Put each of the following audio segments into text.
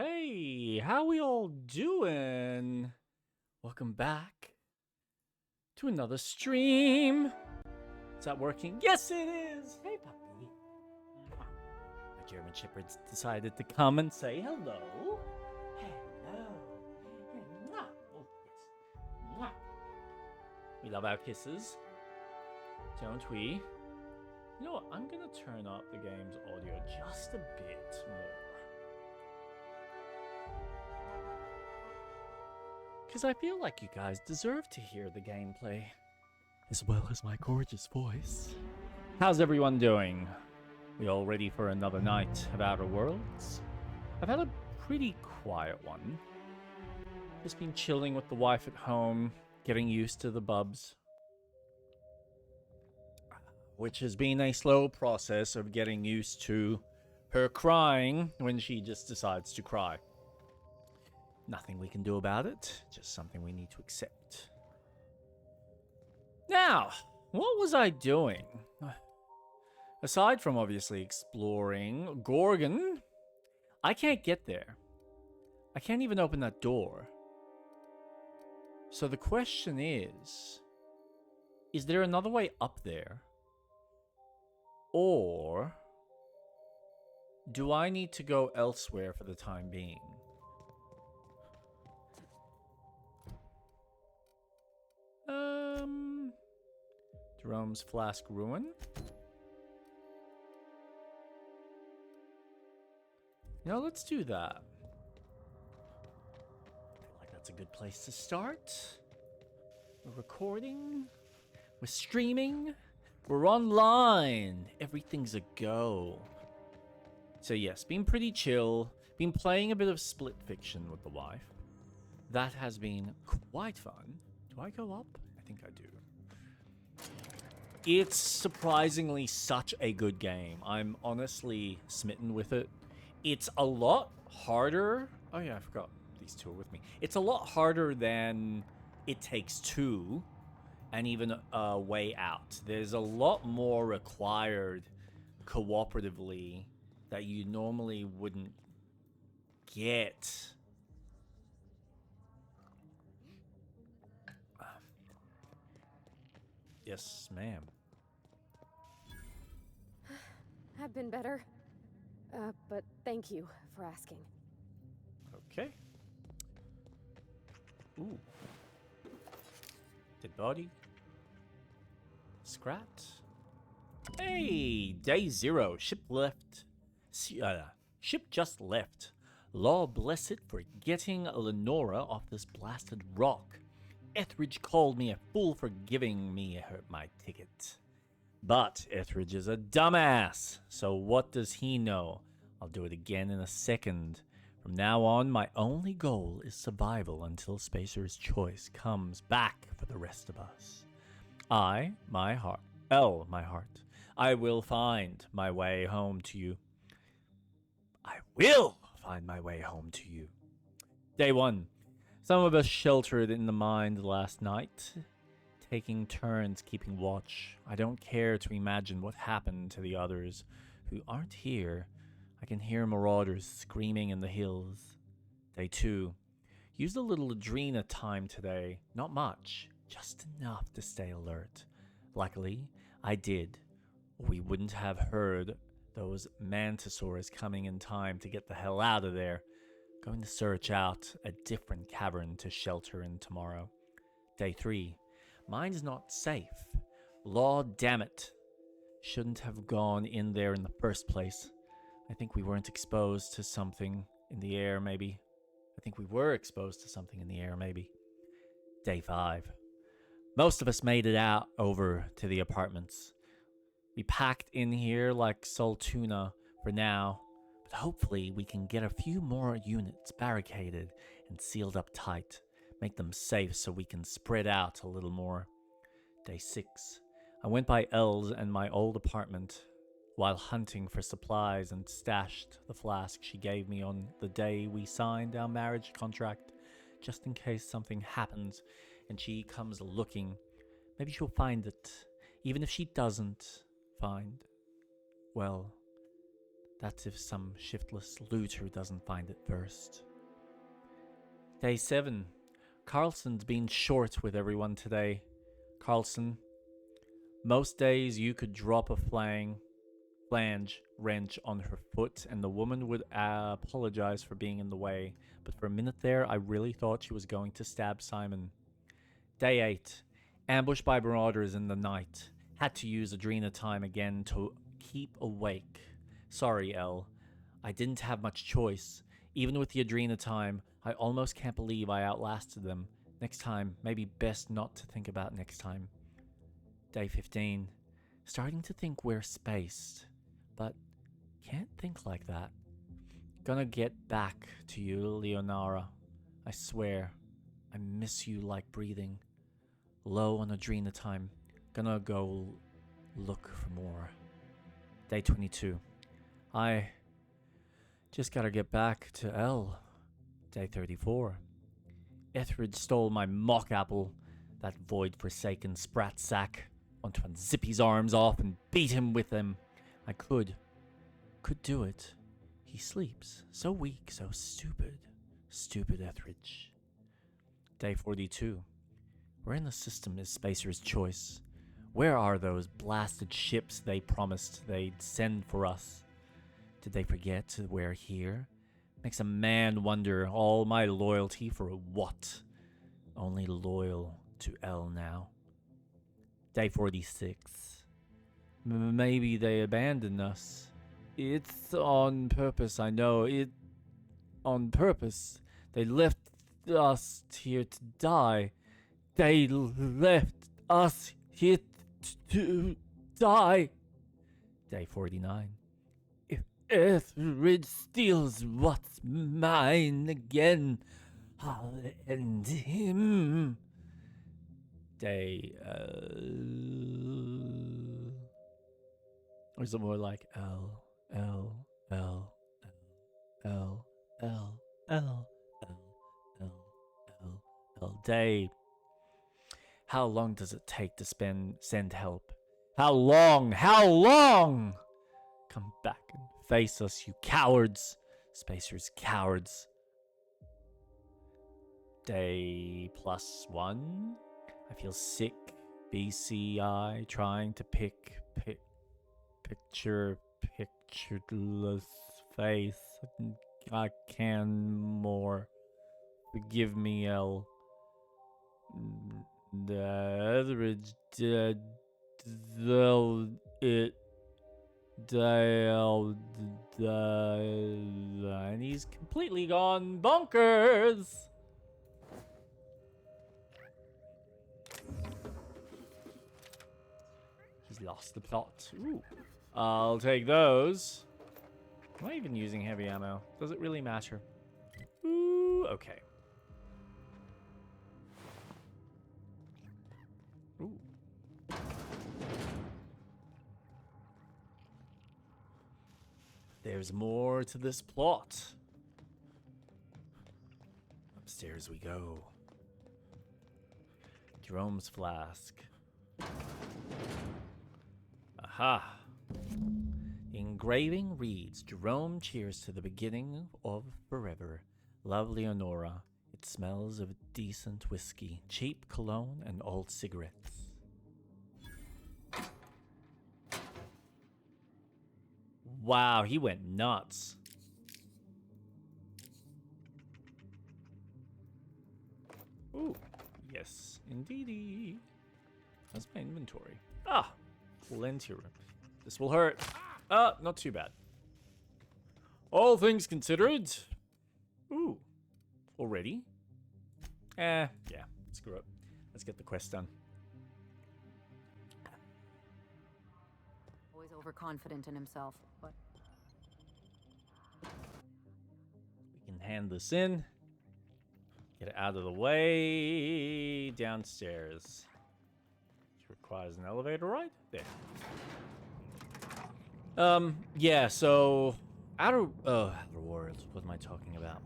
Hey, how we all doing? Welcome back to another stream. Is that working? Yes, it is. Hey, puppy. My German Shepherd's decided to come and say hello. Hello. Oh, yes. We love our kisses, don't we? You know what? I'm gonna turn up the game's audio just a bit more. Because I feel like you guys deserve to hear the gameplay, as well as my gorgeous voice. How's everyone doing? We all ready for another night of Outer Worlds? I've had a pretty quiet one. Just been chilling with the wife at home, getting used to the bubs. Which has been a slow process of getting used to her crying when she just decides to cry. Nothing we can do about it, just something we need to accept. Now, what was I doing? Aside from obviously exploring Gorgon, I can't get there. I can't even open that door. So the question is there another way up there? Or do I need to go elsewhere for the time being? Jerome's Flask Ruin. You know, let's do that. I feel like that's a good place to start. We're recording. We're streaming. We're online. Everything's a go. So yes, been pretty chill. Been playing a bit of Split Fiction with the wife. That has been quite fun. Do I go up? I think I do. It's surprisingly such a good game. I'm honestly smitten with it. It's a lot harder. Oh yeah, I forgot these two are with me. It's a lot harder than It Takes Two and even Way Out. There's a lot more required cooperatively that you normally wouldn't get. Yes, ma'am. I've been better. But thank you for asking. Okay. Ooh. Dead body. Scrat. Hey, day 0. Ship left. Ship just left. Law bless it for getting Lenora off this blasted rock. Etheridge called me a fool for giving me my ticket. But Etheridge is a dumbass, so what does he know? I'll do it again in a second. From now on, my only goal is survival until Spacer's choice comes back for the rest of us. I will find my way home to you. I will find my way home to you. Day 1. Some of us sheltered in the mind last night, taking turns keeping watch. I don't care to imagine what happened to the others who aren't here. I can hear marauders screaming in the hills. Day 2. Used a little Adrena time today. Not much, just enough to stay alert. Luckily, I did, or we wouldn't have heard those mantisaurs coming in time to get the hell out of there. Going to search out a different cavern to shelter in tomorrow. Day 3. Mine's not safe. Law damn it. Shouldn't have gone in there in the first place. I think we weren't exposed to something in the air, maybe. I think we were exposed to something in the air, maybe. Day 5. Most of us made it out over to the apartments. We packed in here like Soltuna for now, but hopefully we can get a few more units barricaded and sealed up tight. Make them safe so we can spread out a little more. Day 6. I went by Elle's and my old apartment while hunting for supplies and stashed the flask she gave me on the day we signed our marriage contract, just in case something happens and she comes looking. Maybe she'll find it. Even if she doesn't find, well, That's if some shiftless looter doesn't find it first. Day 7. Carlson's been short with everyone today. Carlson, most days you could drop a flange wrench on her foot and the woman would apologize for being in the way. But for a minute there, I really thought she was going to stab Simon. Day 8. Ambushed by marauders in the night. Had to use Adrena time again to keep awake. Sorry, Elle. I didn't have much choice. Even with the Adrena time, I almost can't believe I outlasted them. Next time, maybe best not to think about next time. Day 15. Starting to think we're spaced, but can't think like that. Gonna get back to you, Leonara. I swear, I miss you like breathing. Low on Adrena time. Gonna go look for more. Day 22. I just gotta get back to Elle. Day 34. Etheridge stole my mock apple, that void-forsaken sprat sack. Want to unzip his arms off and beat him with them. I could do it. He sleeps. So weak, so stupid. Stupid Etheridge. Day 42. Where in the system is Spacer's choice? Where are those blasted ships they promised they'd send for us? Did they forget we're here? Makes a man wonder, all my loyalty for what? Only loyal to Elle now. Day 46. Maybe they abandoned us. It's on purpose, I know. On purpose. They left us here to die. They left us here to die. Day 49. If Etheridge steals what's mine again, I'll end him. Day, or is it more like L, L, L, L, L, L, L, L, L, L, Day. How long does it take to send help? How long? How long? Come back and face us, you cowards. Spacers, cowards. Day +1. I feel sick. BCI trying to pictureless face. I can more. Forgive me, Elle. The Etheridge dead. Though it dialed, and he's completely gone bonkers. He's lost the plot. Ooh. I'll take those. Am I even using heavy ammo? Does it really matter? Ooh, okay. Ooh. There's more to this plot. Upstairs we go. Jerome's flask. Aha. The engraving reads, Jerome cheers to the beginning of forever. Love, Leonora. It smells of decent whiskey, cheap cologne, and old cigarettes. Wow, he went nuts. Ooh, yes, indeedy. How's my inventory? Ah, plenty of room. This will hurt. Not too bad. All things considered. Ooh, already? Yeah, screw it. Let's get the quest done. Always overconfident in himself, but We can hand this in. Get it out of the way. Downstairs. Which requires an elevator, right? There. Yeah, so Outer Worlds, what am I talking about?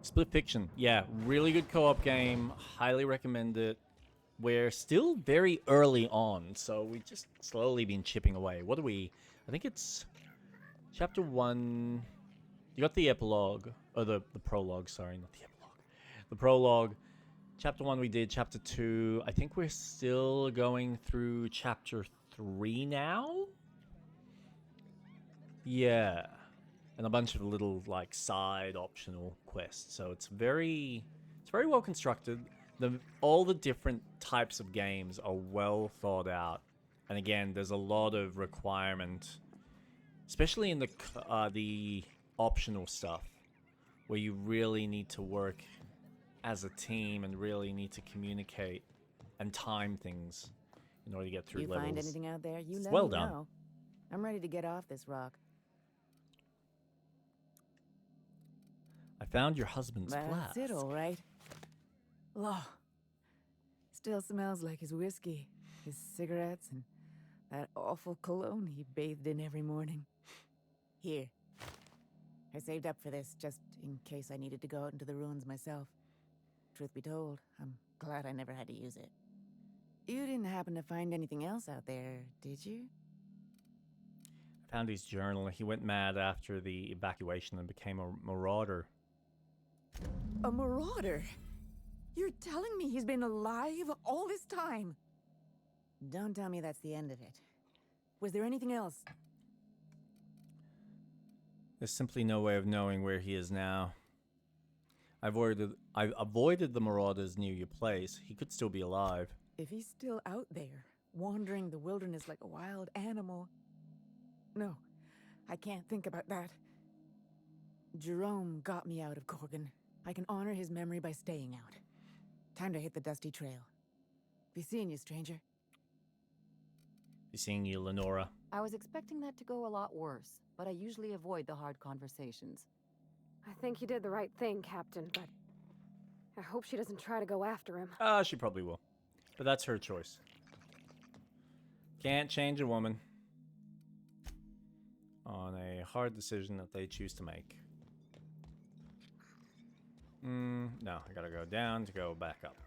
Split Fiction. Yeah, really good co-op game. Highly recommend it. we're still very early on, so we've just slowly been chipping away. What do we... I think it's chapter 1. You got the epilogue, or the prologue, sorry, not the epilogue. The prologue. Chapter 1 we did, chapter 2. I think we're still going through chapter 3 now? Yeah. And a bunch of little, like, side optional quests. So it's very well constructed. All the different types of games are well thought out. And again, there's a lot of requirement, especially in the optional stuff, where you really need to work as a team and really need to communicate and time things in order to get through levels. You find anything out there? You let Well me done. know. I'm ready to get off this rock. I found your husband's That's flask. it, all right. Law. Still smells like his whiskey, his cigarettes, and that awful cologne he bathed in every morning. Here. I saved up for this just in case I needed to go out into the ruins myself. Truth be told, I'm glad I never had to use it. You didn't happen to find anything else out there, did you? I found his journal. He went mad after the evacuation and became a marauder. A marauder? You're telling me he's been alive all this time? Don't tell me that's the end of it. Was there anything else? There's simply no way of knowing where he is now. I've avoided the marauders near your place. He could still be alive. If he's still out there, wandering the wilderness like a wild animal... No, I can't think about that. Jerome got me out of Gorgon. I can honor his memory by staying out. Time to hit the dusty trail. Be seeing you, stranger. Be seeing you, Lenora. I was expecting that to go a lot worse, but I usually avoid the hard conversations. I think you did the right thing, Captain, but I hope she doesn't try to go after him. She probably will. But that's her choice. Can't change a woman on a hard decision that they choose to make. No, I gotta go down to go back up.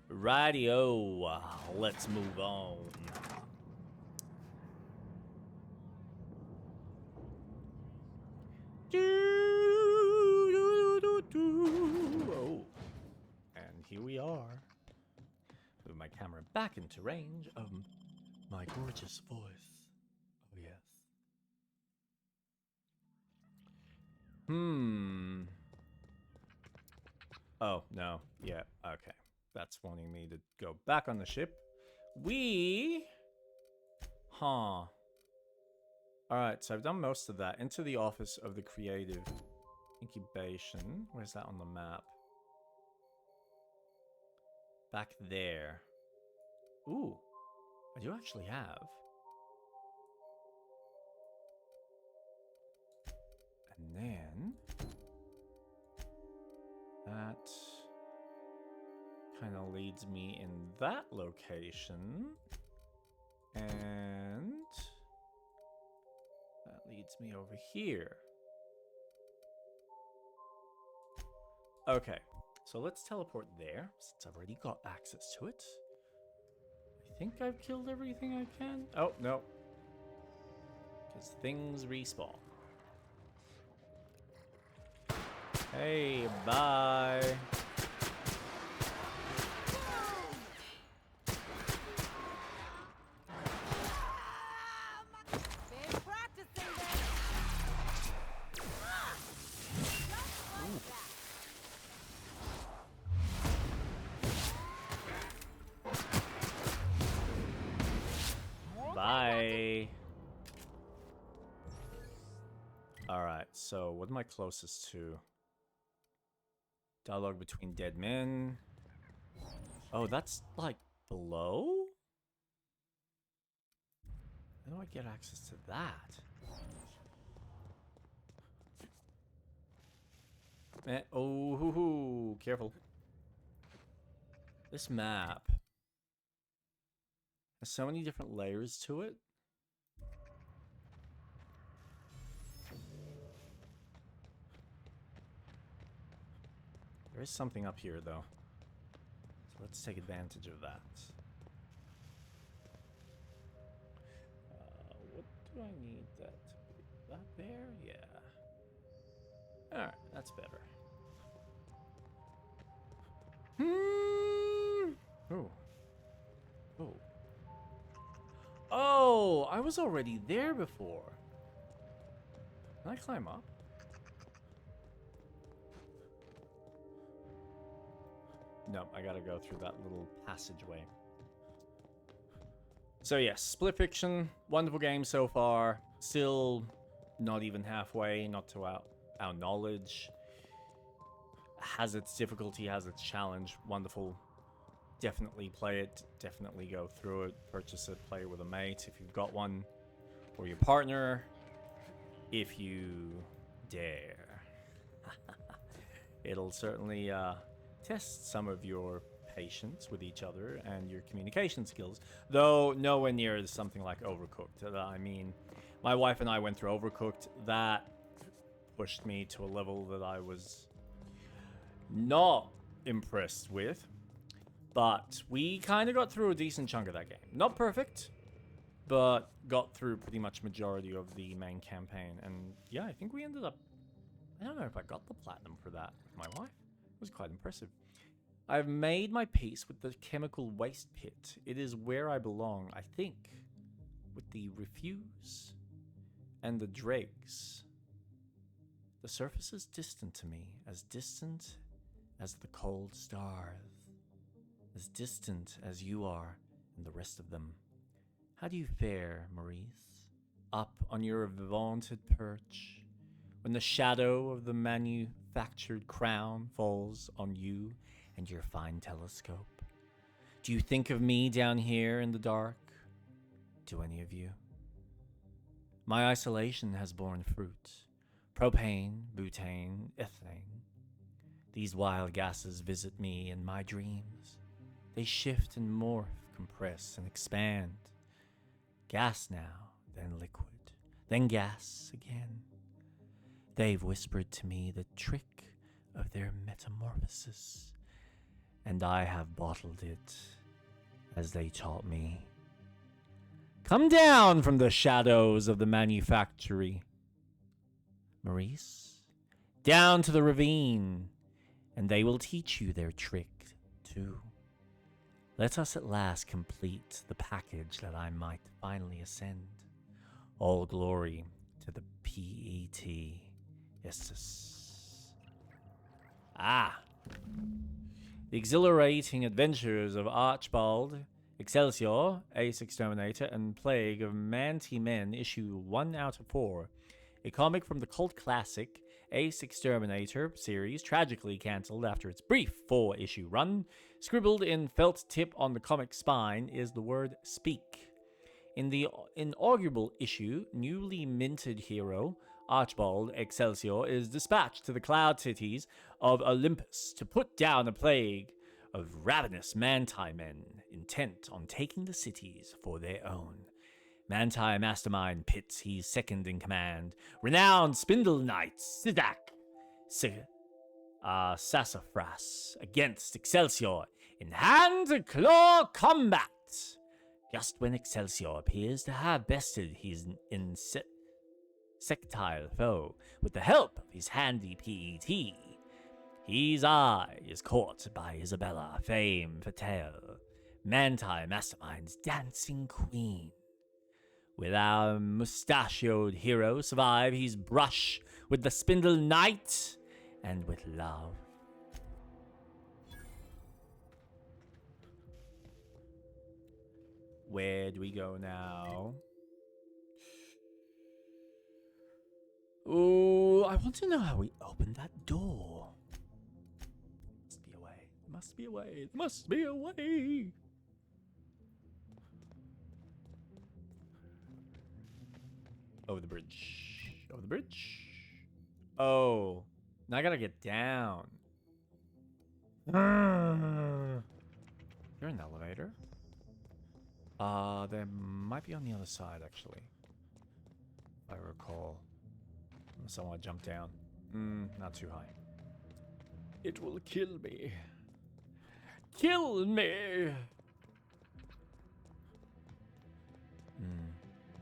Rightio, let's move on. Oh. And here we are. Move my camera back into range of my gorgeous voice. Oh, yes. Oh, no. Yeah, okay. That's wanting me to go back on the ship. Alright, so I've done most of that. Into the office of the creative incubation. Where's that on the map? Back there. Ooh, I do actually have. And then that kind of leads me in that location. And that leads me over here. Okay, so let's teleport there, since I've already got access to it. I think I've killed everything I can. Oh, no. Because things respawn. Hey, bye. Bye. Alright, so what am I closest to? Dialogue between dead men. Oh, that's like below? How do I get access to that? Oh, hoo, hoo. Careful. This map has so many different layers to it. There is something up here, though. So let's take advantage of that. What do I need that to be? That there? Yeah. Alright, that's better. Oh. Oh. Oh, I was already there before. Can I climb up? No, I gotta go through that little passageway. So yes, Split Fiction, wonderful game so far. Still not even halfway, not to our knowledge. Has its difficulty, has its challenge. Wonderful. Definitely play it. Definitely go through it. Purchase it. Play it with a mate if you've got one. Or your partner. If you dare. It'll certainly test some of your patience with each other and your communication skills. Though nowhere near something like Overcooked. I mean, my wife and I went through Overcooked. That pushed me to a level that I was not impressed with. But we kind of got through a decent chunk of that game. Not perfect, but got through pretty much majority of the main campaign. And yeah, I think we ended up... I don't know if I got the platinum for that with my wife. It was quite impressive. I've made my peace with the chemical waste pit. It is where I belong, I think, with the refuse and the dregs. The surface is distant to me, as distant as the cold stars. As distant as you are and the rest of them. How do you fare, Maurice? Up on your vaunted perch, when the shadow of the manufactured crown falls on you and your fine telescope? Do you think of me down here in the dark? Do any of you? My isolation has borne fruit. Propane, butane, ethane. These wild gases visit me in my dreams. They shift and morph, compress, and expand. Gas now, then liquid, then gas again. They've whispered to me the trick of their metamorphosis, and I have bottled it, as they taught me. Come down from the shadows of the manufactory, Maurice. Down to the ravine, and they will teach you their trick, too. Let us at last complete the package that I might finally ascend. All glory to the PET Estus. Ah! The exhilarating adventures of Archibald, Excelsior, Ace Exterminator, and Plague of Manti Men, issue 1 out of 4. A comic from the cult classic Ace Exterminator series, tragically cancelled after its brief 4-issue run. Scribbled in felt tip on the comic spine is the word speak. In the inaugural issue, newly minted hero Archibald Excelsior is dispatched to the cloud cities of Olympus to put down a plague of ravenous Manti men intent on taking the cities for their own. Manti mastermind Pitts, he's second in command. Renowned Spindle Knight Sidak Sassafras against Excelsior in hand-to-claw combat. Just when Excelsior appears to have bested his insectile foe with the help of his handy PET, his eye is caught by Isabella, femme fatale, Manti Mastermind's dancing queen. Will our mustachioed hero survive his brush with the Spindle Knight and with love? Where do we go now? Ooh, I want to know how we opened that door. Must be a way. Must be a way. Must be a way. Over the bridge. Over the bridge. Oh. Now I gotta get down. You're in the elevator. There might be on the other side, actually. If I recall. Unless I want to jump down. Not too high. It will kill me. kill me.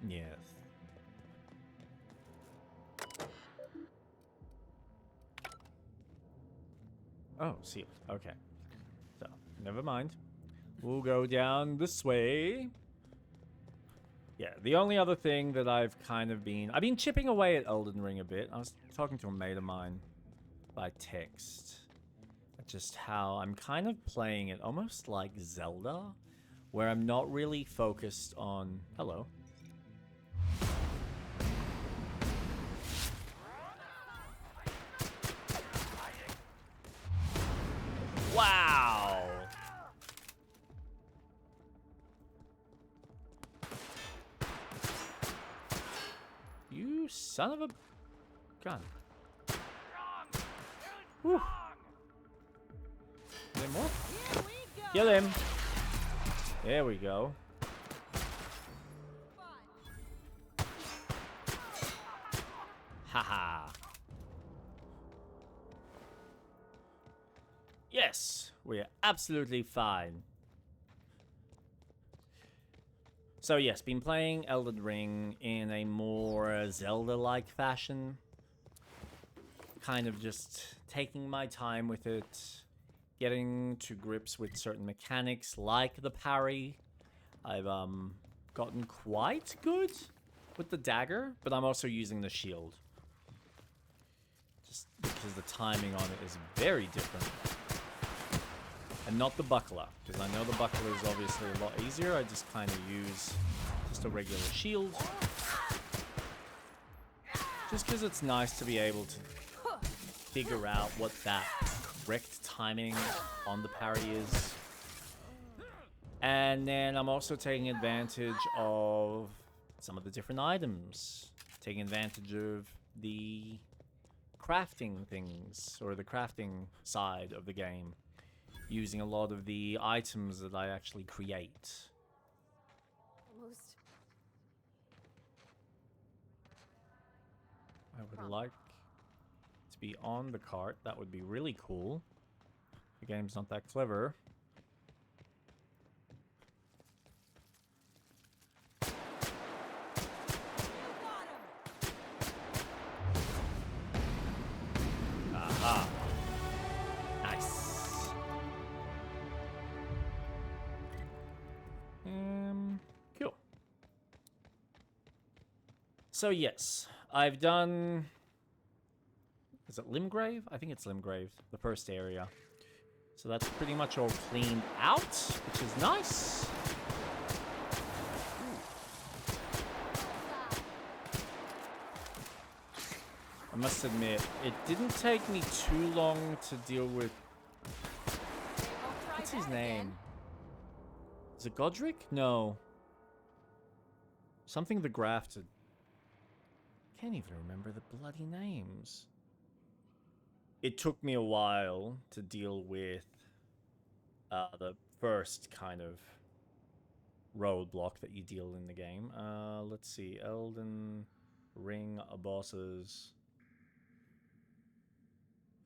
Yes. Oh, sealed. Okay. So, never mind. We'll go down this way. Yeah, the only other thing that I've been chipping away at Elden Ring a bit. I was talking to a mate of mine by text. Just how I'm kind of playing it almost like Zelda, where I'm not really focused on... Hello. Wow! You son of a gun. Whew. Is there more? Kill him! There we go. Haha. Yes, we're absolutely fine. So yes, been playing Elden Ring in a more Zelda-like fashion. Kind of just taking my time with it, getting to grips with certain mechanics like the parry. I've gotten quite good with the dagger, but I'm also using the shield. Just because the timing on it is very different. And not the buckler, because I know the buckler is obviously a lot easier. I just kind of use just a regular shield. Just because it's nice to be able to figure out what that correct timing on the parry is. And then I'm also taking advantage of some of the different items. Taking advantage of the crafting things, or the crafting side of the game. Using a lot of the items that I actually create. Almost. I would like to be on the cart. That would be really cool. The game's not that clever. Aha. Nice. Cool. So yes, I've done... Is it Limgrave? I think it's Limgrave, the first area. So that's pretty much all cleaned out, which is nice. I must admit, it didn't take me too long to deal with... What's his name? Is it Godric? No. Something the Grafted. Can't even remember the bloody names. It took me a while to deal with the first kind of roadblock that you deal in the game. Let's see. Elden Ring bosses.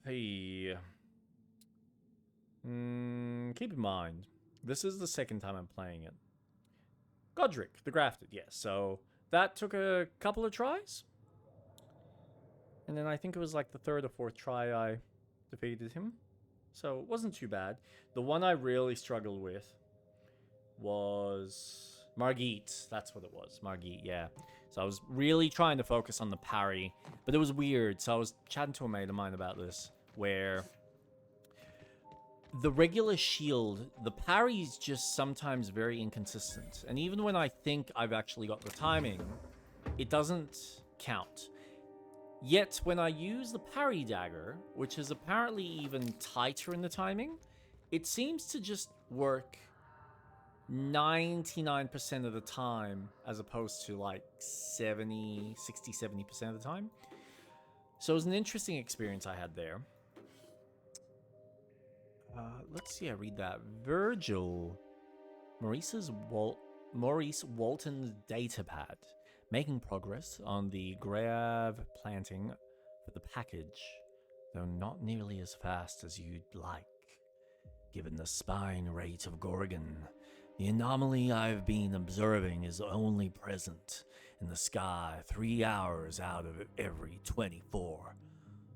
Hey. Keep in mind, this is the second time I'm playing it. Godric, the Grafted, yes. So that took a couple of tries. And then I think it was like the third or fourth try I defeated him. So it wasn't too bad. The one I really struggled with was Margit. That's what it was. Margit, yeah. So I was really trying to focus on the parry. But it was weird. So I was chatting to a mate of mine about this. Where the regular shield, the parry is just sometimes very inconsistent. And even when I think I've actually got the timing, it doesn't count. Yet, when I use the parry dagger, which is apparently even tighter in the timing, it seems to just work 99% of the time, as opposed to like 60, 70% of the time. So it was an interesting experience I had there. Let's see, I read that. Virgil. Maurice Walton's datapad. Making progress on the grave planting for the package, though not nearly as fast as you'd like. Given the spine rate of Gorgon, the anomaly I've been observing is only present in the sky 3 hours out of every 24.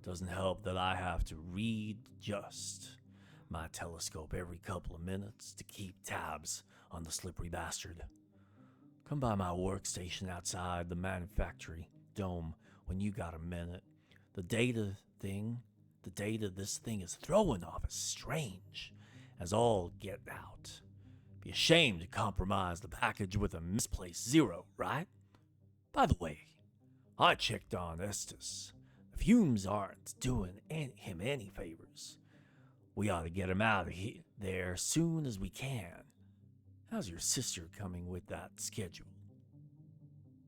Doesn't help that I have to readjust my telescope every couple of minutes to keep tabs on the slippery bastard. Come by my workstation outside the manufactory dome when you got a minute. The data this thing is throwing off is strange as all get out. Be ashamed to compromise the package with a misplaced zero, right? By the way, I checked on Estes. The fumes aren't doing him any favors. We ought to get him out of there soon as we can. How's your sister coming with that schedule?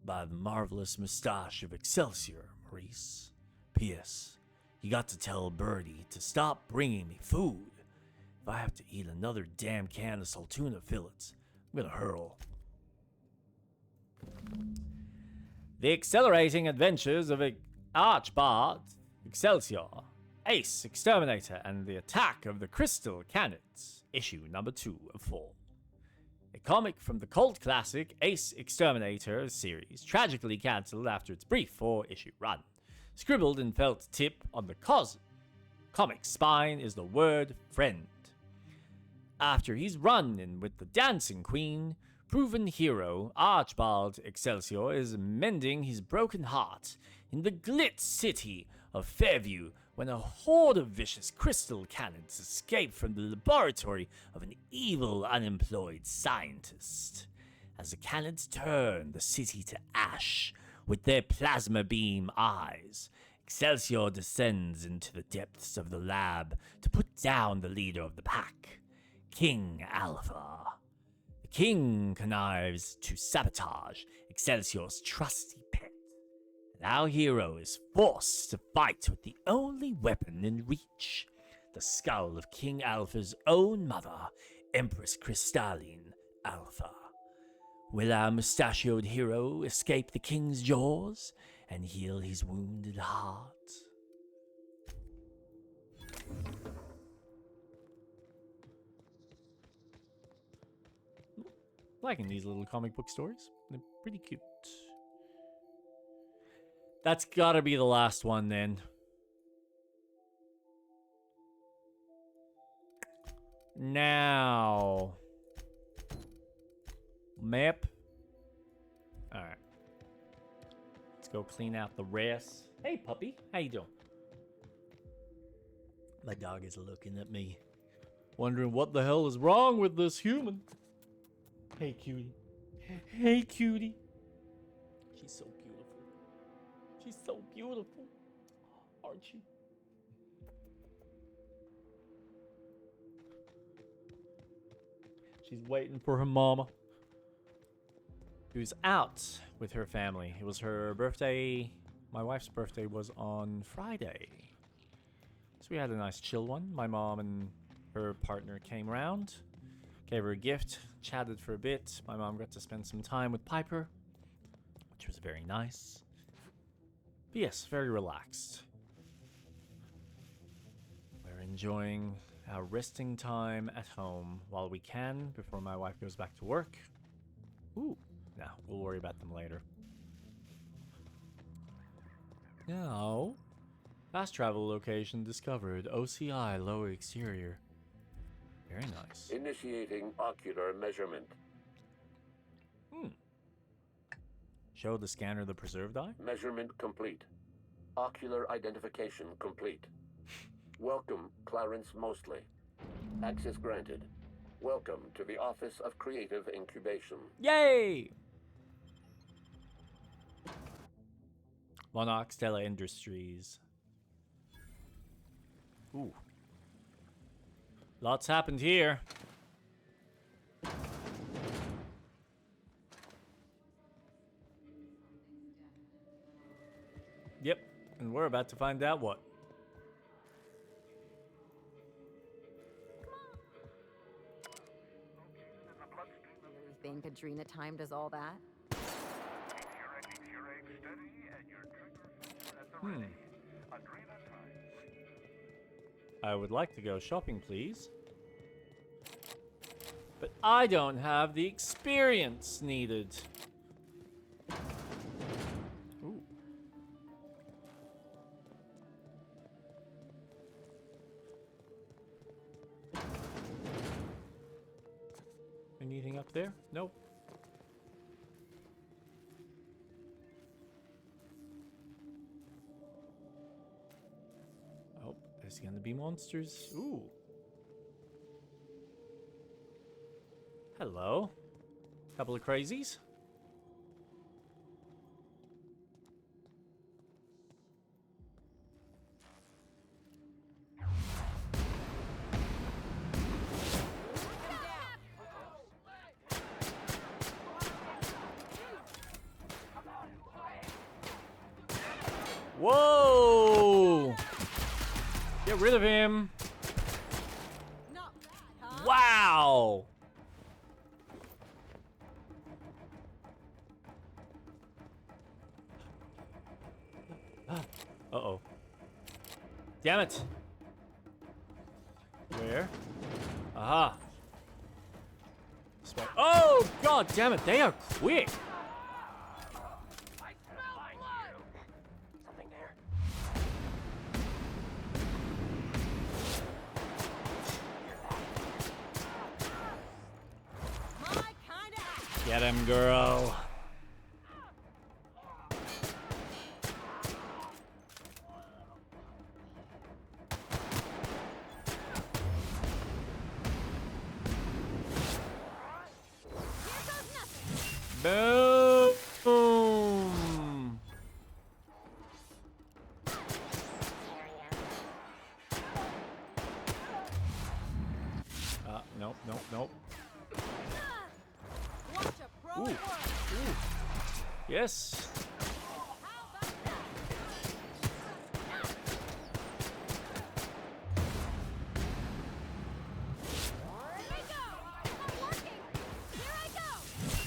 By the marvelous moustache of Excelsior, Maurice. P.S. You got to tell Birdie to stop bringing me food. If I have to eat another damn can of Saltuna fillets, I'm gonna hurl. The Accelerating Adventures of Archbald Excelsior, Ace Exterminator, and the Attack of the Crystal Canids, issue number 2 of 4. A comic from the cult classic Ace Exterminator series, tragically cancelled after its brief 4-issue run. Scribbled in felt tip on the comic spine is the word friend. After he's run in with the Dancing Queen, proven hero Archibald Excelsior is mending his broken heart in the Glitz city of Fairview when a horde of vicious crystal cannons escape from the laboratory of an evil unemployed scientist. As the cannons turn the city to ash with their plasma beam eyes, Excelsior descends into the depths of the lab to put down the leader of the pack, King Alpha. The king connives to sabotage Excelsior's trusty pet, and our hero is forced to fight with the only weapon in reach, the skull of King Alpha's own mother, Empress Crystalline Alpha. Will our mustachioed hero escape the king's jaws and heal his wounded heart? Liking these little comic book stories. They're pretty cute. That's gotta be the last one then. Now. Map. Alright. Let's go clean out the rest. Hey puppy, how you doing? My dog is looking at me, wondering what the hell is wrong with this human. Hey cutie. Hey cutie. She's so beautiful. She's so beautiful. Aren't you? She's waiting for her mama. She was out with her family. It was her birthday. My wife's birthday was on Friday. So we had a nice chill one. My mom and her partner came around, gave her a gift, chatted for a bit. My mom got to spend some time with Piper, which was very nice. But yes, very relaxed. We're enjoying our resting time at home while we can before my wife goes back to work. Ooh. No, we'll worry about them later. Now, fast travel location discovered. OCI lower exterior. Very nice. Initiating ocular measurement. Show the scanner the preserved eye? Measurement complete. Ocular identification complete. Welcome, Clarence Mostly. Access granted. Welcome to the Office of Creative Incubation. Yay! Monarch Stella Industries. Ooh. Lots happened here. Yep, and we're about to find out what. Really think Adrena time does all that? I would like to go shopping, please. But I don't have the experience needed. Ooh. Anything up there? Nope. Oh, there's gonna be monsters. Ooh. Hello. Couple of crazies. Whoa! Get rid of him. Wow! Uh-oh. Damn it. Where? Aha. This way. Oh, god damn it. They are quick. Something there. Get him, girl. Boom! Nope, nope, nope. Ooh. Ooh. Yes.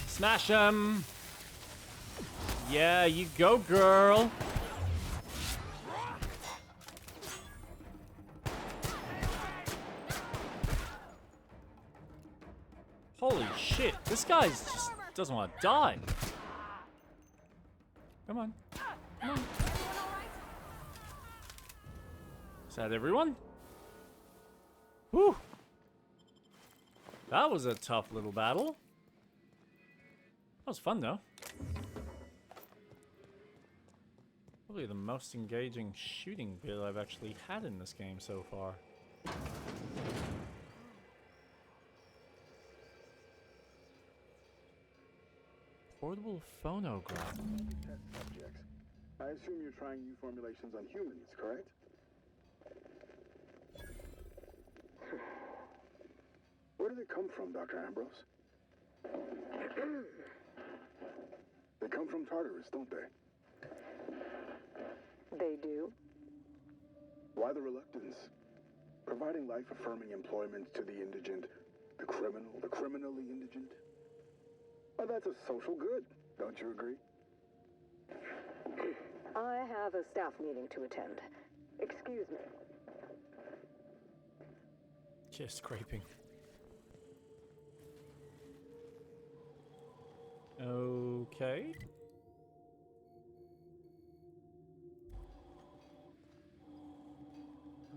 Smash him. Yeah, you go, girl. Holy shit, this guy's just doesn't want to die. Come on. Come on. Is that everyone? Whew. That was a tough little battle. That was fun, though. Probably the most engaging shooting bit I've actually had in this game so far. Portable phonograph. Test subjects. I assume you're trying new formulations on humans, correct? Where do they come from, Dr. Ambrose? They come from Tartarus, don't they? They do? Why the reluctance? Providing life-affirming employment to the indigent, the criminally indigent? Well, that's a social good, don't you agree? I have a staff meeting to attend. Excuse me. Just scraping. Okay.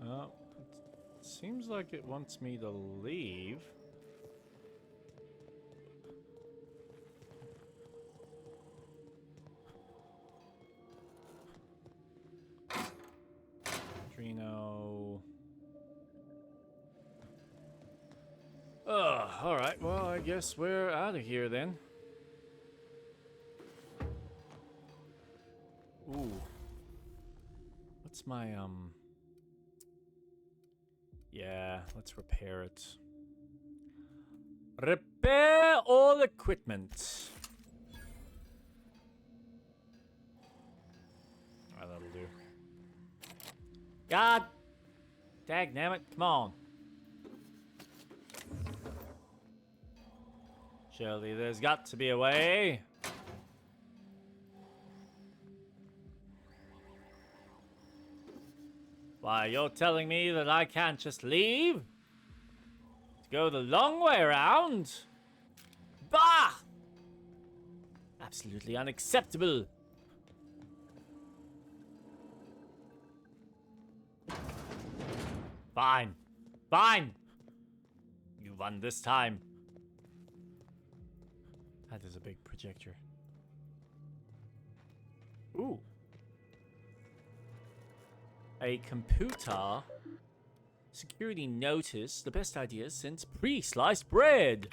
It seems like it wants me to leave. Trino. Alright, well, I guess we're out of here then. Ooh. What's my, Yeah, let's repair it. Repair all equipment. Alright, that'll do. God! Dagnammit, come on. Surely there's got to be a way. Why, you're telling me that I can't just leave? go the long way around. Bah! Absolutely unacceptable. Fine. Fine. You won this time. That is a big projector. Ooh. A computer security notice. The best idea since pre-sliced bread.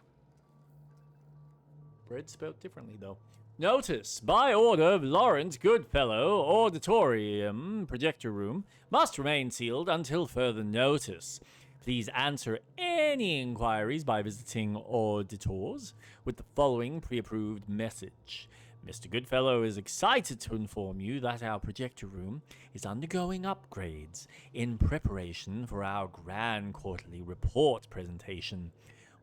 Bread spelled differently, though. Notice, by order of Lawrence Goodfellow, auditorium, projector room, must remain sealed until further notice. Please answer any inquiries by visiting auditors with the following pre-approved message. Mr. Goodfellow is excited to inform you that our projector room is undergoing upgrades in preparation for our grand quarterly report presentation.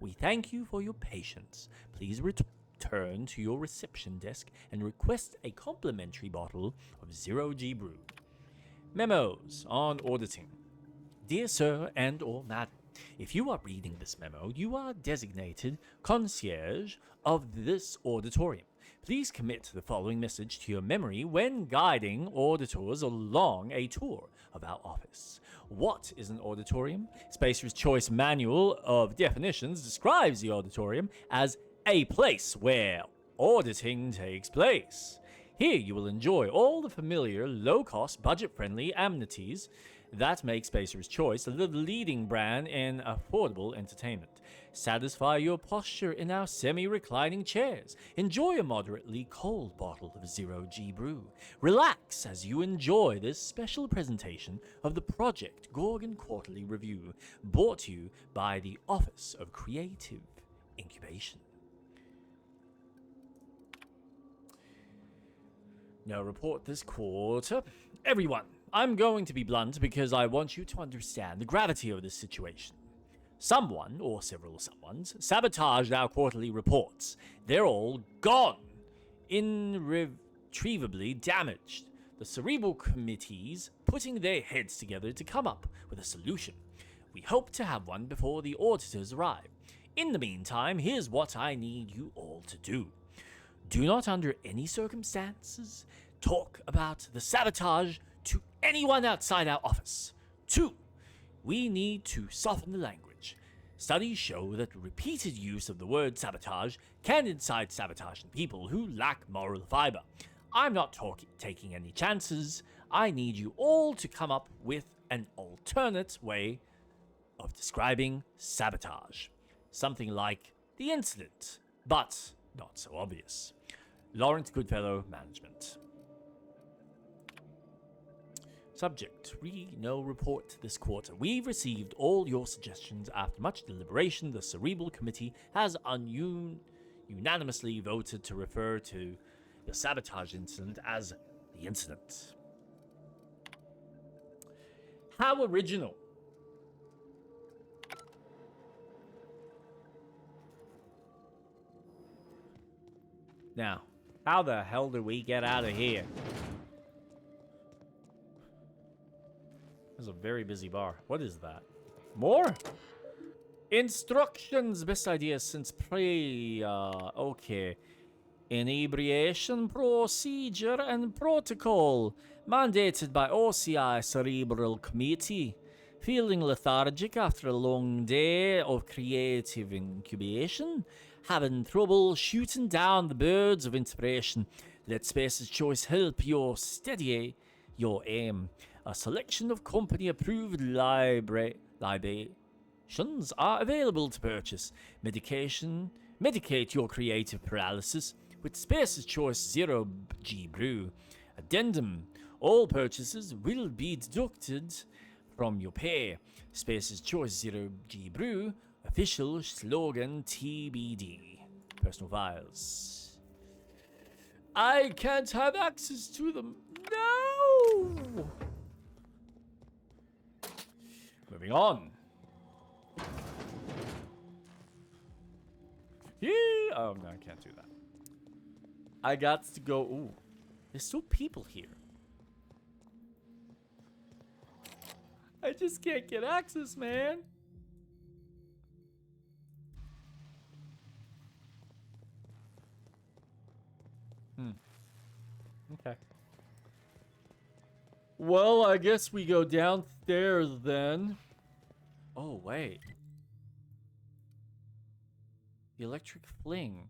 We thank you for your patience. Please return to your reception desk and request a complimentary bottle of Zero-G Brew. Memos on auditing. Dear Sir and or Madam, if you are reading this memo, you are designated concierge of this auditorium. Please commit the following message to your memory when guiding auditors along a tour of our office. What is an auditorium? Spacer's Choice Manual of Definitions describes the auditorium as a place where auditing takes place. Here you will enjoy all the familiar, low-cost, budget-friendly amenities that make Spacer's Choice the leading brand in affordable entertainment. Satisfy your posture in our semi-reclining chairs. Enjoy a moderately cold bottle of Zero-G Brew. Relax as you enjoy this special presentation of the Project Gorgon Quarterly Review, brought to you by the Office of Creative Incubation. No report this quarter. Everyone, I'm going to be blunt because I want you to understand the gravity of this situation. Someone, or several someones, sabotaged our quarterly reports. They're all gone. Irretrievably damaged. The Cerebral Committee's putting their heads together to come up with a solution. We hope to have one before the auditors arrive. In the meantime, here's what I need you all to do. Do not under any circumstances talk about the sabotage to anyone outside our office. 2. We need to soften the language. Studies show that repeated use of the word sabotage can incite sabotage in people who lack moral fiber. I'm not taking any chances. I need you all to come up with an alternate way of describing sabotage. Something like the incident, but not so obvious. Lawrence Goodfellow, Management. Subject, no report this quarter. We've received all your suggestions. After much deliberation, the Cerebral Committee has unanimously voted to refer to the sabotage incident as the incident. How original. Now, how the hell do we get out of here? There's a very busy bar. What is that? More? Instructions. Best idea since okay. Inebriation procedure and protocol. Mandated by OCI Cerebral Committee. Feeling lethargic after a long day of creative incubation? Having trouble shooting down the birds of inspiration? Let Spacer's Choice help you steady your aim. A selection of company-approved libations are available to purchase. Medicate your creative paralysis with Spacer's Choice Zero-G Brew. Addendum. All purchases will be deducted from your pay. Spacer's Choice Zero-G Brew. Official slogan TBD. Personal files. I can't have access to them. No! Moving on. Yeah. Oh, no, I can't do that. I got to go. Ooh. There's still people here. I just can't get access, man. Okay. Well, I guess we go downstairs then. Oh, wait. The electric fling.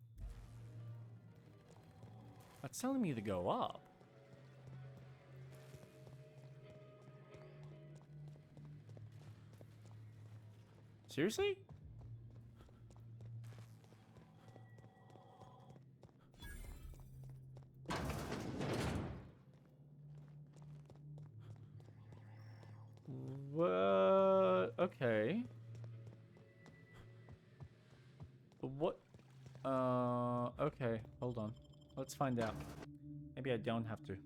That's telling me to go up. Seriously? What? Okay. What? Okay. Hold on. Let's find out. Maybe I don't have to.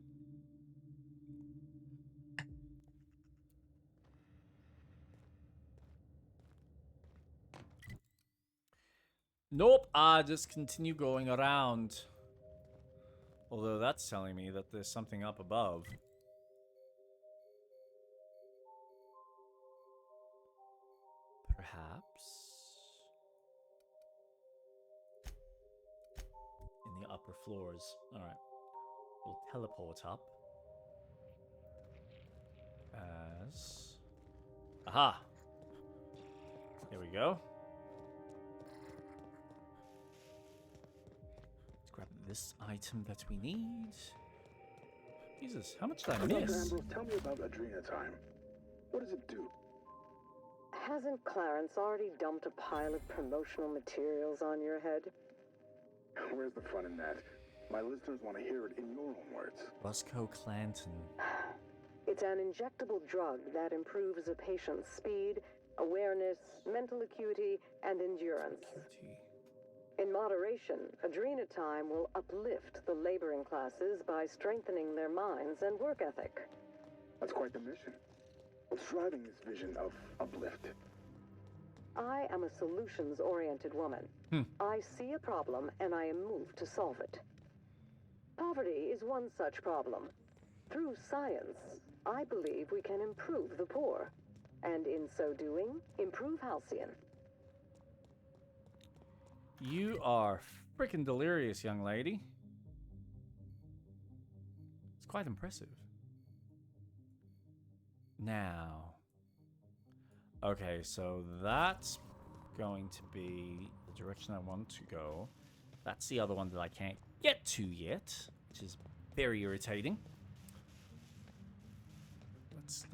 Nope. Just continue going around. Although that's telling me that there's something up above. Perhaps. In the upper floors. Alright. We'll teleport up. As... Aha! There we go. Let's grab this item that we need. Jesus, how much did I Dr. miss? Ambrose, tell me about Adrena Time. What does it do? Hasn't Clarence already dumped a pile of promotional materials on your head? Where's the fun in that? My listeners want to hear it in your own words. Roscoe Clanton. It's an injectable drug that improves a patient's speed, awareness, mental acuity, and endurance. In moderation, Adrena Time will uplift the laboring classes by strengthening their minds and work ethic. That's quite the mission. What's driving this vision of uplift? I am a solutions-oriented woman. I see a problem and I am moved to solve it. Poverty is one such problem. Through science, I believe we can improve the poor, and in so doing, improve Halcyon. You are freaking delirious, young lady. It's quite impressive. Now. Okay, so that's going to be the direction I want to go. That's the other one that I can't get to yet, which is very irritating. Let's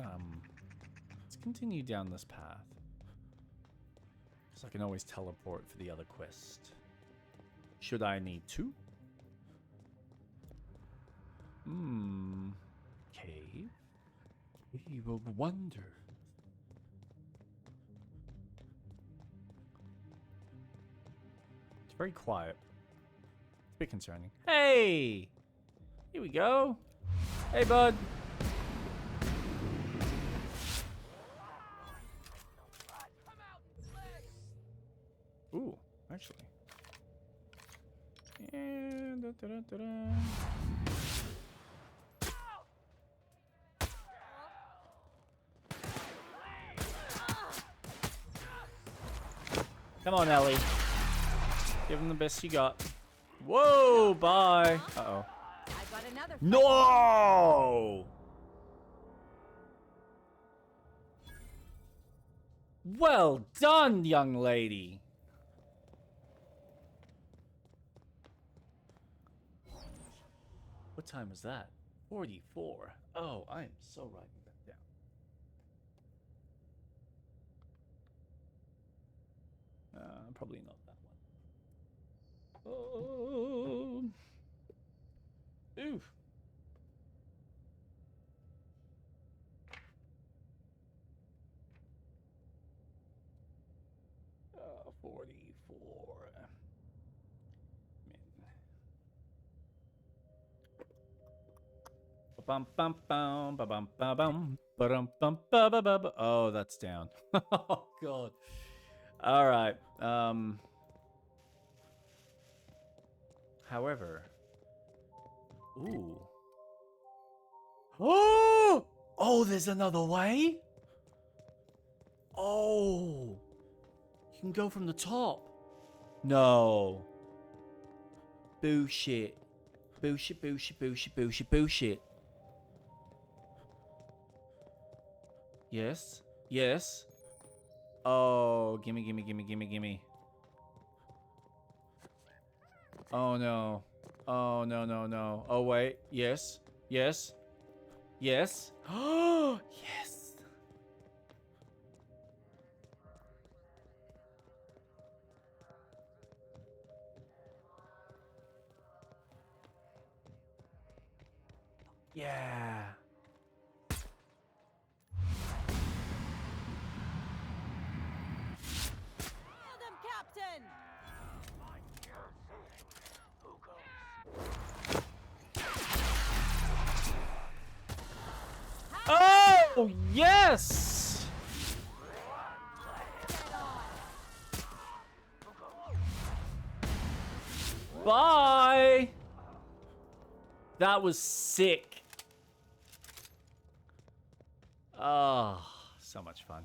continue down this path. Because I can always teleport for the other quest. Should I need to? Cave? Cave of Wonder. It's very quiet. It's a bit concerning. Hey! Here we go. Hey, bud. Ooh, actually. And Come on, Ellie. Give him the best you got. Whoa, bye. Uh-oh. I got another. No! Well done, young lady. What time is that? 44. Oh, I am so writing that down. Probably not that one. Oh. Oof. 44. Bum bum bum ba bum ba bum ba dum bum ba ba ba ba. Oh, that's down. Oh god. All right. However. Ooh. Oh! Oh, there's another way? Oh. You can go from the top. No. Bullshit. Bullshit, bullshit, bullshit, bullshit, bullshit. Yes. Yes. Oh, gimme, gimme, gimme, gimme, gimme. Oh no. Oh no, no, no. Oh wait. Yes. Yes. Yes. Oh, yes. Yeah. Them, Captain! Oh, yes. Bye. That was sick. Oh, so much fun.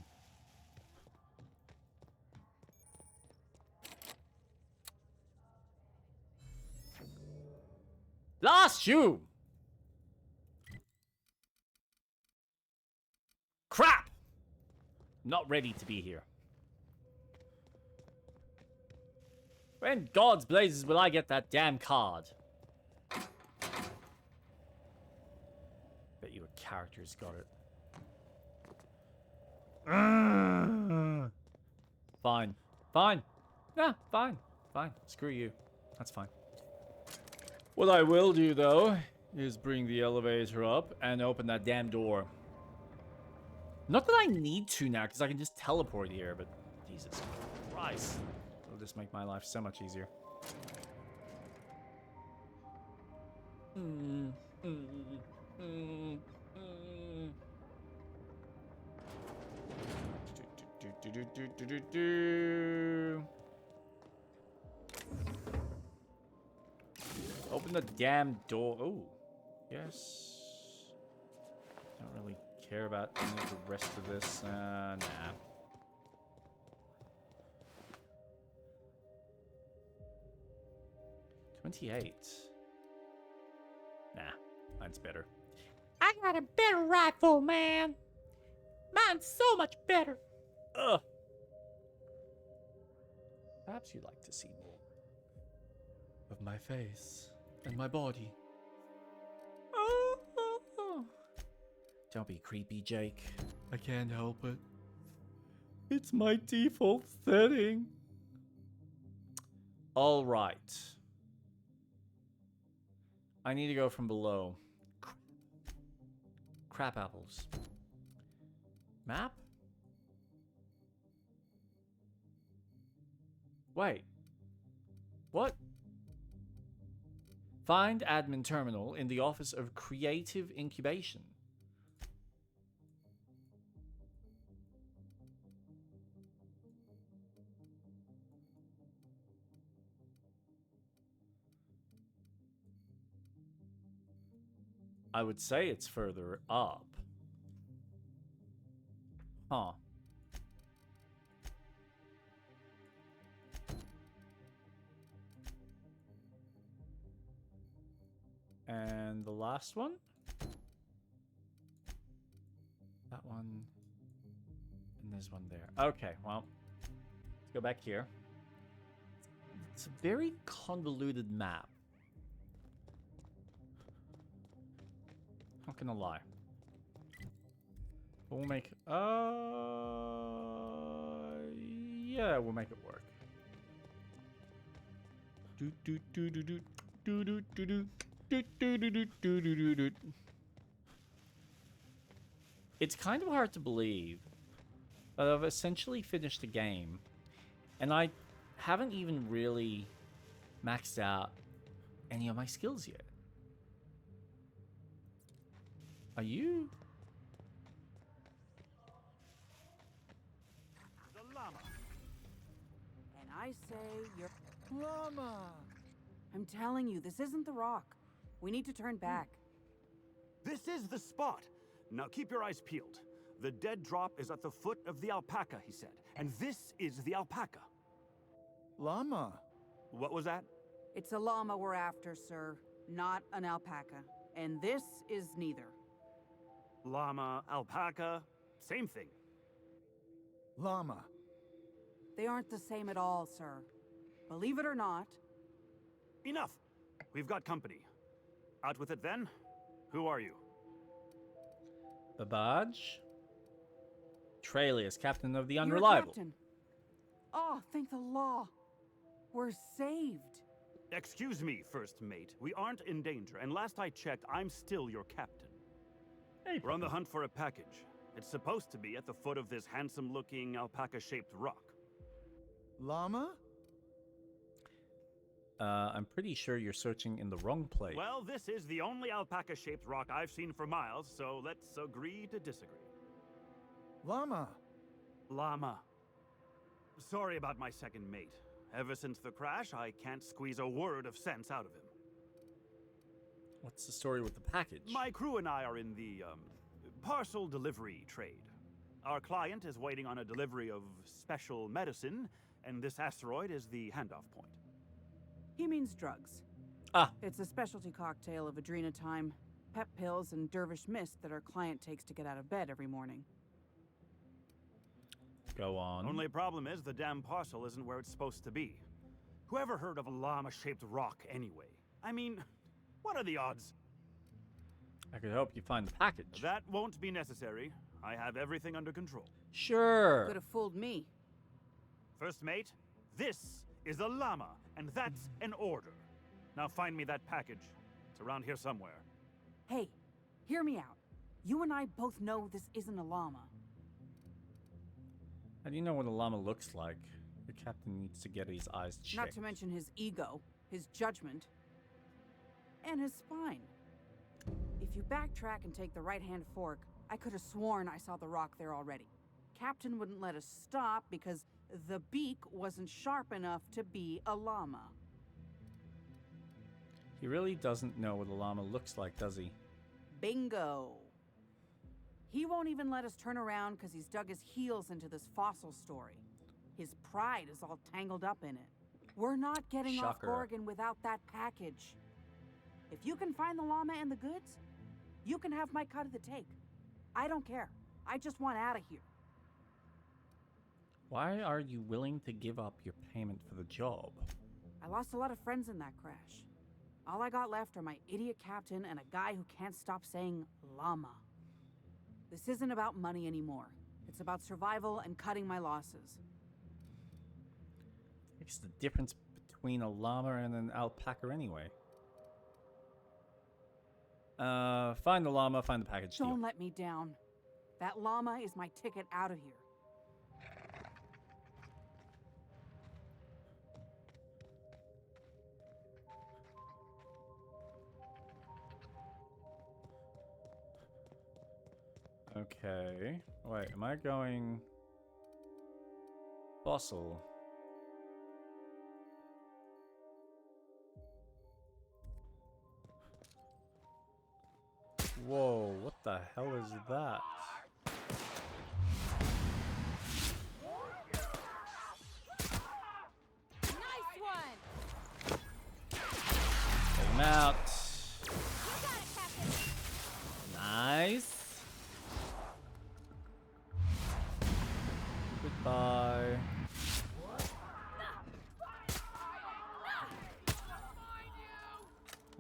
Last you. Crap. Not ready to be here. When God's blazes will I get that damn card? Bet your character's got it. Fine. Fine. Yeah, fine. Fine. Screw you. That's fine. What I will do, though, is bring the elevator up and open that damn door. Not that I need to now, because I can just teleport here, but Jesus Christ. It'll just make my life so much easier. Open the damn door. Oh, yes. Don't really care about any of the rest of this. Nah. 28. Nah, mine's better. I got a better rifle, man. Mine's so much better. Ugh. Perhaps you'd like to see more of my face and my body. Don't be creepy, Jake. I can't help it. It's my default setting. All right. I need to go from below. Crap apples. Map? Wait. What? Find admin terminal in the office of creative incubation. I would say it's further up. Huh. And the last one? That one. And there's one there. Okay, well. Let's go back here. It's a very convoluted map. Not gonna lie. We'll make yeah, we'll make it work. It's kind of hard to believe that I've essentially finished the game and I haven't even really maxed out any of my skills yet. Are you? The llama. And I say you're... Llama. I'm telling you, this isn't the rock. We need to turn back. This is the spot. Now keep your eyes peeled. The dead drop is at the foot of the alpaca, he said. And this is the alpaca. Llama. What was that? It's a llama we're after, sir. not an alpaca. And this is neither. Llama, alpaca, same thing. Llama. They aren't the same at all, sir. Believe it or not. Enough. We've got company. Out with it then. Who are you? Babbage? Tralius, captain of the You're a Unreliable. captain. Oh, thank the law. We're saved. Excuse me, first mate. We aren't in danger, and last I checked, I'm still your captain. Hey, We're on the hunt for a package. It's supposed to be at the foot of this handsome-looking alpaca-shaped rock. Llama? I'm pretty sure you're searching in the wrong place. Well, this is the only alpaca-shaped rock I've seen for miles, so let's agree to disagree. Llama. Llama. Sorry about my second mate. Ever since the crash, I can't squeeze a word of sense out of him. What's the story with the package? My crew and I are in the, parcel delivery trade. Our client is waiting on a delivery of special medicine, and this asteroid is the handoff point. He means drugs. Ah. It's a specialty cocktail of adrenatime, pep pills, and dervish mist that our client takes to get out of bed every morning. Go on. Only problem is the damn parcel isn't where it's supposed to be. Whoever heard of a llama-shaped rock anyway? I mean, what are the odds? I could help you find the package. That won't be necessary. I have everything under control. Sure. Could have fooled me. First mate, this is a llama, and that's an order. Now find me that package. It's around here somewhere. Hey, hear me out. You and I both know this isn't a llama. How do you know what a llama looks like? Your captain needs to get his eyes checked. Not to mention his ego, his judgment, and his spine. If you backtrack and take the right-hand fork, I could have sworn I saw the rock there already. Captain wouldn't let us stop because the beak wasn't sharp enough to be a llama. He really doesn't know what a llama looks like, does he? Bingo. He won't even let us turn around because he's dug his heels into this fossil story. His pride is all tangled up in it. We're not getting off Shocker. Gorgon without that package. If you can find the llama and the goods, you can have my cut of the take. I don't care. I just want out of here. Why are you willing to give up your payment for the job? I lost a lot of friends in that crash. All I got left are my idiot captain and a guy who can't stop saying llama. This isn't about money anymore. It's about survival and cutting my losses. What's the difference between a llama and an alpaca anyway? Find the llama, find the package. Don't deal. let me down. That llama is my ticket out of here. Okay. Wait, am I going... Fossil? Whoa, what the hell is that? Nice one! Take him out. Nice. Goodbye.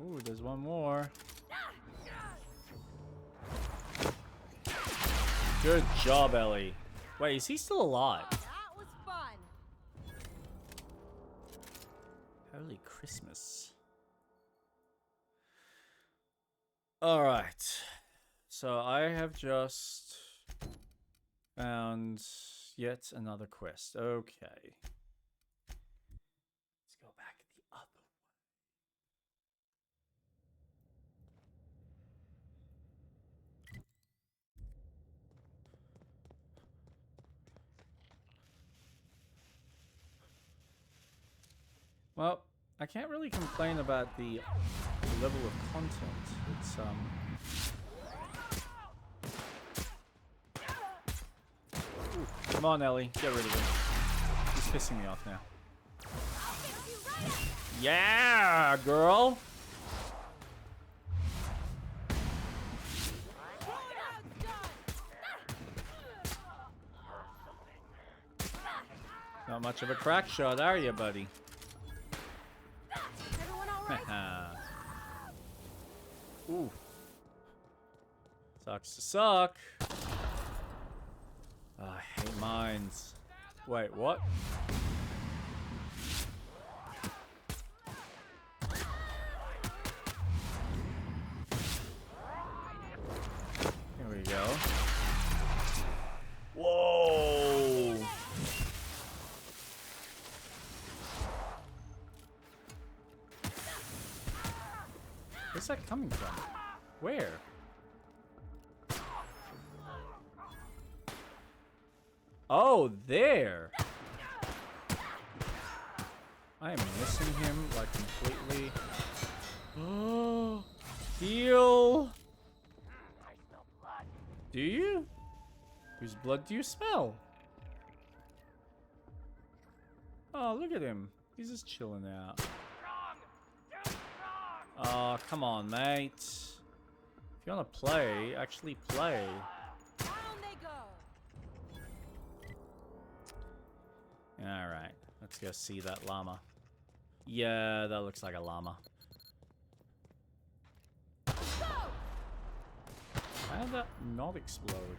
Ooh, there's one more. Good job, Ellie. Wait, is he still alive? That was fun. Holy Christmas. Alright. So I have just found yet another quest. Okay. Let's go back the other way. Well, I can't really complain about the level of content. It's Ooh, come on, Ellie, get rid of him. He's pissing me off now. Yeah, girl. Not much of a crack shot, are you, buddy? Everyone all right? Ooh. Sucks to suck. I hate mines. Wait, what? Here we go. Whoa! Where's that coming from? Where? Oh, there! I am missing him, like, completely. Oh, heal! Do you? Whose blood do you smell? Oh, look at him. He's just chilling out. Oh, come on, mate. If you want to play, actually play. Down they go. Alright, let's go see that llama. Yeah, that looks like a llama. How did that not explode?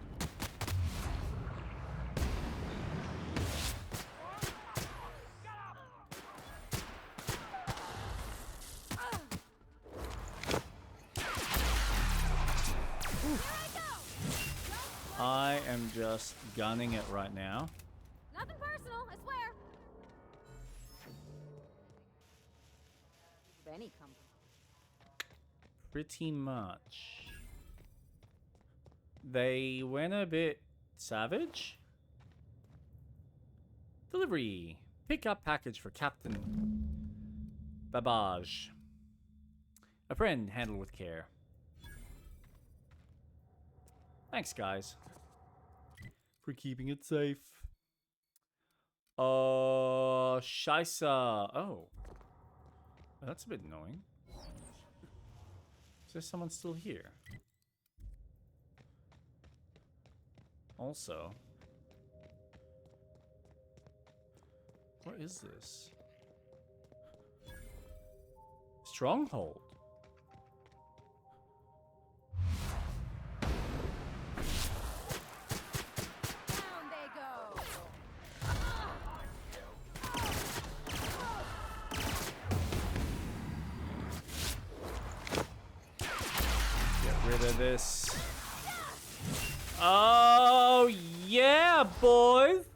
I am just gunning it right now. Nothing personal, I swear. Of any company. Pretty much. They went a bit savage. Delivery. Pick up package for Captain Babbage. A friend, handle with care. Thanks, guys, for keeping it safe. Scheisse. Oh. That's a bit annoying. Is there someone still here? Also, what is this? Stronghold. Down they go. Get rid of this. Oh, yeah, boys.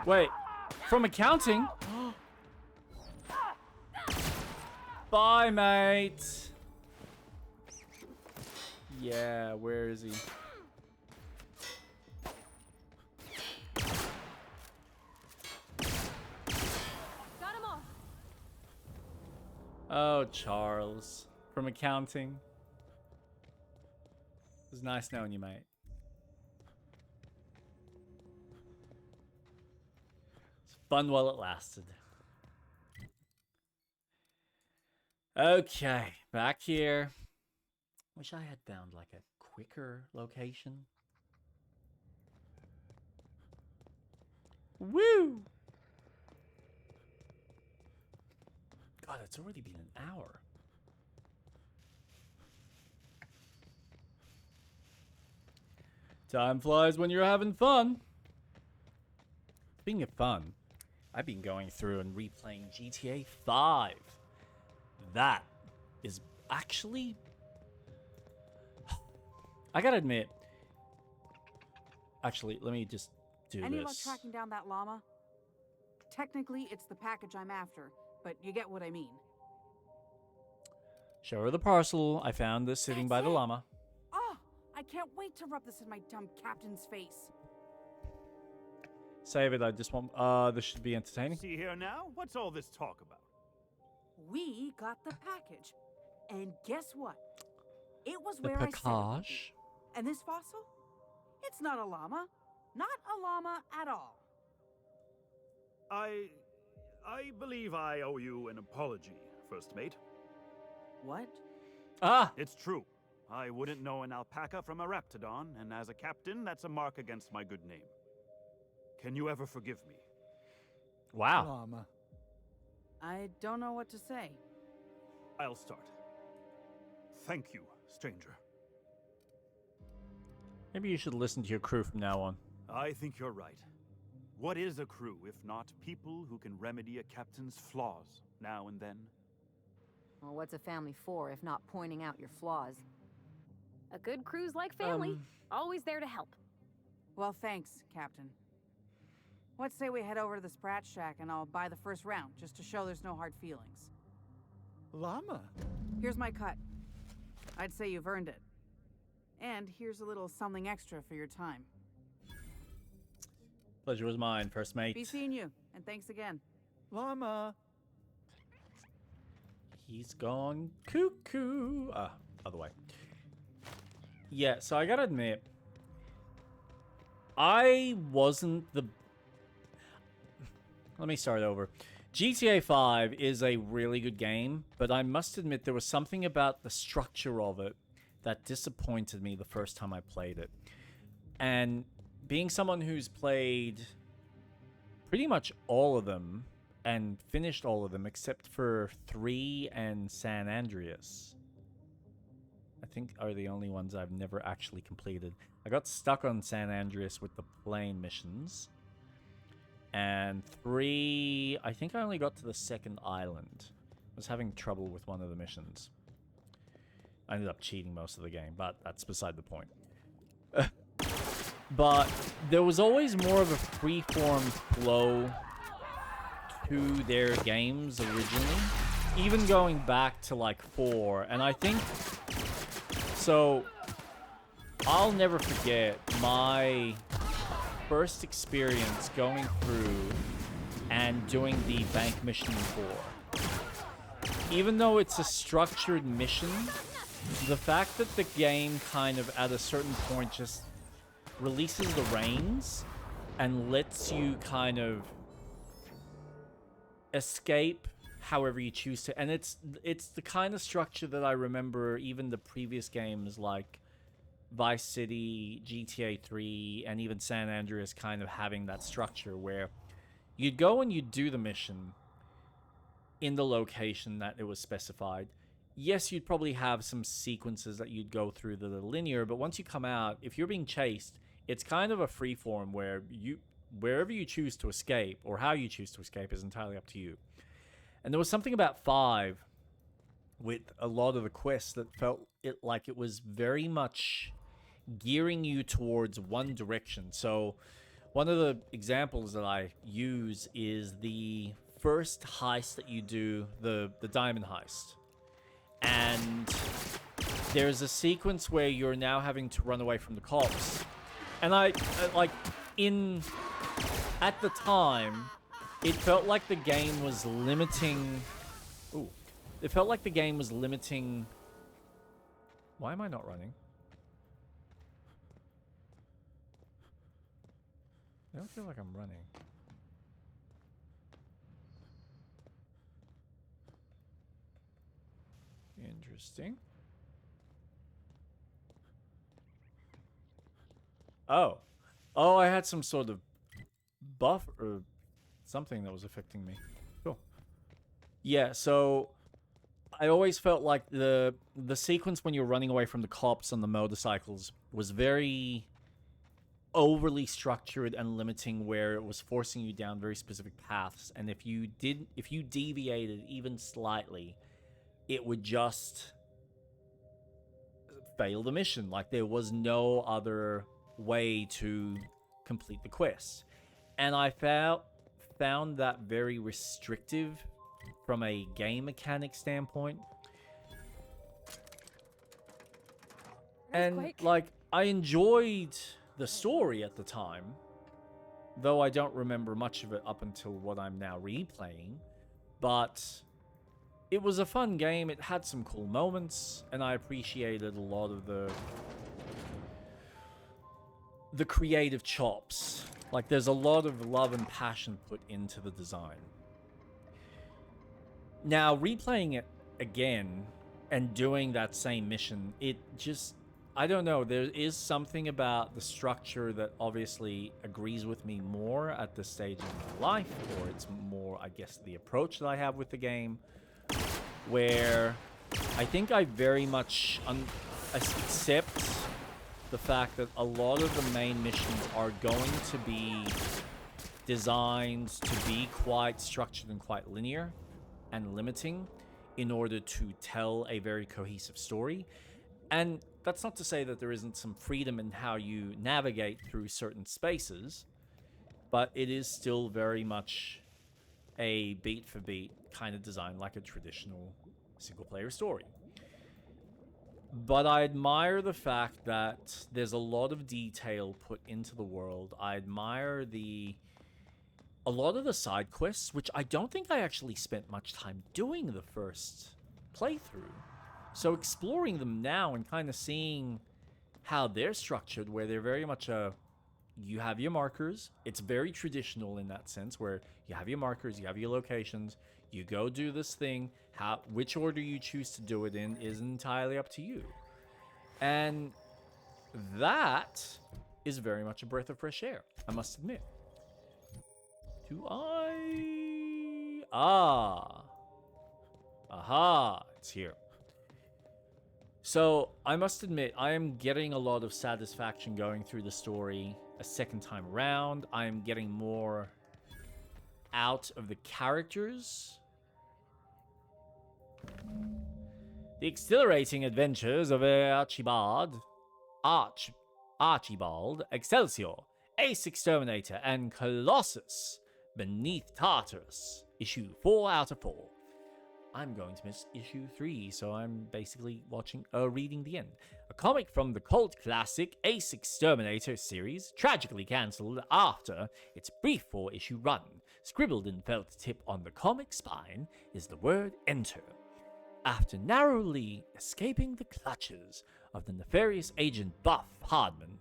Wait, from accounting? Bye, mate. Yeah, where is he? Got him all. Oh, Charles. From accounting. It was nice knowing you, mate. It's fun while it lasted. Okay, back here. Wish I had found like a quicker location. Woo! God, it's already been an hour. Time flies when you're having fun. Speaking of fun, I've been going through and replaying GTA 5. That is actually... I gotta admit... Actually, let me just do Any luck this. tracking down that llama? Technically, it's the package I'm after, but you get what I mean. Show her the parcel. I found this sitting by the llama. Oh, I can't wait to rub this in my dumb captain's face. Save it, I just want... this should be entertaining. See here now? What's all this talk about? We got the package, and guess what? It was The where I said it would be. package. And this fossil? It's not a llama. Not a llama at all. I believe I owe you an apology, First Mate. What? Ah! It's true. I wouldn't know an alpaca from a raptidon, and as a captain, that's a mark against my good name. Can you ever forgive me? Wow. Llama. I don't know what to say. I'll start. Thank you, stranger. Maybe you should listen to your crew from now on. I think you're right. What is a crew if not people who can remedy a captain's flaws now and then? Well, what's a family for if not pointing out your flaws? A good crew's like family. Always there to help. Well, thanks, Captain. Let's say we head over to the Sprat Shack and I'll buy the first round, just to show there's no hard feelings. Llama. Here's my cut. I'd say you've earned it. And here's a little something extra for your time. Pleasure was mine, first mate. Be seeing you, and thanks again. Llama. He's gone cuckoo. Other way. Yeah, so I gotta admit, I wasn't the... Let me start over. GTA 5 is a really good game, but I must admit there was something about the structure of it that disappointed me the first time I played it. And being someone who's played pretty much all of them and finished all of them except for 3 and San Andreas, I think are the only ones I've never actually completed. I got stuck on San Andreas with the plane missions. And 3, I think I only got to the second island. I was having trouble with one of the missions. I ended up cheating most of the game, but that's beside the point. But there was always more of a free-form flow to their games originally. Even going back to like 4, and I think... So, I'll never forget my first experience going through and doing the bank mission 4. Even though it's a structured mission, the fact that the game kind of at a certain point just releases the reins and lets you kind of escape however you choose to, and it's the kind of structure that I remember even the previous games like Vice City, GTA 3, and even San Andreas kind of having that structure where you'd go and you'd do the mission in the location that it was specified. Yes, you'd probably have some sequences that you'd go through that are linear, but once you come out, if you're being chased, it's kind of a freeform where wherever you choose to escape or how you choose to escape is entirely up to you. And there was something about 5 with a lot of the quests that felt like it was very much gearing you towards one direction. So one of the examples that I use is the first heist that you do, the diamond heist. And there's a sequence where you're now having to run away from the cops. And at the time, it felt like the game was limiting... Ooh. It felt like the game was limiting... Why am I not running? I don't feel like I'm running. Interesting. Oh, I had some sort of buff or something that was affecting me. Cool. Yeah, so I always felt like the sequence when you're running away from the cops on the motorcycles was very overly structured and limiting, where it was forcing you down very specific paths, and if you deviated even slightly, it would just fail the mission. Like there was no other way to complete the quest. And I found that very restrictive from a game mechanic standpoint. And like I enjoyed the story at the time, though I don't remember much of it up until what I'm now replaying, but it was a fun game. It had some cool moments, and I appreciated a lot of the creative chops. Like, there's a lot of love and passion put into the design. Now, replaying it again, and doing that same mission, it just, I don't know, there is something about the structure that obviously agrees with me more at this stage in my life, or it's more, I guess, the approach that I have with the game, where I think I very much accept the fact that a lot of the main missions are going to be designed to be quite structured and quite linear and limiting in order to tell a very cohesive story. And that's not to say that there isn't some freedom in how you navigate through certain spaces, but it is still very much a beat for beat kind of design, like a traditional single player story. But I admire the fact that there's a lot of detail put into the world. I admire a lot of the side quests, which I don't think I actually spent much time doing the first playthrough. So exploring them now and kind of seeing how they're structured, where they're very much you have your markers. It's very traditional in that sense, where you have your markers, you have your locations, you go do this thing. Which order you choose to do it in is entirely up to you. And that is very much a breath of fresh air, I must admit. Do I? Aha, it's here. So, I must admit, I am getting a lot of satisfaction going through the story a second time around. I am getting more out of the characters. The exhilarating adventures of Archibald, Excelsior, Ace Exterminator, and Colossus Beneath Tartarus, issue 4 out of 4. I'm going to miss issue 3, so I'm basically reading the end. A comic from the cult classic Ace Exterminator series, tragically cancelled after its brief 4-issue run. Scribbled in felt tip on the comic spine is the word enter. After narrowly escaping the clutches of the nefarious agent Buff Hardman,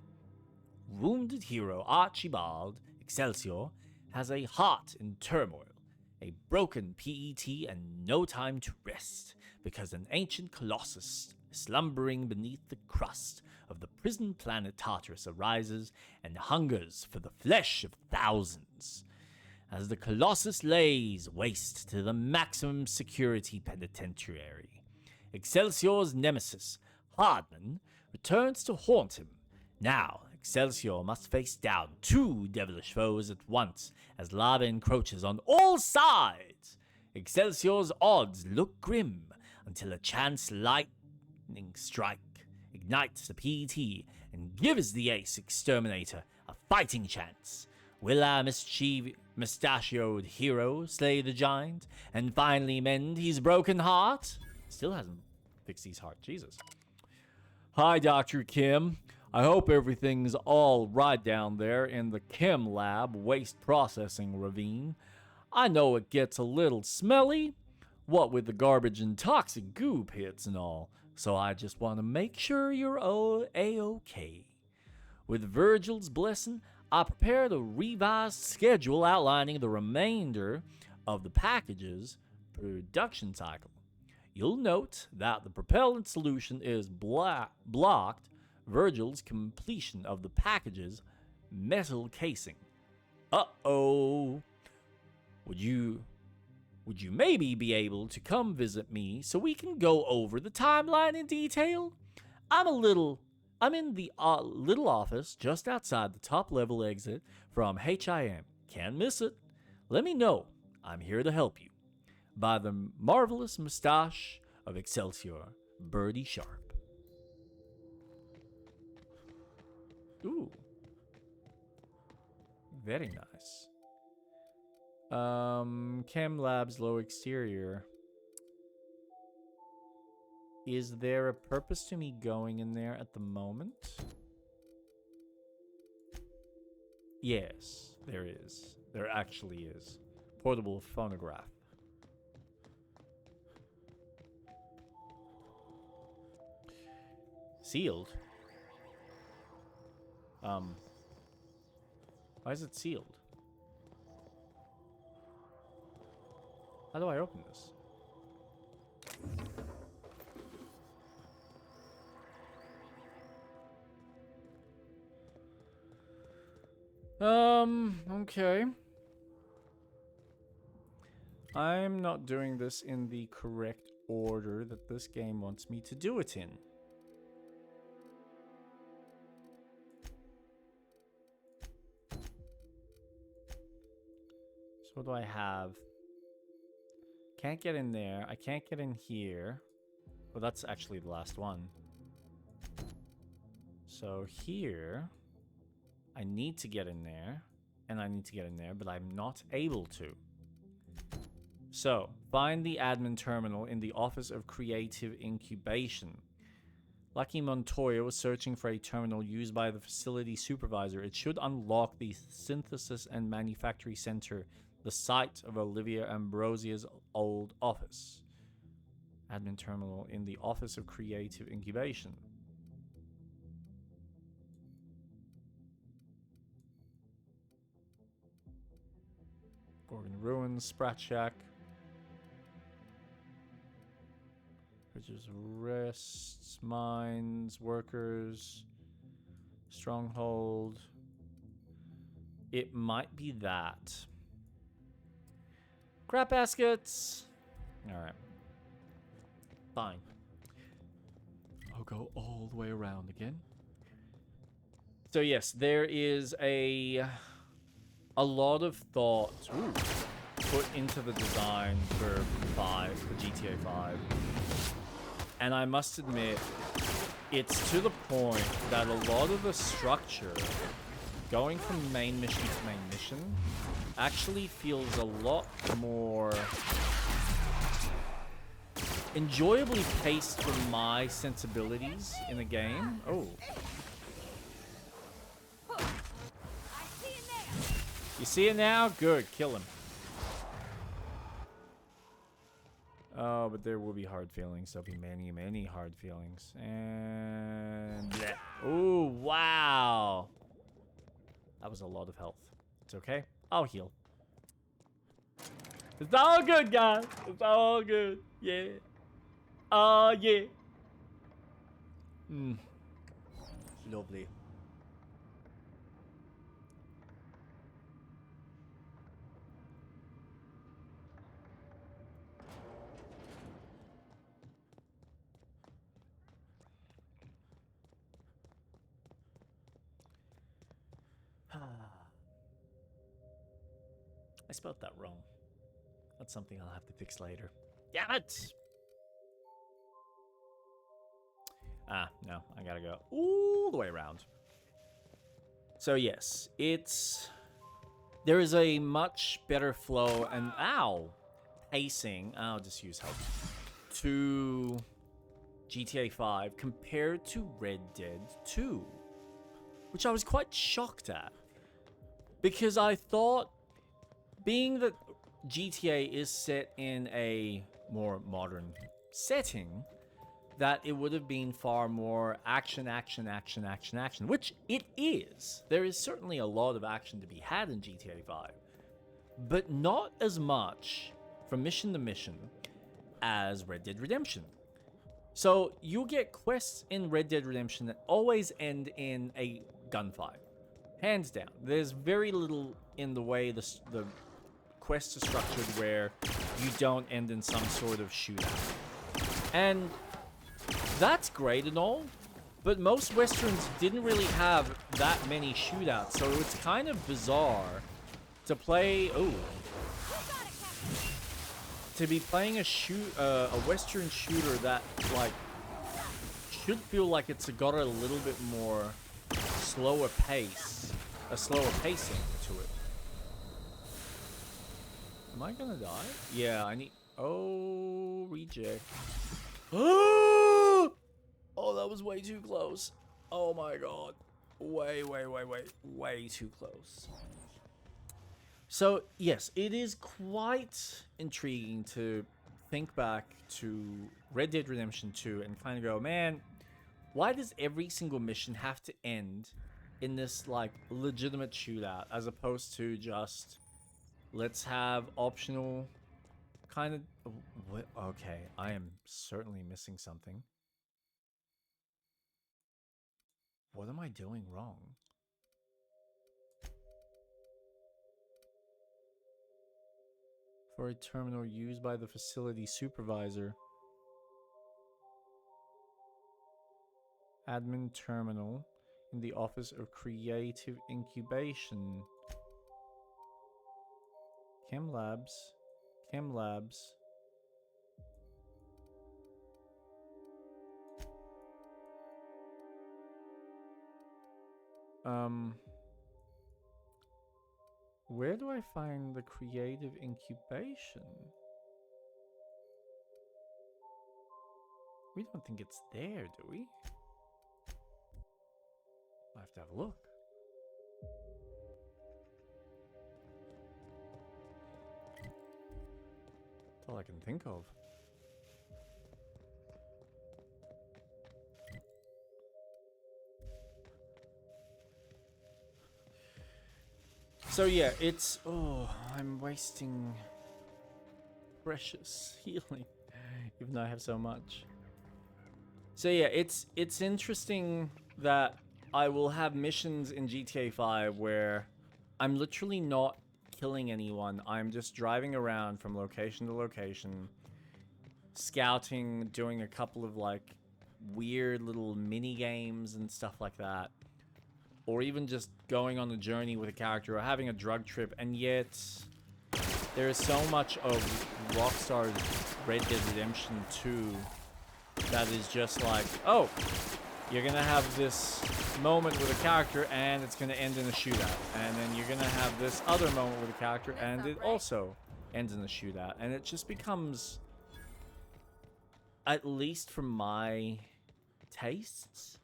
wounded hero Archibald Excelsior has a heart in turmoil, a broken PET, and no time to rest, because an ancient colossus slumbering beneath the crust of the prison planet Tartarus arises and hungers for the flesh of thousands. As the colossus lays waste to the maximum security penitentiary, Excelsior's nemesis, Hardman, returns to haunt him. Now, Excelsior must face down 2 devilish foes at once as lava encroaches on all sides. Excelsior's odds look grim until a chance lightning strike ignites the PET and gives the Ace Exterminator a fighting chance. Will our mustachioed hero slay the giant and finally mend his broken heart? Still hasn't fixed his heart, Jesus. Hi, Dr. Kim. I hope everything's all right down there in the chem lab waste processing ravine. I know it gets a little smelly, what with the garbage and toxic goo pits and all, so I just want to make sure you're A-okay. With Virgil's blessing, I prepared a revised schedule outlining the remainder of the package's production cycle. You'll note that the propellant solution is blocked Virgil's completion of the package's metal casing. Uh-oh. Would you maybe be able to come visit me so we can go over the timeline in detail? I'm in the little office just outside the top level exit from HIM. Can't miss it. Let me know. I'm here to help you. By the marvelous mustache of Excelsior, Birdie Sharp. Ooh. Very nice. Chem Lab's low exterior. Is there a purpose to me going in there at the moment? Yes, there is. There actually is. Portable phonograph. Sealed? Why is it sealed? How do I open this? Okay. I'm not doing this in the correct order that this game wants me to do it in. So what do I have? Can't get in there. I can't get in here. Well, that's actually the last one. So here, I need to get in there, and I need to get in there, but I'm not able to. So, find the admin terminal in the Office of Creative Incubation. Lucky Montoya was searching for a terminal used by the facility supervisor. It should unlock the Synthesis and Manufacturing Center, the site of Olivia Ambrosia's old office. Admin terminal in the Office of Creative Incubation. Gorgon Ruins, Sprat Shack. Bridges, Rests, Mines, Workers, Stronghold. It might be that. Crap baskets! Alright. Fine. I'll go all the way around again. So yes, there is a lot of thought put into the design for GTA 5. And I must admit, it's to the point that a lot of the structure, going from main mission to main mission, actually feels a lot more enjoyably paced for my sensibilities in a game. Oh. You see it now? Good. Kill him. Oh, but there will be hard feelings. There'll be many, many hard feelings. And... oh, wow. That was a lot of health. It's okay. I'll heal. It's all good, guys. It's all good. Yeah. Oh, yeah. Lovely. I spelled that wrong. That's something I'll have to fix later. Damn it! Ah, no, I gotta go all the way around. So yes, there is a much better flow and pacing. I'll just use help to GTA 5 compared to Red Dead 2, which I was quite shocked at because I thought, being that GTA is set in a more modern setting, that it would have been far more action, which it is. There is certainly a lot of action to be had in GTA 5, but not as much from mission to mission as Red Dead Redemption. So you'll get quests in Red Dead Redemption that always end in a gunfight. Hands down. There's very little in the way the quests are structured where you don't end in some sort of shootout. And that's great and all, but most westerns didn't really have that many shootouts, so it's kind of bizarre to play. To be playing a western shooter that like should feel like it's got a little bit more slower pace, a slower pacing to it. Am I gonna die? Yeah, I need. Oh, reject. Oh, that was way too close. Oh my god. Way too close. So, yes, it is quite intriguing to think back to Red Dead Redemption 2 and kind of go, man, why does every single mission have to end in this, like, legitimate shootout as opposed to just, let's have optional kind of... What? Okay, I am certainly missing something. What am I doing wrong? for a terminal used by the facility supervisor. Admin terminal in the Office of Creative Incubation. Chem Labs. Chem Labs. Where do I find the creative incubation? We don't think it's there, do we? I have to have a look. That's all I can think of. So yeah, it's... Oh, I'm wasting precious healing, even though I have so much. So yeah, it's interesting that I will have missions in GTA 5 where I'm literally not killing anyone. I'm just driving around from location to location, scouting, doing a couple of like weird little mini games and stuff like that. Or even just going on a journey with a character or having a drug trip, and yet there is so much of Rockstar's Red Dead Redemption 2 that is just like, oh, you're gonna have this moment with a character and it's gonna end in a shootout, and then you're gonna have this other moment with a character and it also ends in a shootout, and it just becomes, at least from my tastes,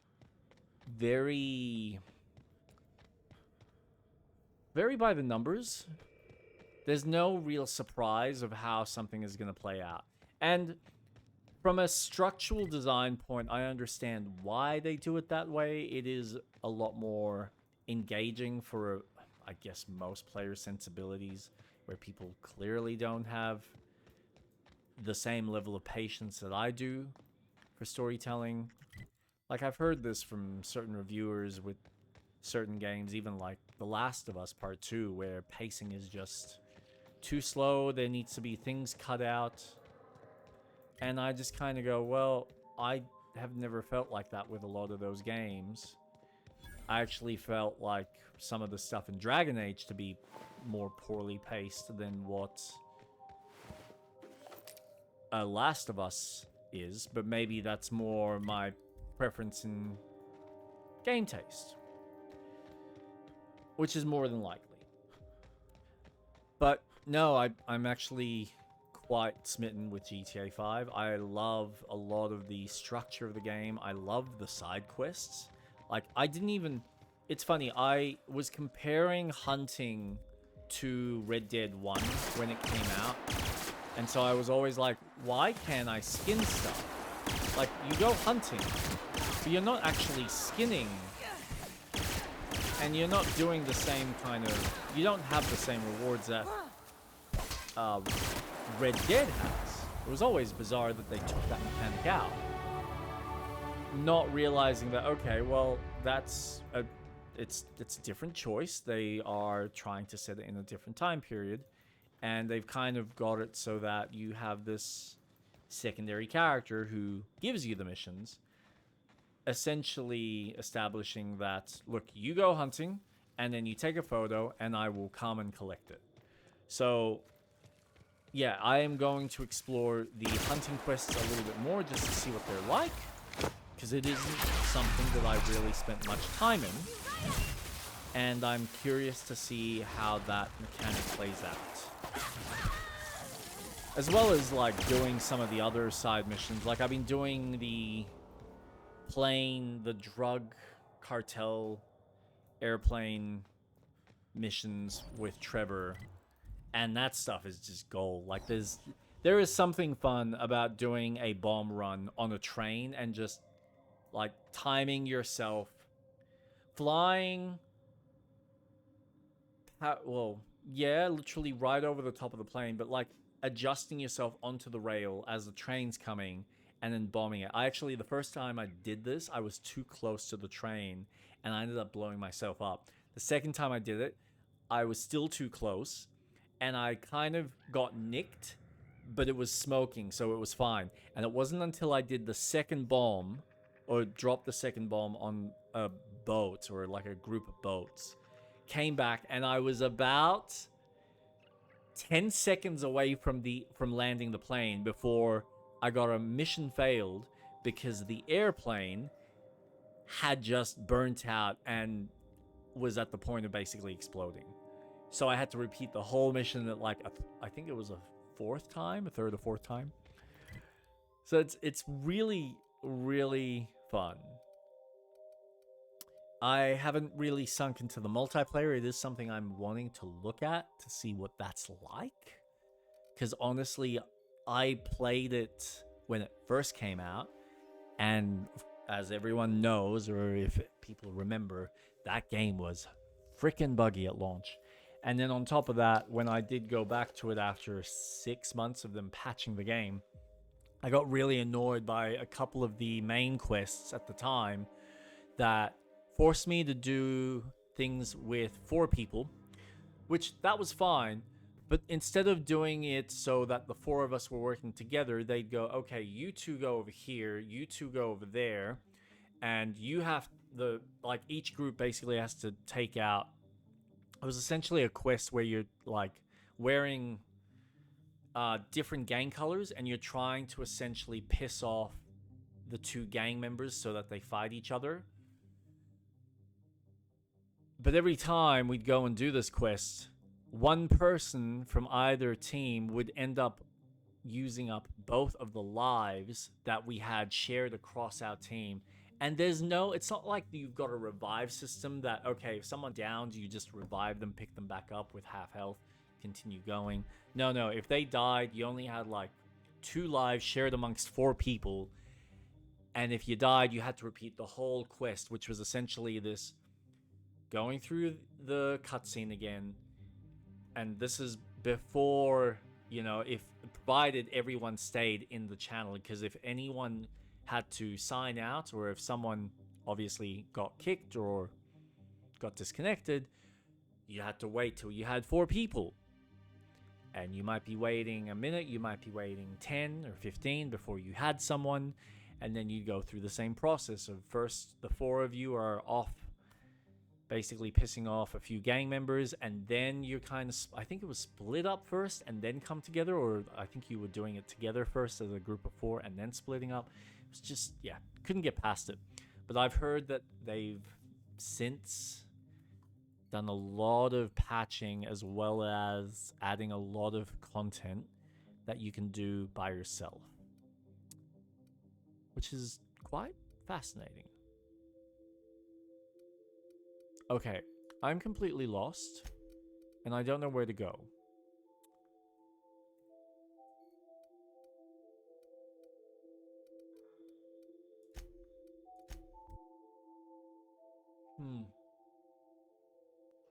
very by the numbers. There's no real surprise of how something is going to play out. And from a structural design point, I understand why they do it that way. It is a lot more engaging for, I guess, most player sensibilities, where people clearly don't have the same level of patience that I do for storytelling. Like, I've heard this from certain reviewers with certain games, even like The Last of Us Part 2, where pacing is just too slow. There needs to be things cut out. And I just kind of go, well, I have never felt like that with a lot of those games. I actually felt like some of the stuff in Dragon Age to be more poorly paced than what Last of Us is, but maybe that's more my preference in game taste, which is more than likely. But no, I'm actually quite smitten with GTA 5. I love a lot of the structure of the game. I love the side quests. Like, I didn't even... It's funny, I was comparing hunting to Red Dead 1 when it came out. And so I was always like, why can't I skin stuff? Like, you go hunting, but you're not actually skinning. And you're not doing the same kind of... You don't have the same rewards that Red Dead has. It was always bizarre that they took that mechanic out. Not realizing that, okay, well, that's a... It's a different choice. They are trying to set it in a different time period. And they've kind of got it so that you have this secondary character who gives you the missions, essentially establishing that, look, you go hunting, and then you take a photo, and I will come and collect it. So, yeah, I am going to explore the hunting quests a little bit more just to see what they're like, because it isn't something that I've really spent much time in, and I'm curious to see how that mechanic plays out. As well as, like, doing some of the other side missions. Like, I've been doing the drug cartel airplane missions with Trevor, and that stuff is just gold. Like, there is something fun about doing a bomb run on a train and just, like, timing yourself, flying, well, yeah, literally right over the top of the plane, but, like, adjusting yourself onto the rail as the train's coming and then bombing it. The first time I did this, I was too close to the train and I ended up blowing myself up. The second time I did it, I was still too close and I kind of got nicked, but it was smoking, so it was fine. And it wasn't until I did the second bomb, or dropped the second bomb on a boat, or like a group of boats, came back, and I was about 10 seconds away from landing the plane before I got a mission failed because the airplane had just burnt out and was at the point of basically exploding. So I had to repeat the whole mission at like I think it was a third or fourth time. So it's really, really fun. I haven't really sunk into the multiplayer. It is something I'm wanting to look at to see what that's like. Because honestly, I played it when it first came out. And as everyone knows, or if people remember, that game was freaking buggy at launch. And then on top of that, when I did go back to it after 6 months of them patching the game, I got really annoyed by a couple of the main quests at the time that forced me to do things with 4 people, which that was fine. But instead of doing it so that the 4 of us were working together, they'd go, okay, you 2 go over here, you 2 go over there, and you have like each group basically has to take out. It was essentially a quest where you're like wearing different gang colors, and you're trying to essentially piss off the 2 gang members so that they fight each other. But every time we'd go and do this quest, one person from either team would end up using up both of the lives that we had shared across our team. And it's not like you've got a revive system that, okay, if someone downs, you just revive them, pick them back up with half health, continue going. No, if they died, you only had like 2 lives shared amongst 4 people. And if you died, you had to repeat the whole quest, which was essentially this going through the cutscene again. And this is before, if provided everyone stayed in the channel, because if anyone had to sign out, or if someone obviously got kicked or got disconnected, you had to wait till you had 4 people. And you might be waiting a minute, you might be waiting 10 or 15 before you had someone, and then you go through the same process of first the 4 of you are off, basically pissing off a few gang members, and then you're kind of, I think it was split up first and then come together, or I think you were doing it together first as a group of 4 and then splitting up. It was just, couldn't get past it. But I've heard that they've since done a lot of patching as well as adding a lot of content that you can do by yourself, which is quite fascinating. Okay, I'm completely lost, and I don't know where to go.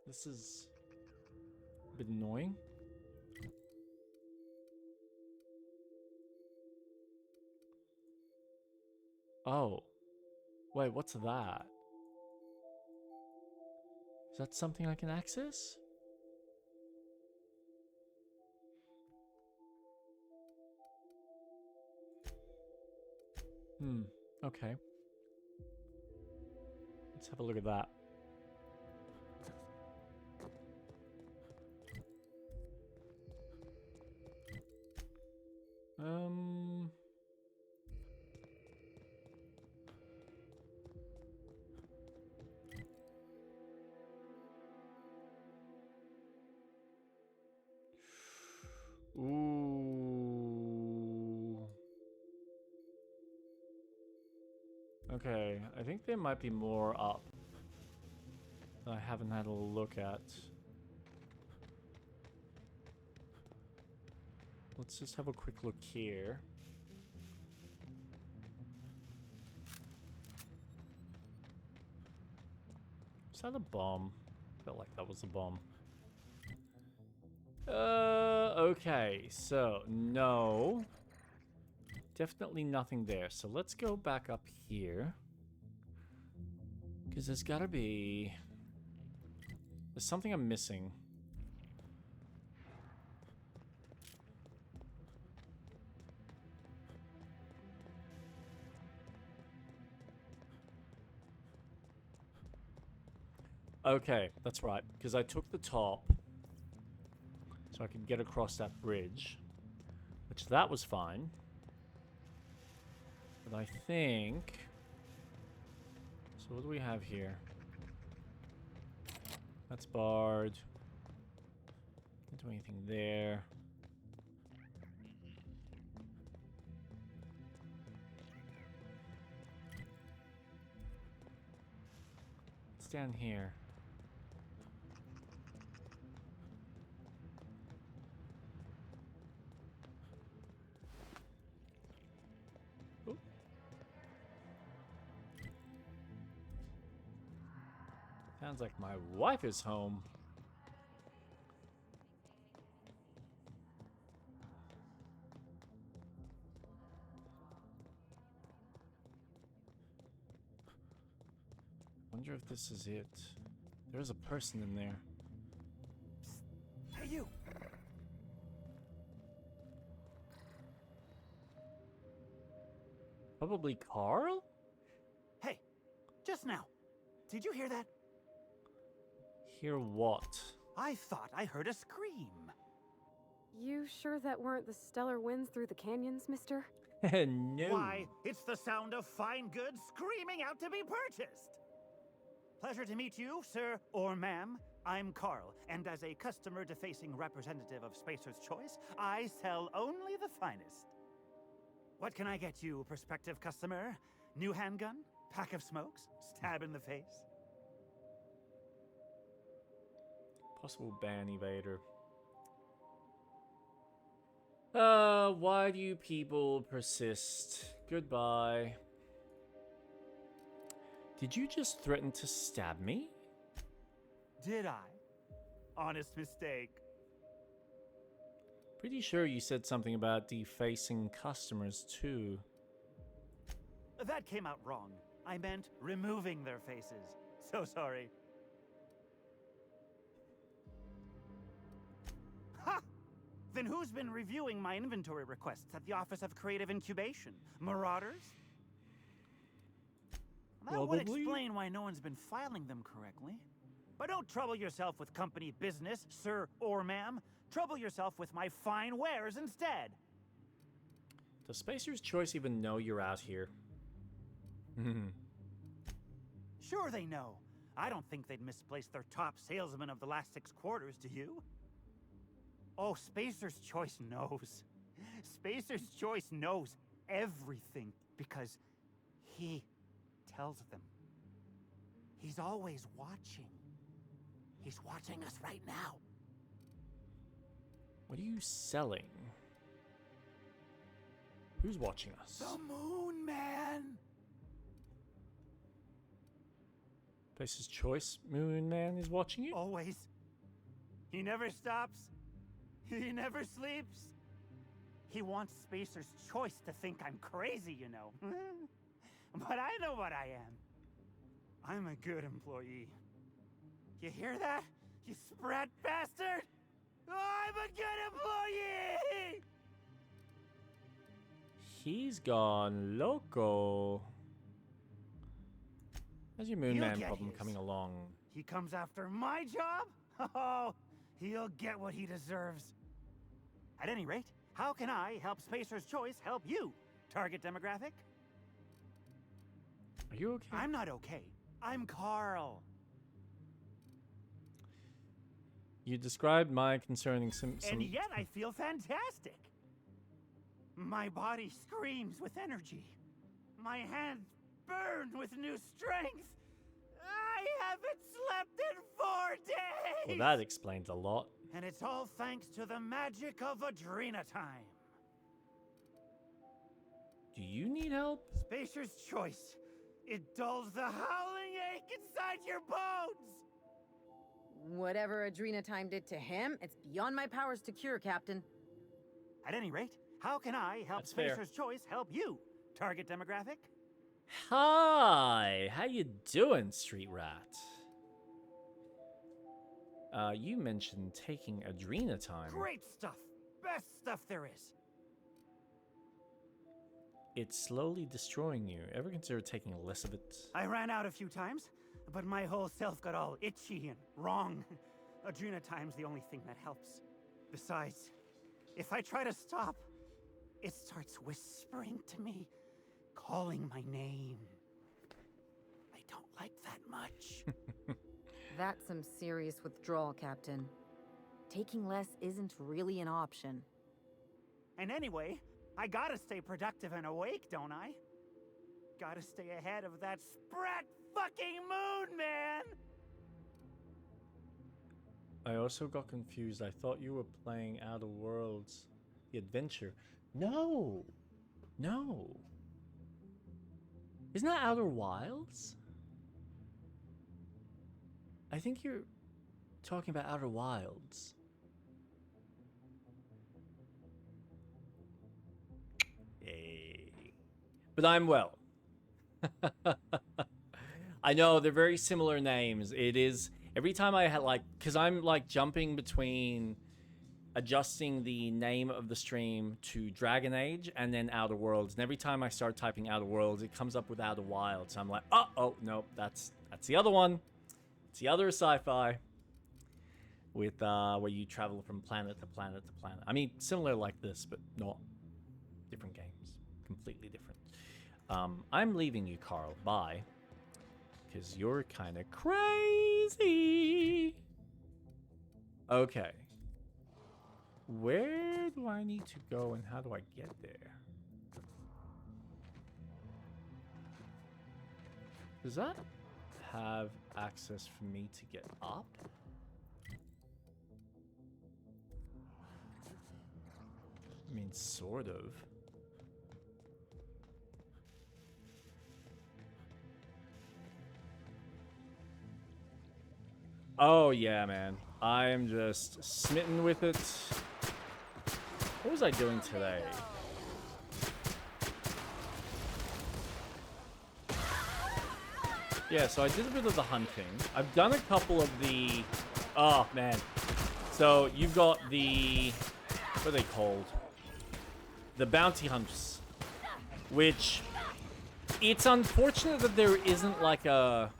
This is a bit annoying. Oh. Wait, what's that? Is that something I can access? Okay. Let's have a look at that. Ooh. Okay, I think there might be more up that I haven't had a look at. Let's just have a quick look here. Is that a bomb? Felt like that was a bomb. Okay, so no. Definitely nothing there. So let's go back up here. Because there's gotta be... There's something I'm missing. Okay, that's right. Because I took the top so I could get across that bridge, which that was fine. But I think... So what do we have here? That's barred. Can't do anything there. What's down here? Oop. Sounds like my wife is home. Wonder if this is it. There's a person in there. Hey, you! Probably Carl? Hey, just now. Did you hear that? Hear what? I thought I heard a scream. You sure that weren't the stellar winds through the canyons, mister? No. Why, it's the sound of fine goods screaming out to be purchased. Pleasure to meet you, sir or ma'am. I'm Carl, and as a customer-defacing representative of Spacer's Choice, I sell only the finest. What can I get you, prospective customer? New handgun? Pack of smokes? Stab in the face? Possible ban evader. Why do you people persist? Goodbye. Did you just threaten to stab me? Did I? Honest mistake. Pretty sure you said something about defacing customers too. That came out wrong. I meant removing their faces. So sorry. Ha! Then who's been reviewing my inventory requests at the Office of Creative Incubation? Marauders? That would Probably. explain why no one's been filing them correctly. But don't trouble yourself with company business, sir or ma'am. Trouble yourself with my fine wares instead. Does Spacer's Choice even know you're out here? Sure they know. I don't think they'd misplace their top salesman of the last 6 quarters, do you? Oh, Spacer's Choice knows. Spacer's Choice knows everything because he tells them. He's always watching. He's watching us right now. What are you selling? Who's watching us? The Moon Man! Spacer's Choice Moon Man is watching you? Always. He never stops. He never sleeps. He wants Spacer's Choice to think I'm crazy, you know. But I know what I am. I'm a good employee. You hear that? You sprat bastard? I'm a good employee! He's gone loco. How's your Moon He'll Man get problem his. coming along? He comes after my job? Oh, he'll get what he deserves. At any rate, how can I help Spacer's Choice help you? Target demographic? Are you okay? I'm not okay. I'm Carl. You described my concerning some And yet I feel fantastic. My body screams with energy. My hands burn with new strength. I haven't slept in 4 days. Well, that explains a lot. And it's all thanks to the magic of Adrena time. Do you need help? Spacer's Choice. It dulls the howling ache inside your bones. Whatever Adrena time did to him, it's beyond my powers to cure, Captain. At any rate, how can I help That's fair. Spacer's Choice help you? Target demographic? Hi, how you doing, Street Rat? You mentioned taking Adrena time. Great stuff. Best stuff there is. It's slowly destroying you. Ever consider taking less of it? I ran out a few times, But my whole self got all itchy and wrong. Adrenatime's the only thing that helps. Besides, if I try to stop, it starts whispering to me, calling my name. I don't like that much. That's some serious withdrawal, Captain. Taking less isn't really an option. And anyway, I gotta stay productive and awake, don't I? Gotta stay ahead of that sprat fucking moon, man! I also got confused. I thought you were playing Outer Worlds, the adventure. No! No! Isn't that Outer Wilds? I think you're talking about Outer Wilds. Yay. But I'm well. I know, they're very similar names. It is, every time I had like, because I'm like jumping between adjusting the name of the stream to Dragon Age and then Outer Worlds. And every time I start typing Outer Worlds, it comes up with Outer Wilds. So I'm like, oh, no, that's the other one. It's the other sci-fi with where you travel from planet to planet to planet. I mean, similar like this, but not different games. Completely different. I'm leaving you, Carl. Bye. Because you're kind of crazy. Okay. Where do I need to go and how do I get there? Does that have access for me to get up? I mean, sort of. Oh yeah, man. I am just smitten with it. What was I doing today? Yeah, so I did a bit of the hunting. I've done a couple of the... Oh, man. So, you've got the... What are they called? The bounty hunts. Which... It's unfortunate that there isn't like a...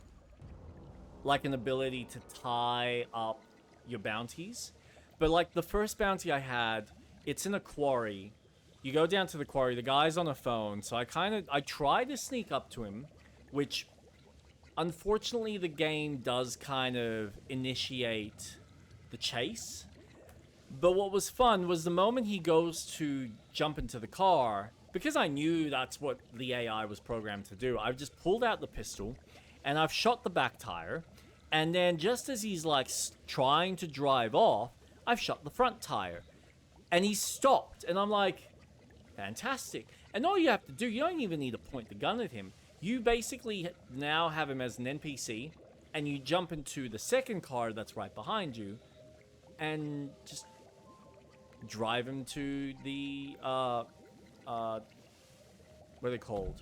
Like an ability to tie up your bounties. But like the first bounty I had, it's in a quarry. You go down to the quarry, the guy's on a phone. So I tried to sneak up to him, which... Unfortunately, the game does kind of initiate the chase. But what was fun was the moment he goes to jump into the car, because I knew that's what the AI was programmed to do, I've just pulled out the pistol, and I've shot the back tire, and then just as he's like trying to drive off, I've shot the front tire. And he's stopped, and I'm like, fantastic. And all you have to do, you don't even need to point the gun at him. You basically now have him as an NPC, and you jump into the second car that's right behind you, and just drive him to the, what are they called?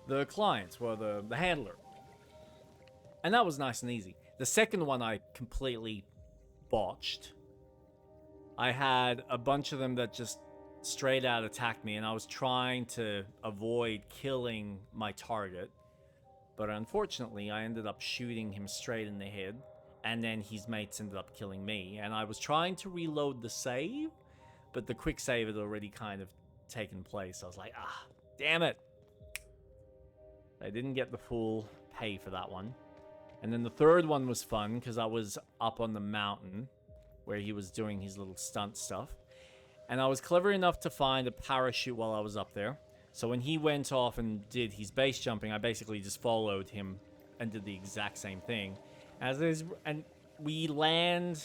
The clients, well, the handler. And that was nice and easy. The second one I completely botched. I had a bunch of them that just straight out attacked me, and I was trying to avoid killing my target, but unfortunately I ended up shooting him straight in the head, and then his mates ended up killing me, and I was trying to reload the save, but the quick save had already kind of taken place. I was like, damn it. I didn't get the full pay for that one. And then the third one was fun because I was up on the mountain where he was doing his little stunt stuff. And I was clever enough to find a parachute while I was up there. So when he went off and did his base jumping, I basically just followed him and did the exact same thing. And we land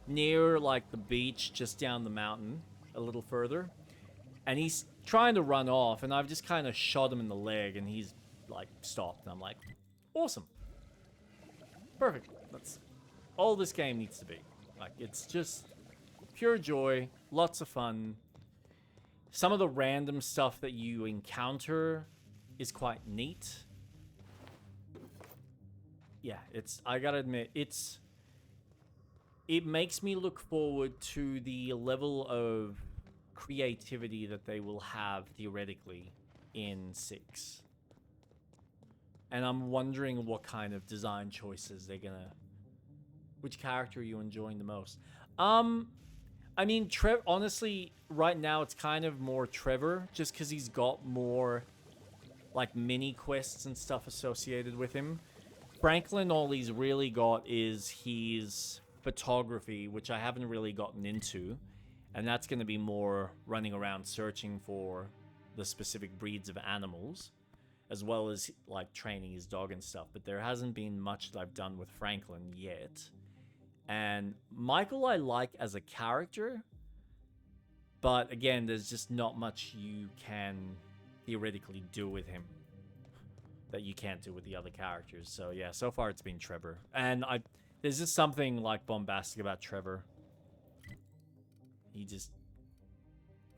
near like the beach just down the mountain a little further. And he's trying to run off, and I've just kind of shot him in the leg, and he's like stopped. And I'm like, awesome. Perfect. That's all this game needs to be. Like, it's just pure joy, lots of fun. Some of the random stuff that you encounter is quite neat. Yeah, I gotta admit, it makes me look forward to the level of creativity that they will have theoretically in 6. And I'm wondering what kind of design choices they're gonna... Which character are you enjoying the most? I mean, honestly, right now it's kind of more Trevor, just because he's got more, like, mini quests and stuff associated with him. Franklin, all he's really got is his photography, which I haven't really gotten into. And that's going to be more running around searching for the specific breeds of animals, as well as, like, training his dog and stuff. But there hasn't been much that I've done with Franklin yet. And Michael I like as a character, but again, there's just not much you can theoretically do with him that you can't do with the other characters. So yeah, so far it's been Trevor. And there's just something like bombastic about Trevor. He just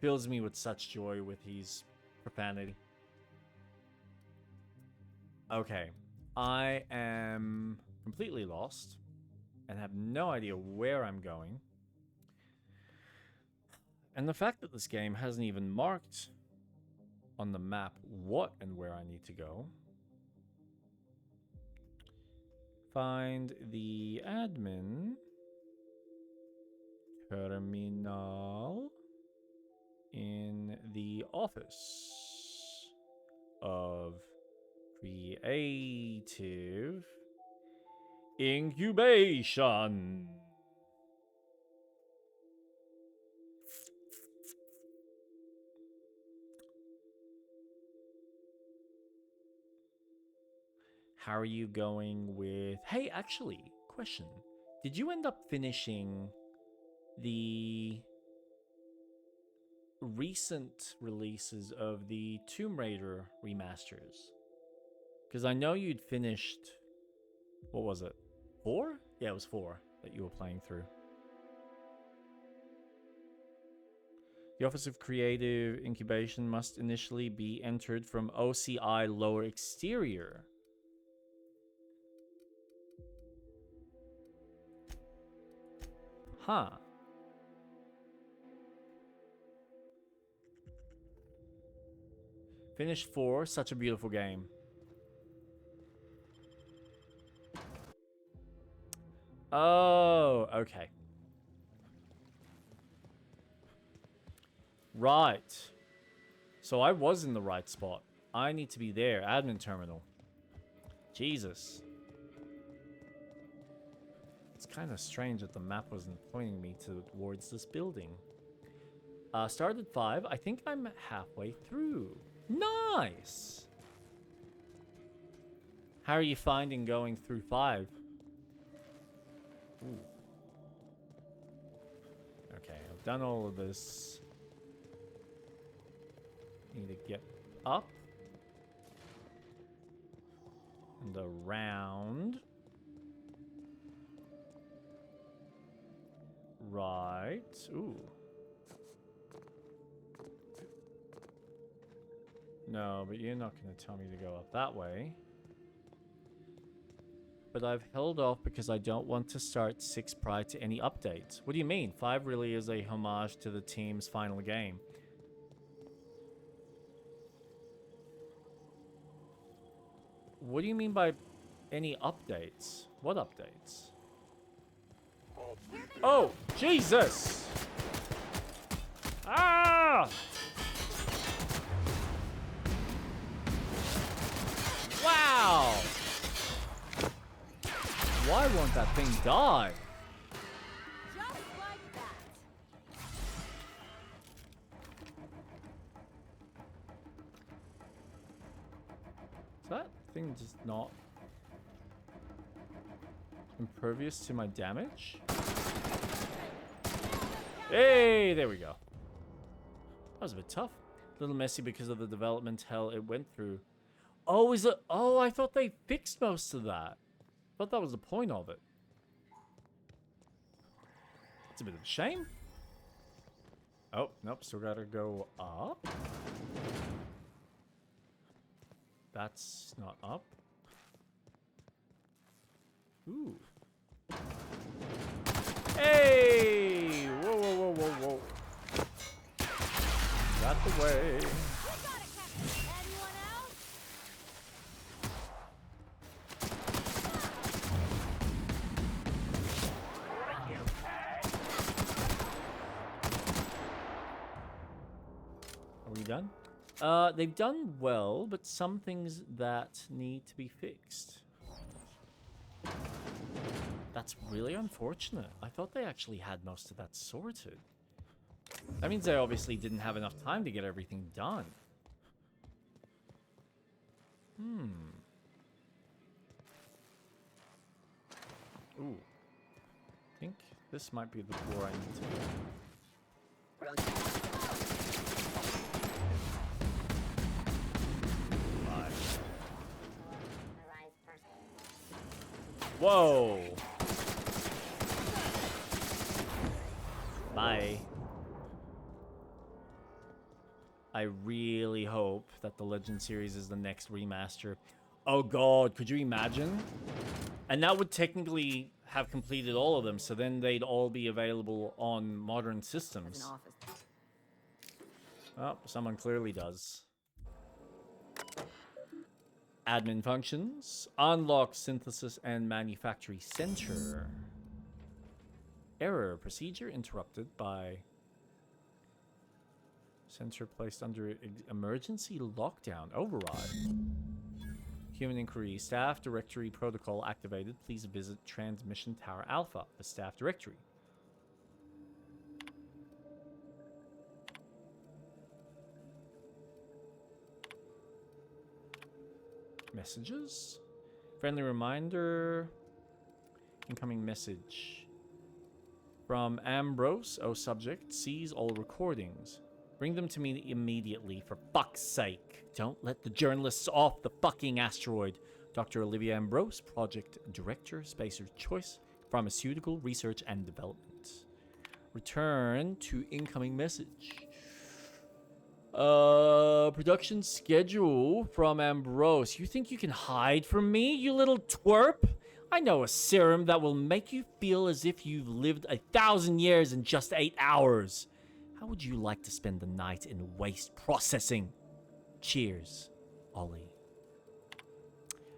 fills me with such joy with his profanity. Okay, I am completely lost and have no idea where I'm going. And the fact that this game hasn't even marked on the map what and where I need to go. Find the admin terminal in the office of creative incubation. How are you going with... Hey, actually, question. Did you end up finishing the recent releases of the Tomb Raider remasters? Because I know you'd finished... What was it? 4? Yeah, it was 4 that you were playing through. The Office of Creative Incubation must initially be entered from OCI Lower Exterior. Huh. Finished 4, such a beautiful game. Oh, okay. Right. So I was in the right spot. I need to be there. Admin terminal. Jesus. It's kind of strange that the map wasn't pointing me towards this building. Started 5. I think I'm halfway through. Nice! How are you finding going through 5? Ooh. Okay, I've done all of this. Need to get up. And around. Right. Ooh. No, but you're not going to tell me to go up that way. But I've held off because I don't want to start 6 prior to any updates. What do you mean? 5 really is a homage to the team's final game. What do you mean by any updates? What updates? Oh, Jesus! Ah! Wow! Why won't that thing die? Just like that. Is that thing just not impervious to my damage? Hey, there we go. That was a bit tough. A little messy because of the development hell it went through. Oh, is it? Oh, I thought they fixed most of that. I thought that was the point of it. It's a bit of a shame. Oh, nope, still gotta go up. That's not up. Ooh. Hey! Whoa, whoa, whoa, whoa, whoa. Got the way. we done? They've done well, but some things that need to be fixed. That's really unfortunate. I thought they actually had most of that sorted. That means they obviously didn't have enough time to get everything done. Ooh. I think this might be the floor I need to go. Whoa! Bye. I really hope that the Legend series is the next remaster. Oh god, could you imagine? And that would technically have completed all of them, so then they'd all be available on modern systems. Oh, someone clearly does. Admin functions. Unlock synthesis and manufacturing center. Error. Procedure interrupted by... Center placed under emergency lockdown. Override. Human inquiry. Staff directory protocol activated. Please visit Transmission Tower Alpha, the staff directory. Messages? Friendly reminder. Incoming message. From Ambrose, O subject, seize all recordings. Bring them to me immediately, for fuck's sake. Don't let the journalists off the fucking asteroid. Dr. Olivia Ambrose, Project Director, Spacer's Choice, Pharmaceutical Research and Development. Return to incoming message. Production schedule from Ambrose. You think you can hide from me, you little twerp? I know a serum that will make you feel as if you've lived 1,000 years in just 8 hours. How would you like to spend the night in waste processing? Cheers, Ollie.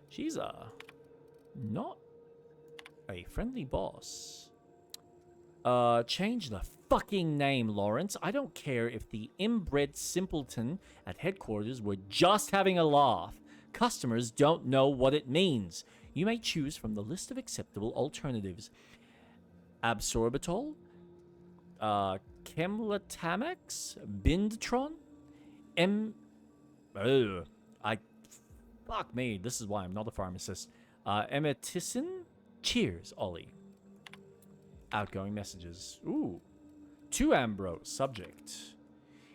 She's not a friendly boss. Change the fucking name, Lawrence. I don't care if the inbred simpleton at headquarters were just having a laugh. Customers don't know what it means. You may choose from the list of acceptable alternatives. Absorbitol, Chemlatamax, Bindtron, fuck me, this is why I'm not a pharmacist. Emeticin? Cheers, Ollie. Outgoing messages. Ooh. To Ambrose, subject.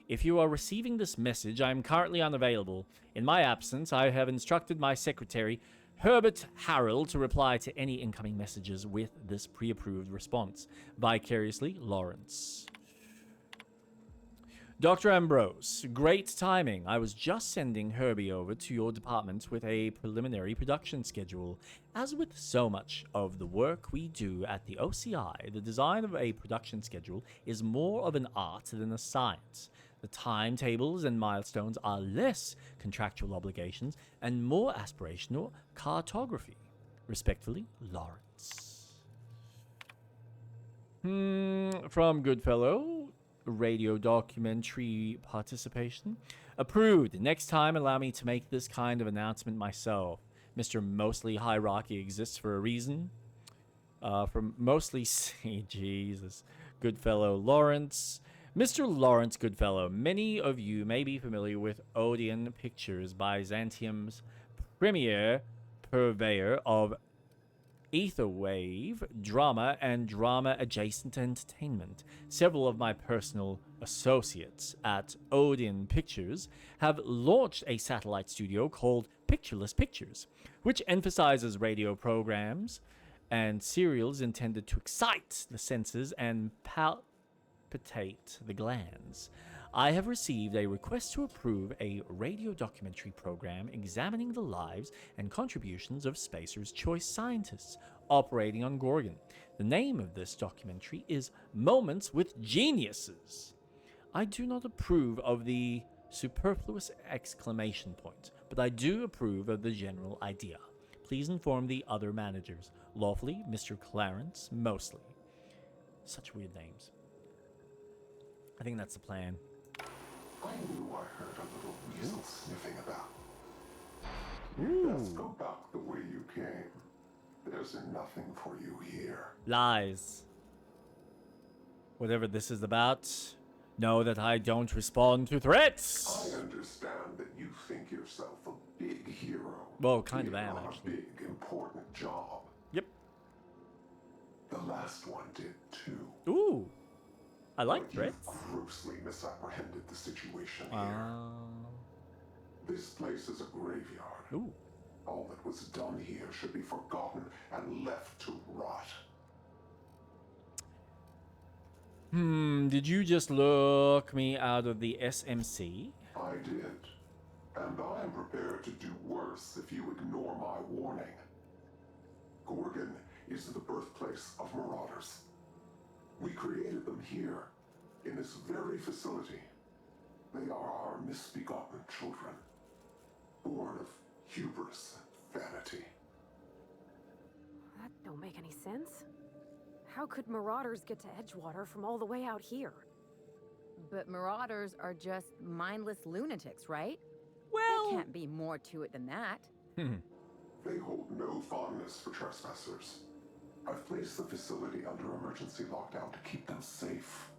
If you are receiving this message, I am currently unavailable. In my absence, I have instructed my secretary, Herbert Harrell, to reply to any incoming messages with this pre-approved response. Vicariously, Lawrence. Dr. Ambrose, great timing. I was just sending Herbie over to your department with a preliminary production schedule. As with so much of the work we do at the OCI, the design of a production schedule is more of an art than a science. The timetables and milestones are less contractual obligations and more aspirational cartography. Respectfully, Lawrence. From Goodfellow. Radio documentary participation. Approved. Next time, allow me to make this kind of announcement myself. Mr. Mostly Hierarchy exists for a reason. From Mostly... Jesus. Goodfellow Lawrence. Mr. Lawrence Goodfellow, many of you may be familiar with Odeon Pictures, Byzantium's premier purveyor of etherwave, drama, and drama-adjacent entertainment. Several of my personal associates at Odeon Pictures have launched a satellite studio called Pictureless Pictures, which emphasizes radio programs and serials intended to excite the senses and palpitate the glands. I have received a request to approve a radio documentary program examining the lives and contributions of Spacer's Choice scientists operating on Gorgon. The name of this documentary is Moments with Geniuses. I do not approve of the superfluous exclamation point, but I do approve of the general idea. Please inform the other managers. Lawfully, Mr. Clarence Mosley. Such weird names. I think that's the plan. I knew I heard a little weasel sniffing about. Best go back the way you came. There's nothing for you here. Lies. Whatever this is about, know that I don't respond to threats. I understand that you think yourself a big hero. Well, kind of am, on actually. A big, important job. Yep. The last one did too. Ooh. I like But threats. you've grossly misapprehended the situation here. This place is a graveyard. Ooh. All that was done here should be forgotten and left to rot. Did you just look me out of the SMC? I did. And I am prepared to do worse if you ignore my warning. Gorgon is the birthplace of marauders. We created them here, in this very facility. They are our misbegotten children, born of hubris and vanity. That don't make any sense. How could marauders get to Edgewater from all the way out here? But marauders are just mindless lunatics, right? Well, there can't be more to it than that. They hold no fondness for trespassers. I've placed the facility under emergency lockdown to keep them safe.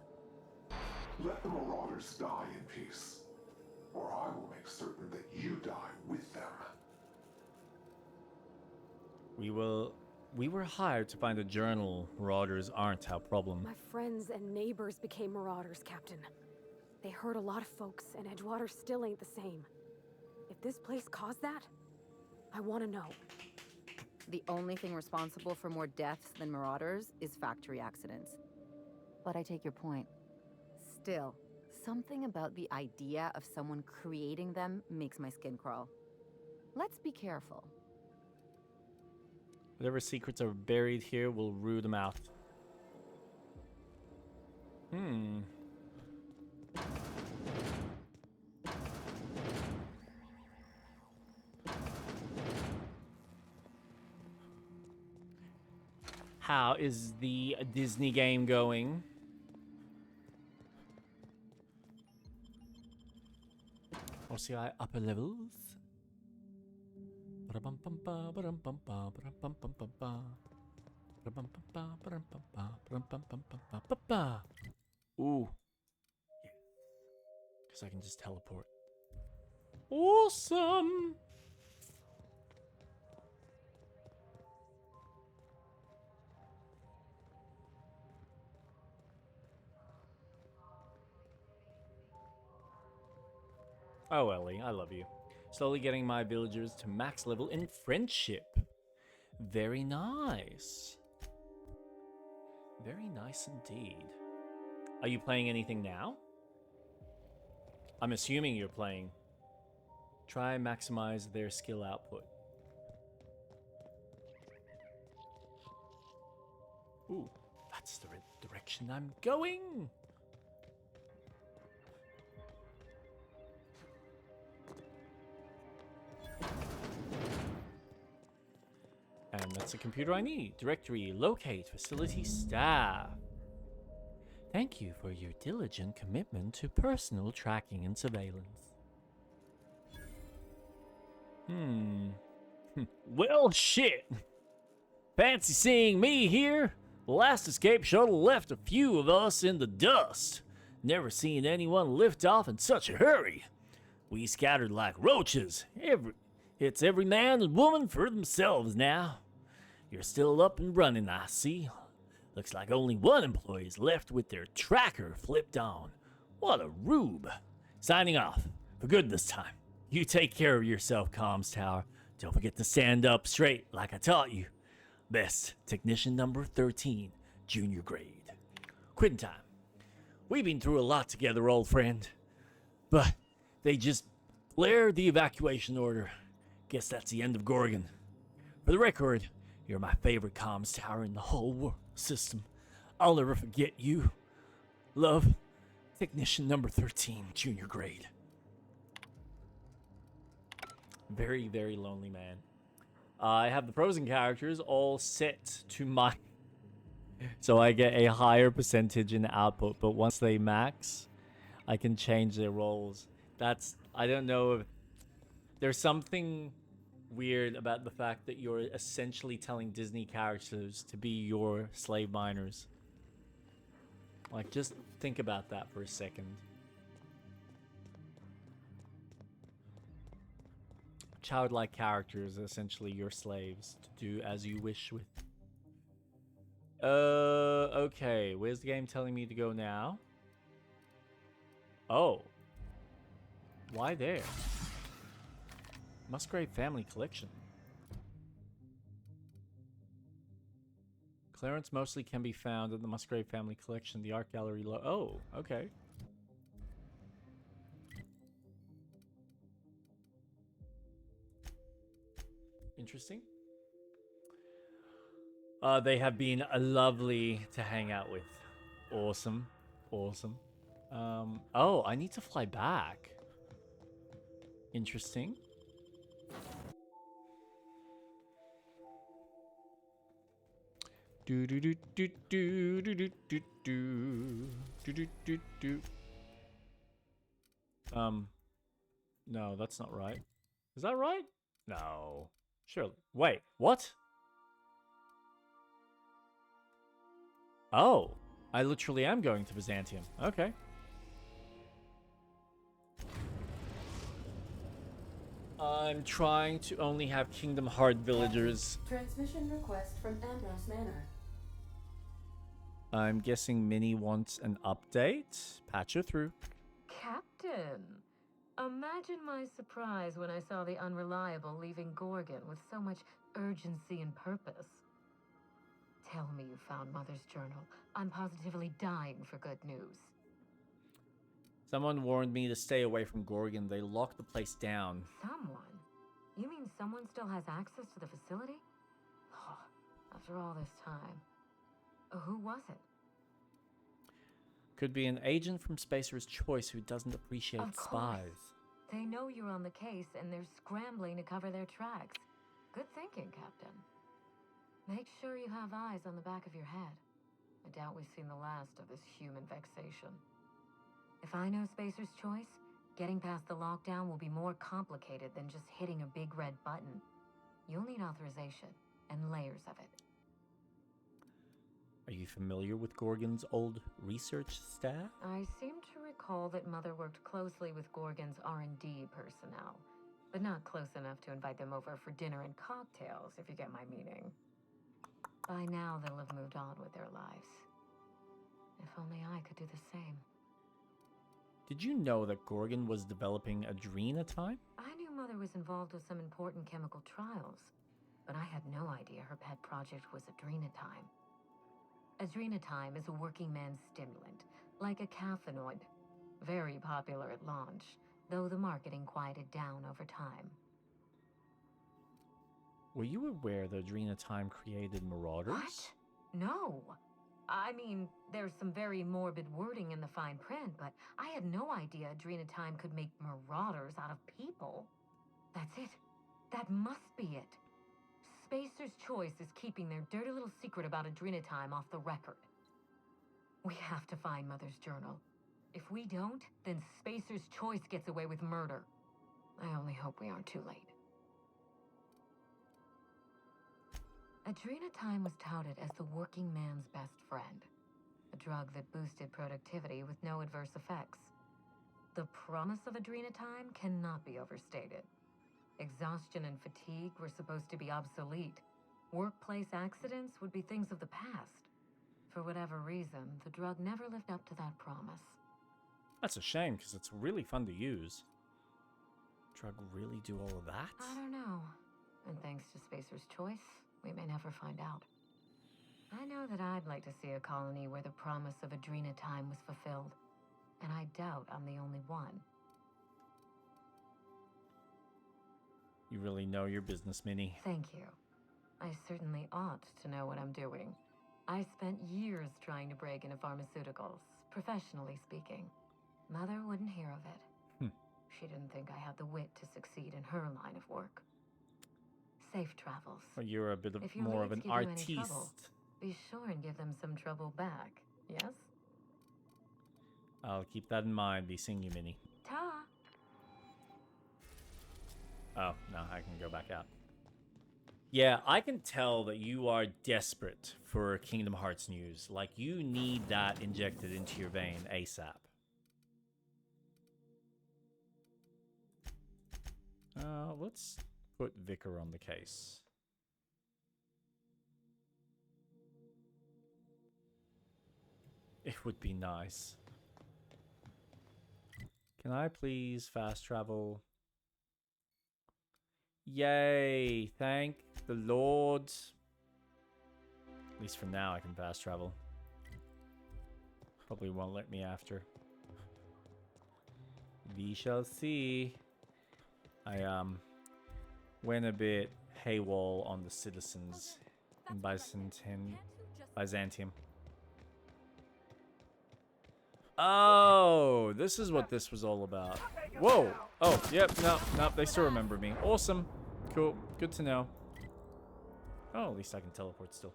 Let the marauders die in peace, or I will make certain that you die with them. We were hired to find a journal. Marauders aren't our problem. My friends and neighbors became marauders, Captain. They hurt a lot of folks, and Edgewater still ain't the same. If this place caused that, I want to know. The only thing responsible for more deaths than marauders is factory accidents. But I take your point. Still, something about the idea of someone creating them makes my skin crawl. Let's be careful. Whatever secrets are buried here will rue them out. How is the Disney game going? OCI upper levels. Ooh. Because I can just teleport. Awesome! Oh, Ellie, I love you. Slowly getting my villagers to max level in friendship. Very nice. Very nice indeed. Are you playing anything now? I'm assuming you're playing. Try and maximize their skill output. Ooh, that's the direction I'm going. And that's the computer I need. Directory, locate, facility staff. Thank you for your diligent commitment to personal tracking and surveillance. Well, shit. Fancy seeing me here? The last escape shuttle left a few of us in the dust. Never seen anyone lift off in such a hurry. We scattered like roaches. It's every man and woman for themselves now. You're still up and running, I see. Looks like only one employee's left with their tracker flipped on. What a rube. Signing off. For good this time. You take care of yourself, Comms Tower. Don't forget to stand up straight like I taught you. Best, Technician number 13, junior grade. Quitting time. We've been through a lot together, old friend. But they just blared the evacuation order. Guess that's the end of Gorgon. For the record, you're my favorite comms tower in the whole world system. I'll never forget you. Love, Technician number 13, junior grade. Very, very lonely man. I have the frozen characters all set to my... So I get a higher percentage in output, but once they max, I can change their roles. That's, I don't know if there's something weird about the fact that you're essentially telling Disney characters to be your slave miners. Like, just think about that for a second. Childlike characters are essentially your slaves to do as you wish with. Okay. Where's the game telling me to go now? Oh. Why there? Musgrave Family Collection. Clearance mostly can be found at the Musgrave Family Collection, the art gallery. Oh, okay. Interesting. They have been lovely to hang out with. Awesome. Awesome. Oh, I need to fly back. Interesting. Do do do do do do do do do do do do. No, that's not right. Is that right? No. Surely. Wait, what? Oh, I literally am going to Byzantium. Okay. I'm trying to only have Kingdom Heart villagers. Transmission request from Ambrose Manor. I'm guessing Minnie wants an update. Patch her through. Captain, imagine my surprise when I saw the Unreliable leaving Gorgon with so much urgency and purpose. Tell me you found Mother's journal. I'm positively dying for good news. Someone warned me to stay away from Gorgon. They locked the place down. Someone? You mean someone still has access to the facility? Oh, after all this time. Who was it? Could be an agent from Spacer's Choice who doesn't appreciate Of course. spies. They know you're on the case and they're scrambling to cover their tracks. Good thinking, Captain. Make sure you have eyes on the back of your head. I doubt we've seen the last of this human vexation. If I know Spacer's Choice, getting past the lockdown will be more complicated than just hitting a big red button. You'll need authorization and layers of it. Are you familiar with Gorgon's old research staff? I seem to recall that Mother worked closely with Gorgon's R&D personnel, but not close enough to invite them over for dinner and cocktails, if you get my meaning. By now, they'll have moved on with their lives. If only I could do the same. Did you know that Gorgon was developing Adrenatime? I knew Mother was involved with some important chemical trials, but I had no idea her pet project was Adrenatime. Adrenatime is a working man's stimulant, like a caffeinoid. Very popular at launch, though the marketing quieted down over time. Were you aware that Adrenatime created Marauders? What? No. I mean, there's some very morbid wording in the fine print, but I had no idea Adrenatime could make Marauders out of people. That's it. That must be it. Spacer's Choice is keeping their dirty little secret about Adrenatime off the record. We have to find Mother's journal. If we don't, then Spacer's Choice gets away with murder. I only hope we aren't too late. Adrenatime was touted as the working man's best friend. A drug that boosted productivity with no adverse effects. The promise of Adrenatime cannot be overstated. Exhaustion and fatigue were supposed to be obsolete. Workplace accidents would be things of the past. For whatever reason, the drug never lived up to that promise. That's a shame, because it's really fun to use. Drug really do all of that? I don't know. And thanks to Spacer's Choice, we may never find out. I know that I'd like to see a colony where the promise of Adrenatime was fulfilled. And I doubt I'm the only one. You really know your business, Minnie. Thank you. I certainly ought to know what I'm doing. I spent years trying to break into pharmaceuticals, professionally speaking. Mother wouldn't hear of it. She didn't think I had the wit to succeed in her line of work. Safe travels. Well, you're a bit If your more of leads an give you any trouble, artiste. be sure and give them some trouble back, yes? I'll keep that in mind. Be seeing you, Minnie. Ta. Oh, no, I can go back out. Yeah, I can tell that you are desperate for Kingdom Hearts news. Like, you need that injected into your vein ASAP. Let's put Vicar on the case. It would be nice. Can I please fast travel? Yay! Thank the Lord. At least for now I can fast travel. Probably won't let me after. We shall see. I went a bit haywall on the citizens in Byzantium. Oh, this is what this was all about. Whoa! Oh, yep, no, they still remember me. Awesome. Cool. Good to know. Oh, at least I can teleport still.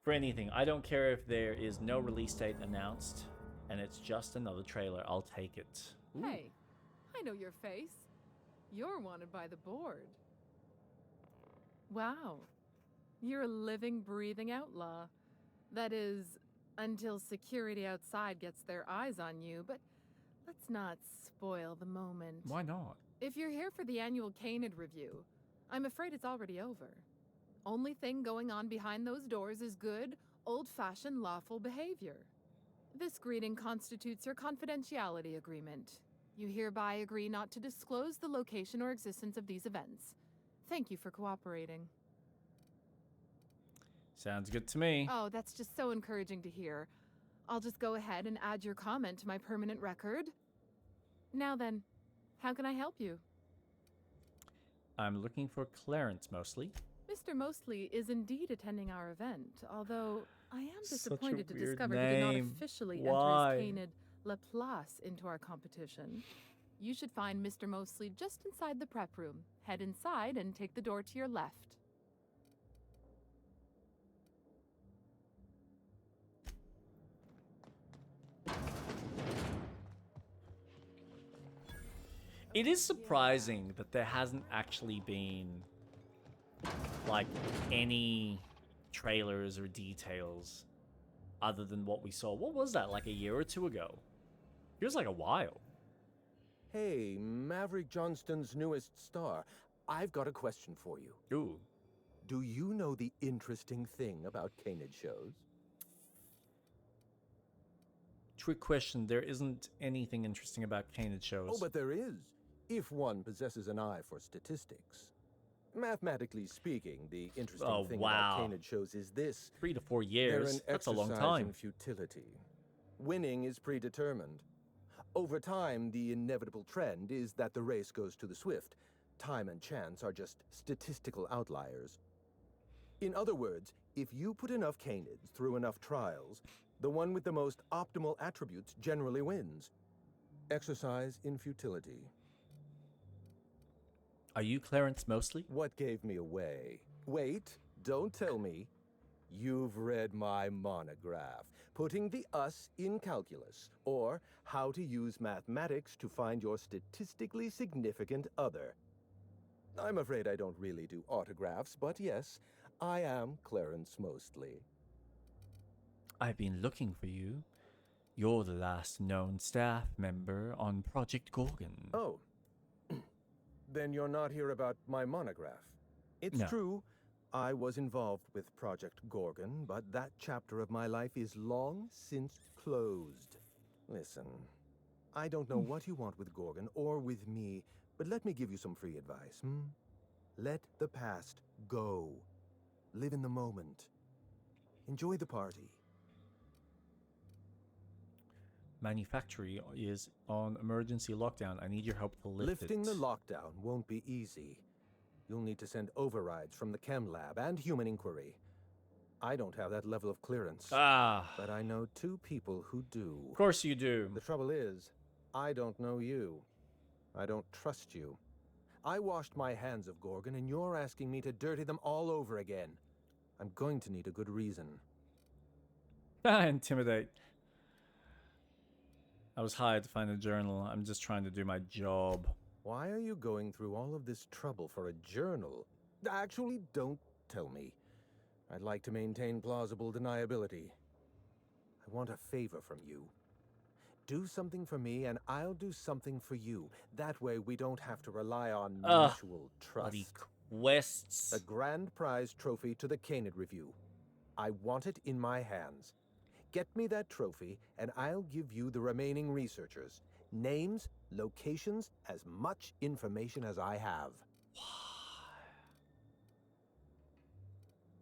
For anything, I don't care if there is no release date announced, and it's just another trailer. I'll take it. Ooh. Hey, I know your face. You're wanted by the board. Wow. You're a living, breathing outlaw. That is, until security outside gets their eyes on you, but let's not spoil the moment. Why not? If you're here for the annual Canid review, I'm afraid it's already over. Only thing going on behind those doors is good, old-fashioned lawful behavior. This greeting constitutes your confidentiality agreement. You hereby agree not to disclose the location or existence of these events. Thank you for cooperating. Sounds good to me. Oh, that's just so encouraging to hear. I'll just go ahead and add your comment to my permanent record. Now then, how can I help you? I'm looking for Clarence mostly. Mr. Mostly is indeed attending our event, although I am Such a disappointed to weird discover he did not name. officially Why? enter his Canid Laplace into our competition. You should find Mr. Mostly just inside the prep room. Head inside and take the door to your left. It is surprising that there hasn't actually been, like, any trailers or details other than what we saw. What was that, like a year or two ago? Feels like a while. Hey, Maverick Johnston's newest star. I've got a question for you. Ooh. Do you know the interesting thing about Canid shows? Trick question. There isn't anything interesting about Canid shows. Oh, but there is, if one possesses an eye for statistics. Mathematically speaking, the interesting thing about Canid shows is this. 3 to 4 years. That's a long They're an time. exercise in futility. Winning is predetermined. Over time, the inevitable trend is that the race goes to the swift. Time and chance are just statistical outliers. In other words, if you put enough Canids through enough trials, the one with the most optimal attributes generally wins. Exercise in futility. Are you Clarence mostly? What gave me away? Wait, don't tell me. You've read my monograph, Putting the Us in Calculus, or How to Use Mathematics to Find Your Statistically Significant Other. I'm afraid I don't really do autographs, but yes, I am Clarence Mostly. I've been looking for you. You're the last known staff member on Project Gorgon. Oh. Then you're not here about my monograph. It's No. true, I was involved with Project Gorgon, but that chapter of my life is long since closed. Listen, I don't know what you want with Gorgon or with me, but let me give you some free advice, Let the past go. Live in the moment. Enjoy the party. Manufactory is on emergency lockdown. I need your help to lift Lifting it. the lockdown won't be easy. You'll need to send overrides from the Chem Lab and Human Inquiry. I don't have that level of clearance. But I know 2 people who do. Of course you do. The trouble is, I don't know you. I don't trust you. I washed my hands of Gorgon, and you're asking me to dirty them all over again. I'm going to need a good reason. Intimidate. I was hired to find a journal. I'm just trying to do my job. Why are you going through all of this trouble for a journal? Actually, don't tell me. I'd like to maintain plausible deniability. I want a favor from you. Do something for me, and I'll do something for you. That way, we don't have to rely on mutual Bloody trust. quests. A grand prize trophy to the Canid Review. I want it in my hands. Get me that trophy, and I'll give you the remaining researchers. Names, locations, as much information as I have.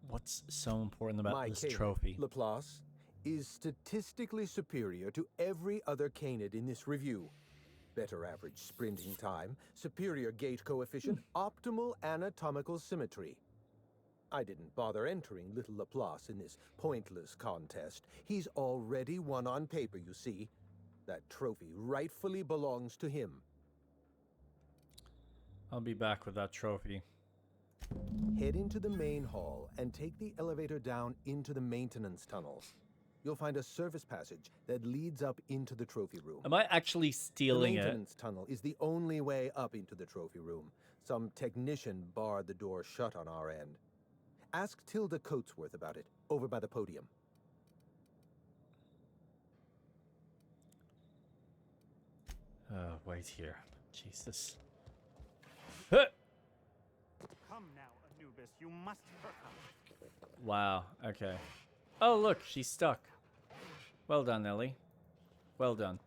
What's so important about My this Canid, trophy? Laplace, is statistically superior to every other Canid in this review. Better average sprinting time, superior gait coefficient, optimal anatomical symmetry. I didn't bother entering little Laplace in this pointless contest. He's already won on paper, you see. That trophy rightfully belongs to him. I'll be back with that trophy. Head into the main hall and take the elevator down into the maintenance tunnel. You'll find a service passage that leads up into the trophy room. Am I actually stealing The it? maintenance tunnel is the only way up into the trophy room. Some technician barred the door shut on our end. Ask Tilda Coatsworth about it, over by the podium. Wait here. Jesus. Come now, Anubis. You must hurry. Wow, okay. Oh, look, she's stuck. Well done, Ellie. Well done.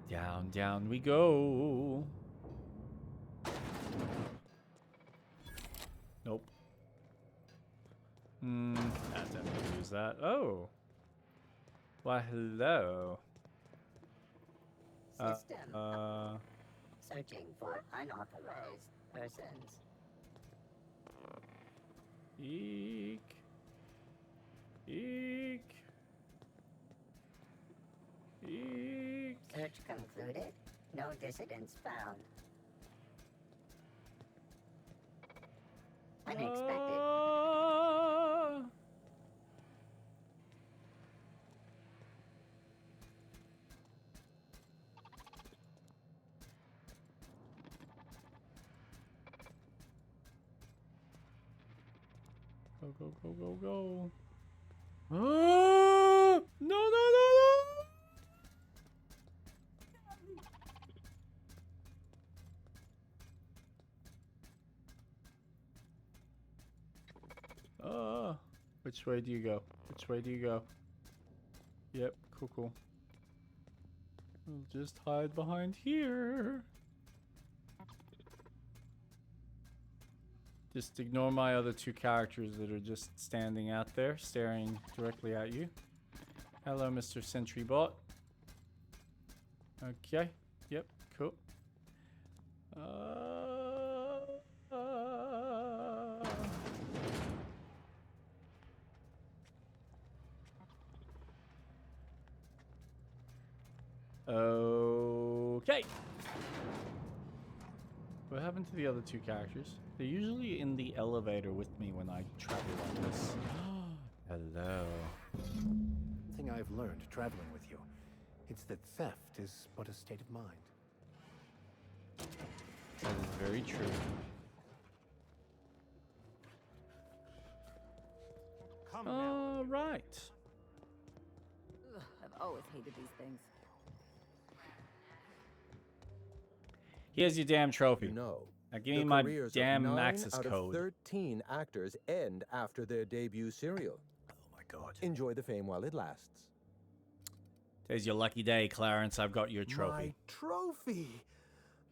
Down, down we go. Nope. I didn't use that. Oh. Why, hello. System. Searching for unauthorized persons. Eek. Eek. Eek. Search concluded. No dissidents found. Unexpected. Go, go, go, go, go. Ah! No, no, no, no! Which way do you go? Which way do you go? Yep, cool, cool. We'll just hide behind here. Just ignore my other two characters that are just standing out there, staring directly at you. Hello, Mr. Sentry Bot. Okay. Yep, cool. Okay. What happened to the other two characters? They're usually in the elevator with me when I travel like this. Hello. Thing I've learned traveling with you, it's that theft is but a state of mind. That is very true. All right. Ugh, I've always hated these things. Here's your damn trophy. You know, now give me my careers of damn 9 access out of code. 13 actors end after their debut serial. Oh my god. Enjoy the fame while it lasts. Today's your lucky day, Clarence. I've got your trophy. My trophy!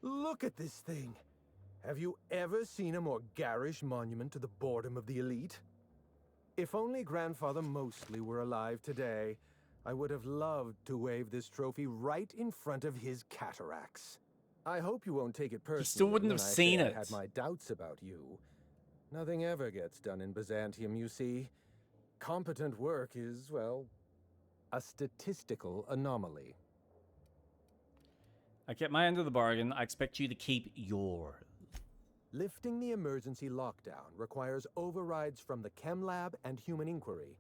Look at this thing. Have you ever seen a more garish monument to the boredom of the elite? If only Grandfather Mostly were alive today, I would have loved to wave this trophy right in front of his cataracts. I hope you won't take it personally. still wouldn't when have I say seen I it. had my doubts about you. Nothing ever gets done in Byzantium, you see. Competent work is, well, a statistical anomaly. I kept my end of the bargain. I expect you to keep your Lifting the emergency lockdown requires overrides from the Chem Lab and Human Inquiry.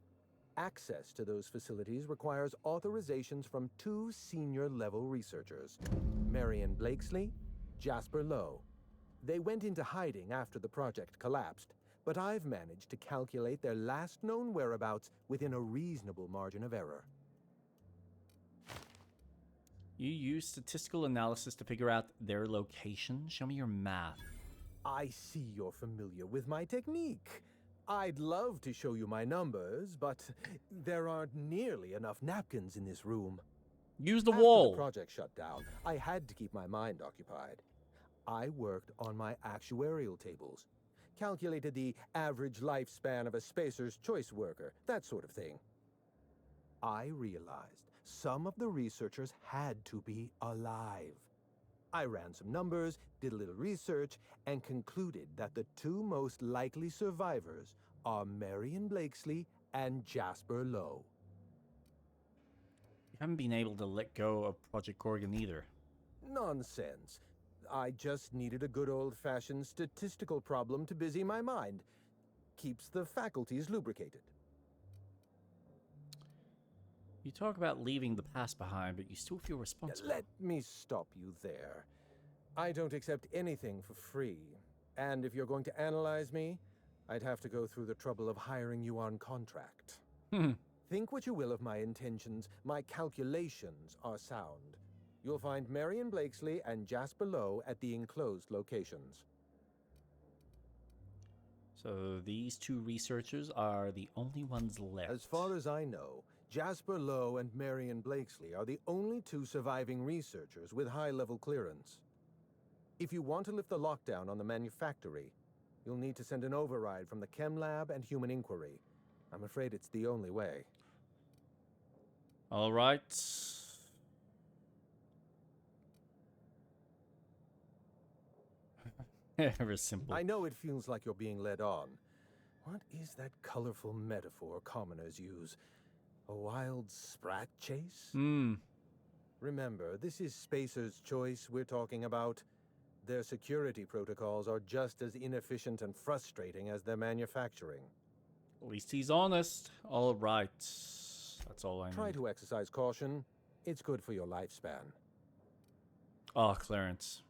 Access to those facilities requires authorizations from 2 senior-level researchers, Marion Blakesley, Jasper Lowe. They went into hiding after the project collapsed, but I've managed to calculate their last known whereabouts within a reasonable margin of error. You use statistical analysis to figure out their location? Show me your math. I see you're familiar with my technique. I'd love to show you my numbers, but there aren't nearly enough napkins in this room. Use the After wall. the project shut down, I had to keep my mind occupied. I worked on my actuarial tables, calculated the average lifespan of a Spacer's Choice worker, that sort of thing. I realized some of the researchers had to be alive. I ran some numbers, did a little research, and concluded that the 2 most likely survivors are Marion Blakesley and Jasper Lowe. You haven't been able to let go of Project Gorgon either. Nonsense. I just needed a good old-fashioned statistical problem to busy my mind. Keeps the faculties lubricated. You talk about leaving the past behind, but you still feel responsible. Let me stop you there. I don't accept anything for free. And if you're going to analyze me, I'd have to go through the trouble of hiring you on contract. Think what you will of my intentions. My calculations are sound. You'll find Marion Blakesley and Jasper Lowe at the enclosed locations. So these 2 researchers are the only ones left. As far as I know, Jasper Lowe and Marion Blakesley are the only 2 surviving researchers with high-level clearance. If you want to lift the lockdown on the manufactory, you'll need to send an override from the Chem Lab and Human Inquiry. I'm afraid it's the only way. All right. Very simple. I know it feels like you're being led on. What is that colorful metaphor commoners use? A wild sprat chase? Remember, this is Spacer's Choice we're talking about. Their security protocols are just as inefficient and frustrating as their manufacturing. At least he's honest. All right. That's all I need. Try to exercise caution. It's good for your lifespan. Oh, Clarence.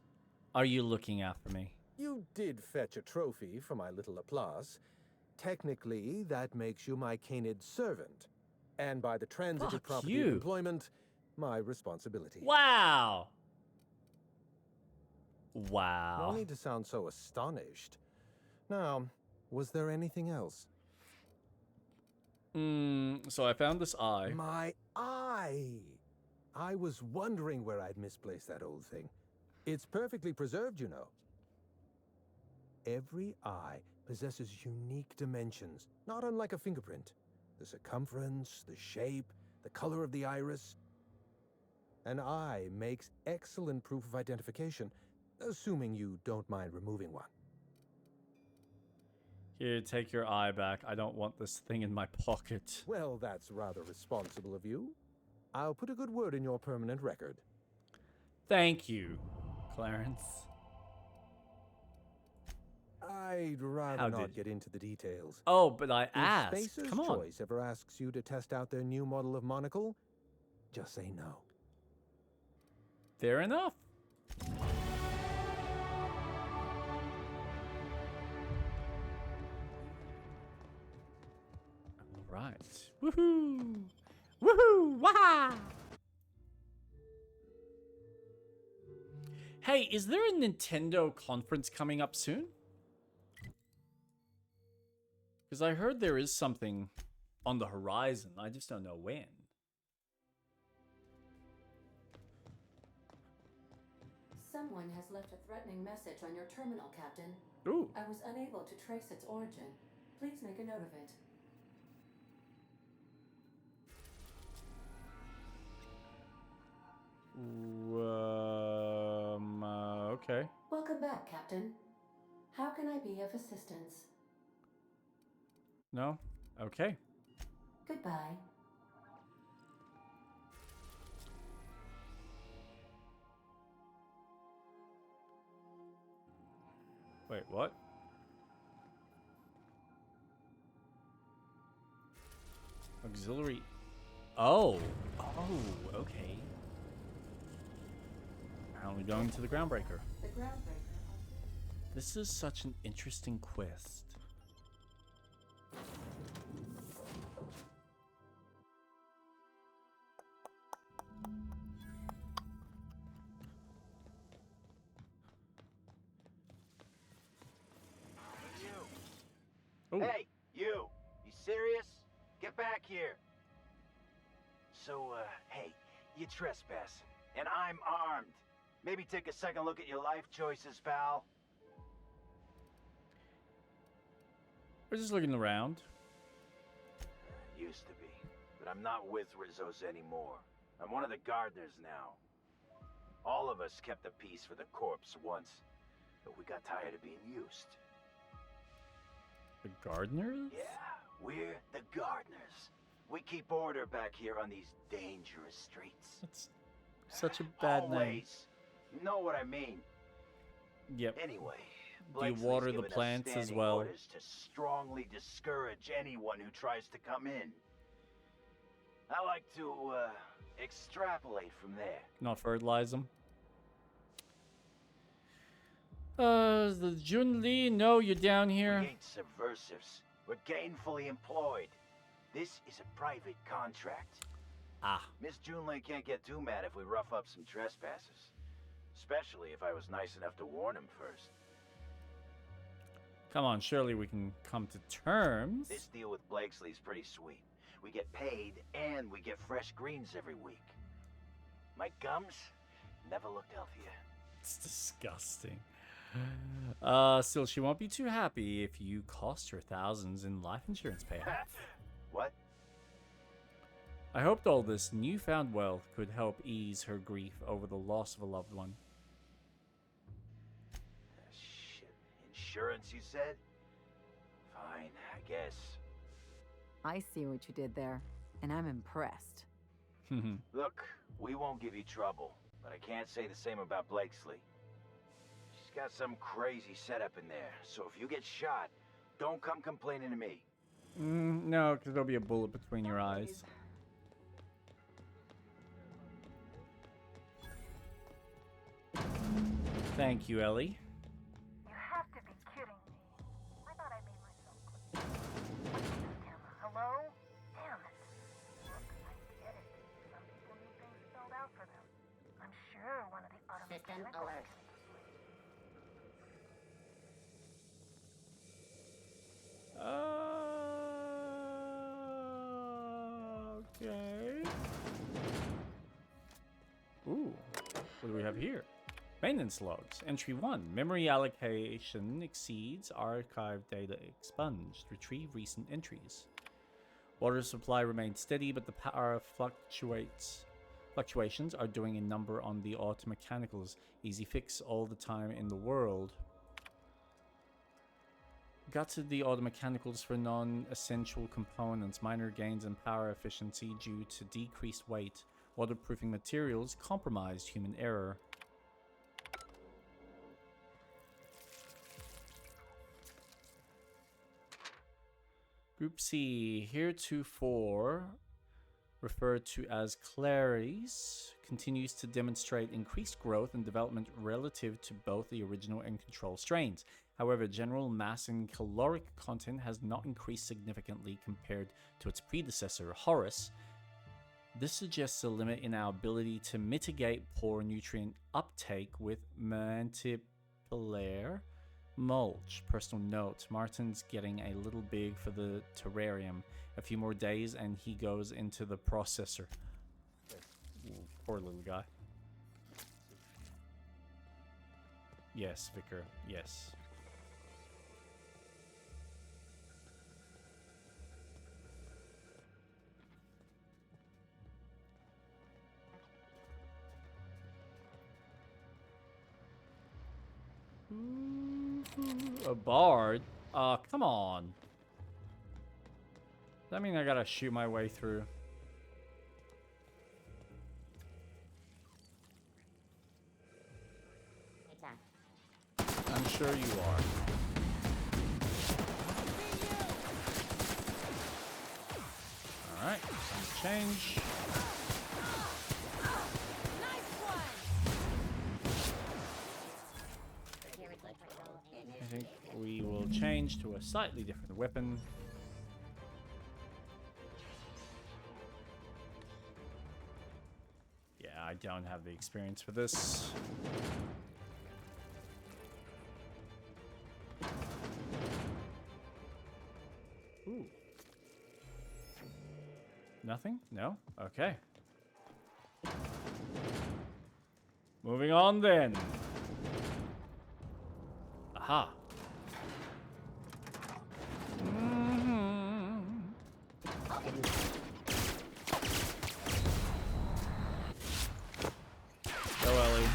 Are you looking after me? You did fetch a trophy for my little applause. Technically, that makes you my canid servant. And by the transitive property of employment, my responsibility. Wow! Wow. No need to sound so astonished. Now, was there anything else? So I found this eye. My eye! I was wondering where I'd misplaced that old thing. It's perfectly preserved, you know. Every eye possesses unique dimensions, not unlike a fingerprint. The circumference, the shape, the color of the iris. An eye makes excellent proof of identification, assuming you don't mind removing one. Here, take your eye back. I don't want this thing in my pocket. Well, that's rather responsible of you. I'll put a good word in your permanent record. Thank you, Clarence. I'd rather not get into the details. Oh, but I If asked. Spacer's Come on. Choice ever asks you to test out their new model of monocle, just say no. Fair enough. All right. Woohoo! Woohoo! Wah! Hey, is there a Nintendo conference coming up soon? Because I heard there is something on the horizon. I just don't know when. Someone has left a threatening message on your terminal, Captain. Ooh. I was unable to trace its origin. Please make a note of it. Okay. Welcome back, Captain. How can I be of assistance? No? Okay. Goodbye. Wait, what? Auxiliary. Oh. Oh, okay. Apparently going to the Groundbreaker. The Groundbreaker. This is such an interesting quest. You. Hey, you. You serious? Get back here. So, hey, you trespass, and I'm armed. Maybe take a second look at your life choices, pal. We're just looking around. Used to be, but I'm not with Rizzo's anymore. I'm one of the gardeners now. All of us kept the peace for the corpse once, but we got tired of being used. The gardeners? Yeah, we're the gardeners. We keep order back here on these dangerous streets. That's such a bad name. Always. You know what I mean. Yep. Anyway, Do you water the plants as well? Orders to strongly discourage anyone who tries to come in. I like to extrapolate from there. Not fertilize them. The Jun Lee, no, you're down here. We ain't subversives. We're gainfully employed. This is a private contract. Ah. Miss Junlei can't get too mad if we rough up some trespassers. Especially if I was nice enough to warn him first. Come on, surely we can come to terms. This deal with Blakesley's pretty sweet. We get paid and we get fresh greens every week. My gums never looked healthier. It's disgusting. Still, she won't be too happy if you cost her thousands in life insurance payouts. What? I hoped all this newfound wealth could help ease her grief over the loss of a loved one. Shit. Insurance, you said? Fine, I guess. I see what you did there, and I'm impressed. Look, we won't give you trouble, but I can't say the same about Blakesley. She's got some crazy setup in there, so if you get shot, don't come complaining to me. No, because there'll be a bullet between your eyes. Thank you, Ellie. You have to be kidding me. I thought I made myself clear. Hello? Damn it. Look, I get it. Some people need things spelled out for them. I'm sure one of the System alert. Okay. Ooh, what do we have here? Maintenance logs. Entry 1. Memory allocation exceeds. Archive data expunged. Retrieve recent entries. Water supply remains steady, but the power fluctuations are doing a number on the auto mechanicals. Easy fix all the time in the world. Gutted the auto mechanicals for non-essential components. Minor gains in power efficiency due to decreased weight. Waterproofing materials compromised. Human error. Group C, heretofore referred to as Clarice, continues to demonstrate increased growth and development relative to both the original and control strains. However, general mass and caloric content has not increased significantly compared to its predecessor, Horus. This suggests a limit in our ability to mitigate poor nutrient uptake with Mantipillaire mulch. Personal note, Martin's getting a little big for the terrarium. A few more days and he goes into the processor. Poor little guy. Yes, Vicar, yes. A bard? Come on. Does that mean I gotta shoot my way through? I'm sure you are. Alright, time to change. I think we will change to a slightly different weapon. Yeah, I don't have the experience for this. Ooh. Nothing? No? Okay. Moving on then. Aha. Go, Ellie.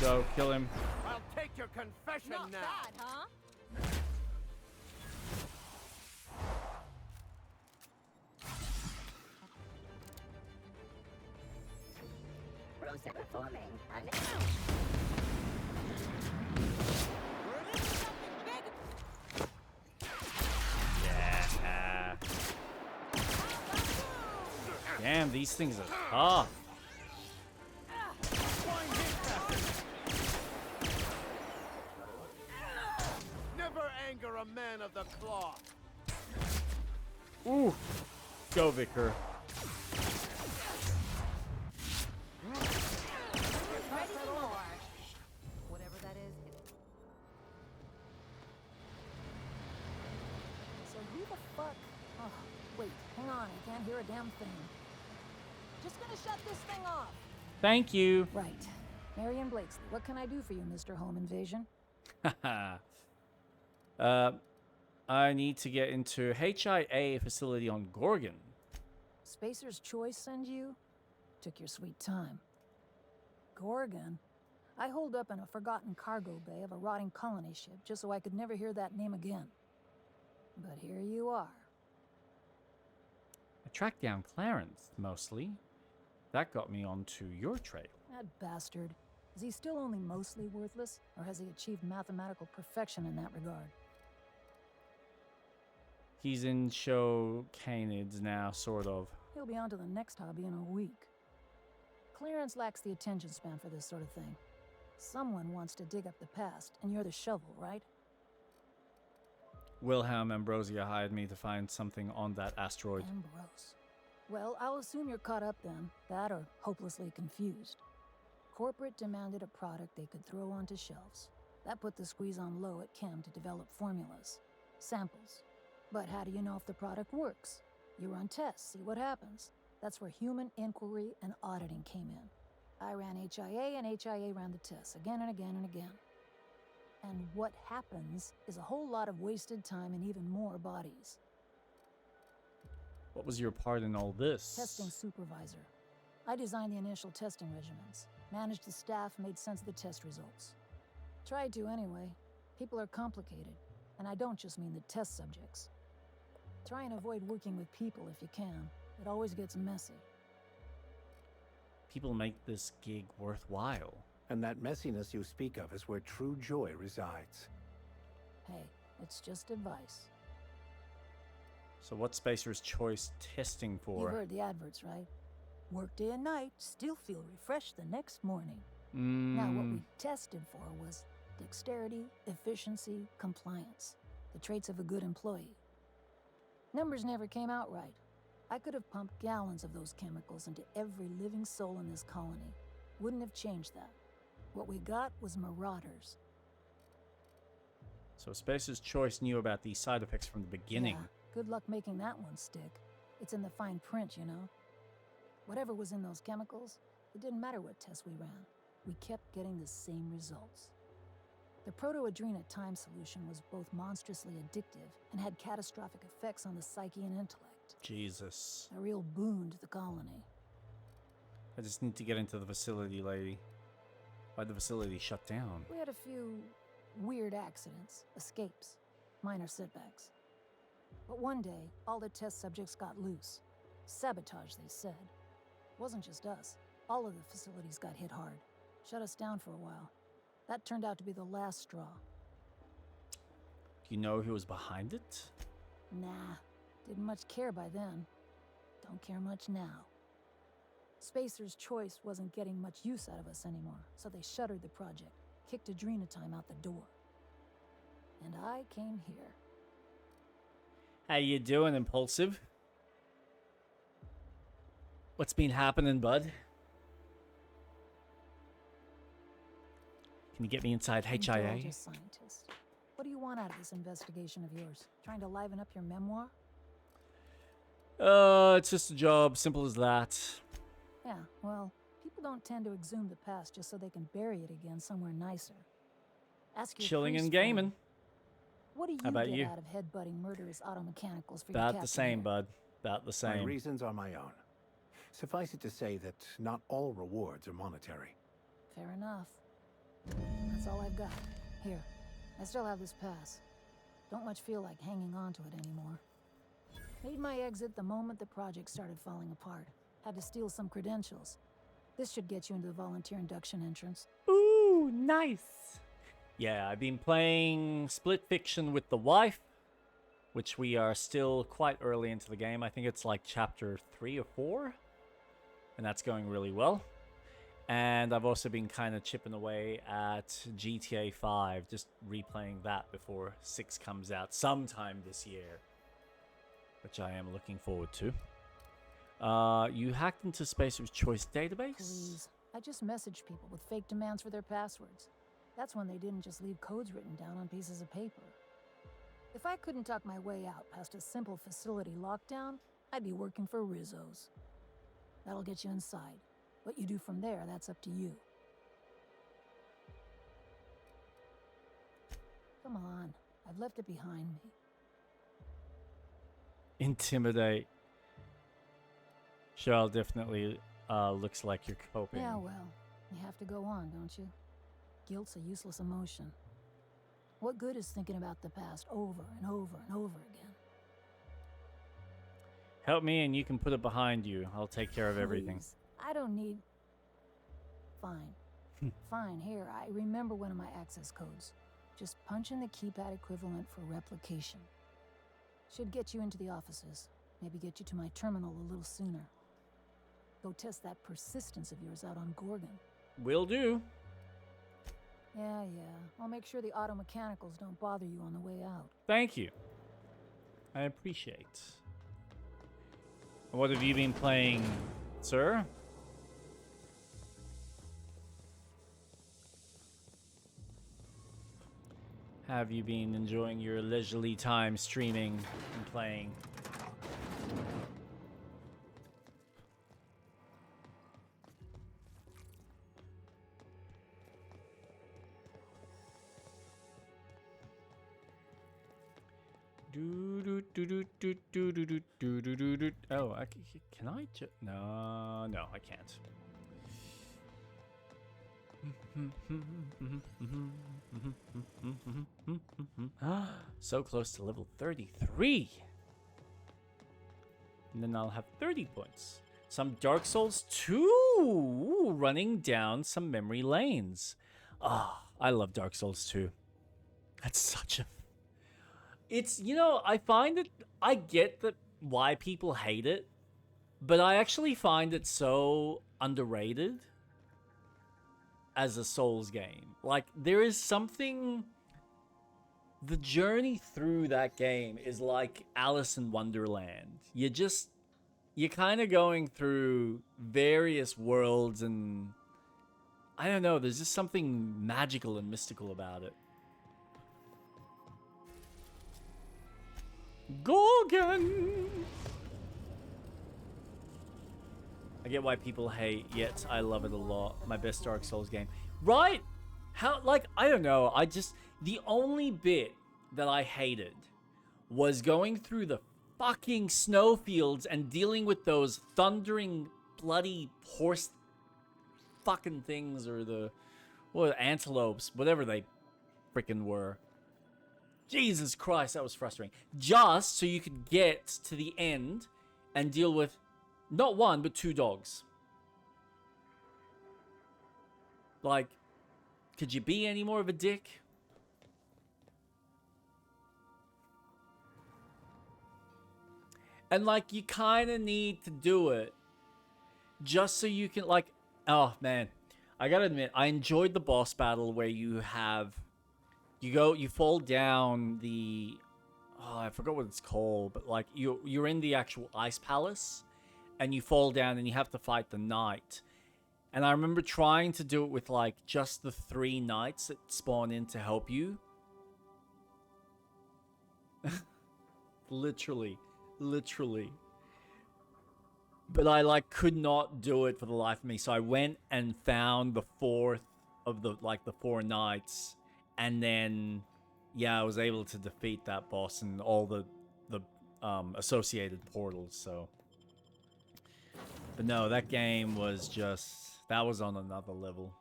Go, kill him. I'll take your confession now. Bad, huh? Process performing. Yeah. Damn, these things are tough. Never anger a man of the cloth. Ooh. Go, Vicar. Whatever that is. So who the fuck? Oh, wait, hang on. I can't hear a damn thing. Just gonna shut this thing off. Thank you. Right. Marion Blakesley, what can I do for you, Mr. Home Invasion? I need to get into HIA facility on Gorgon. Spacer's Choice send you? Took your sweet time. Gorgon? I holed up in a forgotten cargo bay of a rotting colony ship just so I could never hear that name again. But here you are. I tracked down Clarence, mostly. That got me onto your trail. That bastard. Is he still only mostly worthless, or has he achieved mathematical perfection in that regard? He's in show canids now, sort of. He'll be on to the next hobby in a week. Clarence lacks the attention span for this sort of thing. Someone wants to dig up the past, and you're the shovel, right? Wilhelm Ambrosia hired me to find something on that asteroid. Ambrose. Well, I'll assume you're caught up then. That or hopelessly confused. Corporate demanded a product they could throw onto shelves. That put the squeeze on low at Chem to develop formulas. Samples. But how do you know if the product works? You run tests, see what happens. That's where human inquiry and auditing came in. I ran HIA, and HIA ran the tests again and again and again. And what happens is a whole lot of wasted time and even more bodies. What was your part in all this? Testing supervisor. I designed the initial testing regimens, managed the staff, made sense of the test results. Tried to anyway. People are complicated, and I don't just mean the test subjects. Try and avoid working with people if you can. It always gets messy. People make this gig worthwhile. And that messiness you speak of is where true joy resides. Hey, it's just advice. So what's Spacer's Choice testing for? You heard the adverts, right? Work day and night, still feel refreshed the next morning. Mm. Now, what we tested for was dexterity, efficiency, compliance. The traits of a good employee. Numbers never came out right. I could have pumped gallons of those chemicals into every living soul in this colony. Wouldn't have changed that. What we got was marauders. So Spacer's Choice knew about these side effects from the beginning. Yeah, good luck making that one stick. It's in the fine print, you know. Whatever was in those chemicals, it didn't matter what tests we ran. We kept getting the same results. The proto-adrena time solution was both monstrously addictive and had catastrophic effects on the psyche and intellect. Jesus. A real boon to the colony. I just need to get into the facility, lady. Why'd the facility shut down? We had a few weird accidents, escapes, minor setbacks. But one day, all the test subjects got loose. Sabotage, they said. Wasn't just us. All of the facilities got hit hard. Shut us down for a while. That turned out to be the last straw. Do you know who was behind it? Nah, didn't much care by then. Don't care much now. Spacer's Choice wasn't getting much use out of us anymore, so they shuttered the project, kicked Adrenatime out the door. And I came here. How you doing, Impulsive? What's been happening, bud? Can you get me inside HIA? Geologist scientist. What do you want out of this investigation of yours? Trying to liven up your memoir? It's just a job, simple as that. Yeah, well, people don't tend to exhume the past just so they can bury it again somewhere nicer. Ask your Chilling and priest friend, gaming. what do you How about get you? out of headbutting murderous auto mechanicals for your About the captain same, here? bud. About the My same. reasons are my own. Suffice it to say that not all rewards are monetary. Fair enough. That's all I've got. Here, I still have this pass. Don't much feel like hanging on to it anymore. Made my exit the moment the project started falling apart. Had to steal some credentials. This should get you into the volunteer induction entrance. Ooh, nice. Yeah, I've been playing Split Fiction with the wife, which we are still quite early into the game. I think it's like chapter 3 or 4, and that's going really well. And I've also been kind of chipping away at GTA 5, just replaying that before 6 comes out sometime this year, which I am looking forward to. You hacked into Spacer's Choice database? Please. I just messaged people with fake demands for their passwords. That's when they didn't just leave codes written down on pieces of paper. If I couldn't talk my way out past a simple facility lockdown, I'd be working for Rizzo's. That'll get you inside. What you do from there, that's up to you. Come on, I've left it behind me. Intimidate. Cheryl definitely looks like you're coping. Yeah, well, you have to go on, don't you? Guilt's a useless emotion. What good is thinking about the past over and over and over again? Help me and you can put it behind you. I'll take care of everything. Please, I don't need... Fine. Fine, here, I remember one of my access codes. Just punch in the keypad equivalent for replication. Should get you into the offices. Maybe get you to my terminal a little sooner. Go test that persistence of yours out on Gorgon. Will do. Yeah. I'll make sure the auto mechanicals don't bother you on the way out. Thank you. I appreciate. What have you been playing, sir? Have you been enjoying your leisurely time streaming and playing? Oh, can I just... No, I can't. So close to level 33. And then I'll have 30 points. Some Dark Souls 2 running down some memory lanes. I love Dark Souls 2. That's such a... It's, you know, I find it... I get that why people hate it, but I actually find it so underrated as a Souls game. Like, there is something... The journey through that game is like Alice in Wonderland. You're kind of going through various worlds and... I don't know, there's just something magical and mystical about it. Gorgon! I get why people hate, yet I love it a lot. My best Dark Souls game. Right? How, like, I don't know. The only bit that I hated was going through the fucking snowfields and dealing with those thundering, bloody horse fucking things, or antelopes, whatever they freaking were. Jesus Christ, that was frustrating. Just so you could get to the end and deal with not one, but 2 dogs. Like, could you be any more of a dick? And like you kind of need to do it just so you can like, oh man, I gotta admit, I enjoyed the boss battle where you fall down the, oh, I forgot what it's called, but like you're in the actual ice palace and you fall down and you have to fight the knight. And I remember trying to do it with like just the 3 knights that spawn in to help you. Literally. But I like could not do it for the life of me. So I went and found the 4th of the 4 knights, and then yeah, I was able to defeat that boss and all the associated portals. So, but no, that game was just, that was on another level.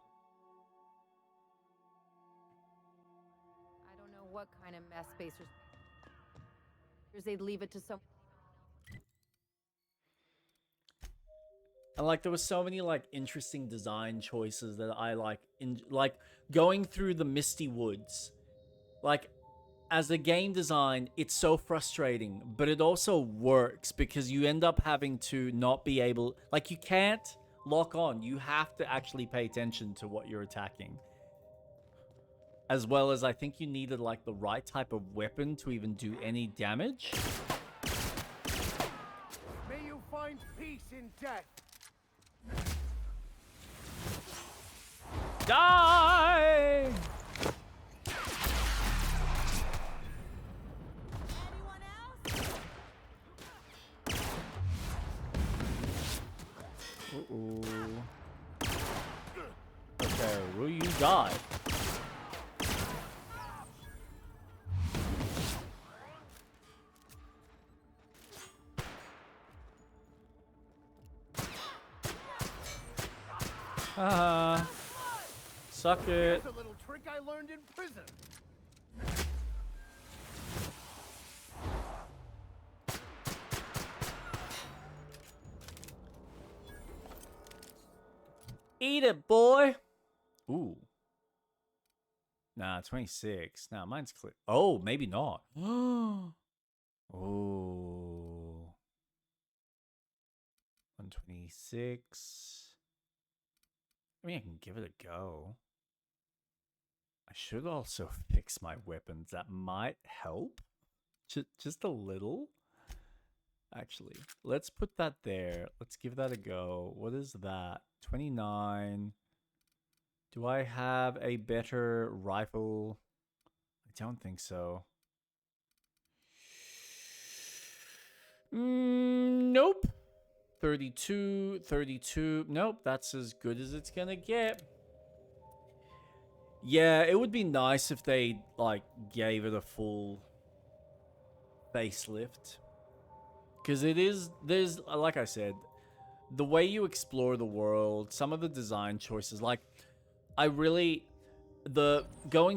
I don't know what kind of mess spacers they'd leave it to some. And like there was so many like interesting design choices that I like going through the Misty Woods. Like as a game design, it's so frustrating, but it also works because you end up having to not be able, like you can't lock on. You have to actually pay attention to what you're attacking. As well as I think you needed like the right type of weapon to even do any damage. May you find peace in death. Die! Uh-oh. Okay, will you die? Suck it. Here's a little trick I learned in prison. Eat it, boy. Ooh. Nah, 26. Nah, mine's clear. Oh, maybe not. Oh. 126. I mean, I can give it a go. I should also fix my weapons. That might help. Just a little. Actually, let's put that there. Let's give that a go. What is that? 29. Do I have a better rifle? I don't think so. Nope. 32, 32. Nope, that's as good as it's gonna get. Yeah, it would be nice if they, like, gave it a full facelift. Because there's, like I said, the way you explore the world, some of the design choices, like, going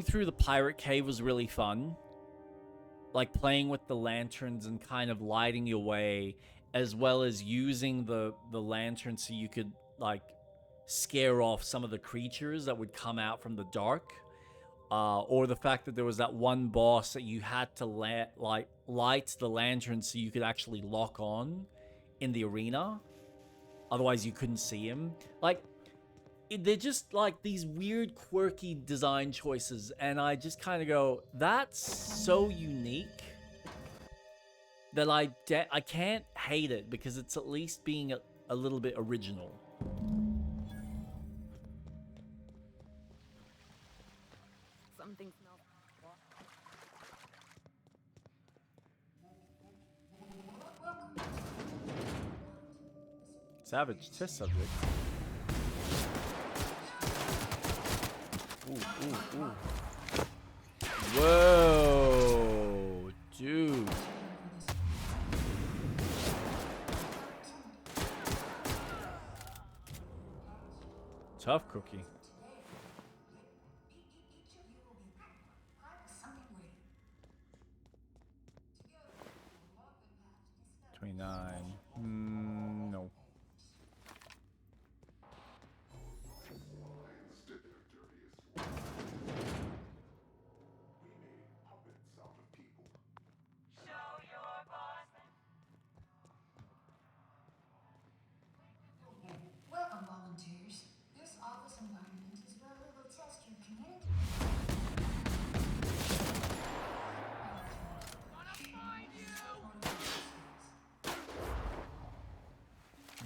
through the pirate cave was really fun. Like, playing with the lanterns and kind of lighting your way, as well as using the lantern so you could, like, scare off some of the creatures that would come out from the dark. Or the fact that there was that one boss that you had to light the lantern so you could actually lock on in the arena. Otherwise, you couldn't see him. Like, they're just, like, these weird, quirky design choices. And I just kind of go, that's so unique that I can't hate it because it's at least being a little bit original. Something smells. Savage test subject. Ooh. Whoa, dude. Tough cookie. No.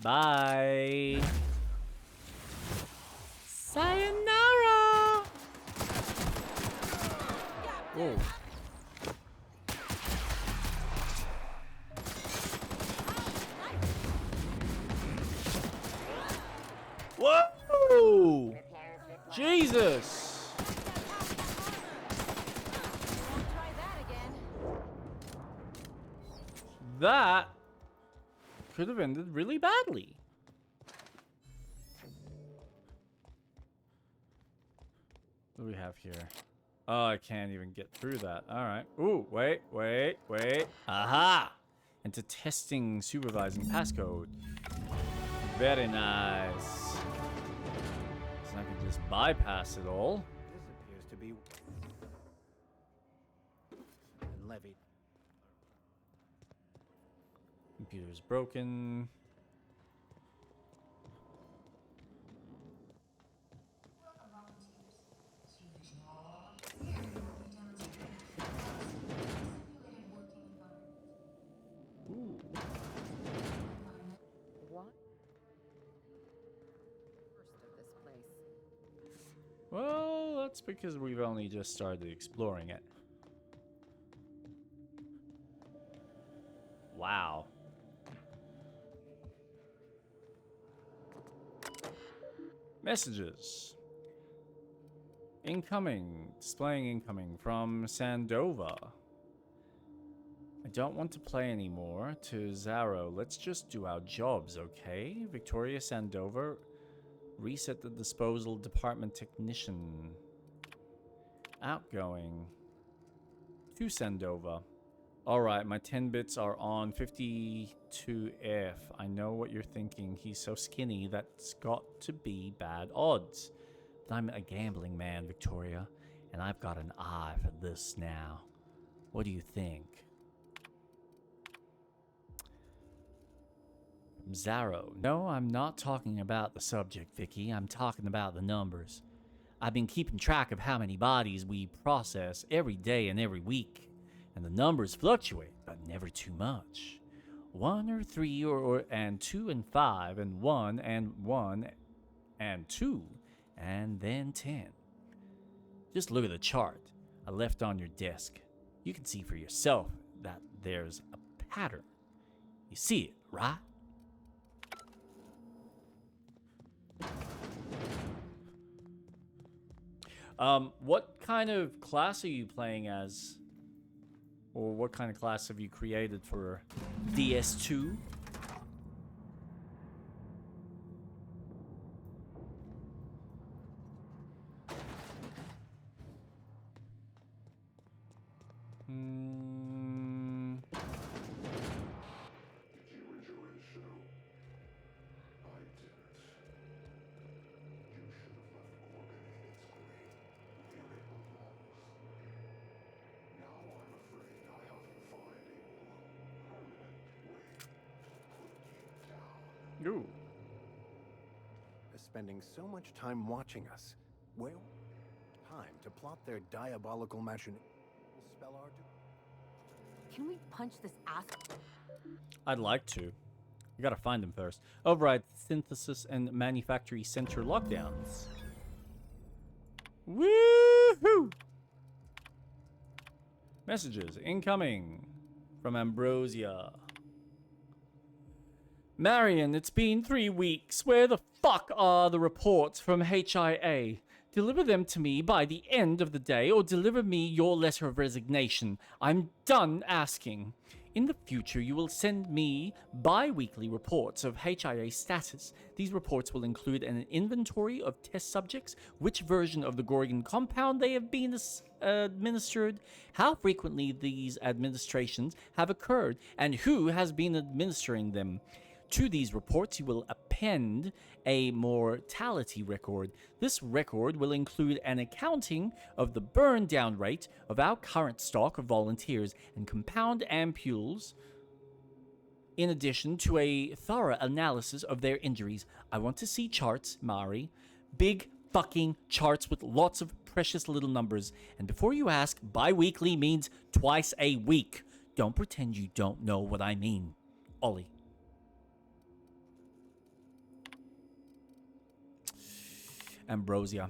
Bye. Sayonara. Oh. Whoa! Jesus! That could have ended really badly. What do we have here? Oh, I can't even get through that. All right. Ooh, wait. Aha! Into testing supervising passcode. Very nice. So I can just bypass it all. This appears to be levied. Computer's broken. Ooh. What? First of this place. Well, that's because we've only just started exploring it. Wow. Messages. Incoming. Displaying incoming from Sandova. I don't want to play anymore. To Zaro, let's just do our jobs, okay? Victoria Sandova, reset the disposal department technician. Outgoing. To Sandova. Alright, my 10 bits are on 52F. I know what you're thinking. He's so skinny, that's got to be bad odds. But I'm a gambling man, Victoria, and I've got an eye for this now. What do you think? Zaro. No, I'm not talking about the subject, Vicky. I'm talking about the numbers. I've been keeping track of how many bodies we process every day and every week. And the numbers fluctuate, but never too much. 1 or 3 and 2 and 5 and 1 and 1 and 2 and then 10. Just look at the chart I left on your desk. You can see for yourself that there's a pattern. You see it, right? What kind of class are you playing as? Or what kind of class have you created for DS2? Ooh. They're spending so much time watching us. Well, time to plot their diabolical machination. Spell our Can we punch this ass? I'd like to. You gotta find him first. Override synthesis and manufacturing center lockdowns. Woohoo! Messages incoming from Ambrosia. Marion, it's been 3 weeks. Where the fuck are the reports from HIA? Deliver them to me by the end of the day, or deliver me your letter of resignation. I'm done asking. In the future, you will send me bi-weekly reports of HIA status. These reports will include an inventory of test subjects, which version of the Gorgon compound they have been administered, how frequently these administrations have occurred, and who has been administering them. To these reports, you will append a mortality record. This record will include an accounting of the burn down rate of our current stock of volunteers and compound ampules, in addition to a thorough analysis of their injuries. I want to see charts, Mari. Big fucking charts with lots of precious little numbers. And before you ask, bi-weekly means twice a week. Don't pretend you don't know what I mean. Ollie. Ambrosia.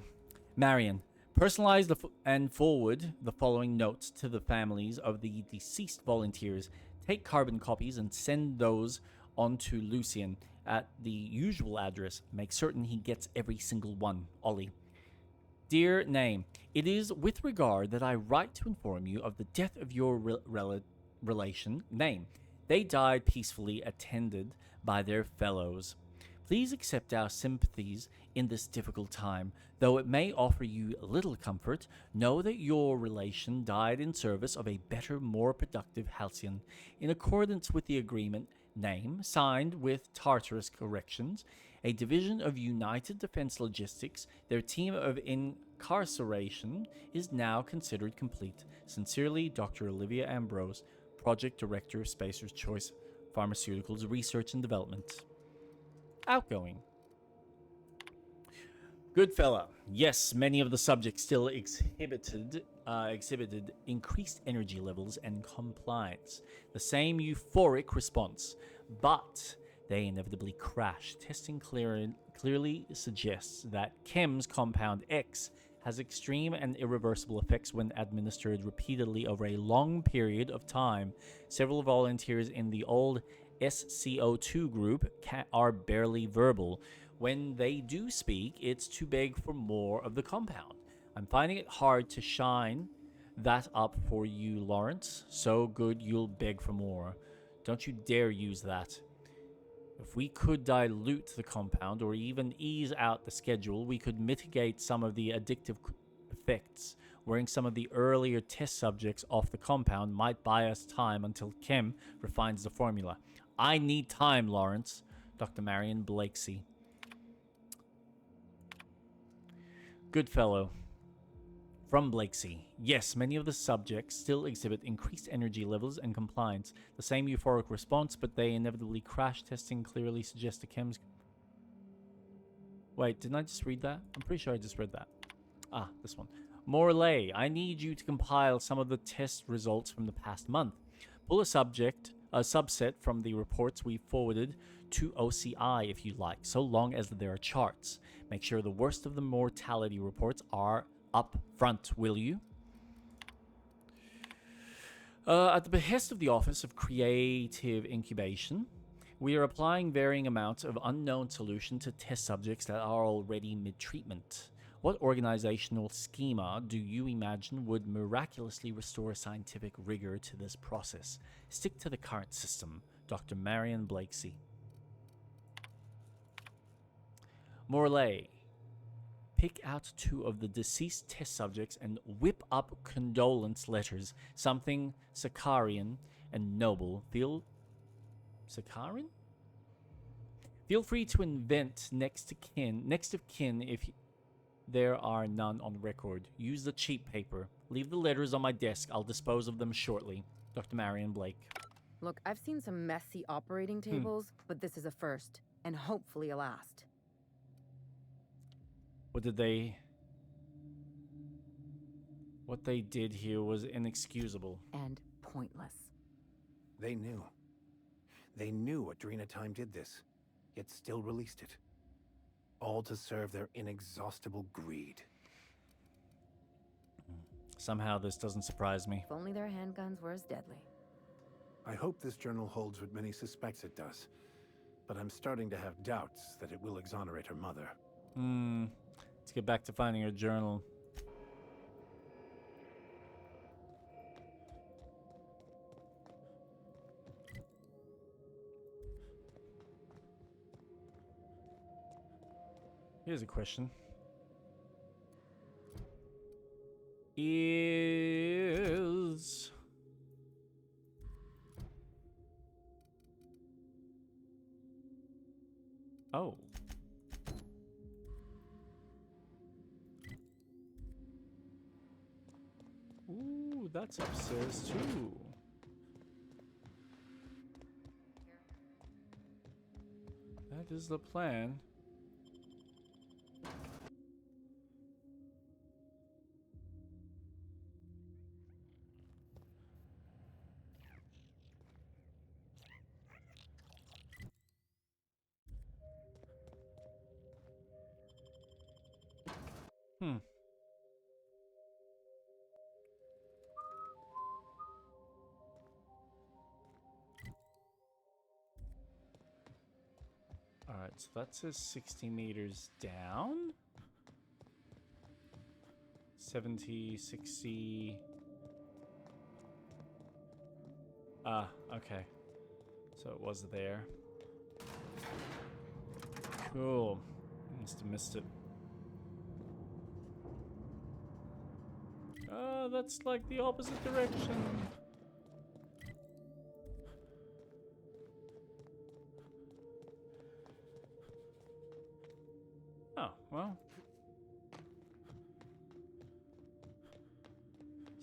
Marion, personalize and forward the following notes to the families of the deceased volunteers. Take carbon copies and send those on to Lucian at the usual address. Make certain he gets every single one. Ollie. Dear Name, it is with regard that I write to inform you of the death of your relation, Name. They died peacefully, attended by their fellows. Please accept our sympathies in this difficult time. Though it may offer you little comfort, know that your relation died in service of a better, more productive Halcyon. In accordance with the agreement, Name, signed with Tartarus Corrections, a division of United Defense Logistics, their team of incarceration is now considered complete. Sincerely, Dr. Olivia Ambrose, Project Director, Spacer's Choice Pharmaceuticals Research and Development. Outgoing. Good fella. Yes, many of the subjects still exhibited increased energy levels and compliance. The same euphoric response, but they inevitably crash. Testing clearly suggests that Chem's Compound X has extreme and irreversible effects when administered repeatedly over a long period of time. Several volunteers in the old SCO2 group are barely verbal. When they do speak, it's to beg for more of the compound. I'm finding it hard to shine that up for you, Lawrence. So good you'll beg for more. Don't you dare use that. If we could dilute the compound or even ease out the schedule, we could mitigate some of the addictive effects. Wearing some of the earlier test subjects off the compound might buy us time until Chem refines the formula. I need time, Lawrence. Dr. Marion Blakesy. Goodfellow. From Blakesy. Yes, many of the subjects still exhibit increased energy levels and compliance. The same euphoric response, but they inevitably crash. Testing clearly suggests the chems... Wait, didn't I just read that? I'm pretty sure I just read that. Ah, this one. Morley, I need you to compile some of the test results from the past month. Pull a subset from the reports we forwarded to OCI if you like, so long as there are charts. Make sure the worst of the mortality reports are up front, will you? At the behest of the Office of Creative Incubation, we are applying varying amounts of unknown solution to test subjects that are already mid-treatment. What organizational schema do you imagine would miraculously restore scientific rigor to this process? Stick to the current system. Dr. Marion Blakesy. Morley. Pick out 2 of the deceased test subjects and whip up condolence letters. Something Sakarian and noble. Sakarian? Feel free to invent next of kin if there are none on record. Use the cheap paper. Leave the letters on my desk. I'll dispose of them shortly. Dr. Marion Blake. Look, I've seen some messy operating tables, but this is a first, and hopefully a last. What they did here was inexcusable. And pointless. They knew. They knew Adrena Time did this, yet still released it. All to serve their inexhaustible greed. Somehow this doesn't surprise me. If only their handguns were as deadly. I hope this journal holds what many suspects it does, but I'm starting to have doubts that it will exonerate her mother. Let's get back to finding her journal. Here's a question. Is... Oh. Ooh, that's upstairs too. That is the plan. Alright, so that says 60 meters down. 70, 60. Ah, okay. So it was there. Cool. Must have missed it. That's like the opposite direction. Oh, well.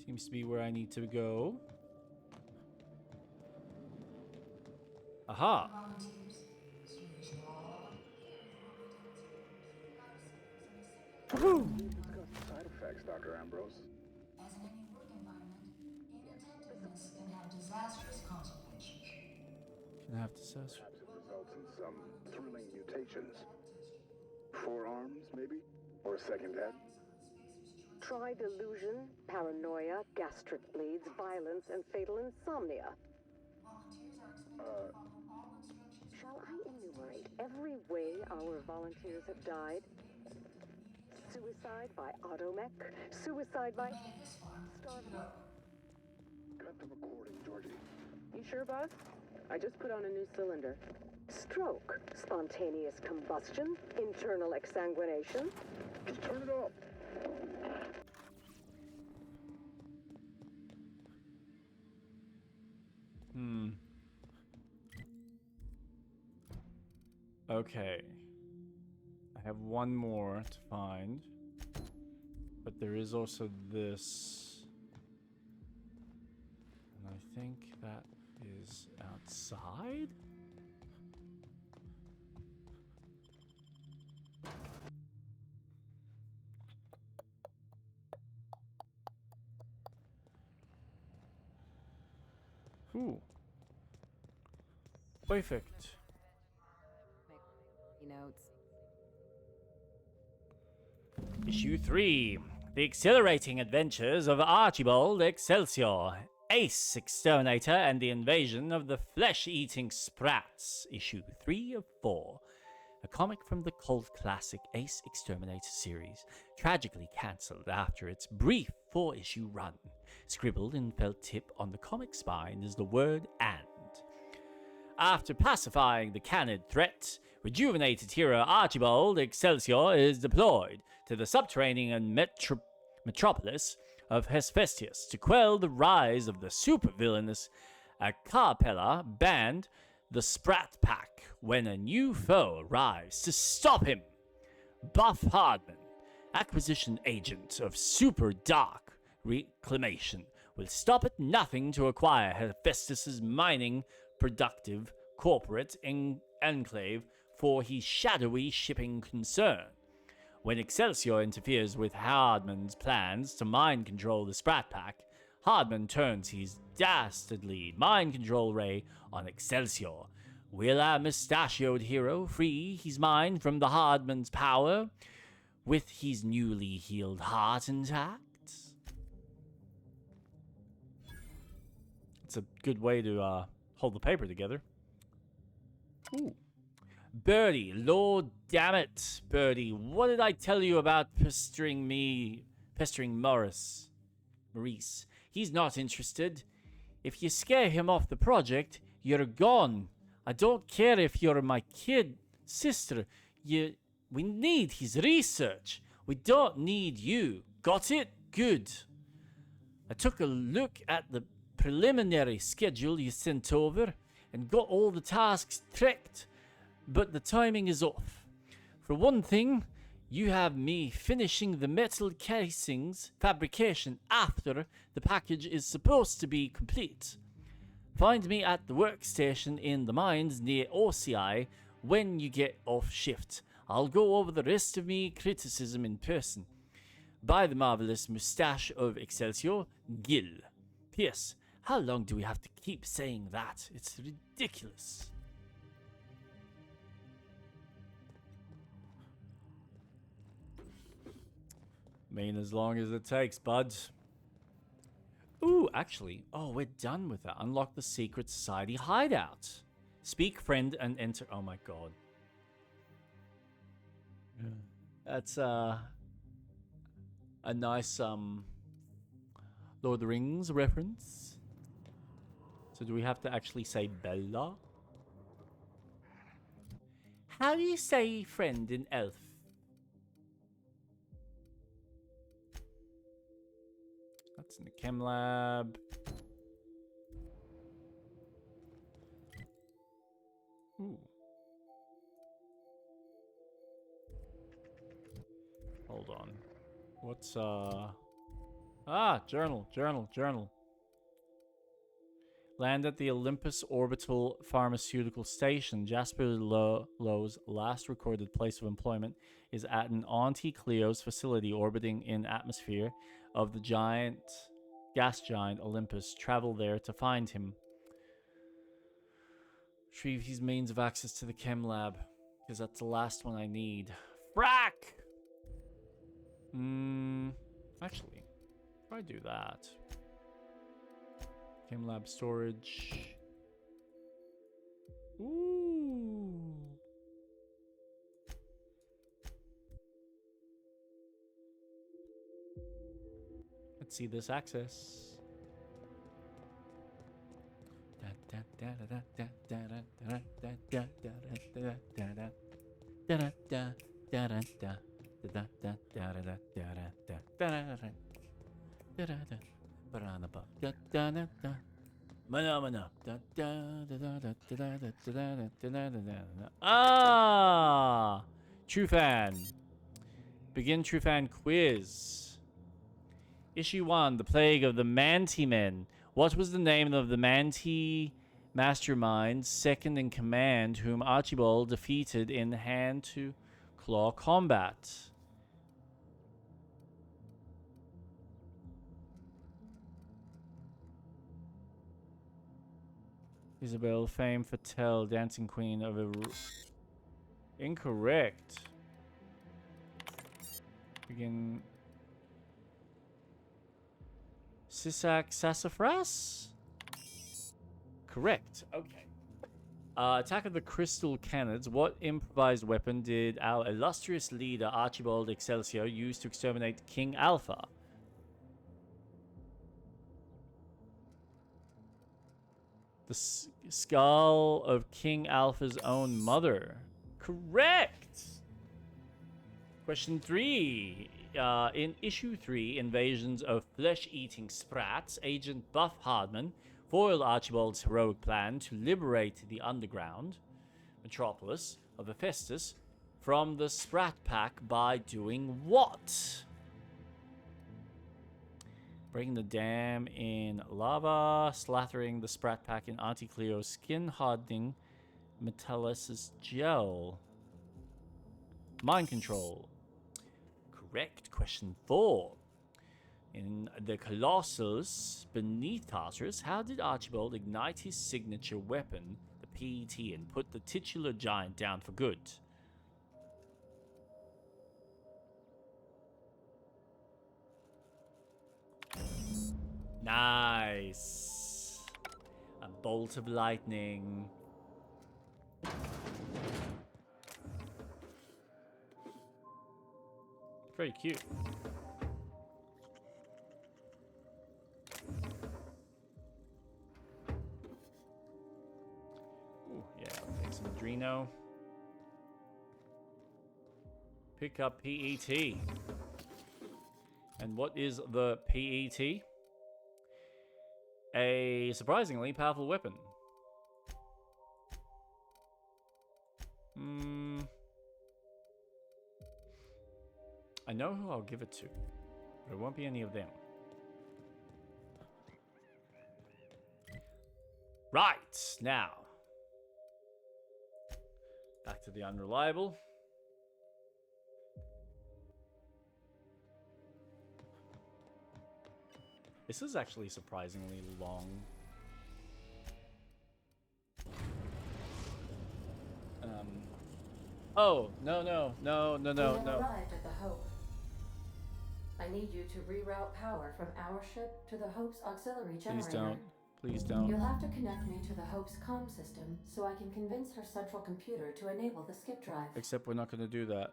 Seems to be where I need to go. Aha! Woohoo! Discuss the side effects, Dr. Ambrose. As in any work environment, inattentiveness can have disastrous consequences. Can I have disaster? Perhaps it results in some thrilling mutations. Forearms, maybe? Or a second head? Try delusion, paranoia, gastric bleeds, violence, and fatal insomnia. Shall I enumerate every way our volunteers have died? Suicide by automech, suicide by starving. Cut the recording, Georgie. You sure, boss? I just put on a new cylinder. Stroke, spontaneous combustion, internal exsanguination. Just turn it off. Okay. I have one more to find. But there is also this. And I think that is outside? Ooh. Perfect. Notes. Issue 3. The Exhilarating Adventures of Archibald Excelsior, Ace Exterminator and the Invasion of the Flesh-Eating Sprats. Issue 3 of 4. A comic from the cult classic Ace Exterminator series, tragically cancelled after its brief 4-issue run. Scribbled in felt tip on the comic spine is the word "and." After pacifying the Canid threat, rejuvenated hero Archibald Excelsior is deployed to the subterranean metropolis of Hephaestus to quell the rise of the supervillainous a cappella band, the Sprat Pack, when a new foe arrives to stop him. Buff Hardman, acquisition agent of Super Dark Reclamation, will stop at nothing to acquire Hephaestus's mining productive corporate enclave for his shadowy shipping concern. When Excelsior interferes with Hardman's plans to mind control the Sprat Pack, Hardman turns his dastardly mind control ray on Excelsior. Will our mustachioed hero free his mind from the Hardman's power with his newly healed heart intact? It's a good way to hold the paper together. Ooh. Birdie, Lord damn it, Birdie, what did I tell you about pestering Maurice? He's not interested. If you scare him off the project, you're gone. I don't care if you're my kid, sister. We need his research. We don't need you. Got it? Good. I took a look at the preliminary schedule you sent over and got all the tasks tracked. But the timing is off. For one thing, you have me finishing the metal casings fabrication after the package is supposed to be complete. Find me at the workstation in the mines near OCI when you get off shift. I'll go over the rest of me criticism in person. By the marvelous moustache of Excelsior, Gil. P.S. How long do we have to keep saying that? It's ridiculous. Mean as long as it takes, bud. Ooh, actually, we're done with that. Unlock the secret society hideout. Speak friend and enter. Oh my god. That's a nice Lord of the Rings reference. So do we have to actually say Bella? How do you say friend in elf? That's in the chem lab. Ooh. Hold on. What's journal. Land at the Olympus Orbital Pharmaceutical Station. Jasper Lowe's last recorded place of employment is at an Auntie Cleo's facility orbiting in atmosphere of the gas giant Olympus. Travel there to find him. Retrieve his means of access to the chem lab, because that's the last one I need. Frack! Actually, if I do that. Chem lab storage. Ooh. Let's see this access. Ah, Trufan. Begin Trufan quiz. Issue 1, The Plague of the Manti-Men. What was the name of the Manti mastermind, second in command, whom Archibald defeated in hand-to-claw combat? Isabel, fame fatale, dancing queen of a... Incorrect. Begin... Sisak Sassafras? Correct. Okay. Attack of the Crystal Canids. What improvised weapon did our illustrious leader Archibald Excelsior use to exterminate King Alpha? The skull of King Alpha's own mother. Correct! Question 3. In Issue 3, Invasions of Flesh-Eating Sprats, Agent Buff Hardman foiled Archibald's heroic plan to liberate the underground metropolis of Hephaestus from the Sprat Pack by doing what? Breaking the dam in lava, slathering the Sprat Pack in Auntie Cleo's skin-hardening metallicis gel. Mind control. Correct. Question 4. In the Colossus beneath Tartarus, how did Archibald ignite his signature weapon, the PET, and put the titular giant down for good? Nice. A bolt of lightning. Very cute. Ooh, yeah, I'll take some Adreno. Pick up PET. And what is the PET? A surprisingly powerful weapon. I know who I'll give it to, but it won't be any of them. Right, now. Back to the unreliable. This is actually surprisingly long. Oh, no. We have arrived at the Hope. I need you to reroute power from our ship to the Hope's auxiliary generator. Please don't. Please don't. You'll have to connect me to the Hope's comm system so I can convince her central computer to enable the skip drive. Except we're not going to do that.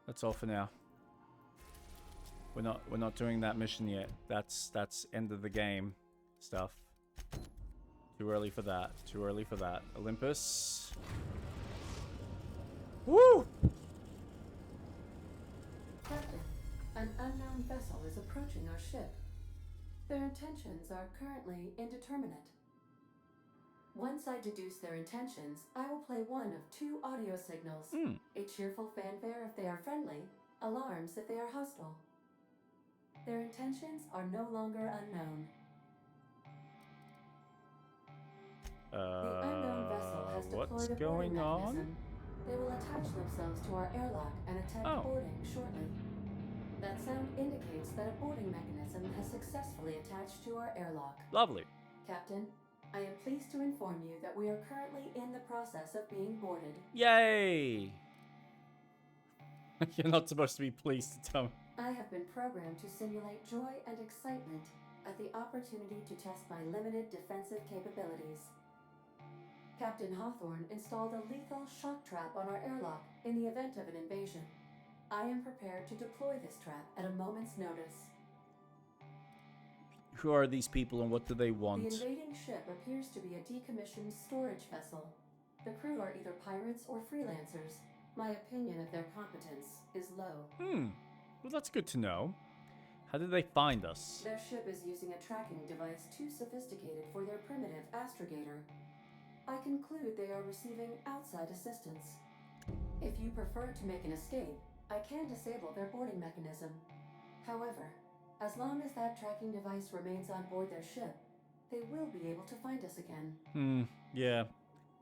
That's all for now. We're not doing that mission yet. That's end of the game stuff. Too early for that. Too early for that. Olympus. Woo! Captain, an unknown vessel is approaching our ship. Their intentions are currently indeterminate. Once I deduce their intentions, I will play one of two audio signals. A cheerful fanfare if they are friendly, alarms if they are hostile. Their intentions are no longer unknown. The unknown vessel has what's deployed a boarding going on? mechanism. They will attach themselves to our airlock and attempt boarding shortly. That sound indicates that a boarding mechanism has successfully attached to our airlock. Lovely. Captain, I am pleased to inform you that we are currently in the process of being boarded. Yay! You're not supposed to be pleased to tell me. I have been programmed to simulate joy and excitement at the opportunity to test my limited defensive capabilities. Captain Hawthorne installed a lethal shock trap on our airlock in the event of an invasion. I am prepared to deploy this trap at a moment's notice. Who are these people and what do they want? The invading ship appears to be a decommissioned storage vessel. The crew are either pirates or freelancers. My opinion of their competence is low. Well, that's good to know. How did they find us? Their ship is using a tracking device too sophisticated for their primitive astrogator. I conclude they are receiving outside assistance. If you prefer to make an escape, I can disable their boarding mechanism. However, as long as that tracking device remains on board their ship, they will be able to find us again. Yeah.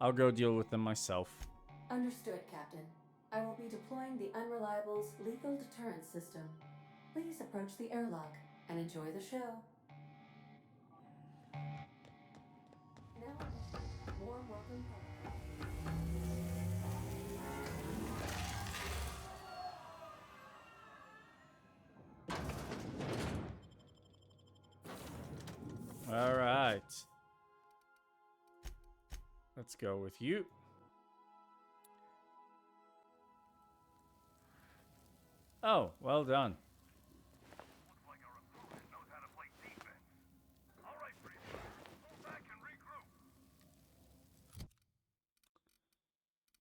I'll go deal with them myself. Understood, Captain. I will be deploying the Unreliable's lethal deterrence system. Please approach the airlock and enjoy the show. Now, warm welcome. All right. Let's go with you. Oh, well done.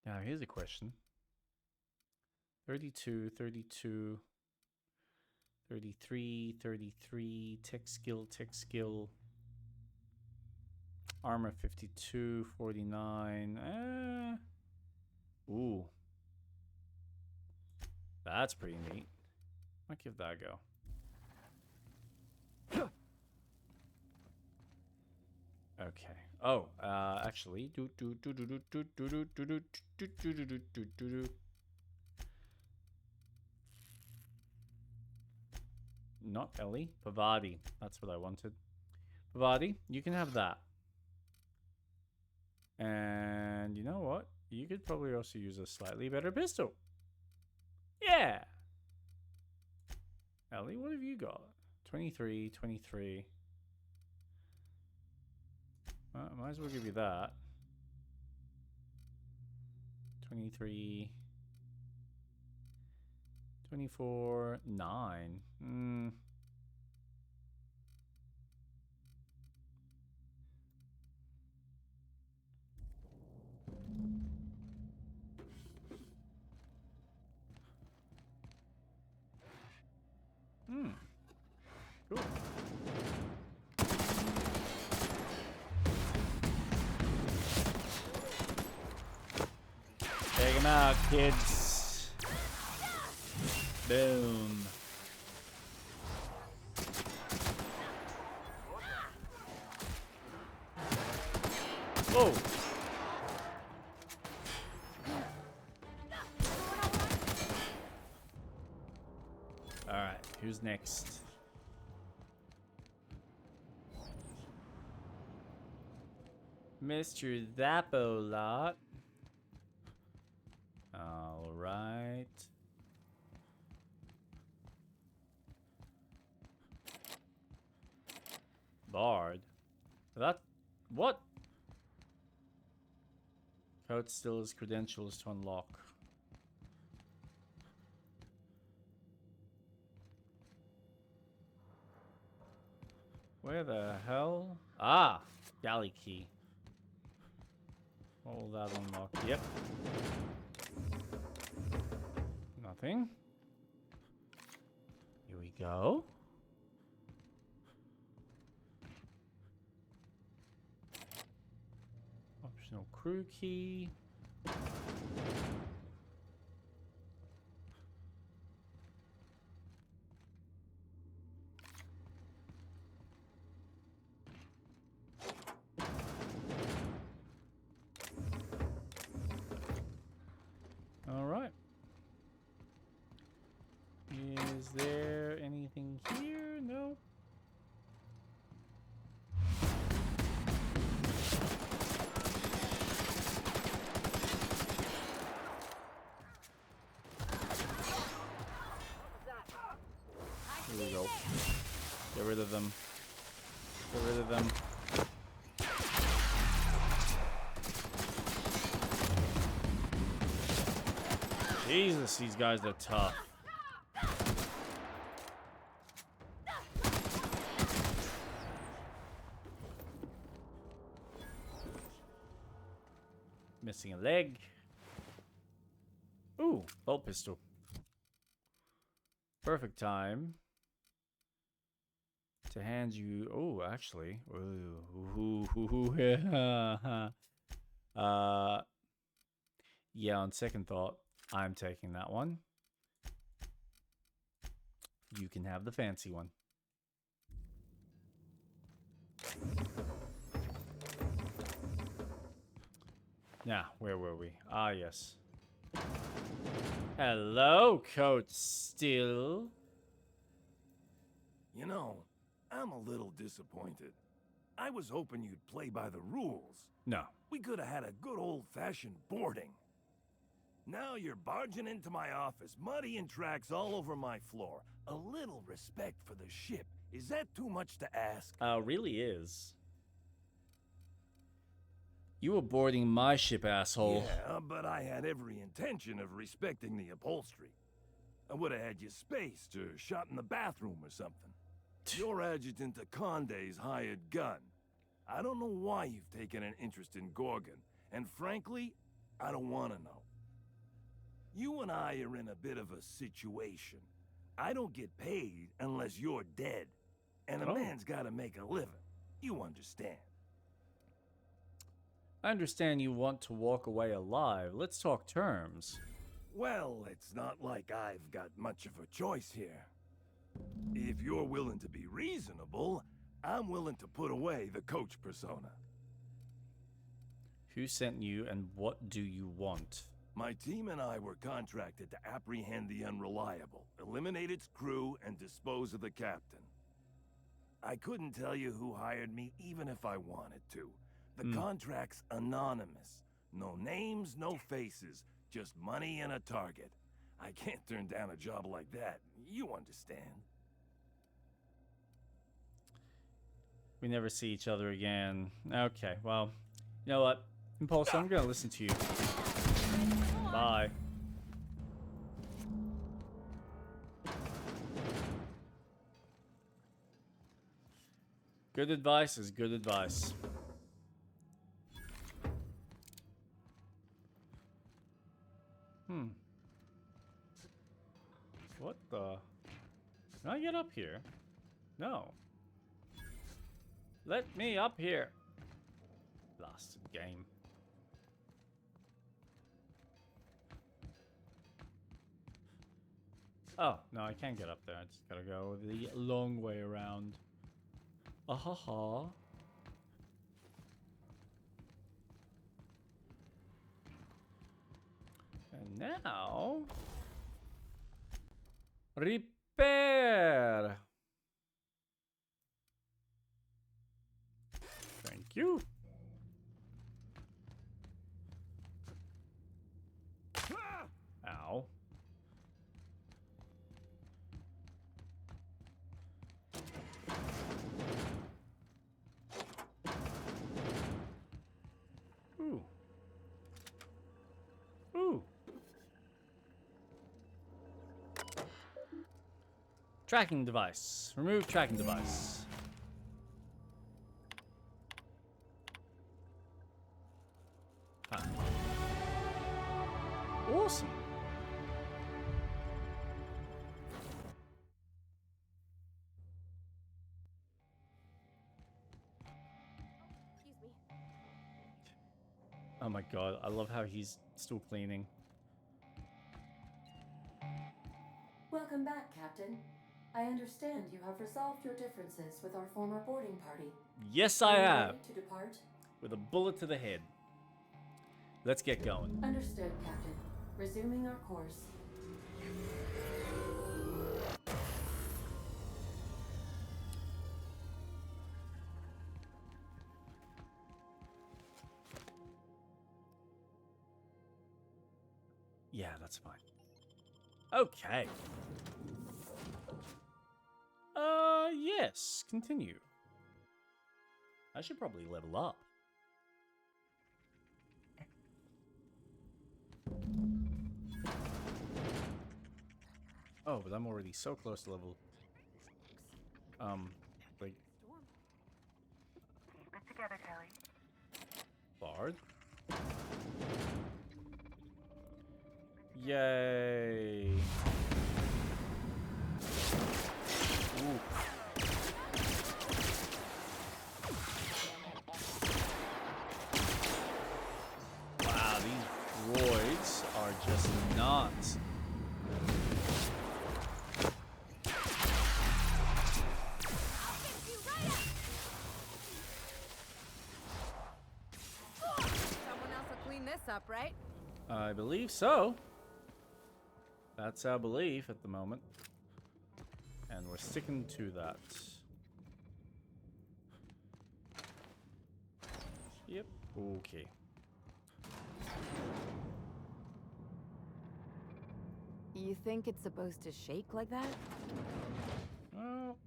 Now, here's a question. 32, 32, 33, 33, tech skill. Armor 52, 49. Ooh. That's pretty neat. Might give that a go. Okay. Oh, actually, not Ellie, Pavadi. That's what I wanted. Pavadi, you can have that. And you know what? You could probably also use a slightly better pistol. Yeah. Ellie, what have you got? 23, 23. Might as well give you that. 23. 24, 9. Cool. Take him out, kids. Boom. Whoa. All right, who's next? Mr. Zapolot. All right. Bard. That what? Code still has credentials to unlock. Where the hell? Ah, galley key. What will that unlock? Yep. Nothing. Here we go. Optional crew key. All right. Is there anything here? No. Here we go. Get rid of them. Get rid of them. Jesus, these guys are tough. Missing a leg. Ooh, bolt pistol. Perfect time to hand you. Oh, actually. Ooh. Yeah, on second thought, I'm taking that one. You can have the fancy one. Now, where were we? Ah, yes. Hello, Coach Still. You know, I'm a little disappointed. I was hoping you'd play by the rules. No. We could have had a good old-fashioned boarding. Now you're barging into my office, muddying tracks all over my floor. A little respect for the ship. Is that too much to ask? Really is. You were boarding my ship, asshole. Yeah, but I had every intention of respecting the upholstery. I would have had you spaced or shot in the bathroom or something. You're Adjutant Akonde's hired gun. I don't know why you've taken an interest in Gorgon, and frankly, I don't want to know. You and I are in a bit of a situation. I don't get paid unless you're dead, and a man's got to make a living. You understand? I understand you want to walk away alive. Let's talk terms. Well, it's not like I've got much of a choice here. If you're willing to be reasonable, I'm willing to put away the coach persona. Who sent you and what do you want? My team and I were contracted to apprehend the Unreliable, eliminate its crew, and dispose of the captain. I couldn't tell you who hired me even if I wanted to. The contract's anonymous. No names, no faces, just money and a target. I can't turn down a job like that. You understand. We never see each other again. Okay, well, you know what? Impulse, I'm gonna listen to you. Bye. Good advice is good advice. What the? Can I get up here? No. Let me up here. Blasted game. Oh, no, I can't get up there. I just gotta go the long way around. Ahaha. And now... repair! Thank you. Ow. Ooh. Ooh. Tracking device. Remove tracking device. Awesome. Excuse me. Oh my god, I love how he's still cleaning. Welcome back, Captain. I understand you have resolved your differences with our former boarding party. Yes, I Are you have. ready to depart? With a bullet to the head. Let's get going. Understood, Captain. Resuming our course. Yeah, that's fine. Okay. Yes. Continue. I should probably level up. Oh, but I'm already so close to level. Like. Keep it together, Kelly. Bard? Yay. Ooh. Wow, these droids are just nuts. Someone else will clean this up, right? I believe so. That's our belief at the moment. And we're sticking to that. Yep. Okay. You think it's supposed to shake like that? Well,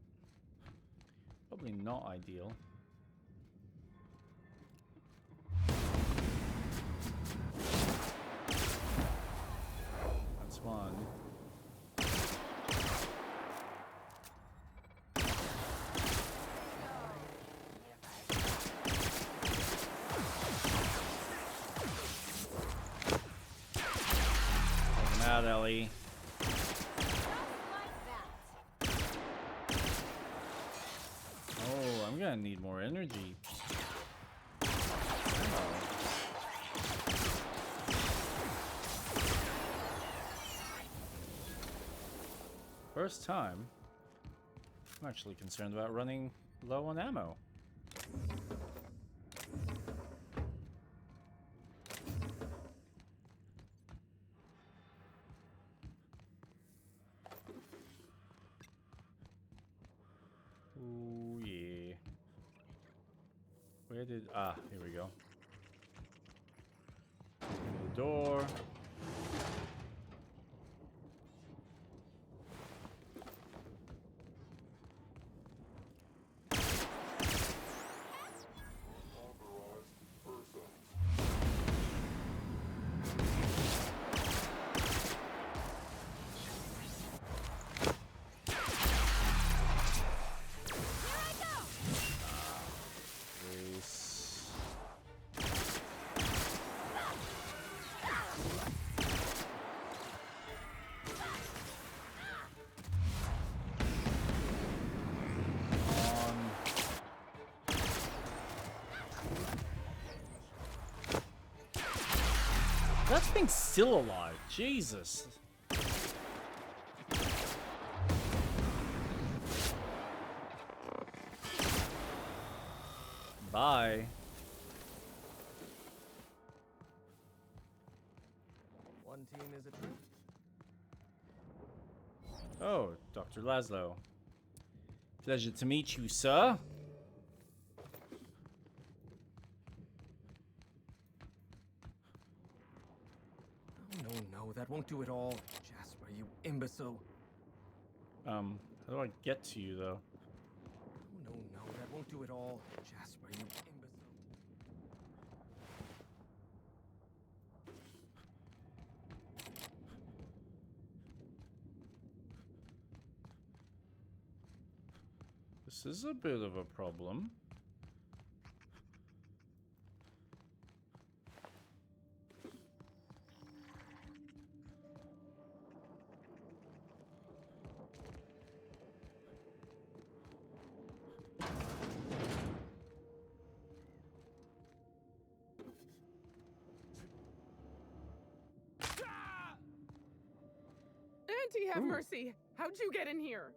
probably not ideal. That's one. Take him out, Ellie. Oh, I'm gonna need more energy. First time, I'm actually concerned about running low on ammo. Ooh, yeah. Where did... Ah, here we go. The door. That thing's still alive. Jesus. Bye. One team is adrift. Oh, Dr. Laszlo. Pleasure to meet you, sir. No, that won't do it all. Jasper, you imbecile. How do I get to you, though? No, that won't do it all. Jasper, you imbecile. This is a bit of a problem. Auntie, have Ooh. mercy! How'd you get in here?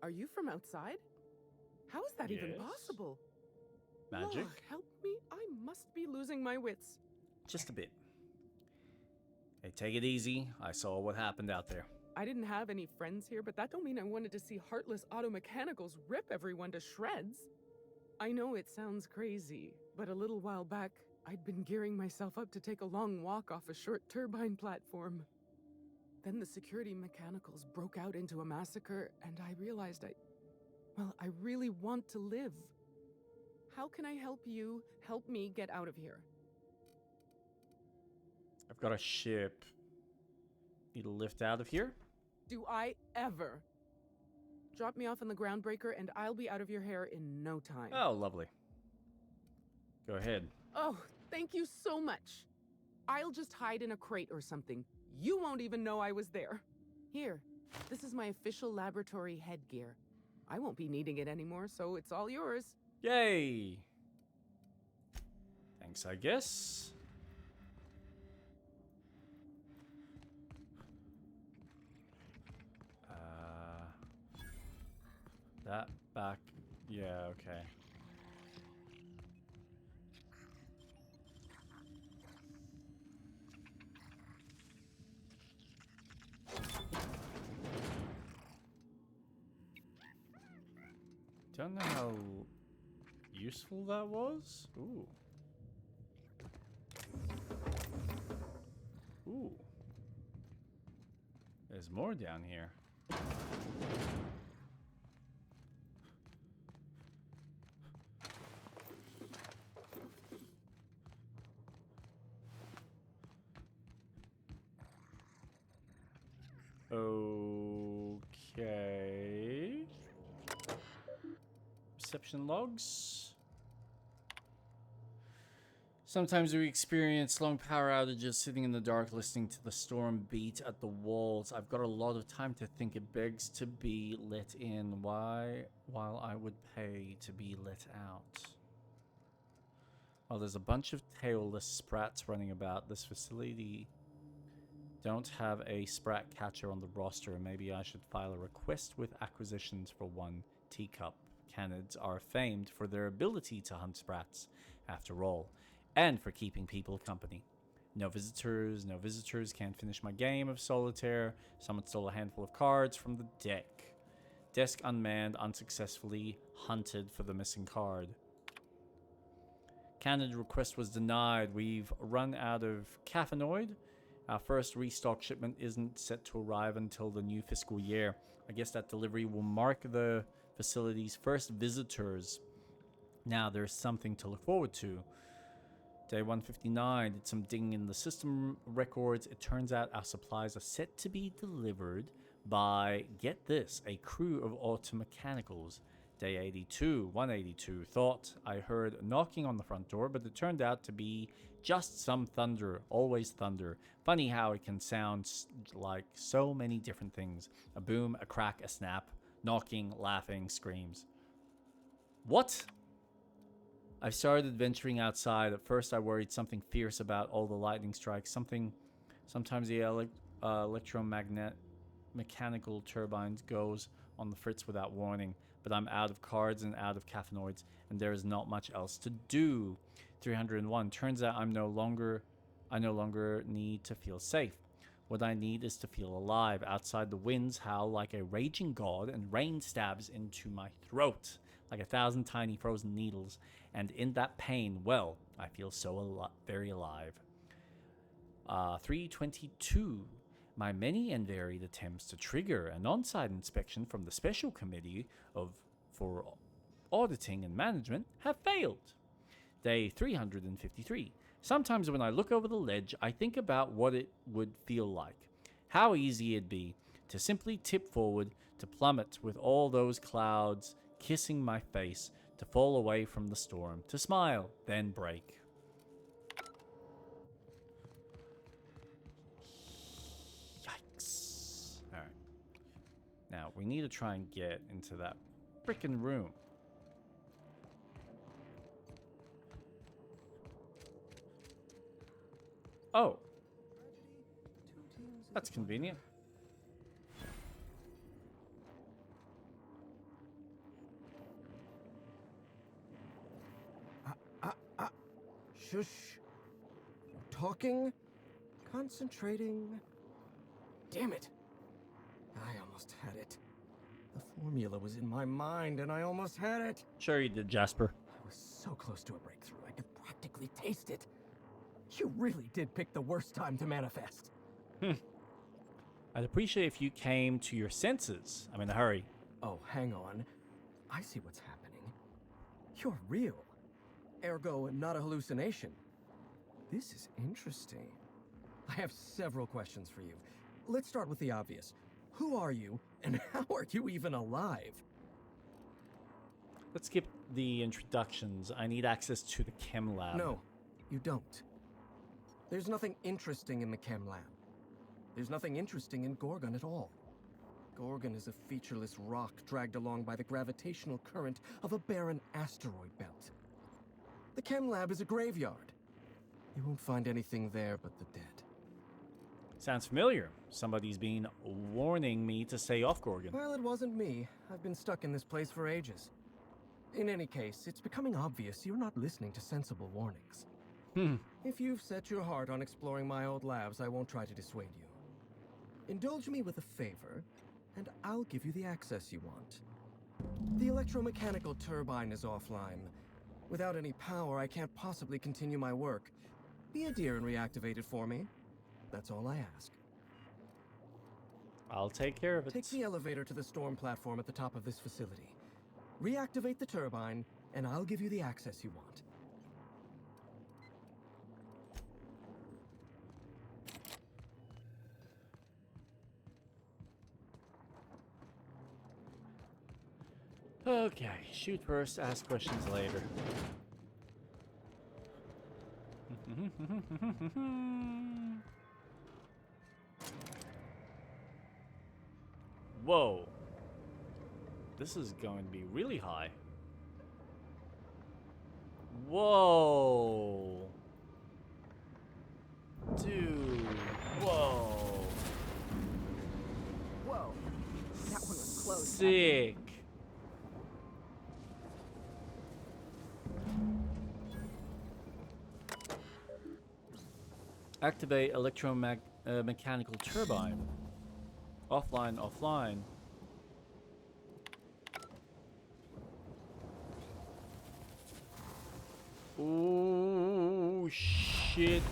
Are you from outside? How is that even Yes. possible? Magic? Lord, help me! I must be losing my wits. Just a bit. Hey, take it easy. I saw what happened out there. I didn't have any friends here, but that don't mean I wanted to see heartless auto mechanicals rip everyone to shreds. I know it sounds crazy, but a little while back, I'd been gearing myself up to take a long walk off a short turbine platform. Then the security mechanicals broke out into a massacre, and I realized I really want to live. How can I help you help me get out of here? I've got a ship. Need a lift out of here? Do I ever? Drop me off on the groundbreaker and I'll be out of your hair in no time. Oh, lovely. Go ahead. Oh, thank you so much. I'll just hide in a crate or something. You won't even know I was there. Here, this is my official laboratory headgear. I won't be needing it anymore, so it's all yours. Yay! Thanks, I guess. That back. Yeah, okay. Don't know how useful that was. Ooh. Ooh. There's more down here. Okay. Reception logs. Sometimes we experience long power outages sitting in the dark listening to the storm beat at the walls. I've got a lot of time to think. It begs to be let in. Why? While I would pay to be let out. Well, there's a bunch of tailless sprats running about. This facility don't have a sprat catcher on the roster. Maybe I should file a request with acquisitions for one. Teacup canids are famed for their ability to hunt sprats, after all, and for keeping people company. No visitors can't finish my game of solitaire. Someone stole a handful of cards from the deck. Desk unmanned, unsuccessfully hunted for the missing card. Canid request was denied. We've run out of caffeinoid. Our first restock shipment isn't set to arrive until the new fiscal year. I guess that delivery will mark the facility's first visitors. Now there's something to look forward to. Day 159, did some digging in the system records. It turns out our supplies are set to be delivered by, get this, a crew of automechanicals. Day 82, 182, thought I heard knocking on the front door, but it turned out to be just some thunder, always thunder. Funny how it can sound like so many different things. A boom, a crack, a snap, knocking, laughing, screams. What? I started venturing outside. At first I worried something fierce about all the lightning strikes. Sometimes the mechanical turbines goes on the fritz without warning. But I'm out of cards and out of caffeinoids, and there is not much else to do. 301. Turns out I no longer need to feel safe. What I need is to feel alive. Outside, the winds howl like a raging god, and rain stabs into my throat like 1,000 tiny frozen needles. And in that pain, well, I feel so very alive. 322. My many and varied attempts to trigger an on-site inspection from the Special Committee for Auditing and Management have failed. Day 353. Sometimes when I look over the ledge, I think about what it would feel like. How easy it'd be to simply tip forward, to plummet with all those clouds kissing my face, to fall away from the storm, to smile, then break. Alright. Now, we need to try and get into that frickin' room. Oh. That's convenient. Shush. No talking. Concentrating. Damn it. I almost had it. The formula was in my mind, and I almost had it. Sure you did, Jasper. I was so close to a breakthrough, I could practically taste it. You really did pick the worst time to manifest. I'd appreciate if you came to your senses. I'm in a hurry. Oh, hang on. I see what's happening. You're real. Ergo, not a hallucination. This is interesting. I have several questions for you. Let's start with the obvious. Who are you, and how are you even alive? Let's skip the introductions. I need access to the chem lab. No, you don't. There's nothing interesting in the chem lab. There's nothing interesting in Gorgon at all. Gorgon is a featureless rock dragged along by the gravitational current of a barren asteroid belt. The chem lab is a graveyard. You won't find anything there but the dead. Sounds familiar. Somebody's been warning me to stay off Gorgon. Well, it wasn't me. I've been stuck in this place for ages. In any case, it's becoming obvious you're not listening to sensible warnings. If you've set your heart on exploring my old labs, I won't try to dissuade you. Indulge me with a favor, and I'll give you the access you want. The electromechanical turbine is offline. Without any power, I can't possibly continue my work. Be a dear and reactivate it for me. That's all I ask. I'll take care of it. Take the elevator to the storm platform at the top of this facility. Reactivate the turbine, and I'll give you the access you want. Okay, shoot first, ask questions later. Whoa. This is going to be really high. Whoa. Dude. Whoa. Whoa. That one was close. Sick. Activate mechanical turbine. Offline, offline. Ooh, shit.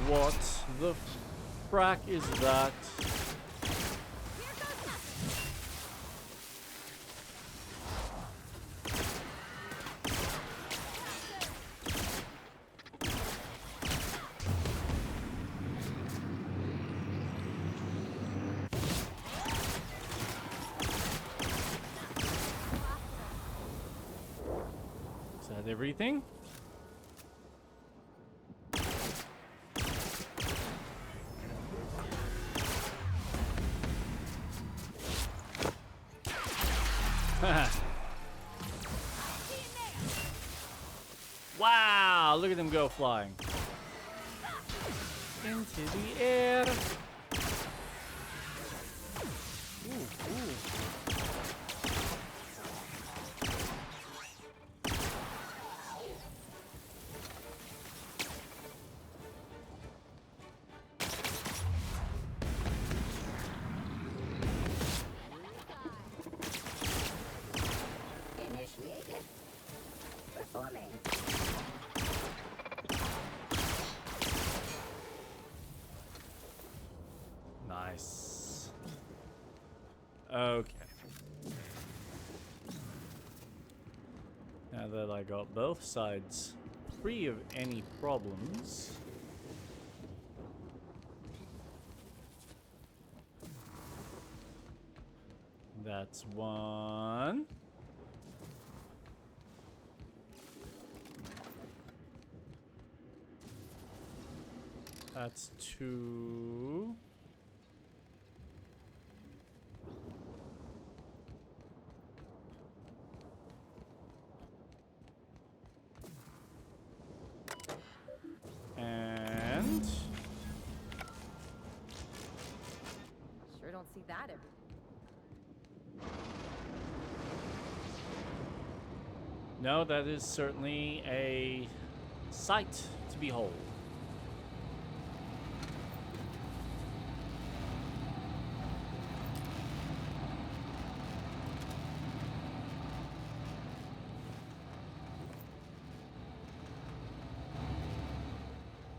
What the frack is that? Everything? Wow, look at them go flying into the air. Ooh. Nice. Okay. Now that I got both sides free of any problems, that's one. That's two. And sure don't see that every. No, that is certainly a sight to behold.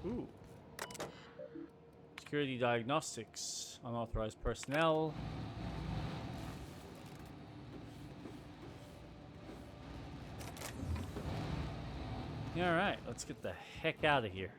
Ooh. Security diagnostics, unauthorized personnel. Alright, let's get the heck out of here.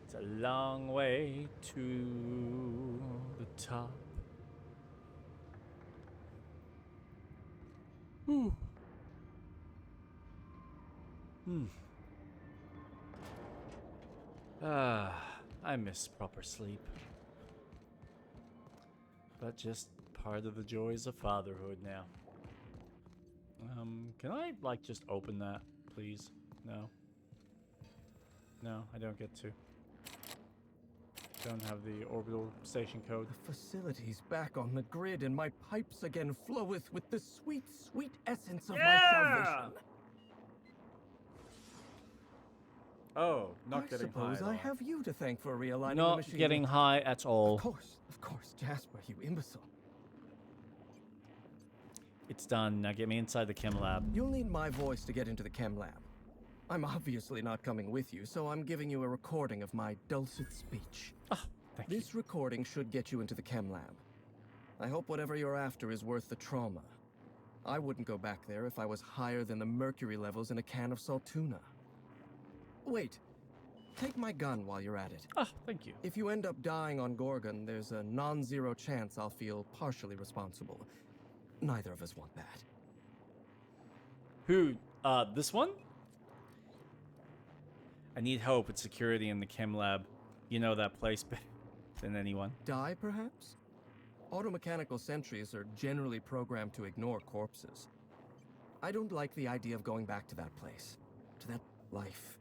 It's a long way to the top. Ooh. I miss proper sleep. But just part of the joys of fatherhood now. Can I, like, just open that, please? No. No, I don't get to. Don't have the orbital station code. The facility's back on the grid, and my pipes again floweth with the sweet, sweet essence of my salvation. Oh, not getting high. I suppose I have you to thank for realigning the Not machine. getting high at all. Of course, Jasper, you imbecile. It's done. Now get me inside the chem lab. You'll need my voice to get into the chem lab. I'm obviously not coming with you, so I'm giving you a recording of my dulcet speech. Thank you. This recording should get you into the chem lab. I hope whatever you're after is worth the trauma. I wouldn't go back there if I was higher than the mercury levels in a can of salt tuna. Wait, take my gun while you're at it. Thank you. If you end up dying on Gorgon, there's a non-zero chance I'll feel partially responsible. Neither of us want that. Who? This one? I need help with security in the chem lab. You know that place better than anyone. Die, perhaps? Automechanical sentries are generally programmed to ignore corpses. I don't like the idea of going back to that place, to that life.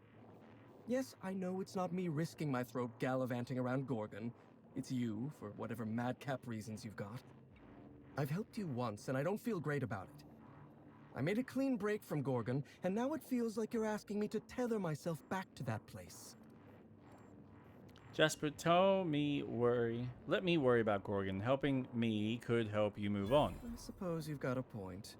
Yes, I know it's not me risking my throat gallivanting around Gorgon. It's you, for whatever madcap reasons you've got. I've helped you once, and I don't feel great about it. I made a clean break from Gorgon, and now it feels like you're asking me to tether myself back to that place. Jasper, let me worry about Gorgon. Helping me could help you move on. I suppose you've got a point.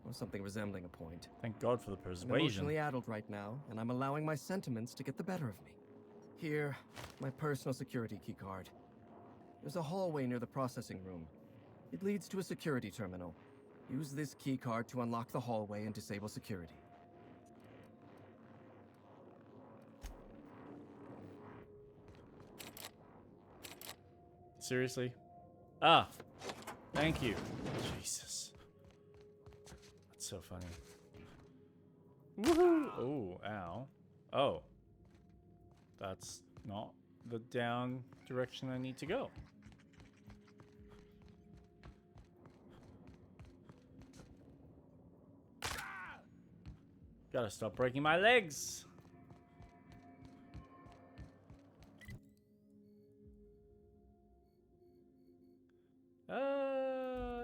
Or something resembling a point. Thank God for the I'm persuasion. emotionally addled right now, and I'm allowing my sentiments to get the better of me. Here, my personal security keycard. There's a hallway near the processing room. It leads to a security terminal. Use this keycard to unlock the hallway and disable security. Seriously? Thank you. Jesus. That's so funny. Woohoo! Oh, ow. Oh. That's not the down direction I need to go. Gotta stop breaking my legs.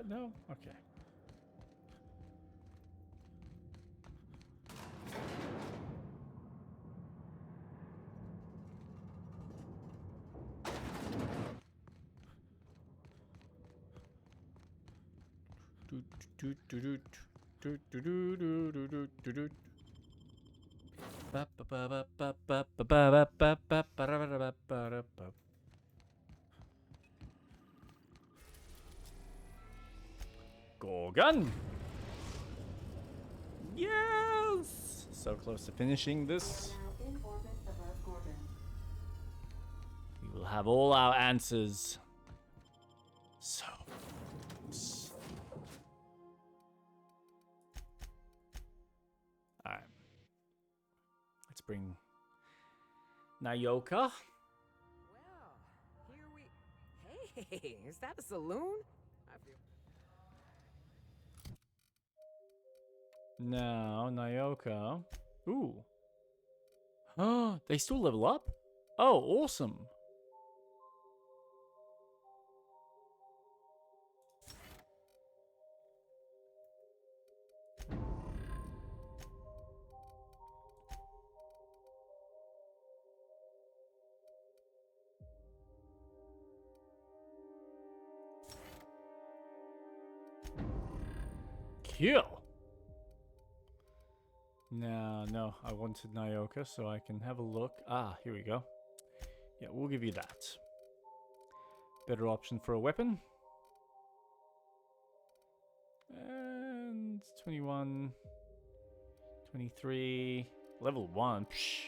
No? Okay. Gorgon! Yes! So close to finishing this. Now in orbit above Gorgon. We will have all our answers. So close. Alright. Let's bring Nyoka. Well, here we... Hey, is that a saloon? I feel... Now, Nyoka. Ooh. Oh, they still level up? Oh, awesome. Kill. No, I wanted Nyoka so I can have a look. Ah, here we go. Yeah, we'll give you that. Better option for a weapon. And 21, 23, level 1. Psh.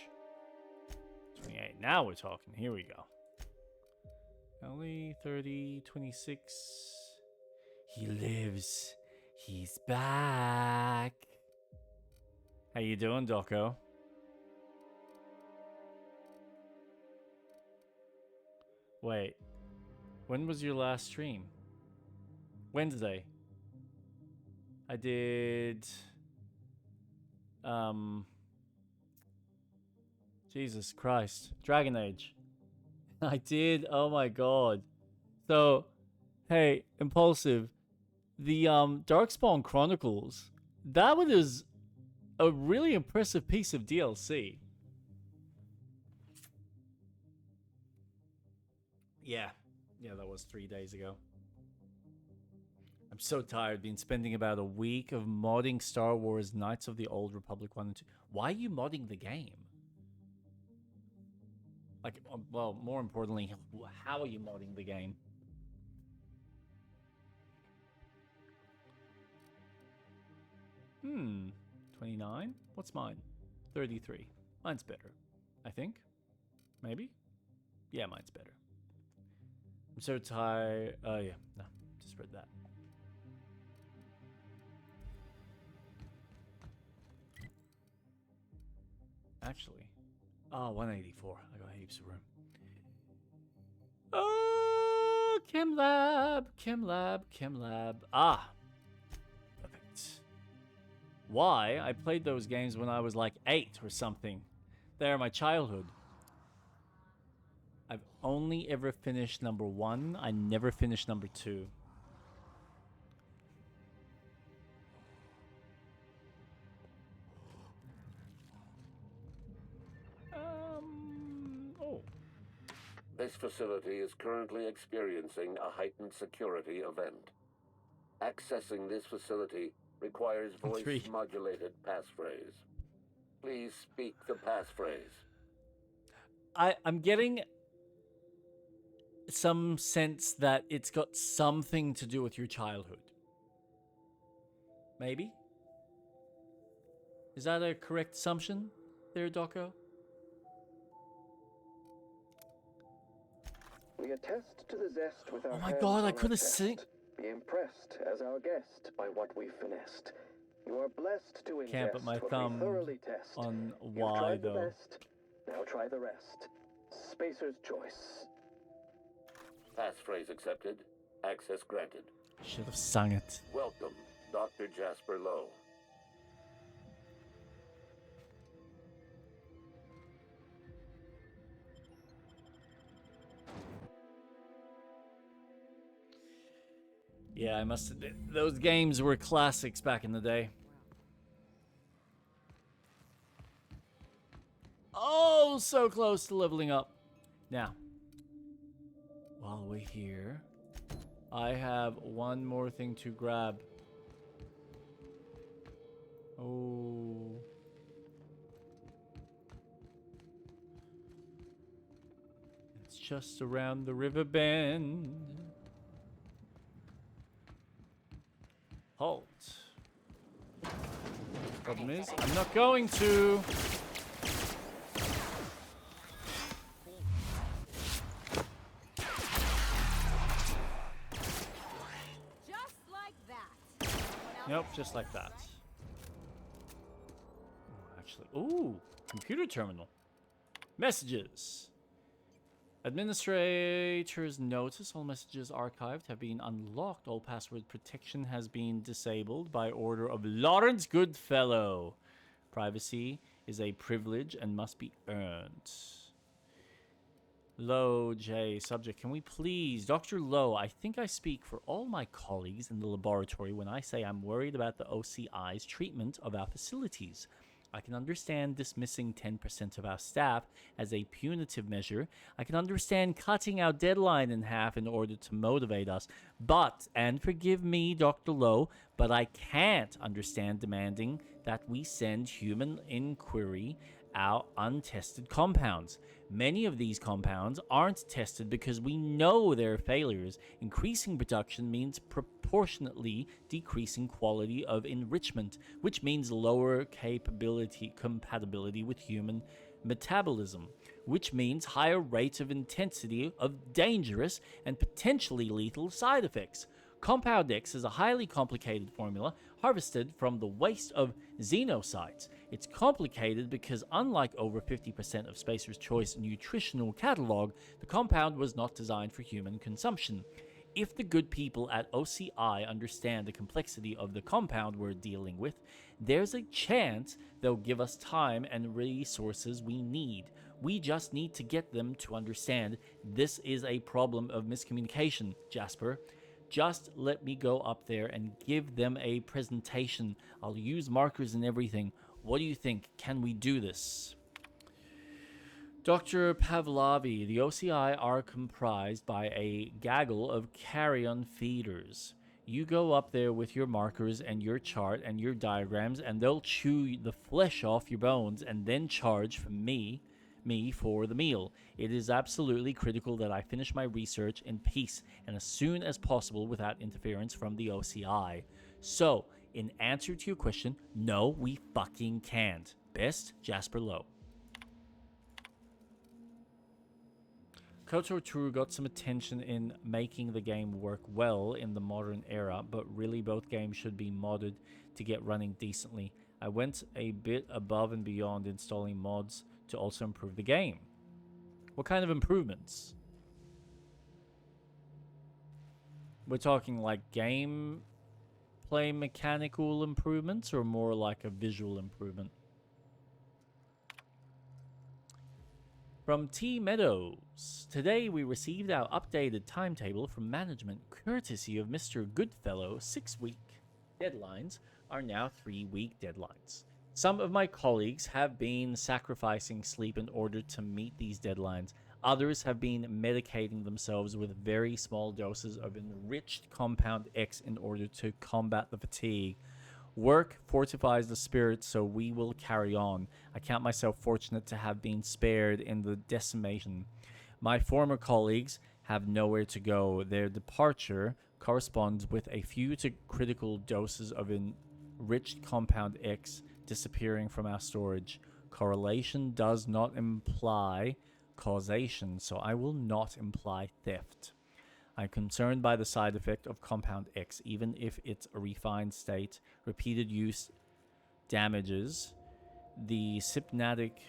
28. Now we're talking. Here we go. Ellie, 30, 26. He lives. He's back. How you doing, Doko? Wait. When was your last stream? Wednesday. I did... Jesus Christ. Dragon Age. I did. Oh my god. So, hey, Impulsive. The Darkspawn Chronicles, that was a really impressive piece of DLC. Yeah, that was 3 days ago. I'm so tired. Been spending about a week of modding Star Wars Knights of the Old Republic 1 and 2. Why are you modding the game? Like, well, more importantly, how are you modding the game? Hmm, 29? What's mine? 33. Mine's better, I think. Maybe? Yeah, mine's better. I'm so tired. Yeah, no, just read that. Actually, 184. I got heaps of room. Oh, Chem Lab. Ah, perfect. Why? I played those games when I was like 8 or something. They're my childhood. I've only ever finished number 1. I never finished number 2. This facility is currently experiencing a heightened security event. Accessing this facility requires voice-modulated passphrase. Please speak the passphrase. I'm getting some sense that it's got something to do with your childhood. Maybe? Is that a correct assumption there, Doko? We attest to the zest with our Oh my god, I could have seen. Be impressed as our guest by what we've finessed. You are blessed to ingest Can't put my what thumb we thoroughly test. on You've why tried the though. best, now try the rest. Spacer's choice. Passphrase accepted. Access granted. Should have sung it. Welcome, Dr. Jasper Lowe. Yeah, I must admit, those games were classics back in the day. Oh, so close to leveling up. Now, while we're here, I have one more thing to grab. Oh. It's just around the river bend. Halt. Problem is, I'm not going to. Just like that. Nope, just like that. Actually, ooh, computer terminal. Messages. Administrator's notice: all messages archived have been unlocked. All password protection has been disabled by order of Lawrence Goodfellow. Privacy is a privilege and must be earned. Lowe J. Subject: can we please, Dr. Lowe, I think I speak for all my colleagues in the laboratory when I say I'm worried about the OCI's treatment of our facilities. I can understand dismissing 10% of our staff as a punitive measure. I can understand cutting our deadline in half in order to motivate us. But, and forgive me, Dr. Lowe, but I can't understand demanding that we send human inquiry our untested compounds. Many of these compounds aren't tested because we know they're failures. Increasing production means proportionately decreasing quality of enrichment, which means lower compatibility with human metabolism, which means higher rates of intensity of dangerous and potentially lethal side effects. Compound X is a highly complicated formula harvested from the waste of xenocytes. It's complicated because, unlike over 50% of Spacer's Choice nutritional catalog, the compound was not designed for human consumption. If the good people at OCI understand the complexity of the compound we're dealing with, there's a chance they'll give us time and resources we need. We just need to get them to understand this is a problem of miscommunication, Jasper. Just let me go up there and give them a presentation. I'll use markers and everything. What do you think? Can we do this? Dr. Pavlovi, the OCI are comprised by a gaggle of carrion feeders. You go up there with your markers and your chart and your diagrams, and they'll chew the flesh off your bones and then charge for me for the meal. It is absolutely critical that I finish my research in peace and as soon as possible without interference from the OCI. So, in answer to your question, no, we fucking can't. Best, Jasper Lowe. KOTOR 2 got some attention in making the game work well in the modern era, but really both games should be modded to get running decently. I went a bit above and beyond installing mods to also improve the game. What kind of improvements? We're talking like gameplay mechanical improvements or more like a visual improvement? From T Meadows, today we received our updated timetable from management courtesy of Mr. Goodfellow. 6-week deadlines are now 3-week deadlines. Some of my colleagues have been sacrificing sleep in order to meet these deadlines. Others have been medicating themselves with very small doses of enriched Compound X in order to combat the fatigue. Work fortifies the spirit, so we will carry on. I count myself fortunate to have been spared in the decimation. My former colleagues have nowhere to go. Their departure corresponds with a few to critical doses of enriched Compound X disappearing from our storage. Correlation does not imply causation, so I will not imply theft. I'm concerned by the side effect of Compound X, even if it's a refined state. Repeated use damages the synaptic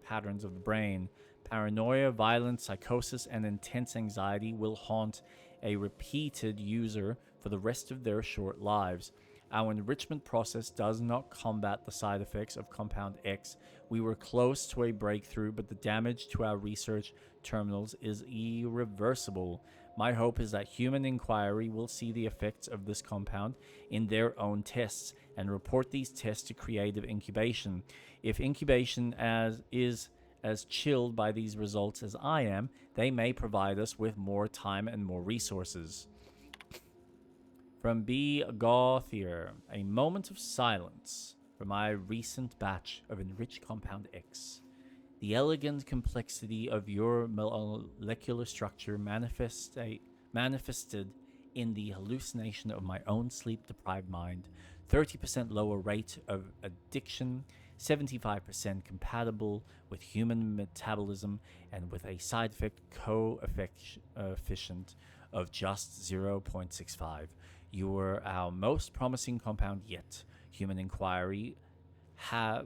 patterns of the brain. Paranoia, violence, psychosis, and intense anxiety will haunt a repeated user for the rest of their short lives. Our enrichment process does not combat the side effects of Compound X. We were close to a breakthrough, but the damage to our research terminals is irreversible. My hope is that Human Inquiry will see the effects of this compound in their own tests and report these tests to Creative Incubation. If Incubation is as chilled by these results as I am, they may provide us with more time and more resources. From B. Gauthier, a moment of silence for my recent batch of enriched Compound X. The elegant complexity of your molecular structure manifested in the hallucination of my own sleep-deprived mind. 30% lower rate of addiction, 75% compatible with human metabolism, and with a side effect coefficient of just 0.65. You were our most promising compound yet. Human Inquiry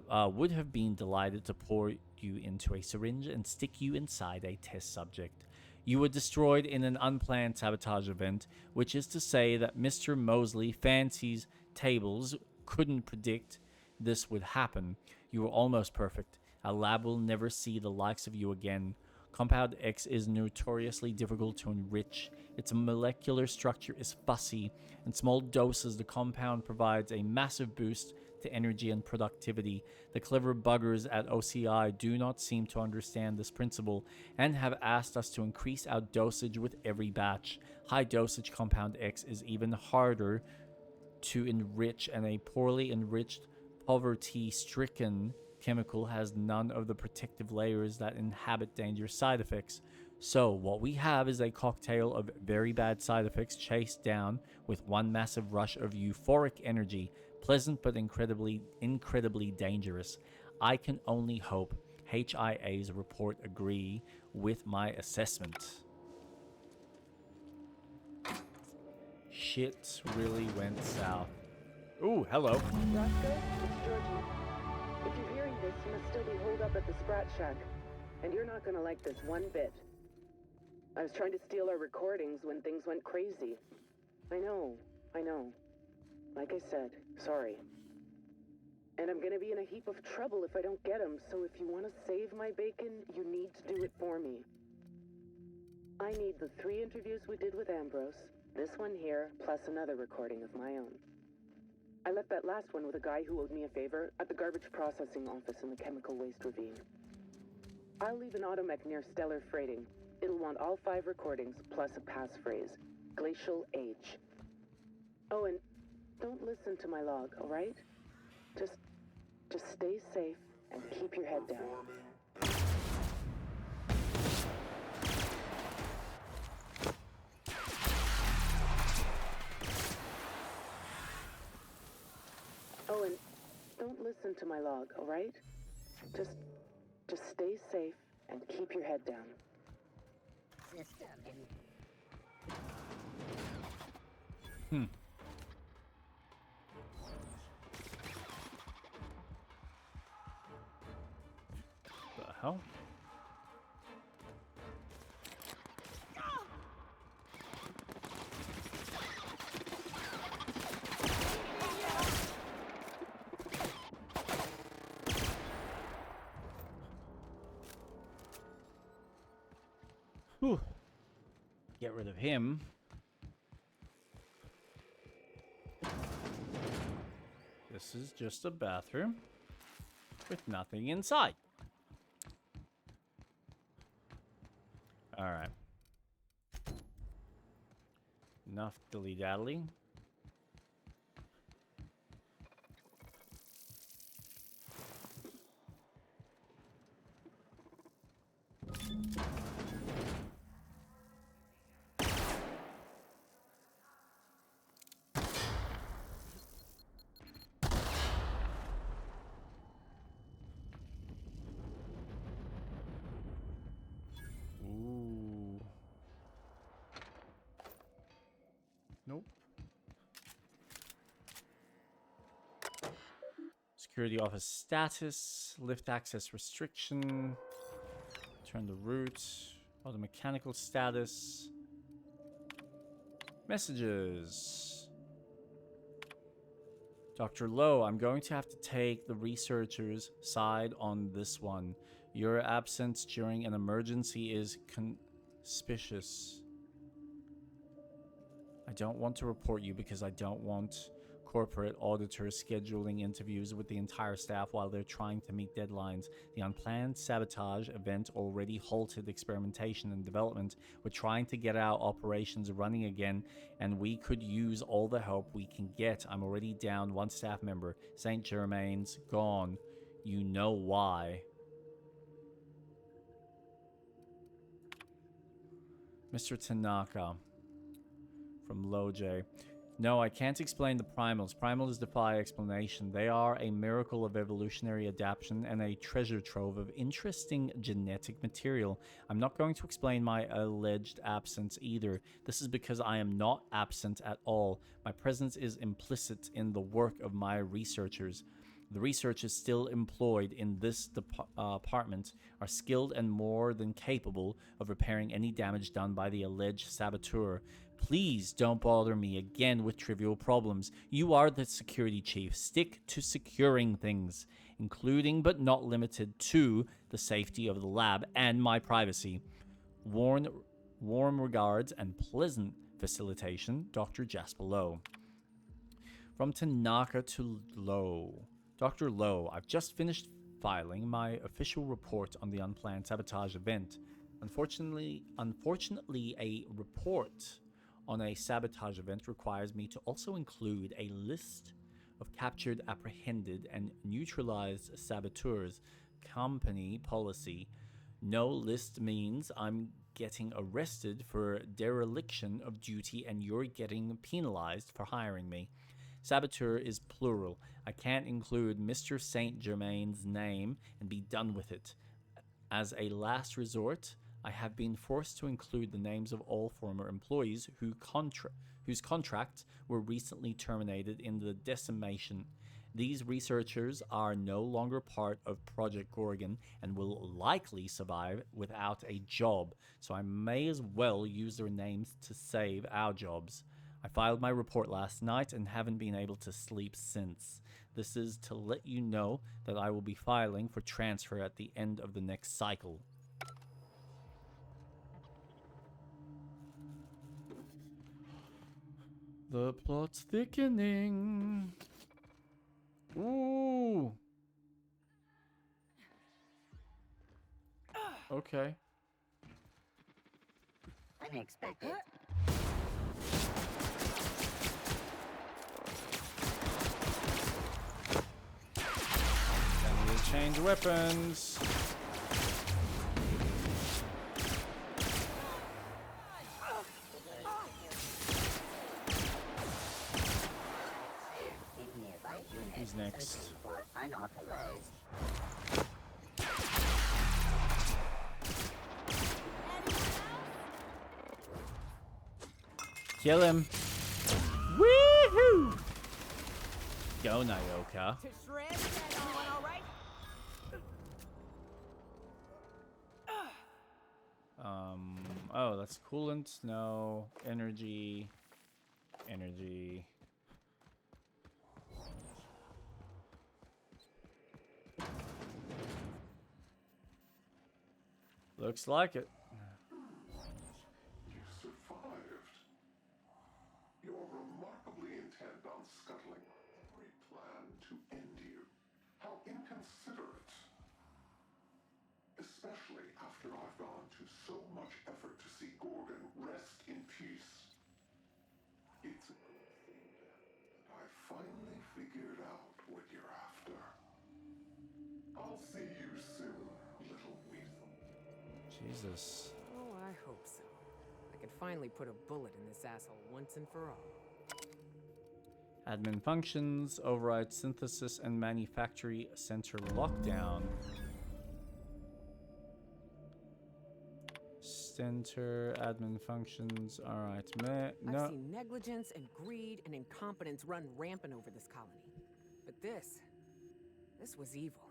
would have been delighted to pour you into a syringe and stick you inside a test subject. You were destroyed in an unplanned sabotage event, which is to say that Mr. Mosley fancies tables couldn't predict this would happen. You were almost perfect. Our lab will never see the likes of you again. Compound X is notoriously difficult to enrich. Its molecular structure is fussy. In small doses, the compound provides a massive boost to energy and productivity. The clever buggers at OCI do not seem to understand this principle and have asked us to increase our dosage with every batch. High dosage Compound X is even harder to enrich, and a poorly enriched, poverty-stricken chemical has none of the protective layers that inhabit dangerous side effects. So what we have is a cocktail of very bad side effects chased down with one massive rush of euphoric energy, pleasant but incredibly dangerous. I can only hope HIA's report agree with my assessment. Shit really went south. Ooh, hello. Roscoe, it's Georgie. If you're hearing this, you must still be holed up at the Sprat Shack. And you're not gonna like this one bit. I was trying to steal our recordings when things went crazy. I know. Like I said, sorry. And I'm gonna be in a heap of trouble if I don't get them, so if you want to save my bacon, you need to do it for me. I need the 3 interviews we did with Ambrose, this one here, plus another recording of my own. I left that last one with a guy who owed me a favor at the garbage processing office in the chemical waste ravine. I'll leave an automech near Stellar Freighting. It'll want all 5 recordings, plus a passphrase. Glacial Age. Oh, and don't listen to my log, alright? Just stay safe and keep your head down. Oh, and don't listen to my log, alright? Just stay safe and keep your head down. The hell? Whew. Get rid of him. This is just a bathroom with nothing inside. All right. Enough dilly-daddly. Ooh. Nope. Security office status, lift access restriction, turn the route, auto mechanical status, messages. Dr. Lowe, I'm going to have to take the researchers' side on this one. Your absence during an emergency is conspicuous. I don't want to report you because I don't want corporate auditors scheduling interviews with the entire staff while they're trying to meet deadlines. The unplanned sabotage event already halted experimentation and development. We're trying to get our operations running again, and we could use all the help we can get. I'm already down 1 staff member. St. Germain's gone. You know why. Mr. Tanaka from LoJ. No, I can't explain the primals. Primals defy explanation. They are a miracle of evolutionary adaptation and a treasure trove of interesting genetic material. I'm not going to explain my alleged absence either. This is because I am not absent at all. My presence is implicit in the work of my researchers. The researchers still employed in this department are skilled and more than capable of repairing any damage done by the alleged saboteur. Please don't bother me again with trivial problems. You are the security chief. Stick to securing things, including but not limited to the safety of the lab and my privacy. Warm regards and pleasant facilitation, Dr. Jasper Lowe. From Tanaka to Lowe. Dr. Lowe, I've just finished filing my official report on the unplanned sabotage event. Unfortunately, a report on a sabotage event requires me to also include a list of captured, apprehended, and neutralized saboteurs. Company policy. No list means I'm getting arrested for dereliction of duty and you're getting penalized for hiring me. Saboteur is plural. I can't include Mr. Saint Germain's name and be done with it. As a last resort, I have been forced to include the names of all former employees whose contracts were recently terminated in the decimation. These researchers are no longer part of Project Gorgon and will likely survive without a job, so I may as well use their names to save our jobs. I filed my report last night and haven't been able to sleep since. This is to let you know that I will be filing for transfer at the end of the next cycle. The plot's thickening. Ooh. Okay. Unexpected. And we change weapons. Who's next? Kill him. Woohoo! Go, Nyoka. To shred, everyone all right? Oh, that's coolant. No. Energy. Energy. Looks like it. You survived. You're remarkably intent on scuttling every plan to end you. How inconsiderate. Especially after I've gone to so much effort to see Gorgon rest in peace. It's a good thing that I finally figured out what you're after. I'll see you soon, little weasel. Jesus. Oh, I hope so. I can finally put a bullet in this asshole once and for all. Admin functions, override synthesis and manufacturing center lockdown. Center, admin functions, alright. No. I've seen negligence and greed and incompetence run rampant over this colony. But this was evil.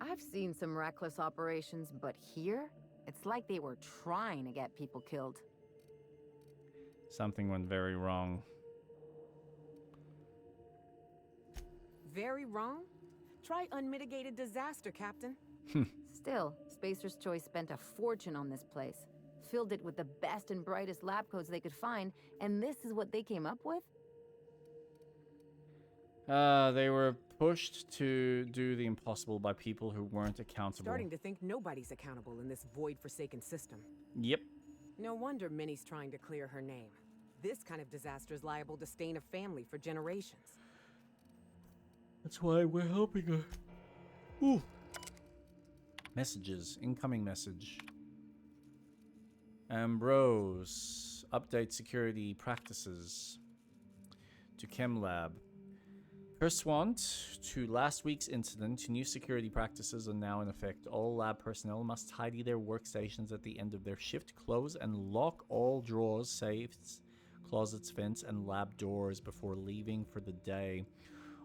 I've seen some reckless operations, but here, it's like they were trying to get people killed. Something went very wrong. Very wrong? Try unmitigated disaster, Captain. Still, Spacer's Choice spent a fortune on this place. Filled it with the best and brightest lab coats they could find, and this is what they came up with? They were pushed to do the impossible by people who weren't accountable. Starting to think nobody's accountable in this void-forsaken system. Yep. No wonder Minnie's trying to clear her name. This kind of disaster is liable to stain a family for generations. That's why we're helping her. Ooh. Messages. Incoming message. Ambrose. Update security practices. To ChemLab. Pursuant to last week's incident, new security practices are now in effect. All lab personnel must tidy their workstations at the end of their shift, close and lock all drawers, safes, closets, vents, and lab doors before leaving for the day.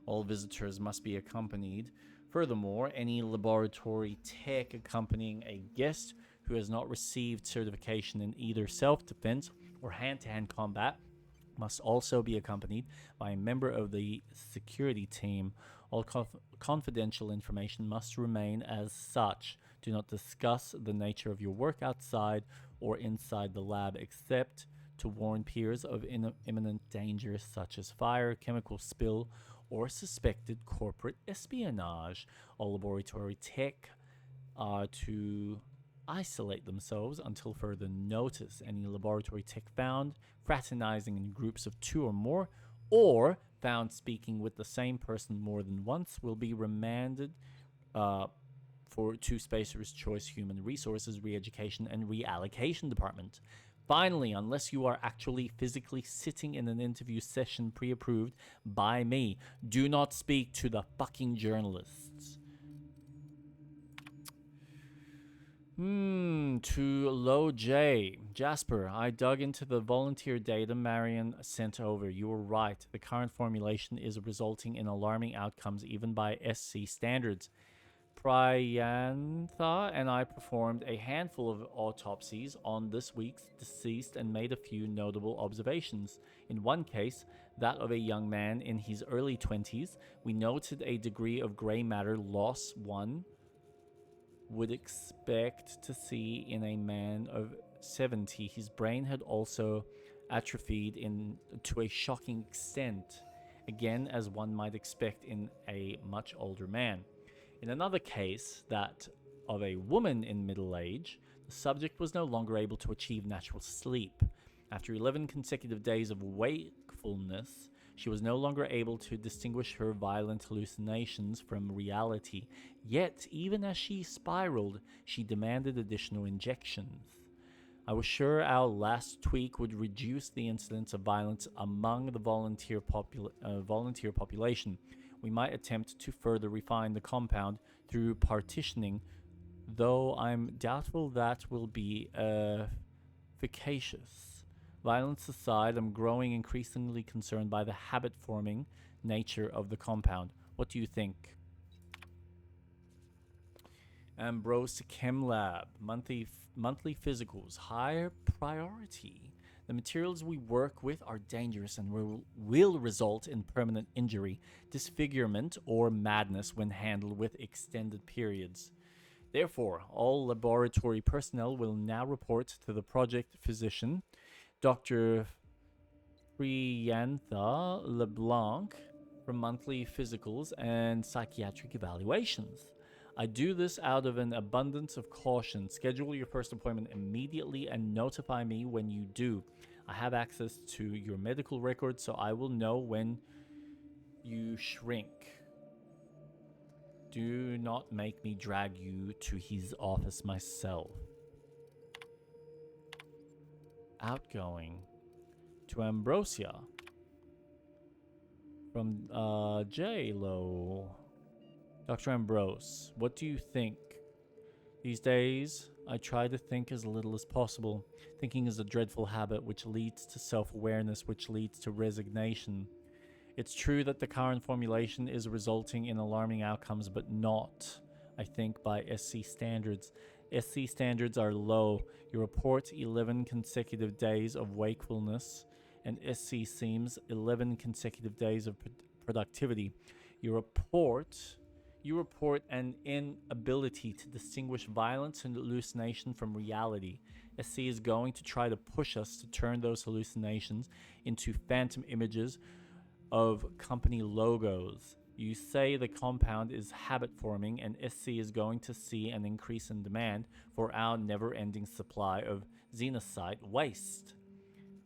All visitors must be accompanied. Furthermore, any laboratory tech accompanying a guest who has not received certification in either self-defense or hand-to-hand combat must also be accompanied by a member of the security team. All confidential information must remain as such. Do not discuss the nature of your work outside or inside the lab except to warn peers of imminent dangers such as fire, chemical spill, or suspected corporate espionage. All laboratory tech are to isolate themselves until further notice. Any laboratory tech found fraternizing in groups of 2 or more, or found speaking with the same person more than once, will be remanded to Spacer's Choice Human Resources, Re-Education, and Reallocation Department. Finally, unless you are actually physically sitting in an interview session pre-approved by me, do not speak to the fucking journalists. To Low J. Jasper, I dug into the volunteer data Marion sent over. You were right. The current formulation is resulting in alarming outcomes even by SC standards. Priyantha and I performed a handful of autopsies on this week's deceased and made a few notable observations. In one case, that of a young man in his early 20s, we noted a degree of gray matter loss one would expect to see in a man of 70. His brain had also atrophied to a shocking extent, again as one might expect in a much older man. In another case, that of a woman in middle age, the subject was no longer able to achieve natural sleep. After 11 consecutive days of wakefulness, she was no longer able to distinguish her violent hallucinations from reality. Yet, even as she spiraled, she demanded additional injections. I was sure our last tweak would reduce the incidence of violence among the volunteer population. We might attempt to further refine the compound through partitioning, though I'm doubtful that will be efficacious. Violence aside, I'm growing increasingly concerned by the habit-forming nature of the compound. What do you think? Ambrose Chem Lab. Monthly physicals. Higher priority. The materials we work with are dangerous and will result in permanent injury, disfigurement, or madness when handled with extended periods. Therefore, all laboratory personnel will now report to the project physician, Dr. Priyantha LeBlanc, for monthly physicals and psychiatric evaluations. I do this out of an abundance of caution. Schedule your first appointment immediately and notify me when you do. I have access to your medical records, so I will know when you shrink. Do not make me drag you to his office myself. Outgoing to Ambrosia from J-Lo. Dr. Ambrose, what do you think? These days, I try to think as little as possible. Thinking is a dreadful habit which leads to self-awareness, which leads to resignation. It's true that the current formulation is resulting in alarming outcomes, but not, I think, by SC standards. SC standards are low. You report 11 consecutive days of wakefulness, and SC seems 11 consecutive days of productivity. You report an inability to distinguish violence and hallucination from reality. SC is going to try to push us to turn those hallucinations into phantom images of company logos. You say the compound is habit-forming, and SC is going to see an increase in demand for our never-ending supply of xenocyte waste.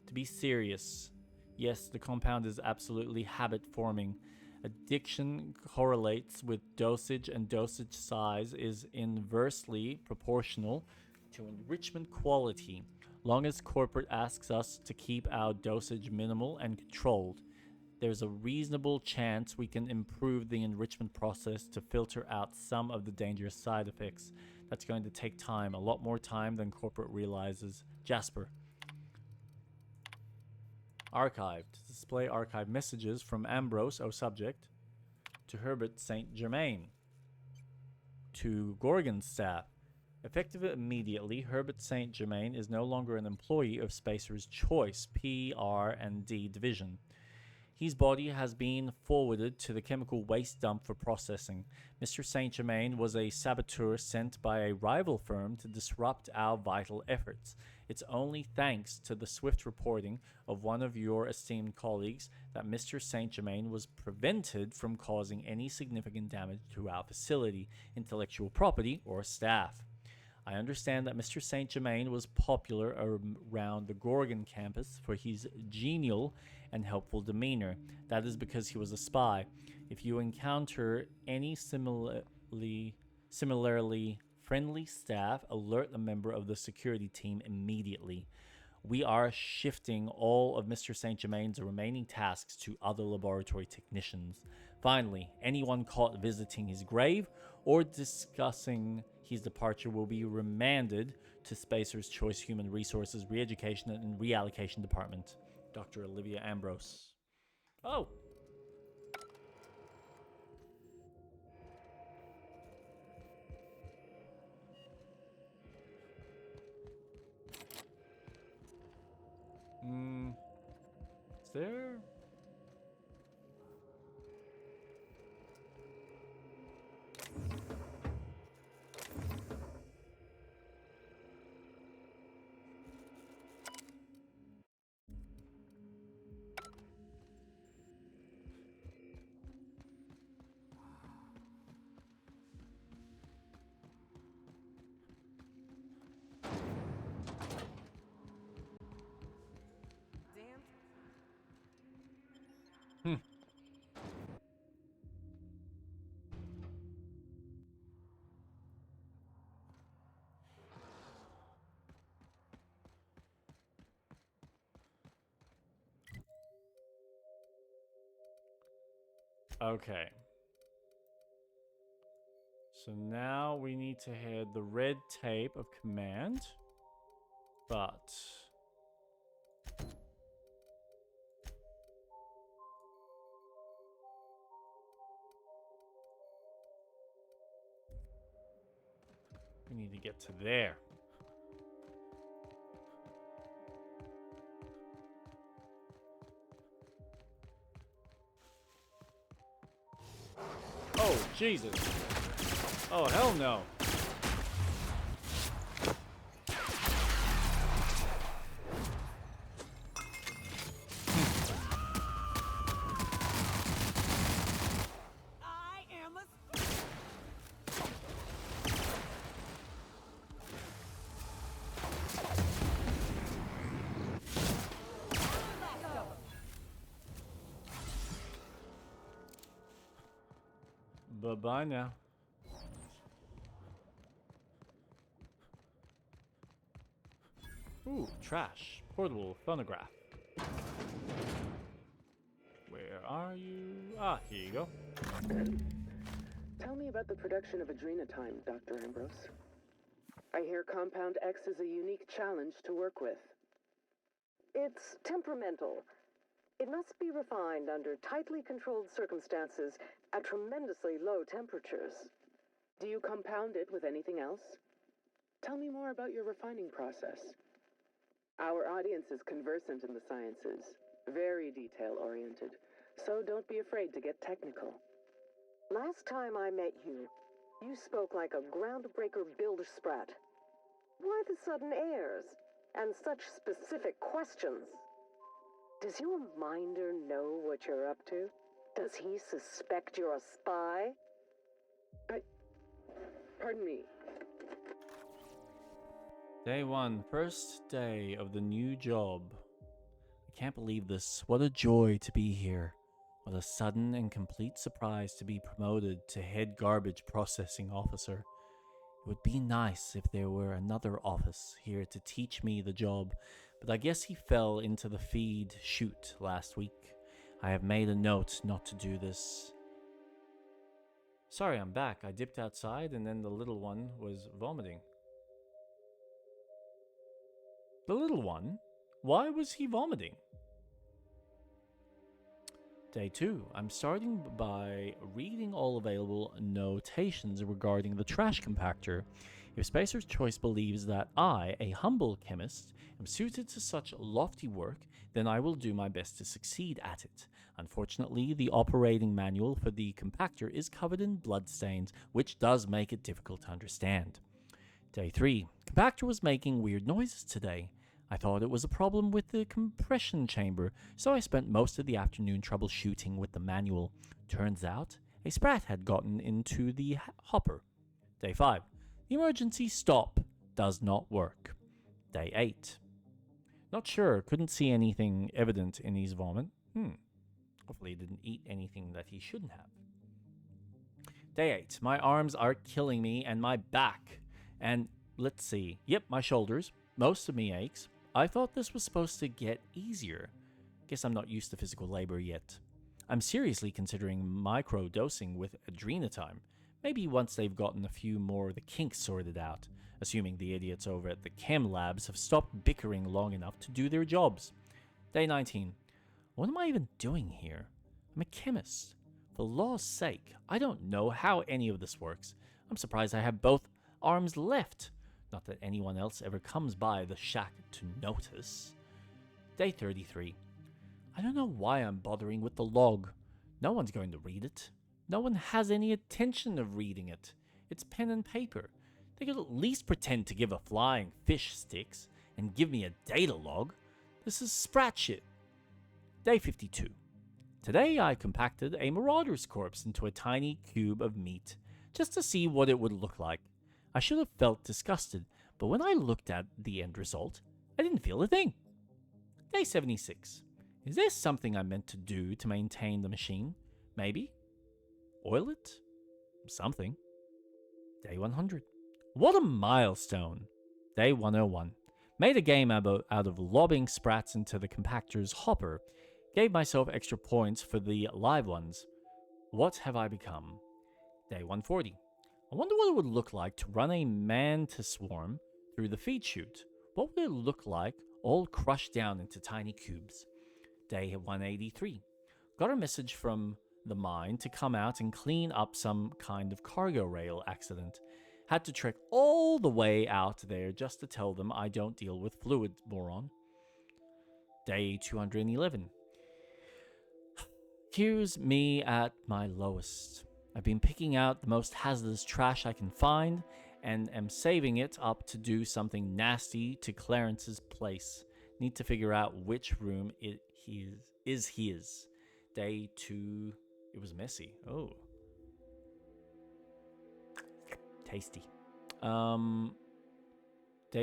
To be serious, yes, the compound is absolutely habit-forming. Addiction correlates with dosage, and dosage size is inversely proportional to enrichment quality. Long as corporate asks us to keep our dosage minimal and controlled, there's a reasonable chance we can improve the enrichment process to filter out some of the dangerous side effects. That's going to take time, a lot more time than corporate realizes. Jasper. Archived. Display archived messages from Ambrose, subject. to Herbert St. Germain. To Gorgon's staff. Effective immediately, Herbert St. Germain is no longer an employee of Spacer's Choice PR&D division. His body has been forwarded to the chemical waste dump for processing. Mr. St. Germain was a saboteur sent by a rival firm to disrupt our vital efforts. It's only thanks to the swift reporting of one of your esteemed colleagues that Mr. St. Germain was prevented from causing any significant damage to our facility, intellectual property, or staff. I understand that Mr. St. Germain was popular around the Gorgon campus for his genial and helpful demeanor. That is because he was a spy. If you encounter any similarly friendly staff, alert a member of the security team immediately. We are shifting all of Mr. St. Germain's remaining tasks to other laboratory technicians. Finally, anyone caught visiting his grave or discussing his departure will be remanded to Spacer's Choice Human Resources Re-Education and Reallocation Department. Dr. Olivia Ambrose. Oh! Is there... Okay. So now we need to head the red tape of command, but we need to get to there. Oh, Jesus. Oh, hell no. Bye-bye now. Ooh, trash. Portable phonograph. Where are you? Ah, here you go. Tell me about the production of Adrenatime, Dr. Ambrose. I hear Compound X is a unique challenge to work with. It's temperamental. It must be refined under tightly controlled circumstances at tremendously low temperatures. Do you compound it with anything else? Tell me more about your refining process. Our audience is conversant in the sciences, very detail-oriented, so don't be afraid to get technical. Last time I met you, you spoke like a groundbreaker builder sprat. Why the sudden airs and such specific questions? Does your minder know what you're up to? Does he suspect you're a spy? Pardon me. Day 1, first day of the new job. I can't believe this. What a joy to be here. What a sudden and complete surprise to be promoted to head garbage processing officer. It would be nice if there were another office here to teach me the job, but I guess he fell into the feed chute last week. I have made a note not to do this. Sorry, I'm back. I dipped outside and then the little one was vomiting. The little one? Why was he vomiting? Day 2. I'm starting by reading all available notations regarding the trash compactor. If Spacer's Choice believes that I, a humble chemist, am suited to such lofty work, then I will do my best to succeed at it. Unfortunately, the operating manual for the compactor is covered in bloodstains, which does make it difficult to understand. Day 3. Compactor was making weird noises today. I thought it was a problem with the compression chamber, so I spent most of the afternoon troubleshooting with the manual. Turns out, a sprat had gotten into the hopper. Day 5. The emergency stop does not work. Day 8. Not sure, couldn't see anything evident in his vomit. Hopefully he didn't eat anything that he shouldn't have. Day 8. My arms are killing me and my back. And let's see. Yep, my shoulders. Most of me aches. I thought this was supposed to get easier. Guess I'm not used to physical labor yet. I'm seriously considering micro-dosing with Adrenatime. Maybe once they've gotten a few more of the kinks sorted out, assuming the idiots over at the chem labs have stopped bickering long enough to do their jobs. Day 19. What am I even doing here? I'm a chemist. For law's sake, I don't know how any of this works. I'm surprised I have both arms left. Not that anyone else ever comes by the shack to notice. Day 33. I don't know why I'm bothering with the log. No one's going to read it. No one has any intention of reading it. It's pen and paper. They could at least pretend to give a flying fish sticks and give me a data log. This is sprat shit. Day 52. Today I compacted a marauder's corpse into a tiny cube of meat, just to see what it would look like. I should have felt disgusted, but when I looked at the end result, I didn't feel a thing. Day 76. Is there something I meant to do to maintain the machine? Maybe? Oil it? Something. Day 100. What a milestone! Day 101. Made a game out of lobbing sprats into the compactor's hopper. Gave myself extra points for the live ones. What have I become? Day 140. I wonder what it would look like to run a mantis swarm through the feed chute. What would it look like all crushed down into tiny cubes? Day 183. Got a message from the mine to come out and clean up some kind of cargo rail accident. Had to trek all the way out there just to tell them I don't deal with fluid, moron. Day 211. Here's me at my lowest. I've been picking out the most hazardous trash I can find and am saving it up to do something nasty to Clarence's place. Need to figure out which room is his. Day 2. It was messy. Oh. Tasty. Day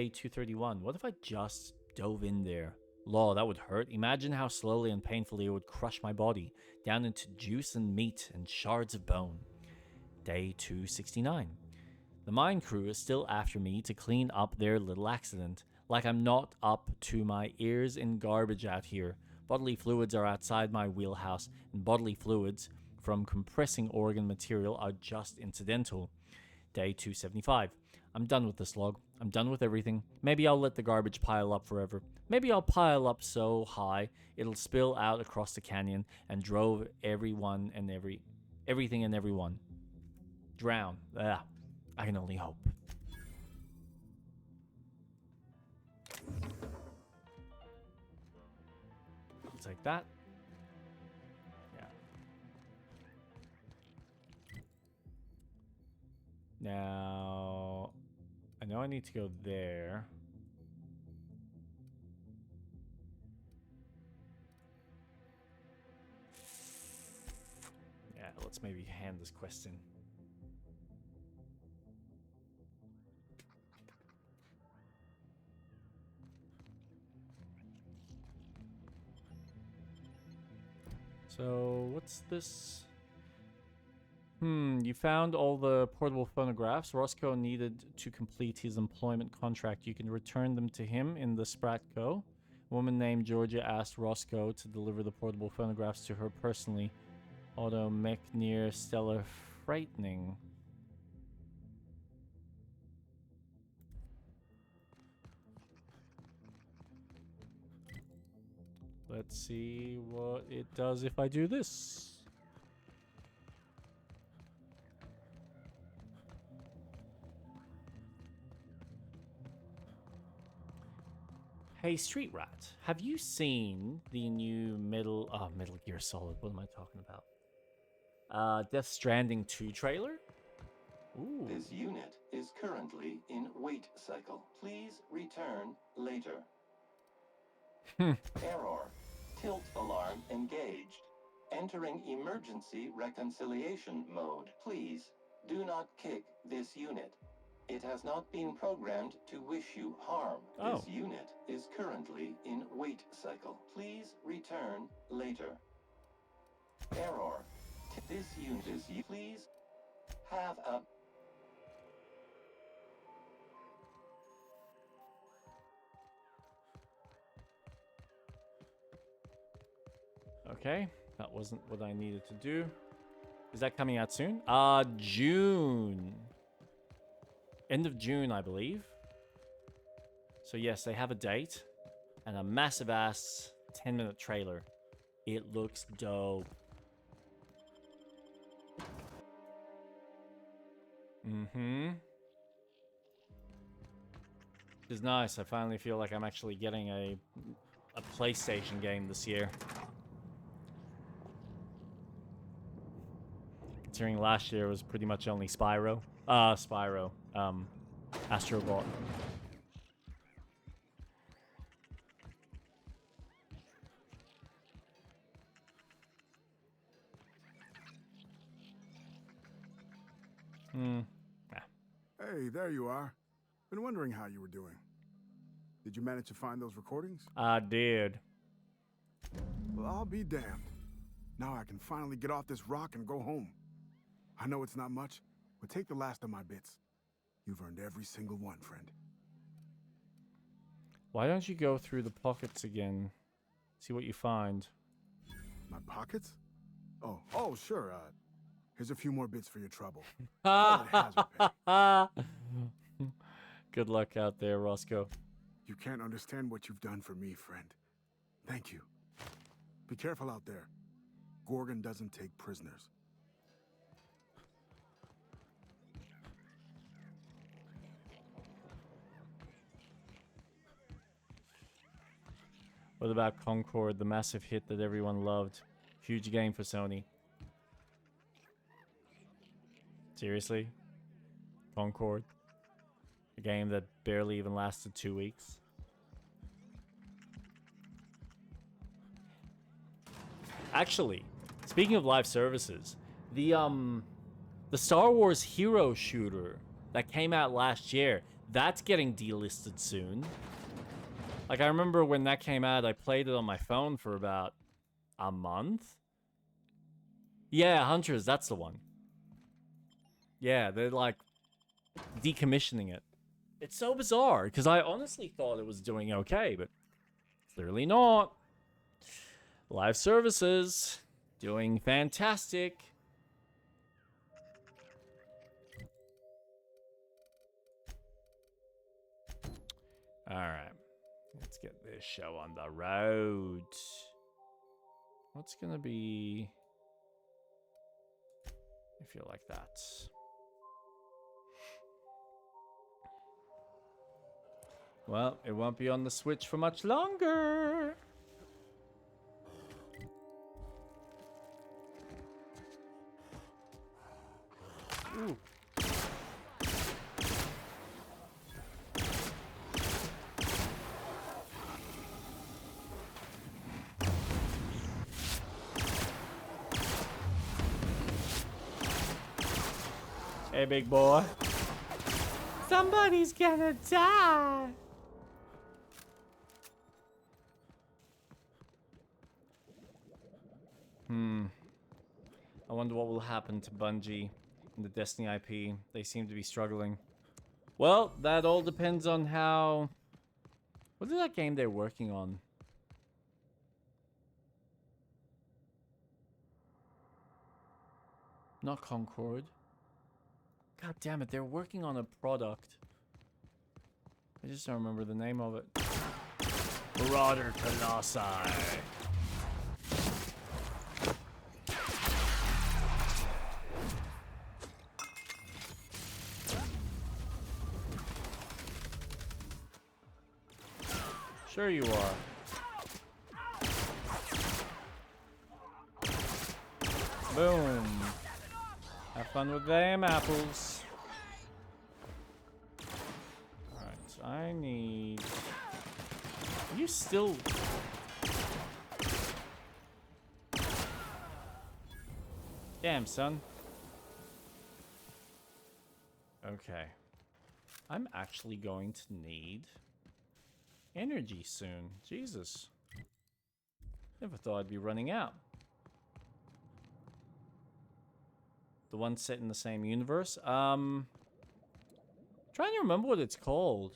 231. What if I just dove in there? Law, that would hurt. Imagine how slowly and painfully it would crush my body down into juice and meat and shards of bone. Day 269. The mine crew is still after me to clean up their little accident, like I'm not up to my ears in garbage out here. Bodily fluids are outside my wheelhouse, and bodily fluids from compressing organ material are just incidental. Day 275. I'm done with this log. I'm done with everything. Maybe I'll let the garbage pile up forever. Maybe I'll pile up so high it'll spill out across the canyon and drove everything and everyone. Drown. I can only hope. I'll take that. Yeah. Now, I know I need to go there. Yeah, let's maybe hand this quest in. So, what's this? You found all the portable phonographs Roscoe needed to complete his employment contract. You can return them to him in the Spratco. A woman named Georgia asked Roscoe to deliver the portable phonographs to her personally. Auto mech near Stellar Frightening. Let's see what it does if I do this. Hey, Street Rat, have you seen the new Metal Gear Solid? What am I talking about? Death Stranding 2 trailer? Ooh. This unit is currently in wait cycle. Please return later. Error. Tilt alarm engaged. Entering emergency reconciliation mode. Please do not kick this unit. It has not been programmed to wish you harm. Oh. This unit is currently in wait cycle. Please return later. Error. This unit is... Please have a... Okay, that wasn't what I needed to do. Is that coming out soon? June. End of June, I believe. So yes, they have a date and a massive ass 10-minute trailer. It looks dope. It's nice. I finally feel like I'm actually getting a PlayStation game this year. Considering last year was pretty much only Spyro. Astrobot. Hey, there you are. Been wondering how you were doing. Did you manage to find those recordings? I did. Well, I'll be damned. Now I can finally get off this rock and go home. I know it's not much, but take the last of my bits. You've earned every single one, friend. Why don't you go through the pockets again? See what you find. My pockets? Oh, sure. Here's a few more bits for your trouble. Good luck out there, Roscoe. You can't understand what you've done for me, friend. Thank you. Be careful out there. Gorgon doesn't take prisoners. What about Concord, the massive hit that everyone loved? Huge game for Sony. Seriously? Concord? A game that barely even lasted 2 weeks? Actually, speaking of live services, the Star Wars Hero Shooter that came out last year, that's getting delisted soon. Like, I remember when that came out, I played it on my phone for about a month. Yeah, Hunters, that's the one. Yeah, they're like decommissioning it. It's so bizarre, because I honestly thought it was doing okay, but clearly not. Live services, doing fantastic. Alright, let's get this show on the road. What's gonna be... I feel like that. Well, it won't be on the Switch for much longer. Ooh. Hey, big boy. Somebody's gonna die. I wonder what will happen to Bungie and the Destiny IP. They seem to be struggling. Well, that all depends on how... What is that game they're working on? Not Concord. God damn it, they're working on a product. I just don't remember the name of it. Marauder Colossi. Sure you are. Boom. Have fun with them apples. Alright, I need... You still... Damn, son. Okay. I'm actually going to need energy soon. Jesus. Never thought I'd be running out. The one set in the same universe? Trying to remember what it's called.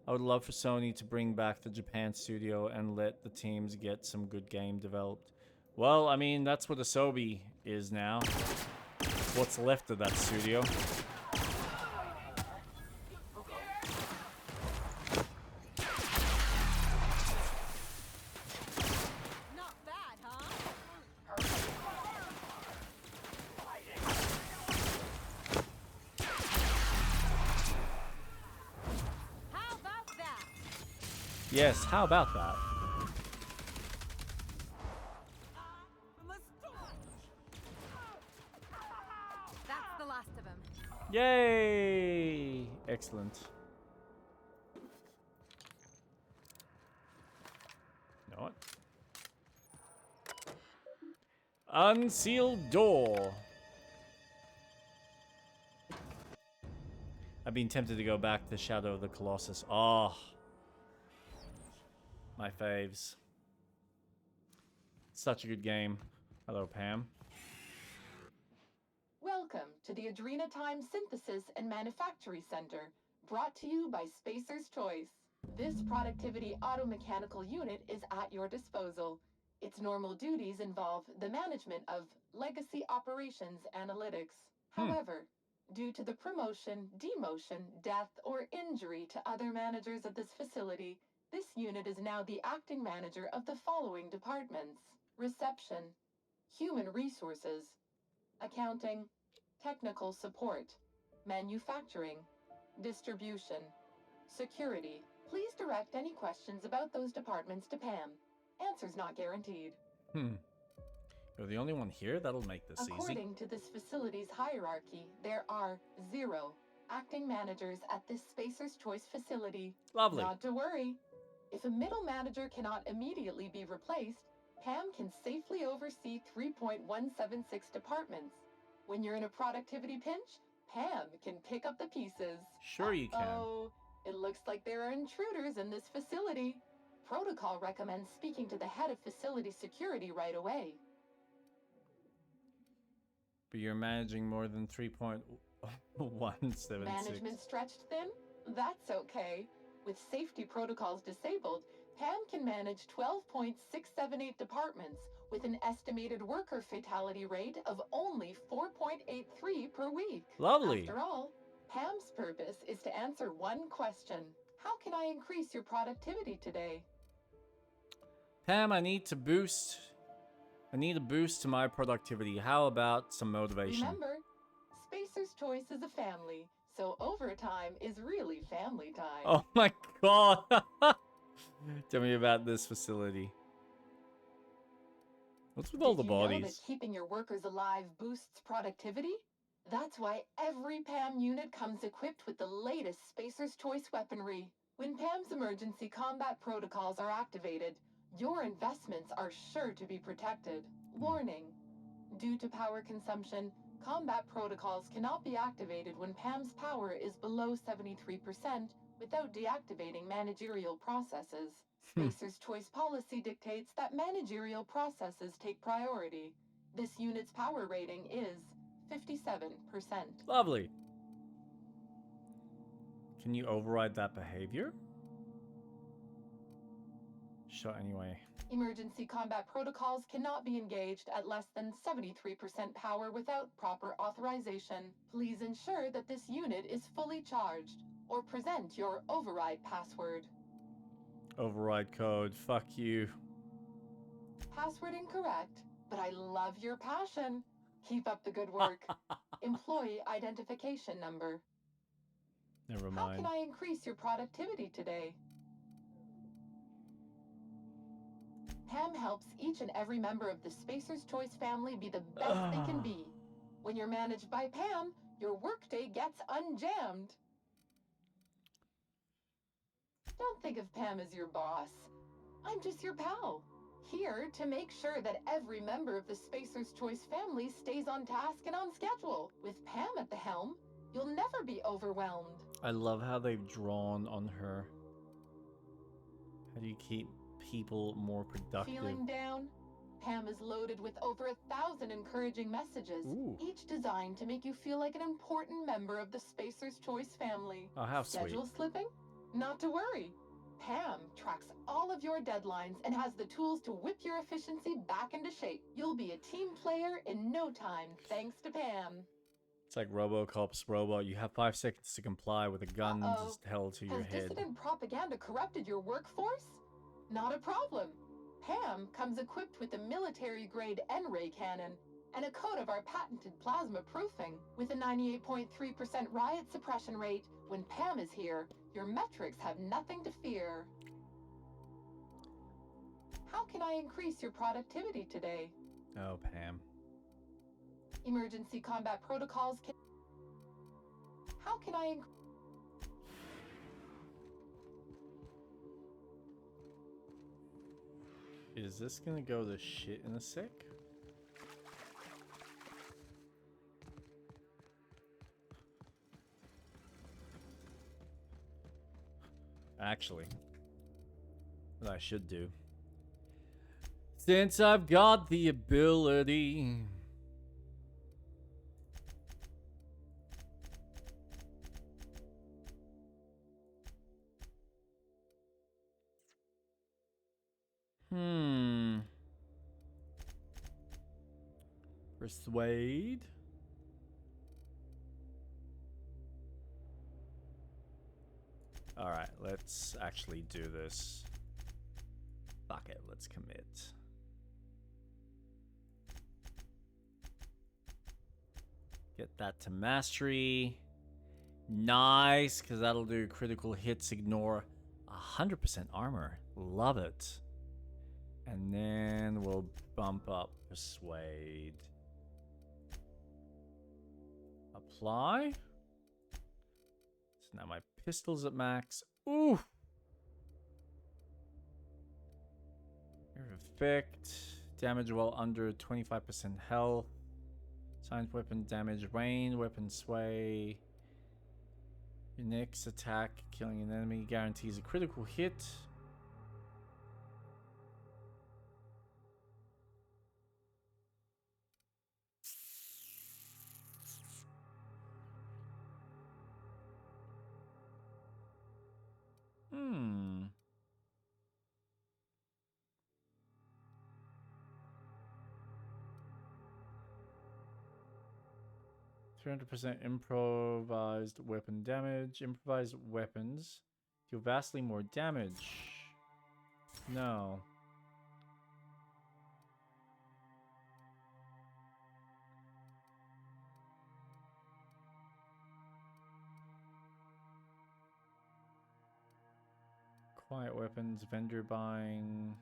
I would love for Sony to bring back the Japan studio and let the teams get some good game developed. Well, I mean, that's what Asobi is now. What's left of that studio. Yes, how about that? That's the last of them. Yay! Excellent. You know what? Unsealed door. I've been tempted to go back to Shadow of the Colossus. Oh. My faves. Such a good game. Hello, Pam. Welcome to the Adrena Time Synthesis and Manufactory Center, brought to you by Spacer's Choice. This productivity automechanical unit is at your disposal. Its normal duties involve the management of legacy operations analytics. However, due to the promotion, demotion, death, or injury to other managers of this facility, this unit is now the acting manager of the following departments: reception, human resources, accounting, technical support, manufacturing, distribution, security. Please direct any questions about those departments to Pam. Answers not guaranteed. You're the only one here? That'll make this easy. According to this facility's hierarchy, there are 0 acting managers at this Spacer's Choice facility. Lovely. Not to worry. If a middle manager cannot immediately be replaced, Pam can safely oversee 3.176 departments. When you're in a productivity pinch, Pam can pick up the pieces. Sure you can. Oh, it looks like there are intruders in this facility. Protocol recommends speaking to the head of facility security right away. But you're managing more than 3.176. Management stretched thin? That's okay. With safety protocols disabled, Pam can manage 12.678 departments with an estimated worker fatality rate of only 4.83 per week. Lovely. After all, Pam's purpose is to answer one question: how can I increase your productivity today? Pam, I need a boost to my productivity. How about some motivation? Remember, Spacer's Choice is a family, so overtime is really family time. Oh my god. Tell me about this facility. What's with all the Did you know bodies? that keeping your workers alive boosts productivity? That's why every PAM unit comes equipped with the latest Spacer's Choice weaponry. When PAM's emergency combat protocols are activated, your investments are sure to be protected. Warning: due to power consumption, combat protocols cannot be activated when PAM's power is below 73% without deactivating managerial processes. Spacer's Choice policy dictates that managerial processes take priority. This unit's power rating is 57%. Lovely. Can you override that behavior? Sure, anyway. Emergency combat protocols cannot be engaged at less than 73% power without proper authorization. Please ensure that this unit is fully charged, or present your override password. Override code. Fuck you. Password incorrect, but I love your passion. Keep up the good work. Employee identification number. Never How mind. can I increase your productivity today? Pam helps each and every member of the Spacer's Choice family be the best they can be. When you're managed by Pam, your workday gets unjammed. Don't think of Pam as your boss. I'm just your pal, here to make sure that every member of the Spacer's Choice family stays on task and on schedule. With Pam at the helm, you'll never be overwhelmed. I love how they've drawn on her. How do you keep people more productive? Feeling down? Pam is loaded with over 1,000 encouraging messages, each designed to make you feel like an important member of the Spacer's Choice family. Oh, how sweet. Schedule slipping? Not to worry. Pam tracks all of your deadlines and has the tools to whip your efficiency back into shape. You'll be a team player in no time, thanks to Pam. It's like RoboCop's robot. You have 5 seconds to comply with a gun just held to your Has head. dissident propaganda corrupted your workforce? Not a problem. Pam comes equipped with a military-grade N-ray cannon and a coat of our patented plasma proofing. With a 98.3% riot suppression rate, when Pam is here, your metrics have nothing to fear. How can I increase your productivity today? Oh, Pam. Emergency combat protocols can... How can I increase... Is this gonna go to shit in a sec? Actually, what I should do, since I've got the ability, persuade. All right, let's actually do this. Fuck it, let's commit. Get that to mastery. Nice, because that'll do critical hits, ignore 100% armor. Love it. And then we'll bump up persuade. Apply. So now my pistol's at max. Ooh. Effect. Damage while under 25% health. Science weapon damage. Rain. Weapon sway. Your next attack killing an enemy guarantees a critical hit. Hmm. 300% improvised weapon damage. Improvised weapons deal vastly more damage. No. Quiet weapons, vendor buying.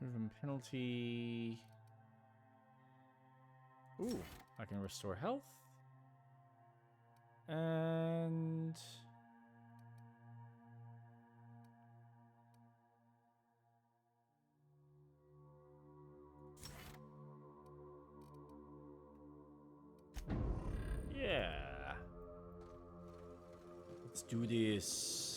Movement penalty. Ooh, I can restore health. And yeah. Let's do this.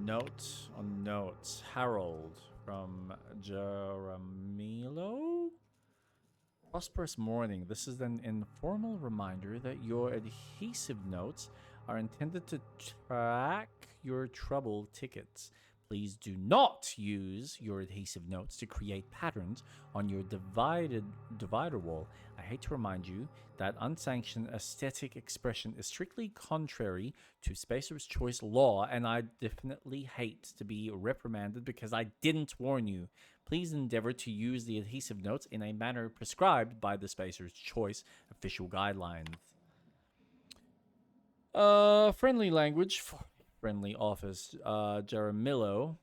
Note on notes. Harold from Jaramillo. Prosperous morning. This is an informal reminder that your adhesive notes are intended to track your trouble tickets. Please do not use your adhesive notes to create patterns on your divider wall. I hate to remind you that unsanctioned aesthetic expression is strictly contrary to Spacer's Choice law, and I definitely hate to be reprimanded because I didn't warn you. Please endeavor to use the adhesive notes in a manner prescribed by the Spacer's Choice official guidelines. Friendly language for friendly office. Jaramillo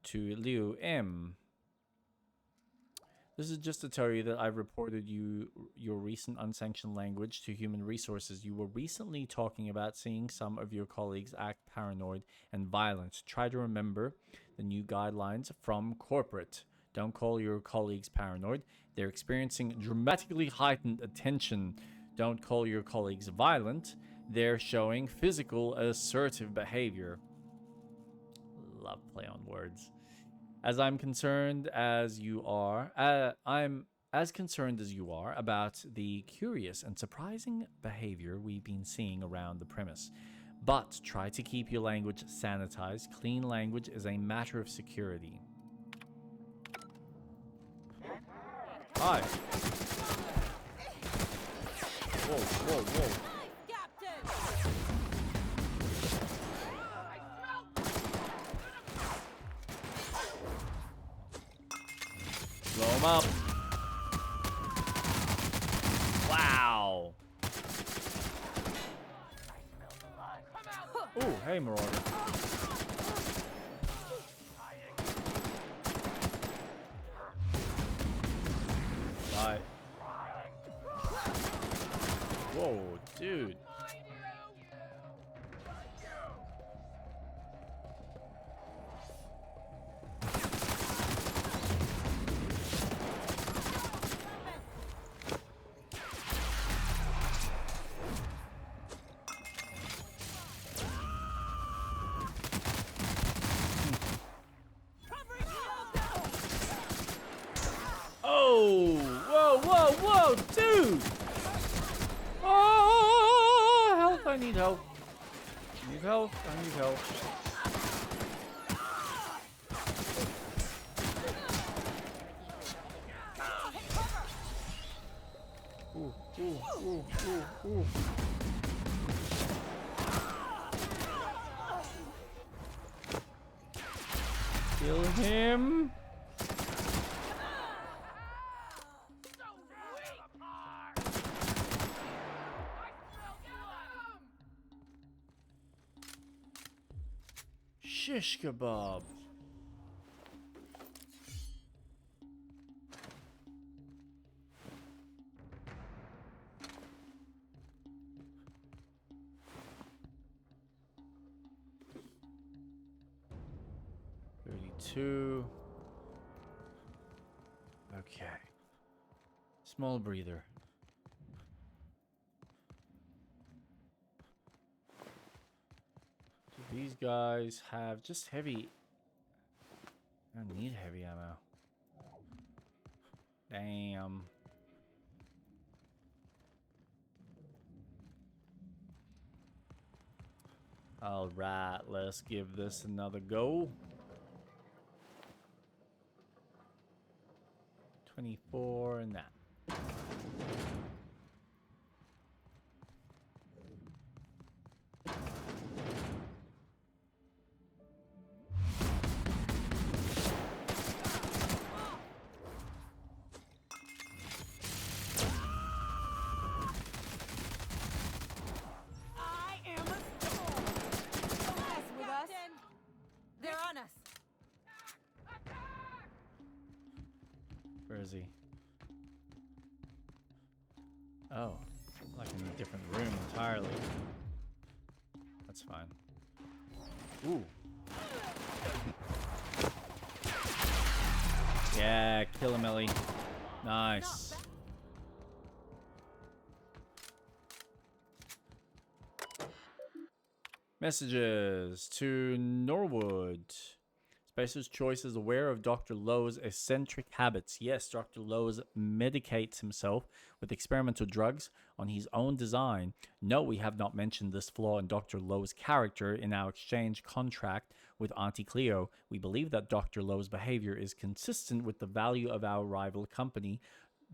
to Liu M. This is just to tell you that I've reported your recent unsanctioned language to Human Resources. You were recently talking about seeing some of your colleagues act paranoid and violent. Try to remember the new guidelines from corporate. Don't call your colleagues paranoid. They're experiencing dramatically heightened attention. Don't call your colleagues violent. They're showing physical assertive behavior. Love play on words. I'm as concerned as you are about the curious and surprising behavior we've been seeing around the premise. But try to keep your language sanitized. Clean language is a matter of security. Hi. Whoa, whoa, whoa. Blow him up. Wow. Ooh, hey, Marauder. Bye. Whoa, dude. Whoa, dude! Oh, help! I need help. I need help. I need help. Ooh, ooh, ooh, ooh, ooh. Kill him. Shish kebab. $32. Okay. Small breather. These guys have just heavy. I don't need heavy ammo. Damn. Alright, let's give this another go. 24 and that. Where is he? Oh, like in a different room entirely. That's fine. Ooh. Yeah, kill him, Ellie. Nice. Messages to Norwood. Spacer's Choice is aware of Dr. Lowe's eccentric habits. Yes, Dr. Lowe medicates himself with experimental drugs on his own design. No, we have not mentioned this flaw in Dr. Lowe's character in our exchange contract with Auntie Cleo. We believe that Dr. Lowe's behavior is consistent with the value of our rival company.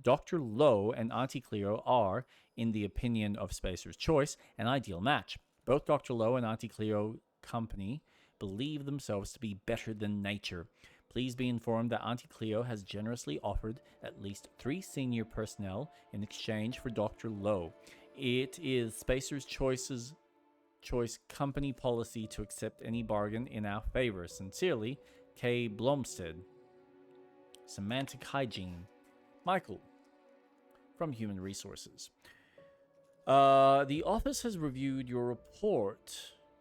Dr. Lowe and Auntie Cleo are, in the opinion of Spacer's Choice, an ideal match. Both Dr. Lowe and Auntie Cleo Company believe themselves to be better than nature. Please be informed that Auntie Cleo has generously offered at least 3 senior personnel in exchange for Dr. Lowe. It is Spacer's Choice company policy to accept any bargain in our favor. Sincerely, Kay Blomstead. Semantic Hygiene. Michael, from Human Resources. The office has reviewed your report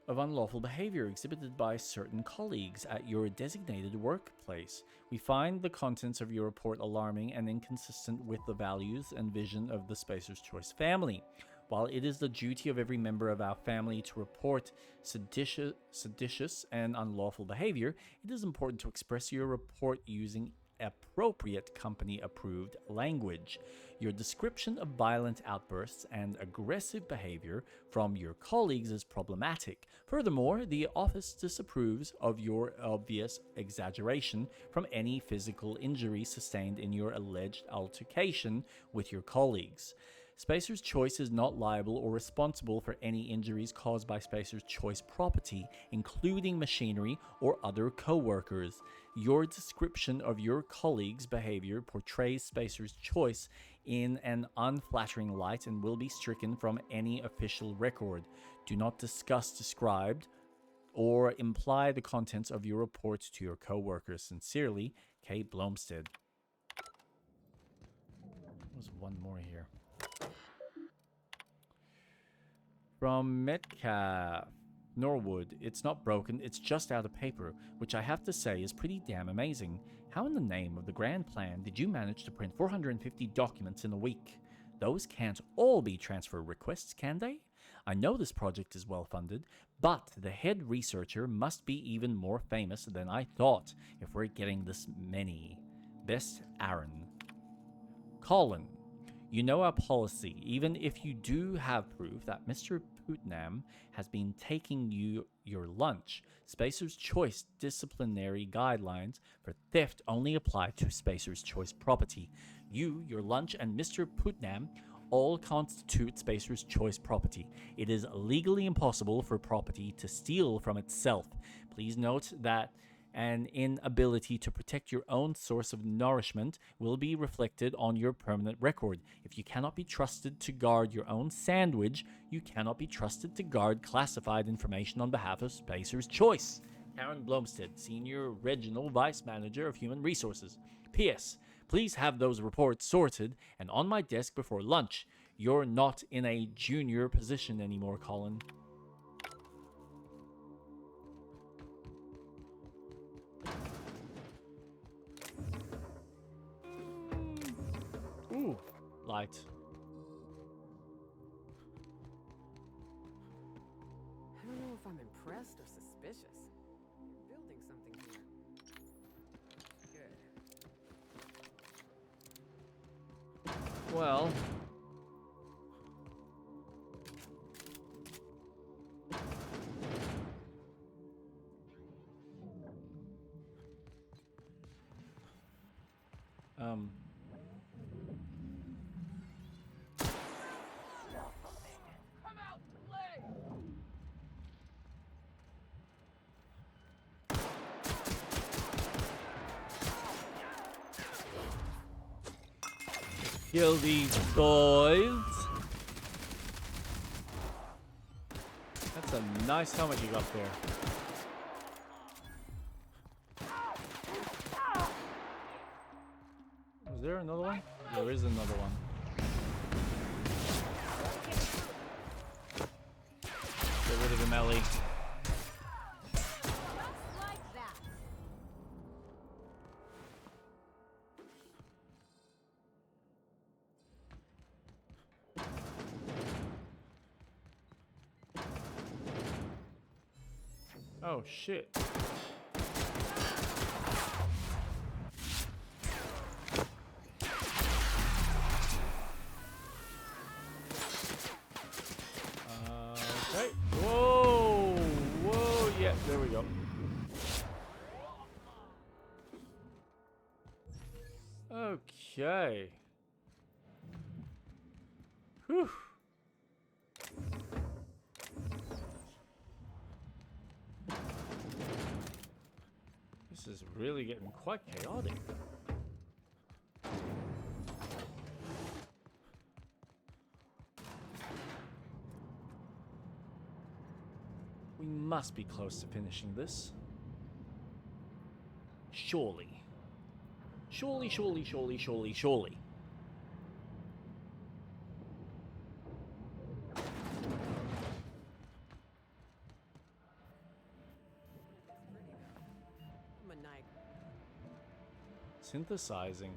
of unlawful behavior exhibited by certain colleagues at your designated workplace. We find the contents of your report alarming and inconsistent with the values and vision of the Spacer's Choice family. While it is the duty of every member of our family to report seditious and unlawful behavior, it is important to express your report using appropriate company-approved language. Your description of violent outbursts and aggressive behavior from your colleagues is problematic. Furthermore, the office disapproves of your obvious exaggeration from any physical injury sustained in your alleged altercation with your colleagues. Spacer's Choice is not liable or responsible for any injuries caused by Spacer's Choice property, including machinery or other co-workers. Your description of your colleagues' behavior portrays Spacer's Choice in an unflattering light and will be stricken from any official record. Do not discuss, describe, or imply the contents of your report to your co-workers. Sincerely, Kate Blomstead. There's one more here. From Metcalf, Norwood, it's not broken, it's just out of paper, which I have to say is pretty damn amazing. How in the name of the grand plan did you manage to print 450 documents in a week? Those can't all be transfer requests, can they? I know this project is well funded, but the head researcher must be even more famous than I thought if we're getting this many. Best, Aaron. Colin. You know our policy, even if you do have proof that Mr. Putnam has been taking you your lunch. Spacer's Choice disciplinary guidelines for theft only apply to Spacer's Choice property. You, your lunch, and Mr. Putnam all constitute Spacer's Choice property. It is legally impossible for property to steal from itself. Please note that an inability to protect your own source of nourishment will be reflected on your permanent record. If you cannot be trusted to guard your own sandwich, you cannot be trusted to guard classified information on behalf of Spacer's Choice. Karen Blomstead, Senior Regional Vice Manager of Human Resources. P.S. Please have those reports sorted and on my desk before lunch. You're not in a junior position anymore, Colin. Ooh, light. I don't know if I'm impressed or suspicious. You're building something here. Good. Well, kill these boys. That's a nice helmet you got there. Is there another one? There is another one. Get rid of him, Ellie. Oh shit. Okay. Whew. This is really getting quite chaotic. We must be close to finishing this. Surely. Surely, surely, surely, surely, surely. Synthesizing.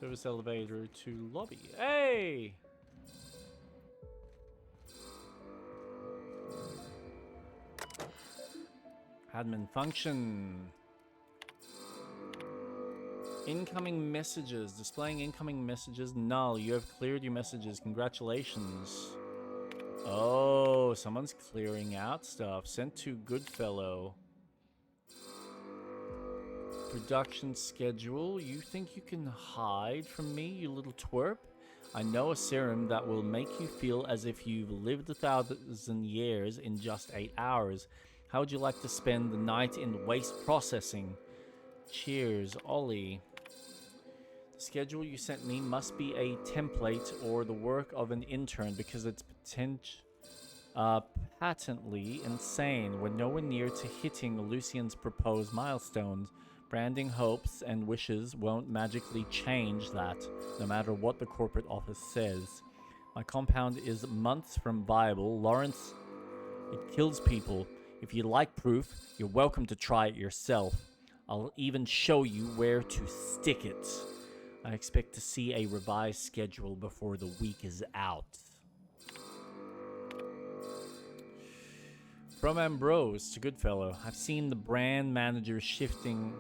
Service elevator to lobby. Hey! Admin function. Incoming messages. Displaying incoming messages. Null. You have cleared your messages. Congratulations. Oh, someone's clearing out stuff. Sent to Goodfellow. Production schedule. You think you can hide from me, you little twerp? I know a serum that will make you feel as if you've lived 1,000 years in just 8 hours. How would you like to spend the night in waste processing? Cheers, Ollie. The schedule you sent me must be a template or the work of an intern because it's patently insane. We're nowhere near to hitting Lucian's proposed milestones. Branding hopes and wishes won't magically change that, no matter what the corporate office says. My compound is months from viable. Lawrence, it kills people. If you like proof, you're welcome to try it yourself. I'll even show you where to stick it. I expect to see a revised schedule before the week is out. From Ambrose to Goodfellow, I've seen the brand manager sniffing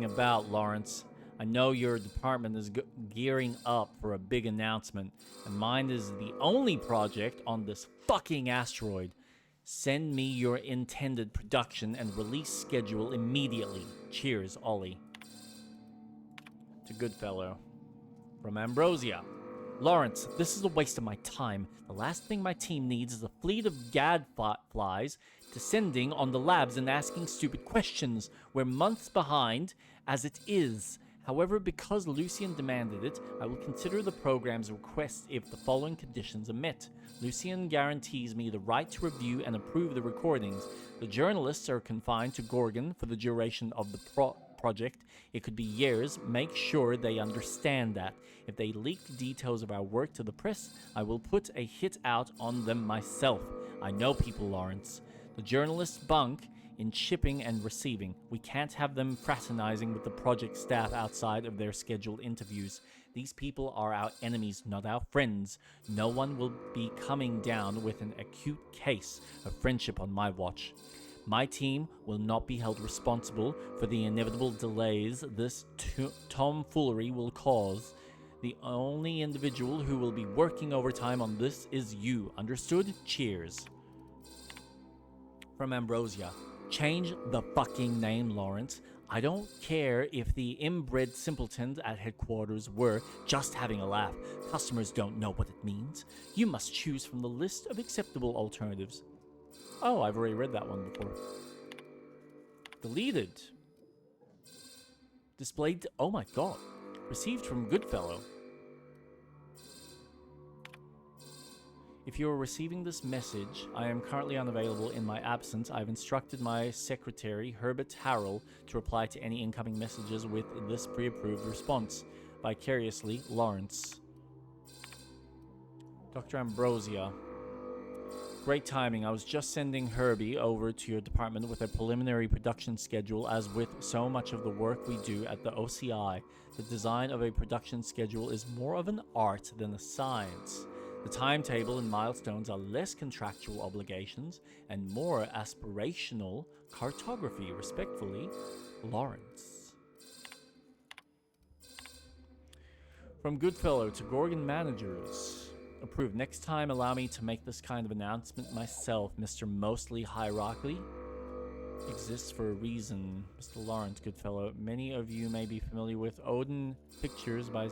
about, Lawrence. I know your department is gearing up for a big announcement, and mine is the only project on this fucking asteroid. Send me your intended production and release schedule immediately. Cheers, Ollie. To Goodfellow. From Ambrosia. Lawrence, this is a waste of my time. The last thing my team needs is a fleet of gadflies descending on the labs and asking stupid questions. We're months behind as it is. However, because Lucian demanded it, I will consider the program's request if the following conditions are met. Lucian guarantees me the right to review and approve the recordings. The journalists are confined to Gorgon for the duration of the project. It could be years. Make sure they understand that. If they leak the details of our work to the press, I will put a hit out on them myself. I know people, Lawrence. The journalists bunk in shipping and receiving. We can't have them fraternizing with the project staff outside of their scheduled interviews. These people are our enemies, not our friends. No one will be coming down with an acute case of friendship on my watch. My team will not be held responsible for the inevitable delays this tomfoolery will cause. The only individual who will be working overtime on this is you. Understood? Cheers. From Ambrosia. Change the fucking name, Lawrence. I don't care if the inbred simpletons at headquarters were just having a laugh. Customers don't know what it means. You must choose from the list of acceptable alternatives. Oh, I've already read that one before. Deleted. Displayed. Oh my god. Received from Goodfellow. If you are receiving this message, I am currently unavailable in my absence. I've instructed my secretary, Herbert Harrell, to reply to any incoming messages with this pre-approved response. Vicariously, Lawrence. Dr. Ambrosia. Great timing. I was just sending Herbie over to your department with a preliminary production schedule. As with so much of the work we do at the OCI, the design of a production schedule is more of an art than a science. The timetable and milestones are less contractual obligations and more aspirational cartography. Respectfully, Lawrence. From Goodfellow to Gorgon Managers. Approved. Next time, allow me to make this kind of announcement myself. Mr. Mostly Hierarchy exists for a reason. Mr. Lawrence, good fellow. Many of you may be familiar with Odin Pictures by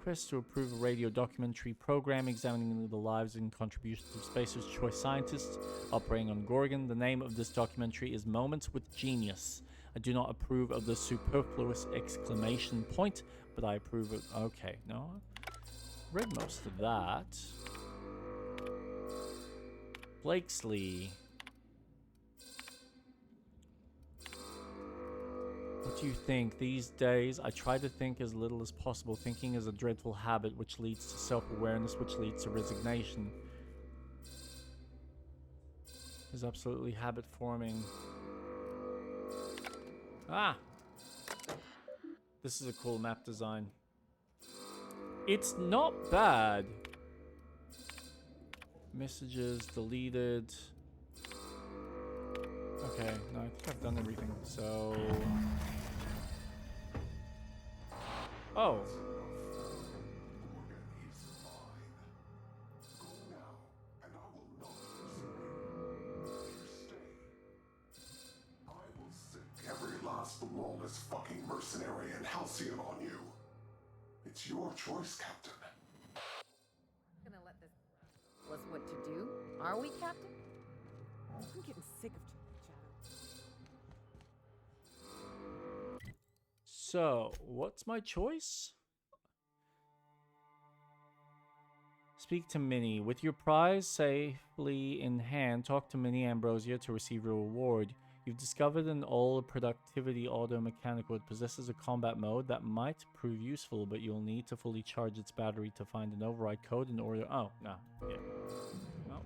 quest to approve a radio documentary program examining the lives and contributions of Spacer's Choice scientists operating on Gorgon. The name of this documentary is Moments with Genius. I do not approve of the superfluous exclamation point, but I approve of... Okay, no. Read most of that. Blakesley. What do you think? These days, I try to think as little as possible. Thinking is a dreadful habit which leads to self-awareness, which leads to resignation. Is absolutely habit forming. Ah! This is a cool map design. It's not bad. Messages deleted. Okay, no, I think I've done everything. So... Oh. Every last lawless fucking mercenary and Halcyon on you. It's your choice, Captain. Gonna let this tell us what to do, are we, Captain? I'm getting sick of So, what's my choice? Speak to Minnie. With your prize safely in hand, talk to Minnie Ambrosia to receive your reward. You've discovered an old productivity auto-mechanical. It possesses a combat mode that might prove useful, but you'll need to fully charge its battery to find an override code in order... Oh, no. Yeah. Well,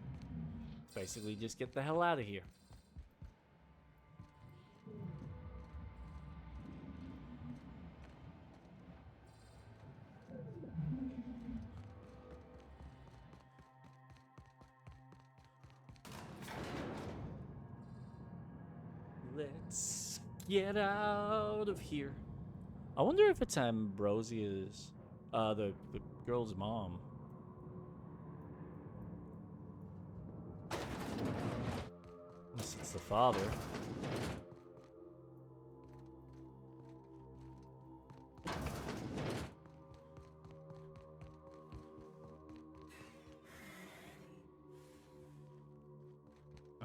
basically just get the hell out of here. Let's get out of here. I wonder if it's Ambrosia's, the girl's mom. Unless it's the father.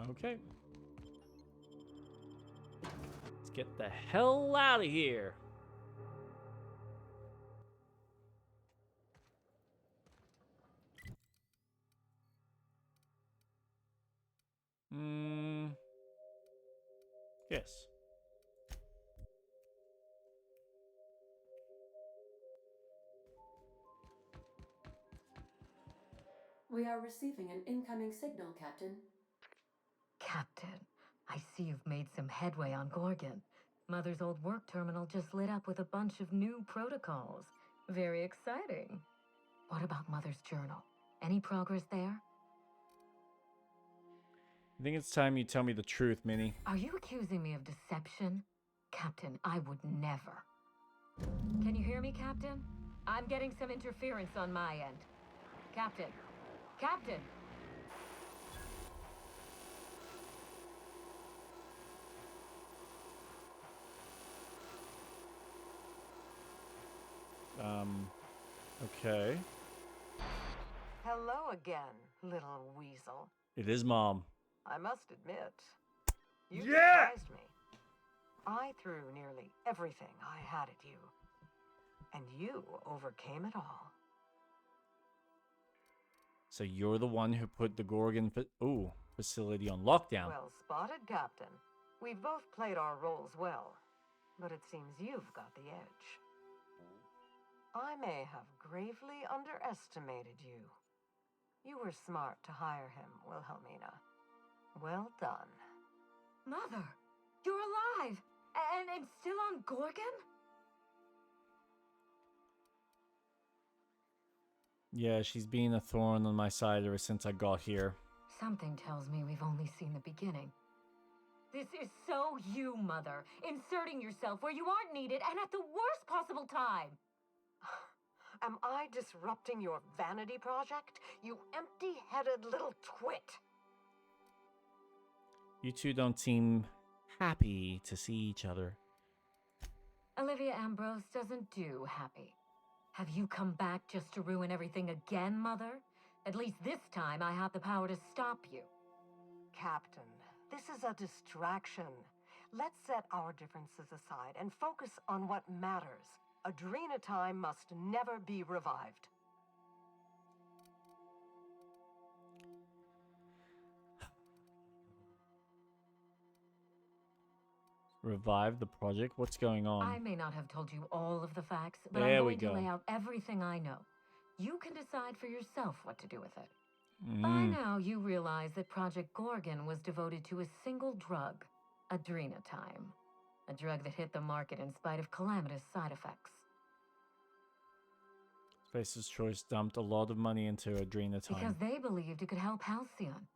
Okay. Get the hell out of here. Yes. We are receiving an incoming signal, Captain. Captain, I see you've made some headway on Gorgon. Mother's old work terminal just lit up with a bunch of new protocols. Very exciting. What about Mother's journal? Any progress there? I think it's time you tell me the truth, Minnie. Are you accusing me of deception? Captain, I would never. Can you hear me, Captain? I'm getting some interference on my end. Captain! Captain! Okay. Hello again, little weasel. It is Mom. I must admit, you Yeah! surprised me. I threw nearly everything I had at you, and you overcame it all. So you're the one who put the Gorgon facility on lockdown. Well spotted, Captain. We've both played our roles well, but it seems you've got the edge. I may have gravely underestimated you. You were smart to hire him, Wilhelmina. Well done. Mother, you're alive! And still on Gorgon? Yeah, she's been a thorn on my side ever since I got here. Something tells me we've only seen the beginning. This is so you, Mother, inserting yourself where you aren't needed and at the worst possible time. Am I disrupting your vanity project? You empty-headed little twit! You two don't seem happy to see each other. Olivia Ambrose doesn't do happy. Have you come back just to ruin everything again, Mother? At least this time I have the power to stop you. Captain, this is a distraction. Let's set our differences aside and focus on what matters. Adrena Time must never be revived. Revive the project? What's going on? I may not have told you all of the facts, but There I'm we going to go. lay out everything I know. You can decide for yourself what to do with it. Mm. By now, you realize that Project Gorgon was devoted to a single drug, Adrena Time. A drug that hit the market in spite of calamitous side effects. Spacer's Choice dumped a lot of money into Adrena Time. Because they believed it could help Halcyon.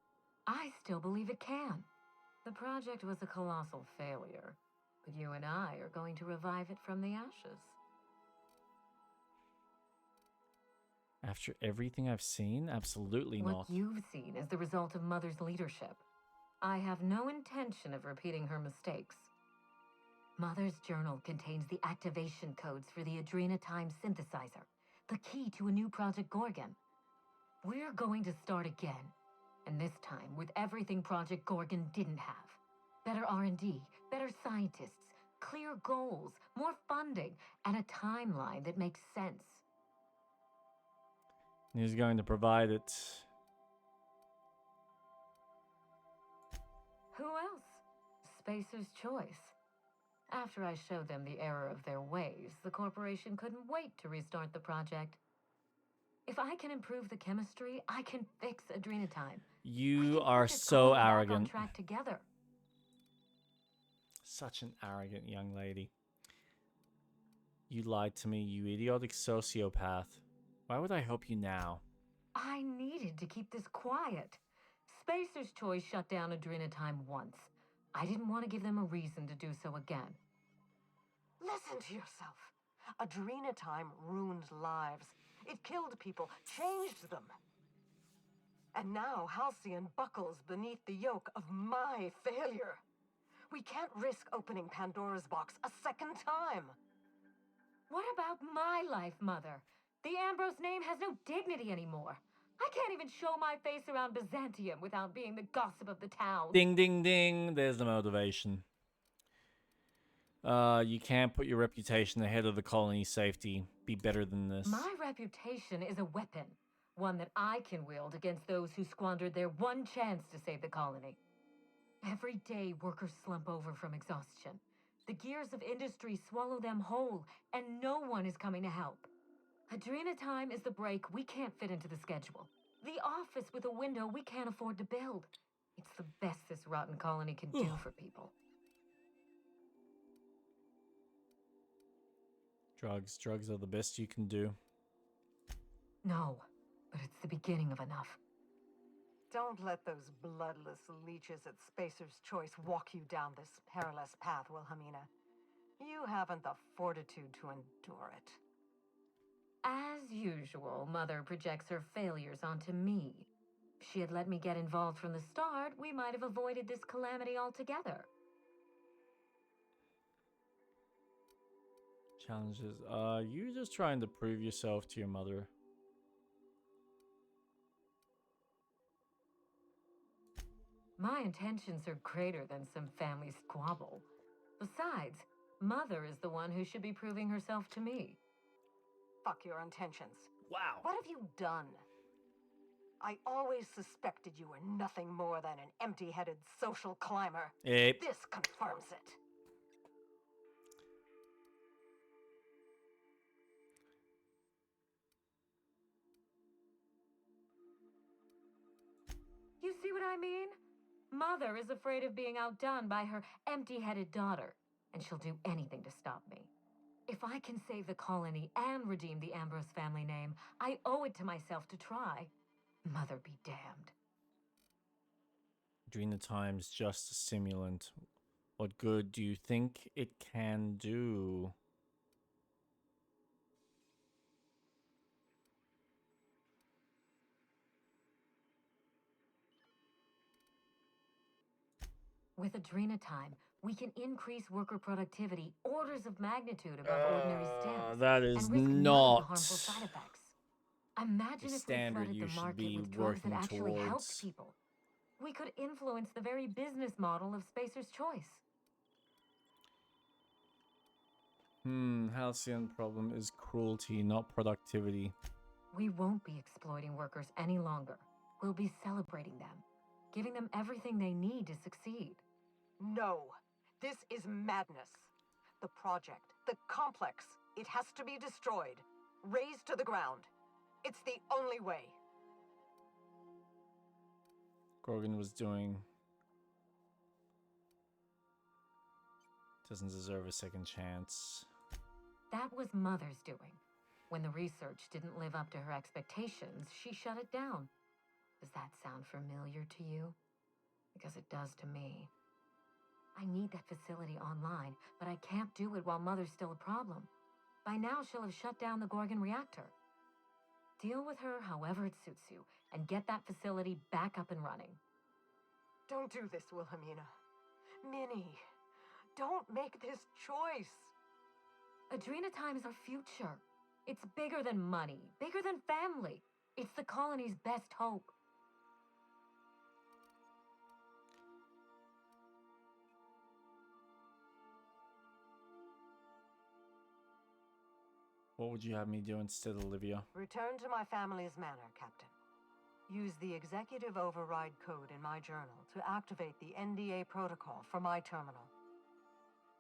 I still believe it can. The project was a colossal failure, but you and I are going to revive it from the ashes. After everything I've seen? Absolutely What not. you've seen is the result of Mother's leadership. I have no intention of repeating her mistakes. Mother's journal contains the activation codes for the Adrena Time synthesizer, the key to a new Project Gorgon. We're going to start again, and this time with everything Project Gorgon didn't have. Better R&D, better scientists, clear goals, more funding, and a timeline that makes sense. He's going to provide it. Who else? Spacer's Choice. After I showed them the error of their ways, the corporation couldn't wait to restart the project. If I can improve the chemistry, I can fix Adrena Time. You are so Back on arrogant. track together. Such an arrogant young lady. You lied to me, you idiotic sociopath. Why would I help you now? I needed to keep this quiet. Spacer's Choice shut down Adrena Time once. I didn't want to give them a reason to do so again. Listen to yourself. Adrena Time ruined lives. It killed people, changed them. And now Halcyon buckles beneath the yoke of my failure. We can't risk opening Pandora's box a second time. What about my life, Mother? The Ambrose name has no dignity anymore. I can't even show my face around Byzantium without being the gossip of the town. Ding, ding, ding. There's the motivation. You can't put your reputation ahead of the colony's safety. Be better than this. My reputation is a weapon, one that I can wield against those who squandered their one chance to save the colony. Every day, workers slump over from exhaustion. The gears of industry swallow them whole, and no one is coming to help. Adrena Time is the break we can't fit into the schedule. The office with a window we can't afford to build. It's the best this rotten colony can do for people. Drugs. Drugs are the best you can do. No, but it's the beginning of enough. Don't let those bloodless leeches at Spacer's Choice walk you down this perilous path, Wilhelmina. You haven't the fortitude to endure it. As usual, Mother projects her failures onto me. If she had let me get involved from the start, we might have avoided this calamity altogether. Challenges. You just trying to prove yourself to your mother. My intentions are greater than some family squabble. Besides, Mother is the one who should be proving herself to me. Fuck your intentions. Wow. What have you done? I always suspected you were nothing more than an empty-headed social climber. Yep. This confirms it. You see what I mean? Mother is afraid of being outdone by her empty-headed daughter, and she'll do anything to stop me. If I can save the colony and redeem the Ambrose family name, I owe it to myself to try. Mother be damned. Adrena Time's just a stimulant. What good do you think it can do? With Adrena Time, we can increase worker productivity orders of magnitude above ordinary stamps. That is and risk none of not the harmful side effects. Imagine the if we standard flooded you the should market be with drugs that working actually helped towards. people. We could influence the very business model of Spacer's Choice. Halcyon problem is cruelty, not productivity. We won't be exploiting workers any longer. We'll be celebrating them, giving them everything they need to succeed. No, this is madness. The project, the complex, it has to be destroyed, razed to the ground. It's the only way. Gorgon was doing doesn't deserve a second chance. That was Mother's doing. When the research didn't live up to her expectations, she shut it down. Does that sound familiar to you? Because it does to me. I need that facility online, but I can't do it while Mother's still a problem. By now, she'll have shut down the Gorgon reactor. Deal with her however it suits you, and get that facility back up and running. Don't do this, Wilhelmina. Minnie, don't make this choice. Adrena Time's our future. It's bigger than money, bigger than family. It's the colony's best hope. What would you have me do instead, Olivia? Return to my family's manor, Captain. Use the executive override code in my journal to activate the NDA protocol for my terminal.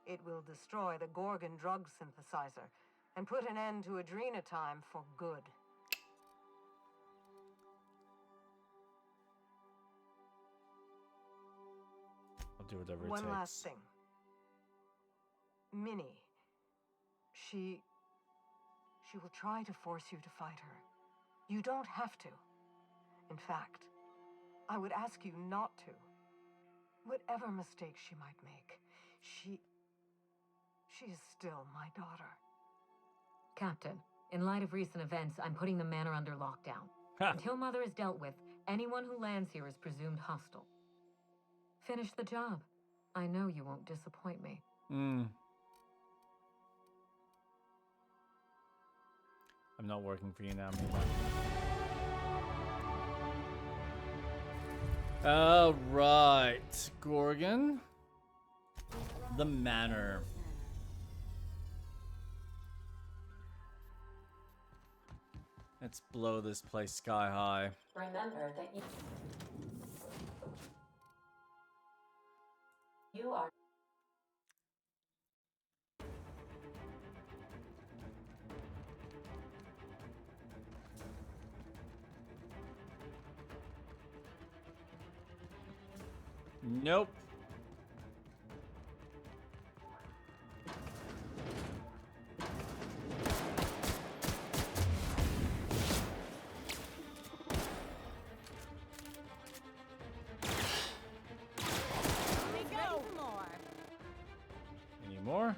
It will destroy the Gorgon drug synthesizer and put an end to Adrena Time for good. I'll do whatever it One takes. last thing. Minnie, she will try to force you to fight her. You don't have to. In fact, I would ask you not to. Whatever mistakes she might make, she is still my daughter. Captain, in light of recent events, I'm putting the manor under lockdown. Until Mother is dealt with, anyone who lands here is presumed hostile. Finish the job. I know you won't disappoint me. I'm not working for you now, Mila. Alright, Gorgon. The manor. Let's blow this place sky high. Remember that you are. Nope. Any more?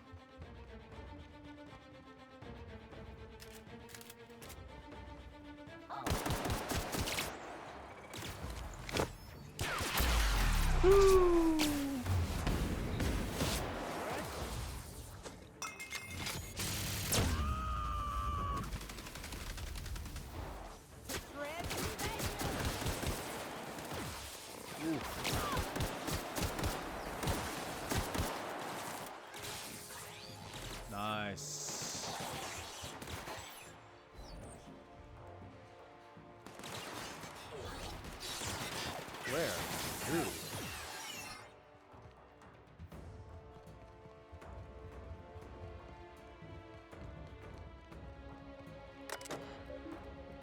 Nice. Where? Ooh.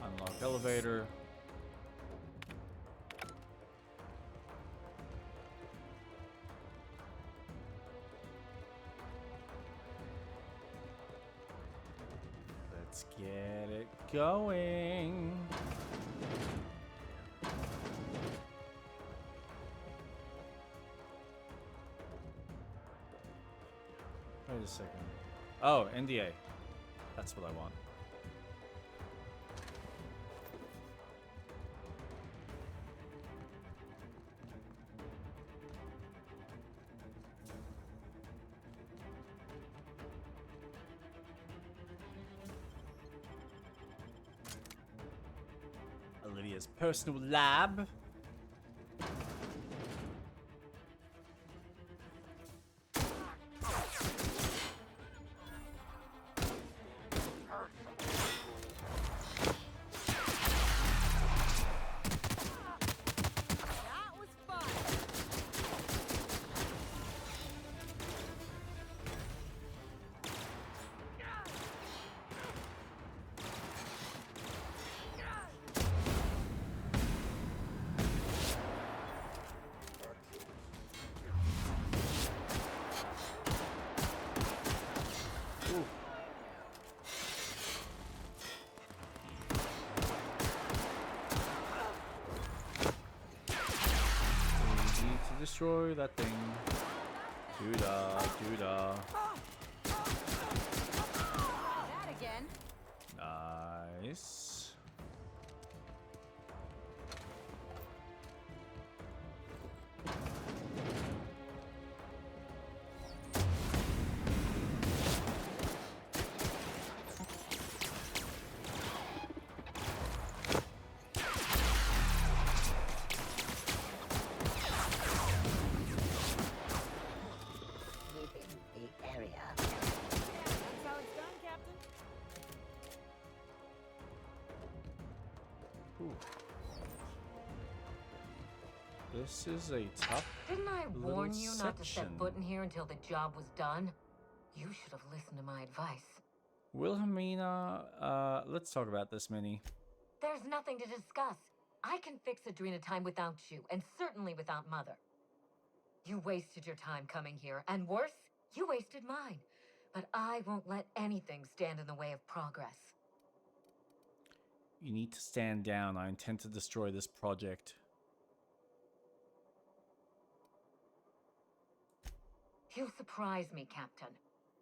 Unlock elevator. Let's get it going. Wait a second. Oh, NDA. That's what I want. his personal lab. Destroy that thing. Doodah, doodah. That again. Nice. This is a tough. Didn't I warn you not to section. set foot in here until the job was done? You should have listened to my advice. Wilhelmina, let's talk about this, Minnie. There's nothing to discuss. I can fix Adrena time without you, and certainly without Mother. You wasted your time coming here, and worse, you wasted mine. But I won't let anything stand in the way of progress. You need to stand down. I intend to destroy this project. You surprise me, Captain.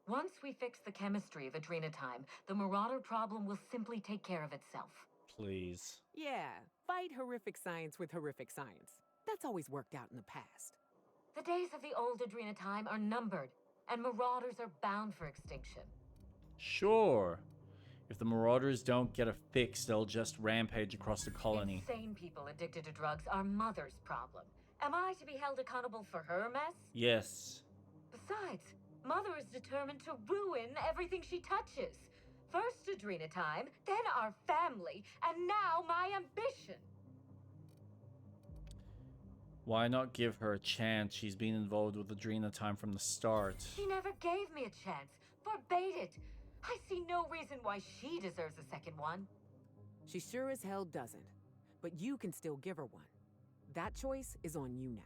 Once we fix the chemistry of Adrena time, the Marauder problem will simply take care of itself. Please. Yeah, fight horrific science with horrific science. That's always worked out in the past. The days of the old Adrena time are numbered, and Marauders are bound for extinction. Sure. If the Marauders don't get a fix, they'll just rampage across the colony. Insane people addicted to drugs are Mother's problem. Am I to be held accountable for her mess? Yes. Besides, Mother is determined to ruin everything she touches. First Adrena time, then our family, and now my ambition. Why not give her a chance? She's been involved with Adrena time from the start. She never gave me a chance. Forbade it. I see no reason why she deserves a second one. She sure as hell doesn't. But you can still give her one. That choice is on you now.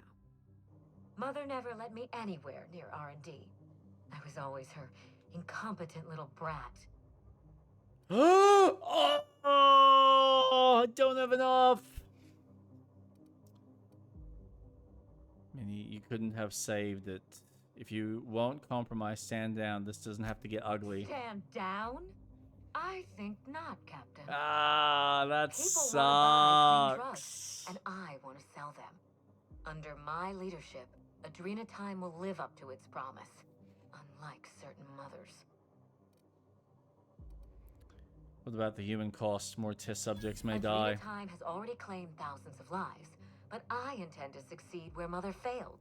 Mother never let me anywhere near R&D. I was always her incompetent little brat. Oh, I don't have enough. Minnie, you couldn't have saved it. If you won't compromise, stand down. This doesn't have to get ugly. Stand down? I think not, Captain. Ah, that People want to buy clean drugs, sucks. and I want to sell them. Under my leadership, Adrena time will live up to its promise, unlike certain mothers. What about the human cost? More test subjects may Adrena die. time has already claimed thousands of lives, but I intend to succeed where Mother failed.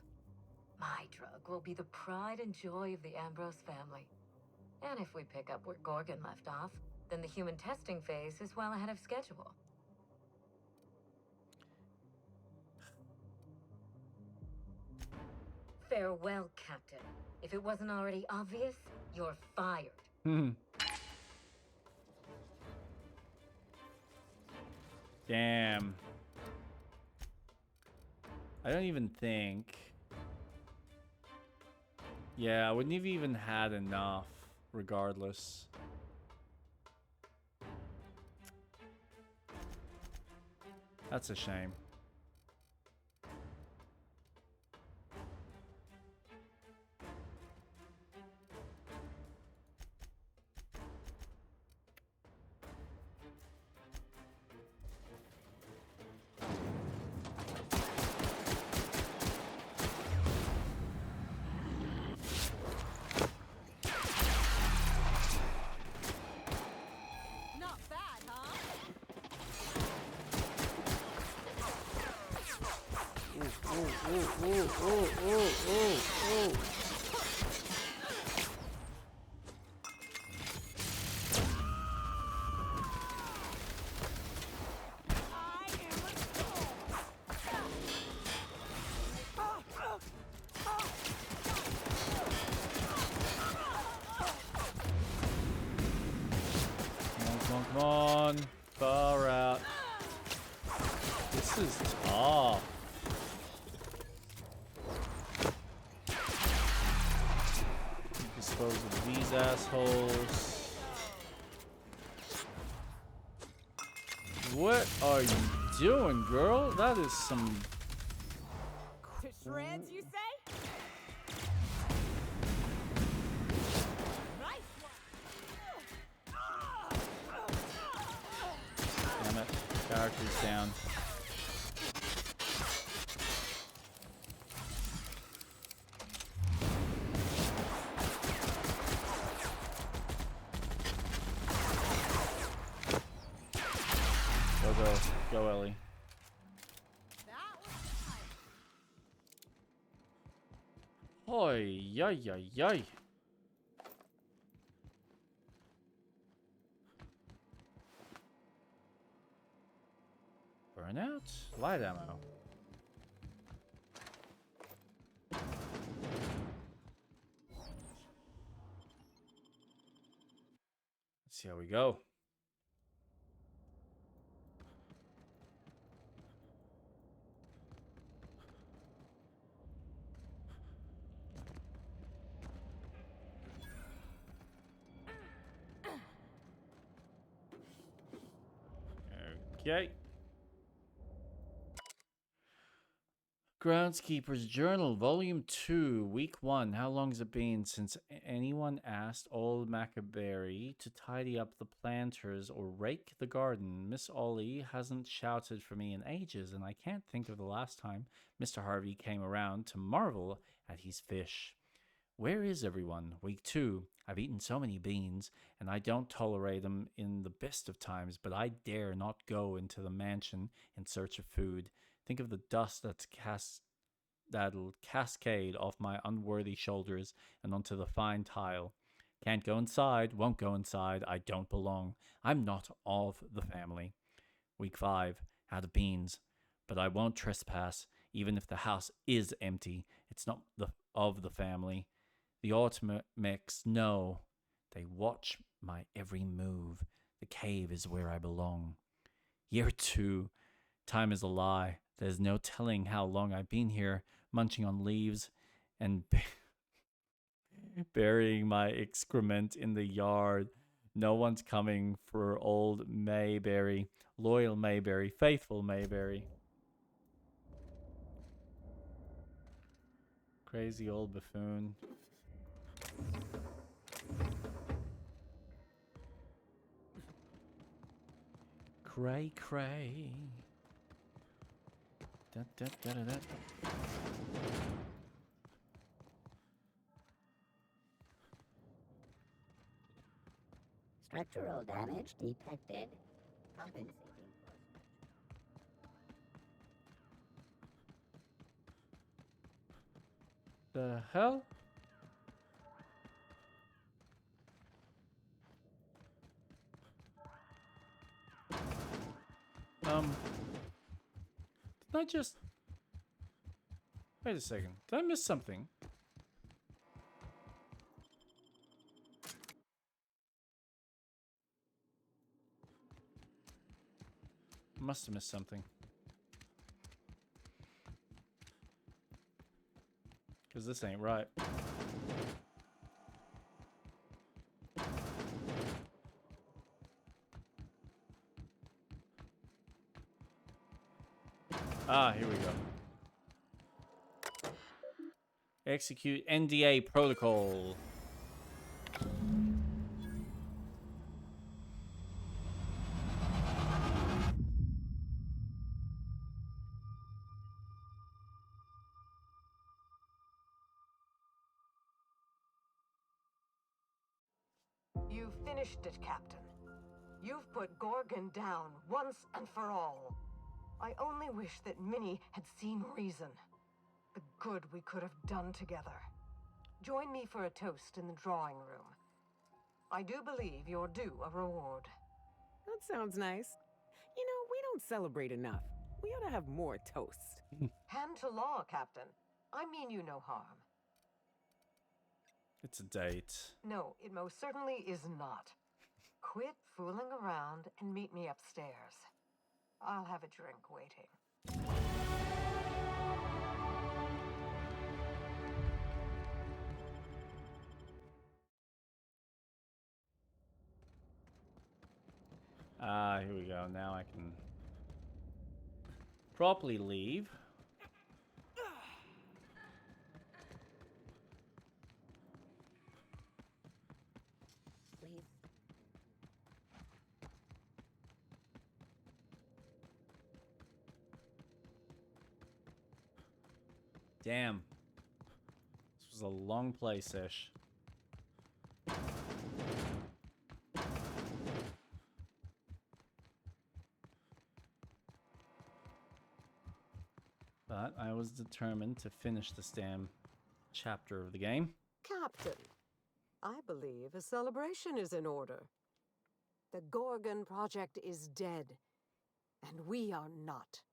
My drug will be the pride and joy of the Ambrose family. And if we pick up where Gorgon left off, then the human testing phase is well ahead of schedule. Farewell, Captain. If it wasn't already obvious, you're fired. Damn. I don't even think. Yeah, I wouldn't have even had enough, regardless. That's a shame. Not bad, huh? Come on, far out. This is tough. Dispose of these assholes. What are you doing, girl? That is some... To shreds, you say? Nice one. Damn it. Character's down. Go, Ellie. Oi, yay, yay, yay. Burnout? Light ammo. Let's see how we go. Okay. Groundskeeper's Journal, Volume 2, Week 1. How long has it been since anyone asked old Maccaberry to tidy up the planters or rake the garden? Miss Ollie hasn't shouted for me in ages, and I can't think of the last time Mr. Harvey came around to marvel at his fish. Where is everyone? Week 2. I've eaten so many beans, and I don't tolerate them in the best of times, but I dare not go into the mansion in search of food. Think of the dust that'll cascade off my unworthy shoulders and onto the fine tile. Can't go inside, won't go inside, I don't belong. I'm not of the family. Week 5. Had the beans, but I won't trespass, even if the house is empty. It's not of the family. The Automex know. They watch my every move. The cave is where I belong. Year 2. Time is a lie. There's no telling how long I've been here, munching on leaves and burying my excrement in the yard. No one's coming for old Mayberry. Loyal Mayberry. Faithful Mayberry. Crazy old buffoon. Cray cray. Da, da, da, da, da. Structural damage detected. Compensating. The hell? Did I just... Wait a second. Did I miss something? Must have missed something. Because this ain't right. Ah, here we go. Execute NDA protocol. You've finished it, Captain. You've put Gorgon down once and for all. I only wish that Minnie had seen reason. good we could have done together. Join me for a toast in the drawing room. I do believe you're due a reward. That sounds nice. You know, we don't celebrate enough. We ought to have more toasts. Hand to law, Captain. I mean you no harm. It's a date. No, it most certainly is not. Quit fooling around and meet me upstairs. I'll have a drink waiting. Here we go. Now I can properly leave. Please. Damn. This was a long play-sesh. But I was determined to finish this damn chapter of the game. Captain, I believe a celebration is in order. The Gorgon Project is dead, and we are not.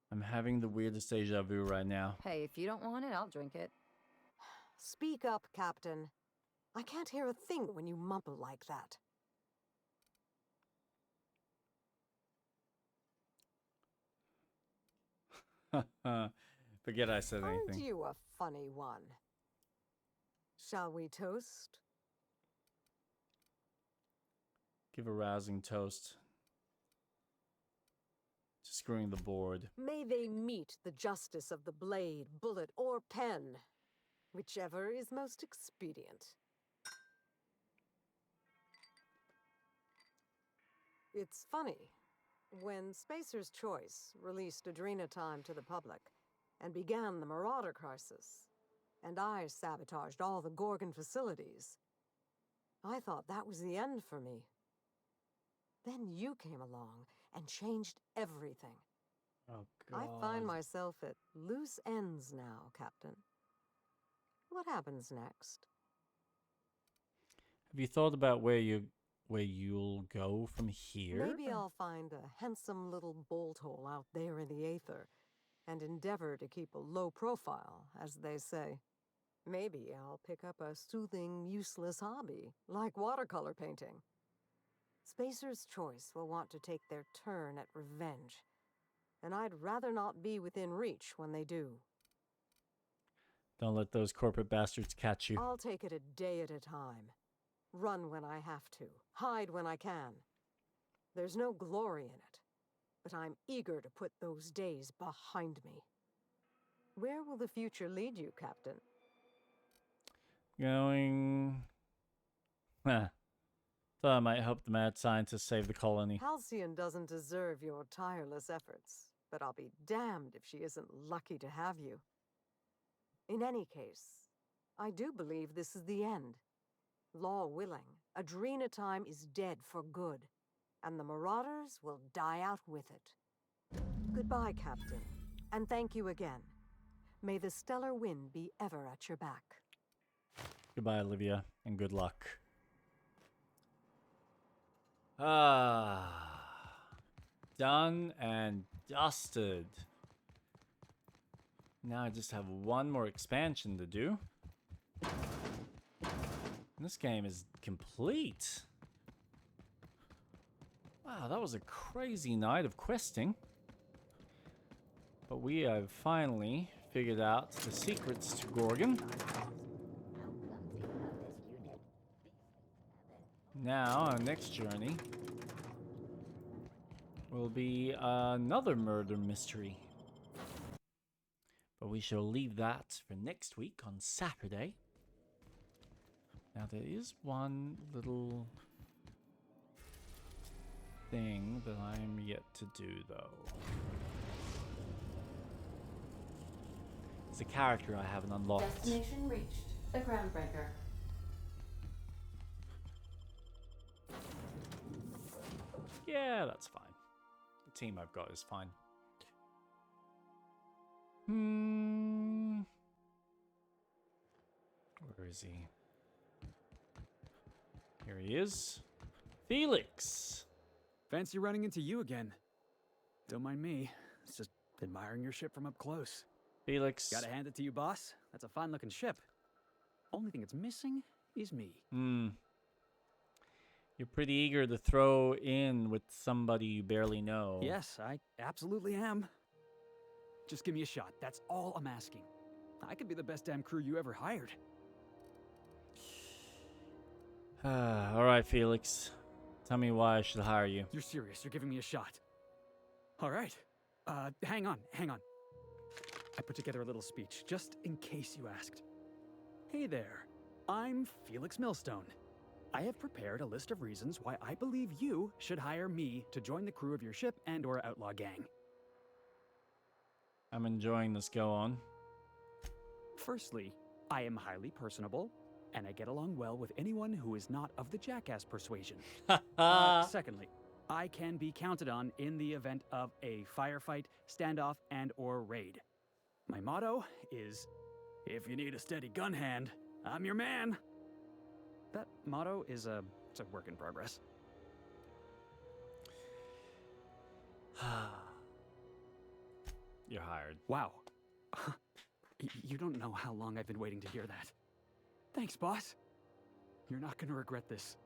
I'm having the weirdest deja vu right now. Hey, if you don't want it, I'll drink it. Speak up, Captain. I can't hear a thing when you mumble like that. Forget I said anything. Aren't you a funny one? Shall we toast? Give a rousing toast to screwing the board. May they meet the justice of the blade, bullet, or pen, whichever is most expedient. It's funny. When Spacer's Choice released Adrena Time to the public and began the Marauder crisis, and I sabotaged all the Gorgon facilities, I thought that was the end for me. Then you came along and changed everything. Oh, God. I find myself at loose ends now, Captain. What happens next? Have you thought about where you'll go from here? Maybe I'll find a handsome little bolt hole out there in the aether and endeavor to keep a low profile, as they say. Maybe I'll pick up a soothing, useless hobby, like watercolor painting. Spacer's Choice will want to take their turn at revenge, and I'd rather not be within reach when they do. Don't let those corporate bastards catch you. I'll take it a day at a time. Run when I have to, hide when I can. There's no glory in it, but I'm eager to put those days behind me. Where will the future lead you, Captain? Going... Thought I might help the mad scientist save the colony. Halcyon doesn't deserve your tireless efforts, but I'll be damned if she isn't lucky to have you. In any case, I do believe this is the end. Law willing, Adrena Time is dead for good, and the Marauders will die out with it. Goodbye, Captain, and thank you again. May the stellar wind be ever at your back. Goodbye, Olivia, and good luck. Done and dusted. Now I just have one more expansion to do. This game is complete. Wow, that was a crazy night of questing. But we have finally figured out the secrets to Gorgon. Now, our next journey will be another murder mystery. But we shall leave that for next week on Saturday. Now, there is one little thing that I am yet to do, though. It's a character I haven't unlocked. Destination reached. The Groundbreaker. Yeah, that's fine. The team I've got is fine. Where is he? Here he is. Felix! Fancy running into you again. Don't mind me. It's just admiring your ship from up close. Felix. Gotta hand it to you, boss. That's a fine-looking ship. Only thing it's missing is me. You're pretty eager to throw in with somebody you barely know. Yes, I absolutely am. Just give me a shot. That's all I'm asking. I could be the best damn crew you ever hired. All right, Felix. Tell me why I should hire you. You're serious. You're giving me a shot. All right. Hang on. I put together a little speech, just in case you asked. Hey there. I'm Felix Millstone. I have prepared a list of reasons why I believe you should hire me to join the crew of your ship and/or outlaw gang. I'm enjoying this. Go on. Firstly, I am highly personable, and I get along well with anyone who is not of the jackass persuasion. Secondly, I can be counted on in the event of a firefight, standoff, and/or raid. My motto is, if you need a steady gun hand, I'm your man. That motto is it's a work in progress. You're hired. Wow. You don't know how long I've been waiting to hear that. Thanks, boss. You're not gonna regret this.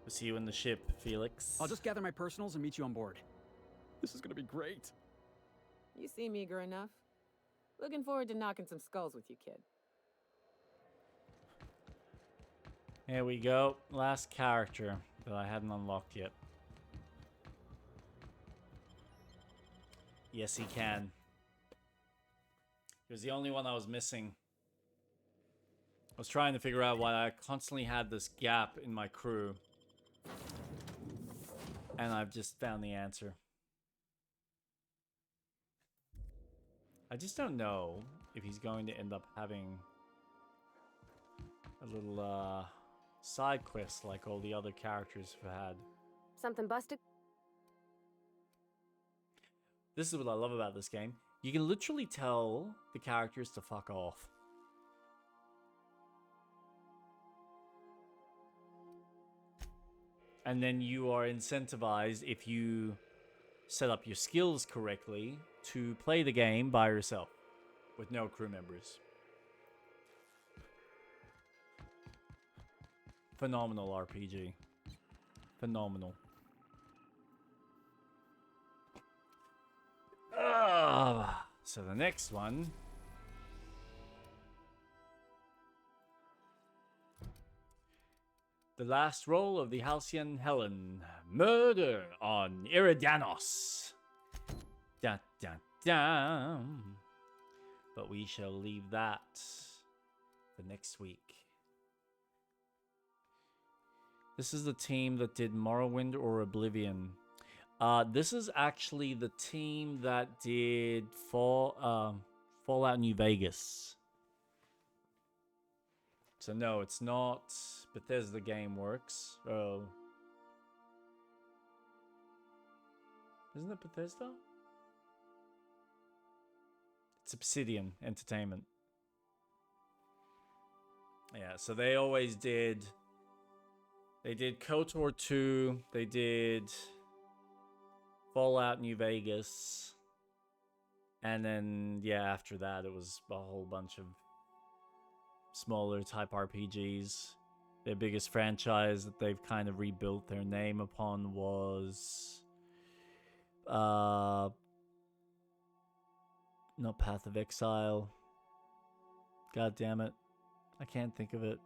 We'll see you in the ship, Felix. I'll just gather my personals and meet you on board. This is gonna be great. You seem eager enough. Looking forward to knocking some skulls with you, kid. Here we go. Last character that I hadn't unlocked yet. Yes, he can. He was the only one I was missing. I was trying to figure out why I constantly had this gap in my crew. And I've just found the answer. I just don't know if he's going to end up having a little side quest like all the other characters have had. Something busted? This is what I love about this game. You can literally tell the characters to fuck off. And then you are incentivized, if you set up your skills correctly, to play the game by yourself with no crew members. Phenomenal RPG. Phenomenal. So the next one. The last role of the Halcyon Helen. Murder on Iridanos. Dun, dun, dun. But we shall leave that for next week. This is the team that did Morrowind or Oblivion. This is actually the team that did Fallout New Vegas. So no, it's not Bethesda GameWorks. Oh. Isn't it Bethesda? It's Obsidian Entertainment. Yeah, so they always did... They did KOTOR 2, they did Fallout New Vegas, and then, yeah, after that it was a whole bunch of smaller type RPGs. Their biggest franchise that they've kind of rebuilt their name upon was... not Path of Exile. God damn it. I can't think of it.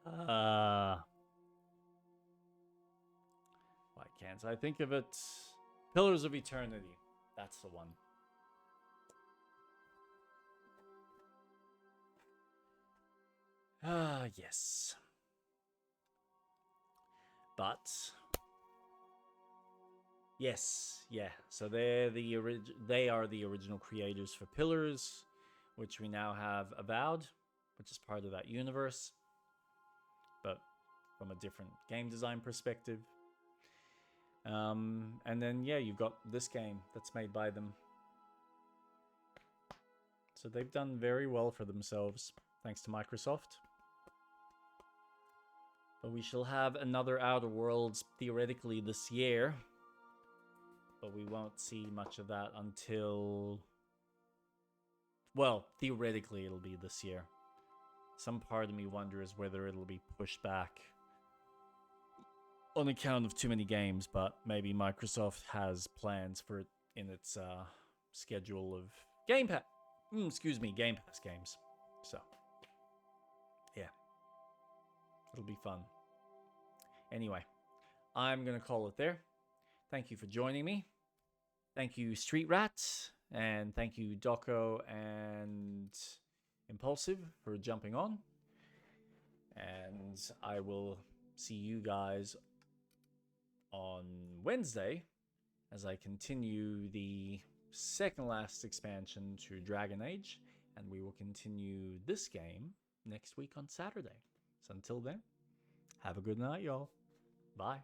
Why can't I think of it? Pillars of Eternity. That's the one. Yes. But yes, yeah. So they are the original creators for Pillars, which we now have Avowed, which is part of that universe, but from a different game design perspective. And then, yeah, you've got this game that's made by them. So they've done very well for themselves, thanks to Microsoft. But we shall have another Outer Worlds theoretically this year. But we won't see much of that until... Well, theoretically it'll be this year. Some part of me wonders whether it'll be pushed back on account of too many games, but maybe Microsoft has plans for it in its schedule of Game Pass. Game Pass games. So, yeah. It'll be fun. Anyway, I'm going to call it there. Thank you for joining me. Thank you, Street Rats. And thank you, Doko and Impulsive, for jumping on. And I will see you guys on Wednesday as I continue the second last expansion to Dragon Age, and we will continue this game next week on Saturday. So until then, have a good night, y'all. Bye.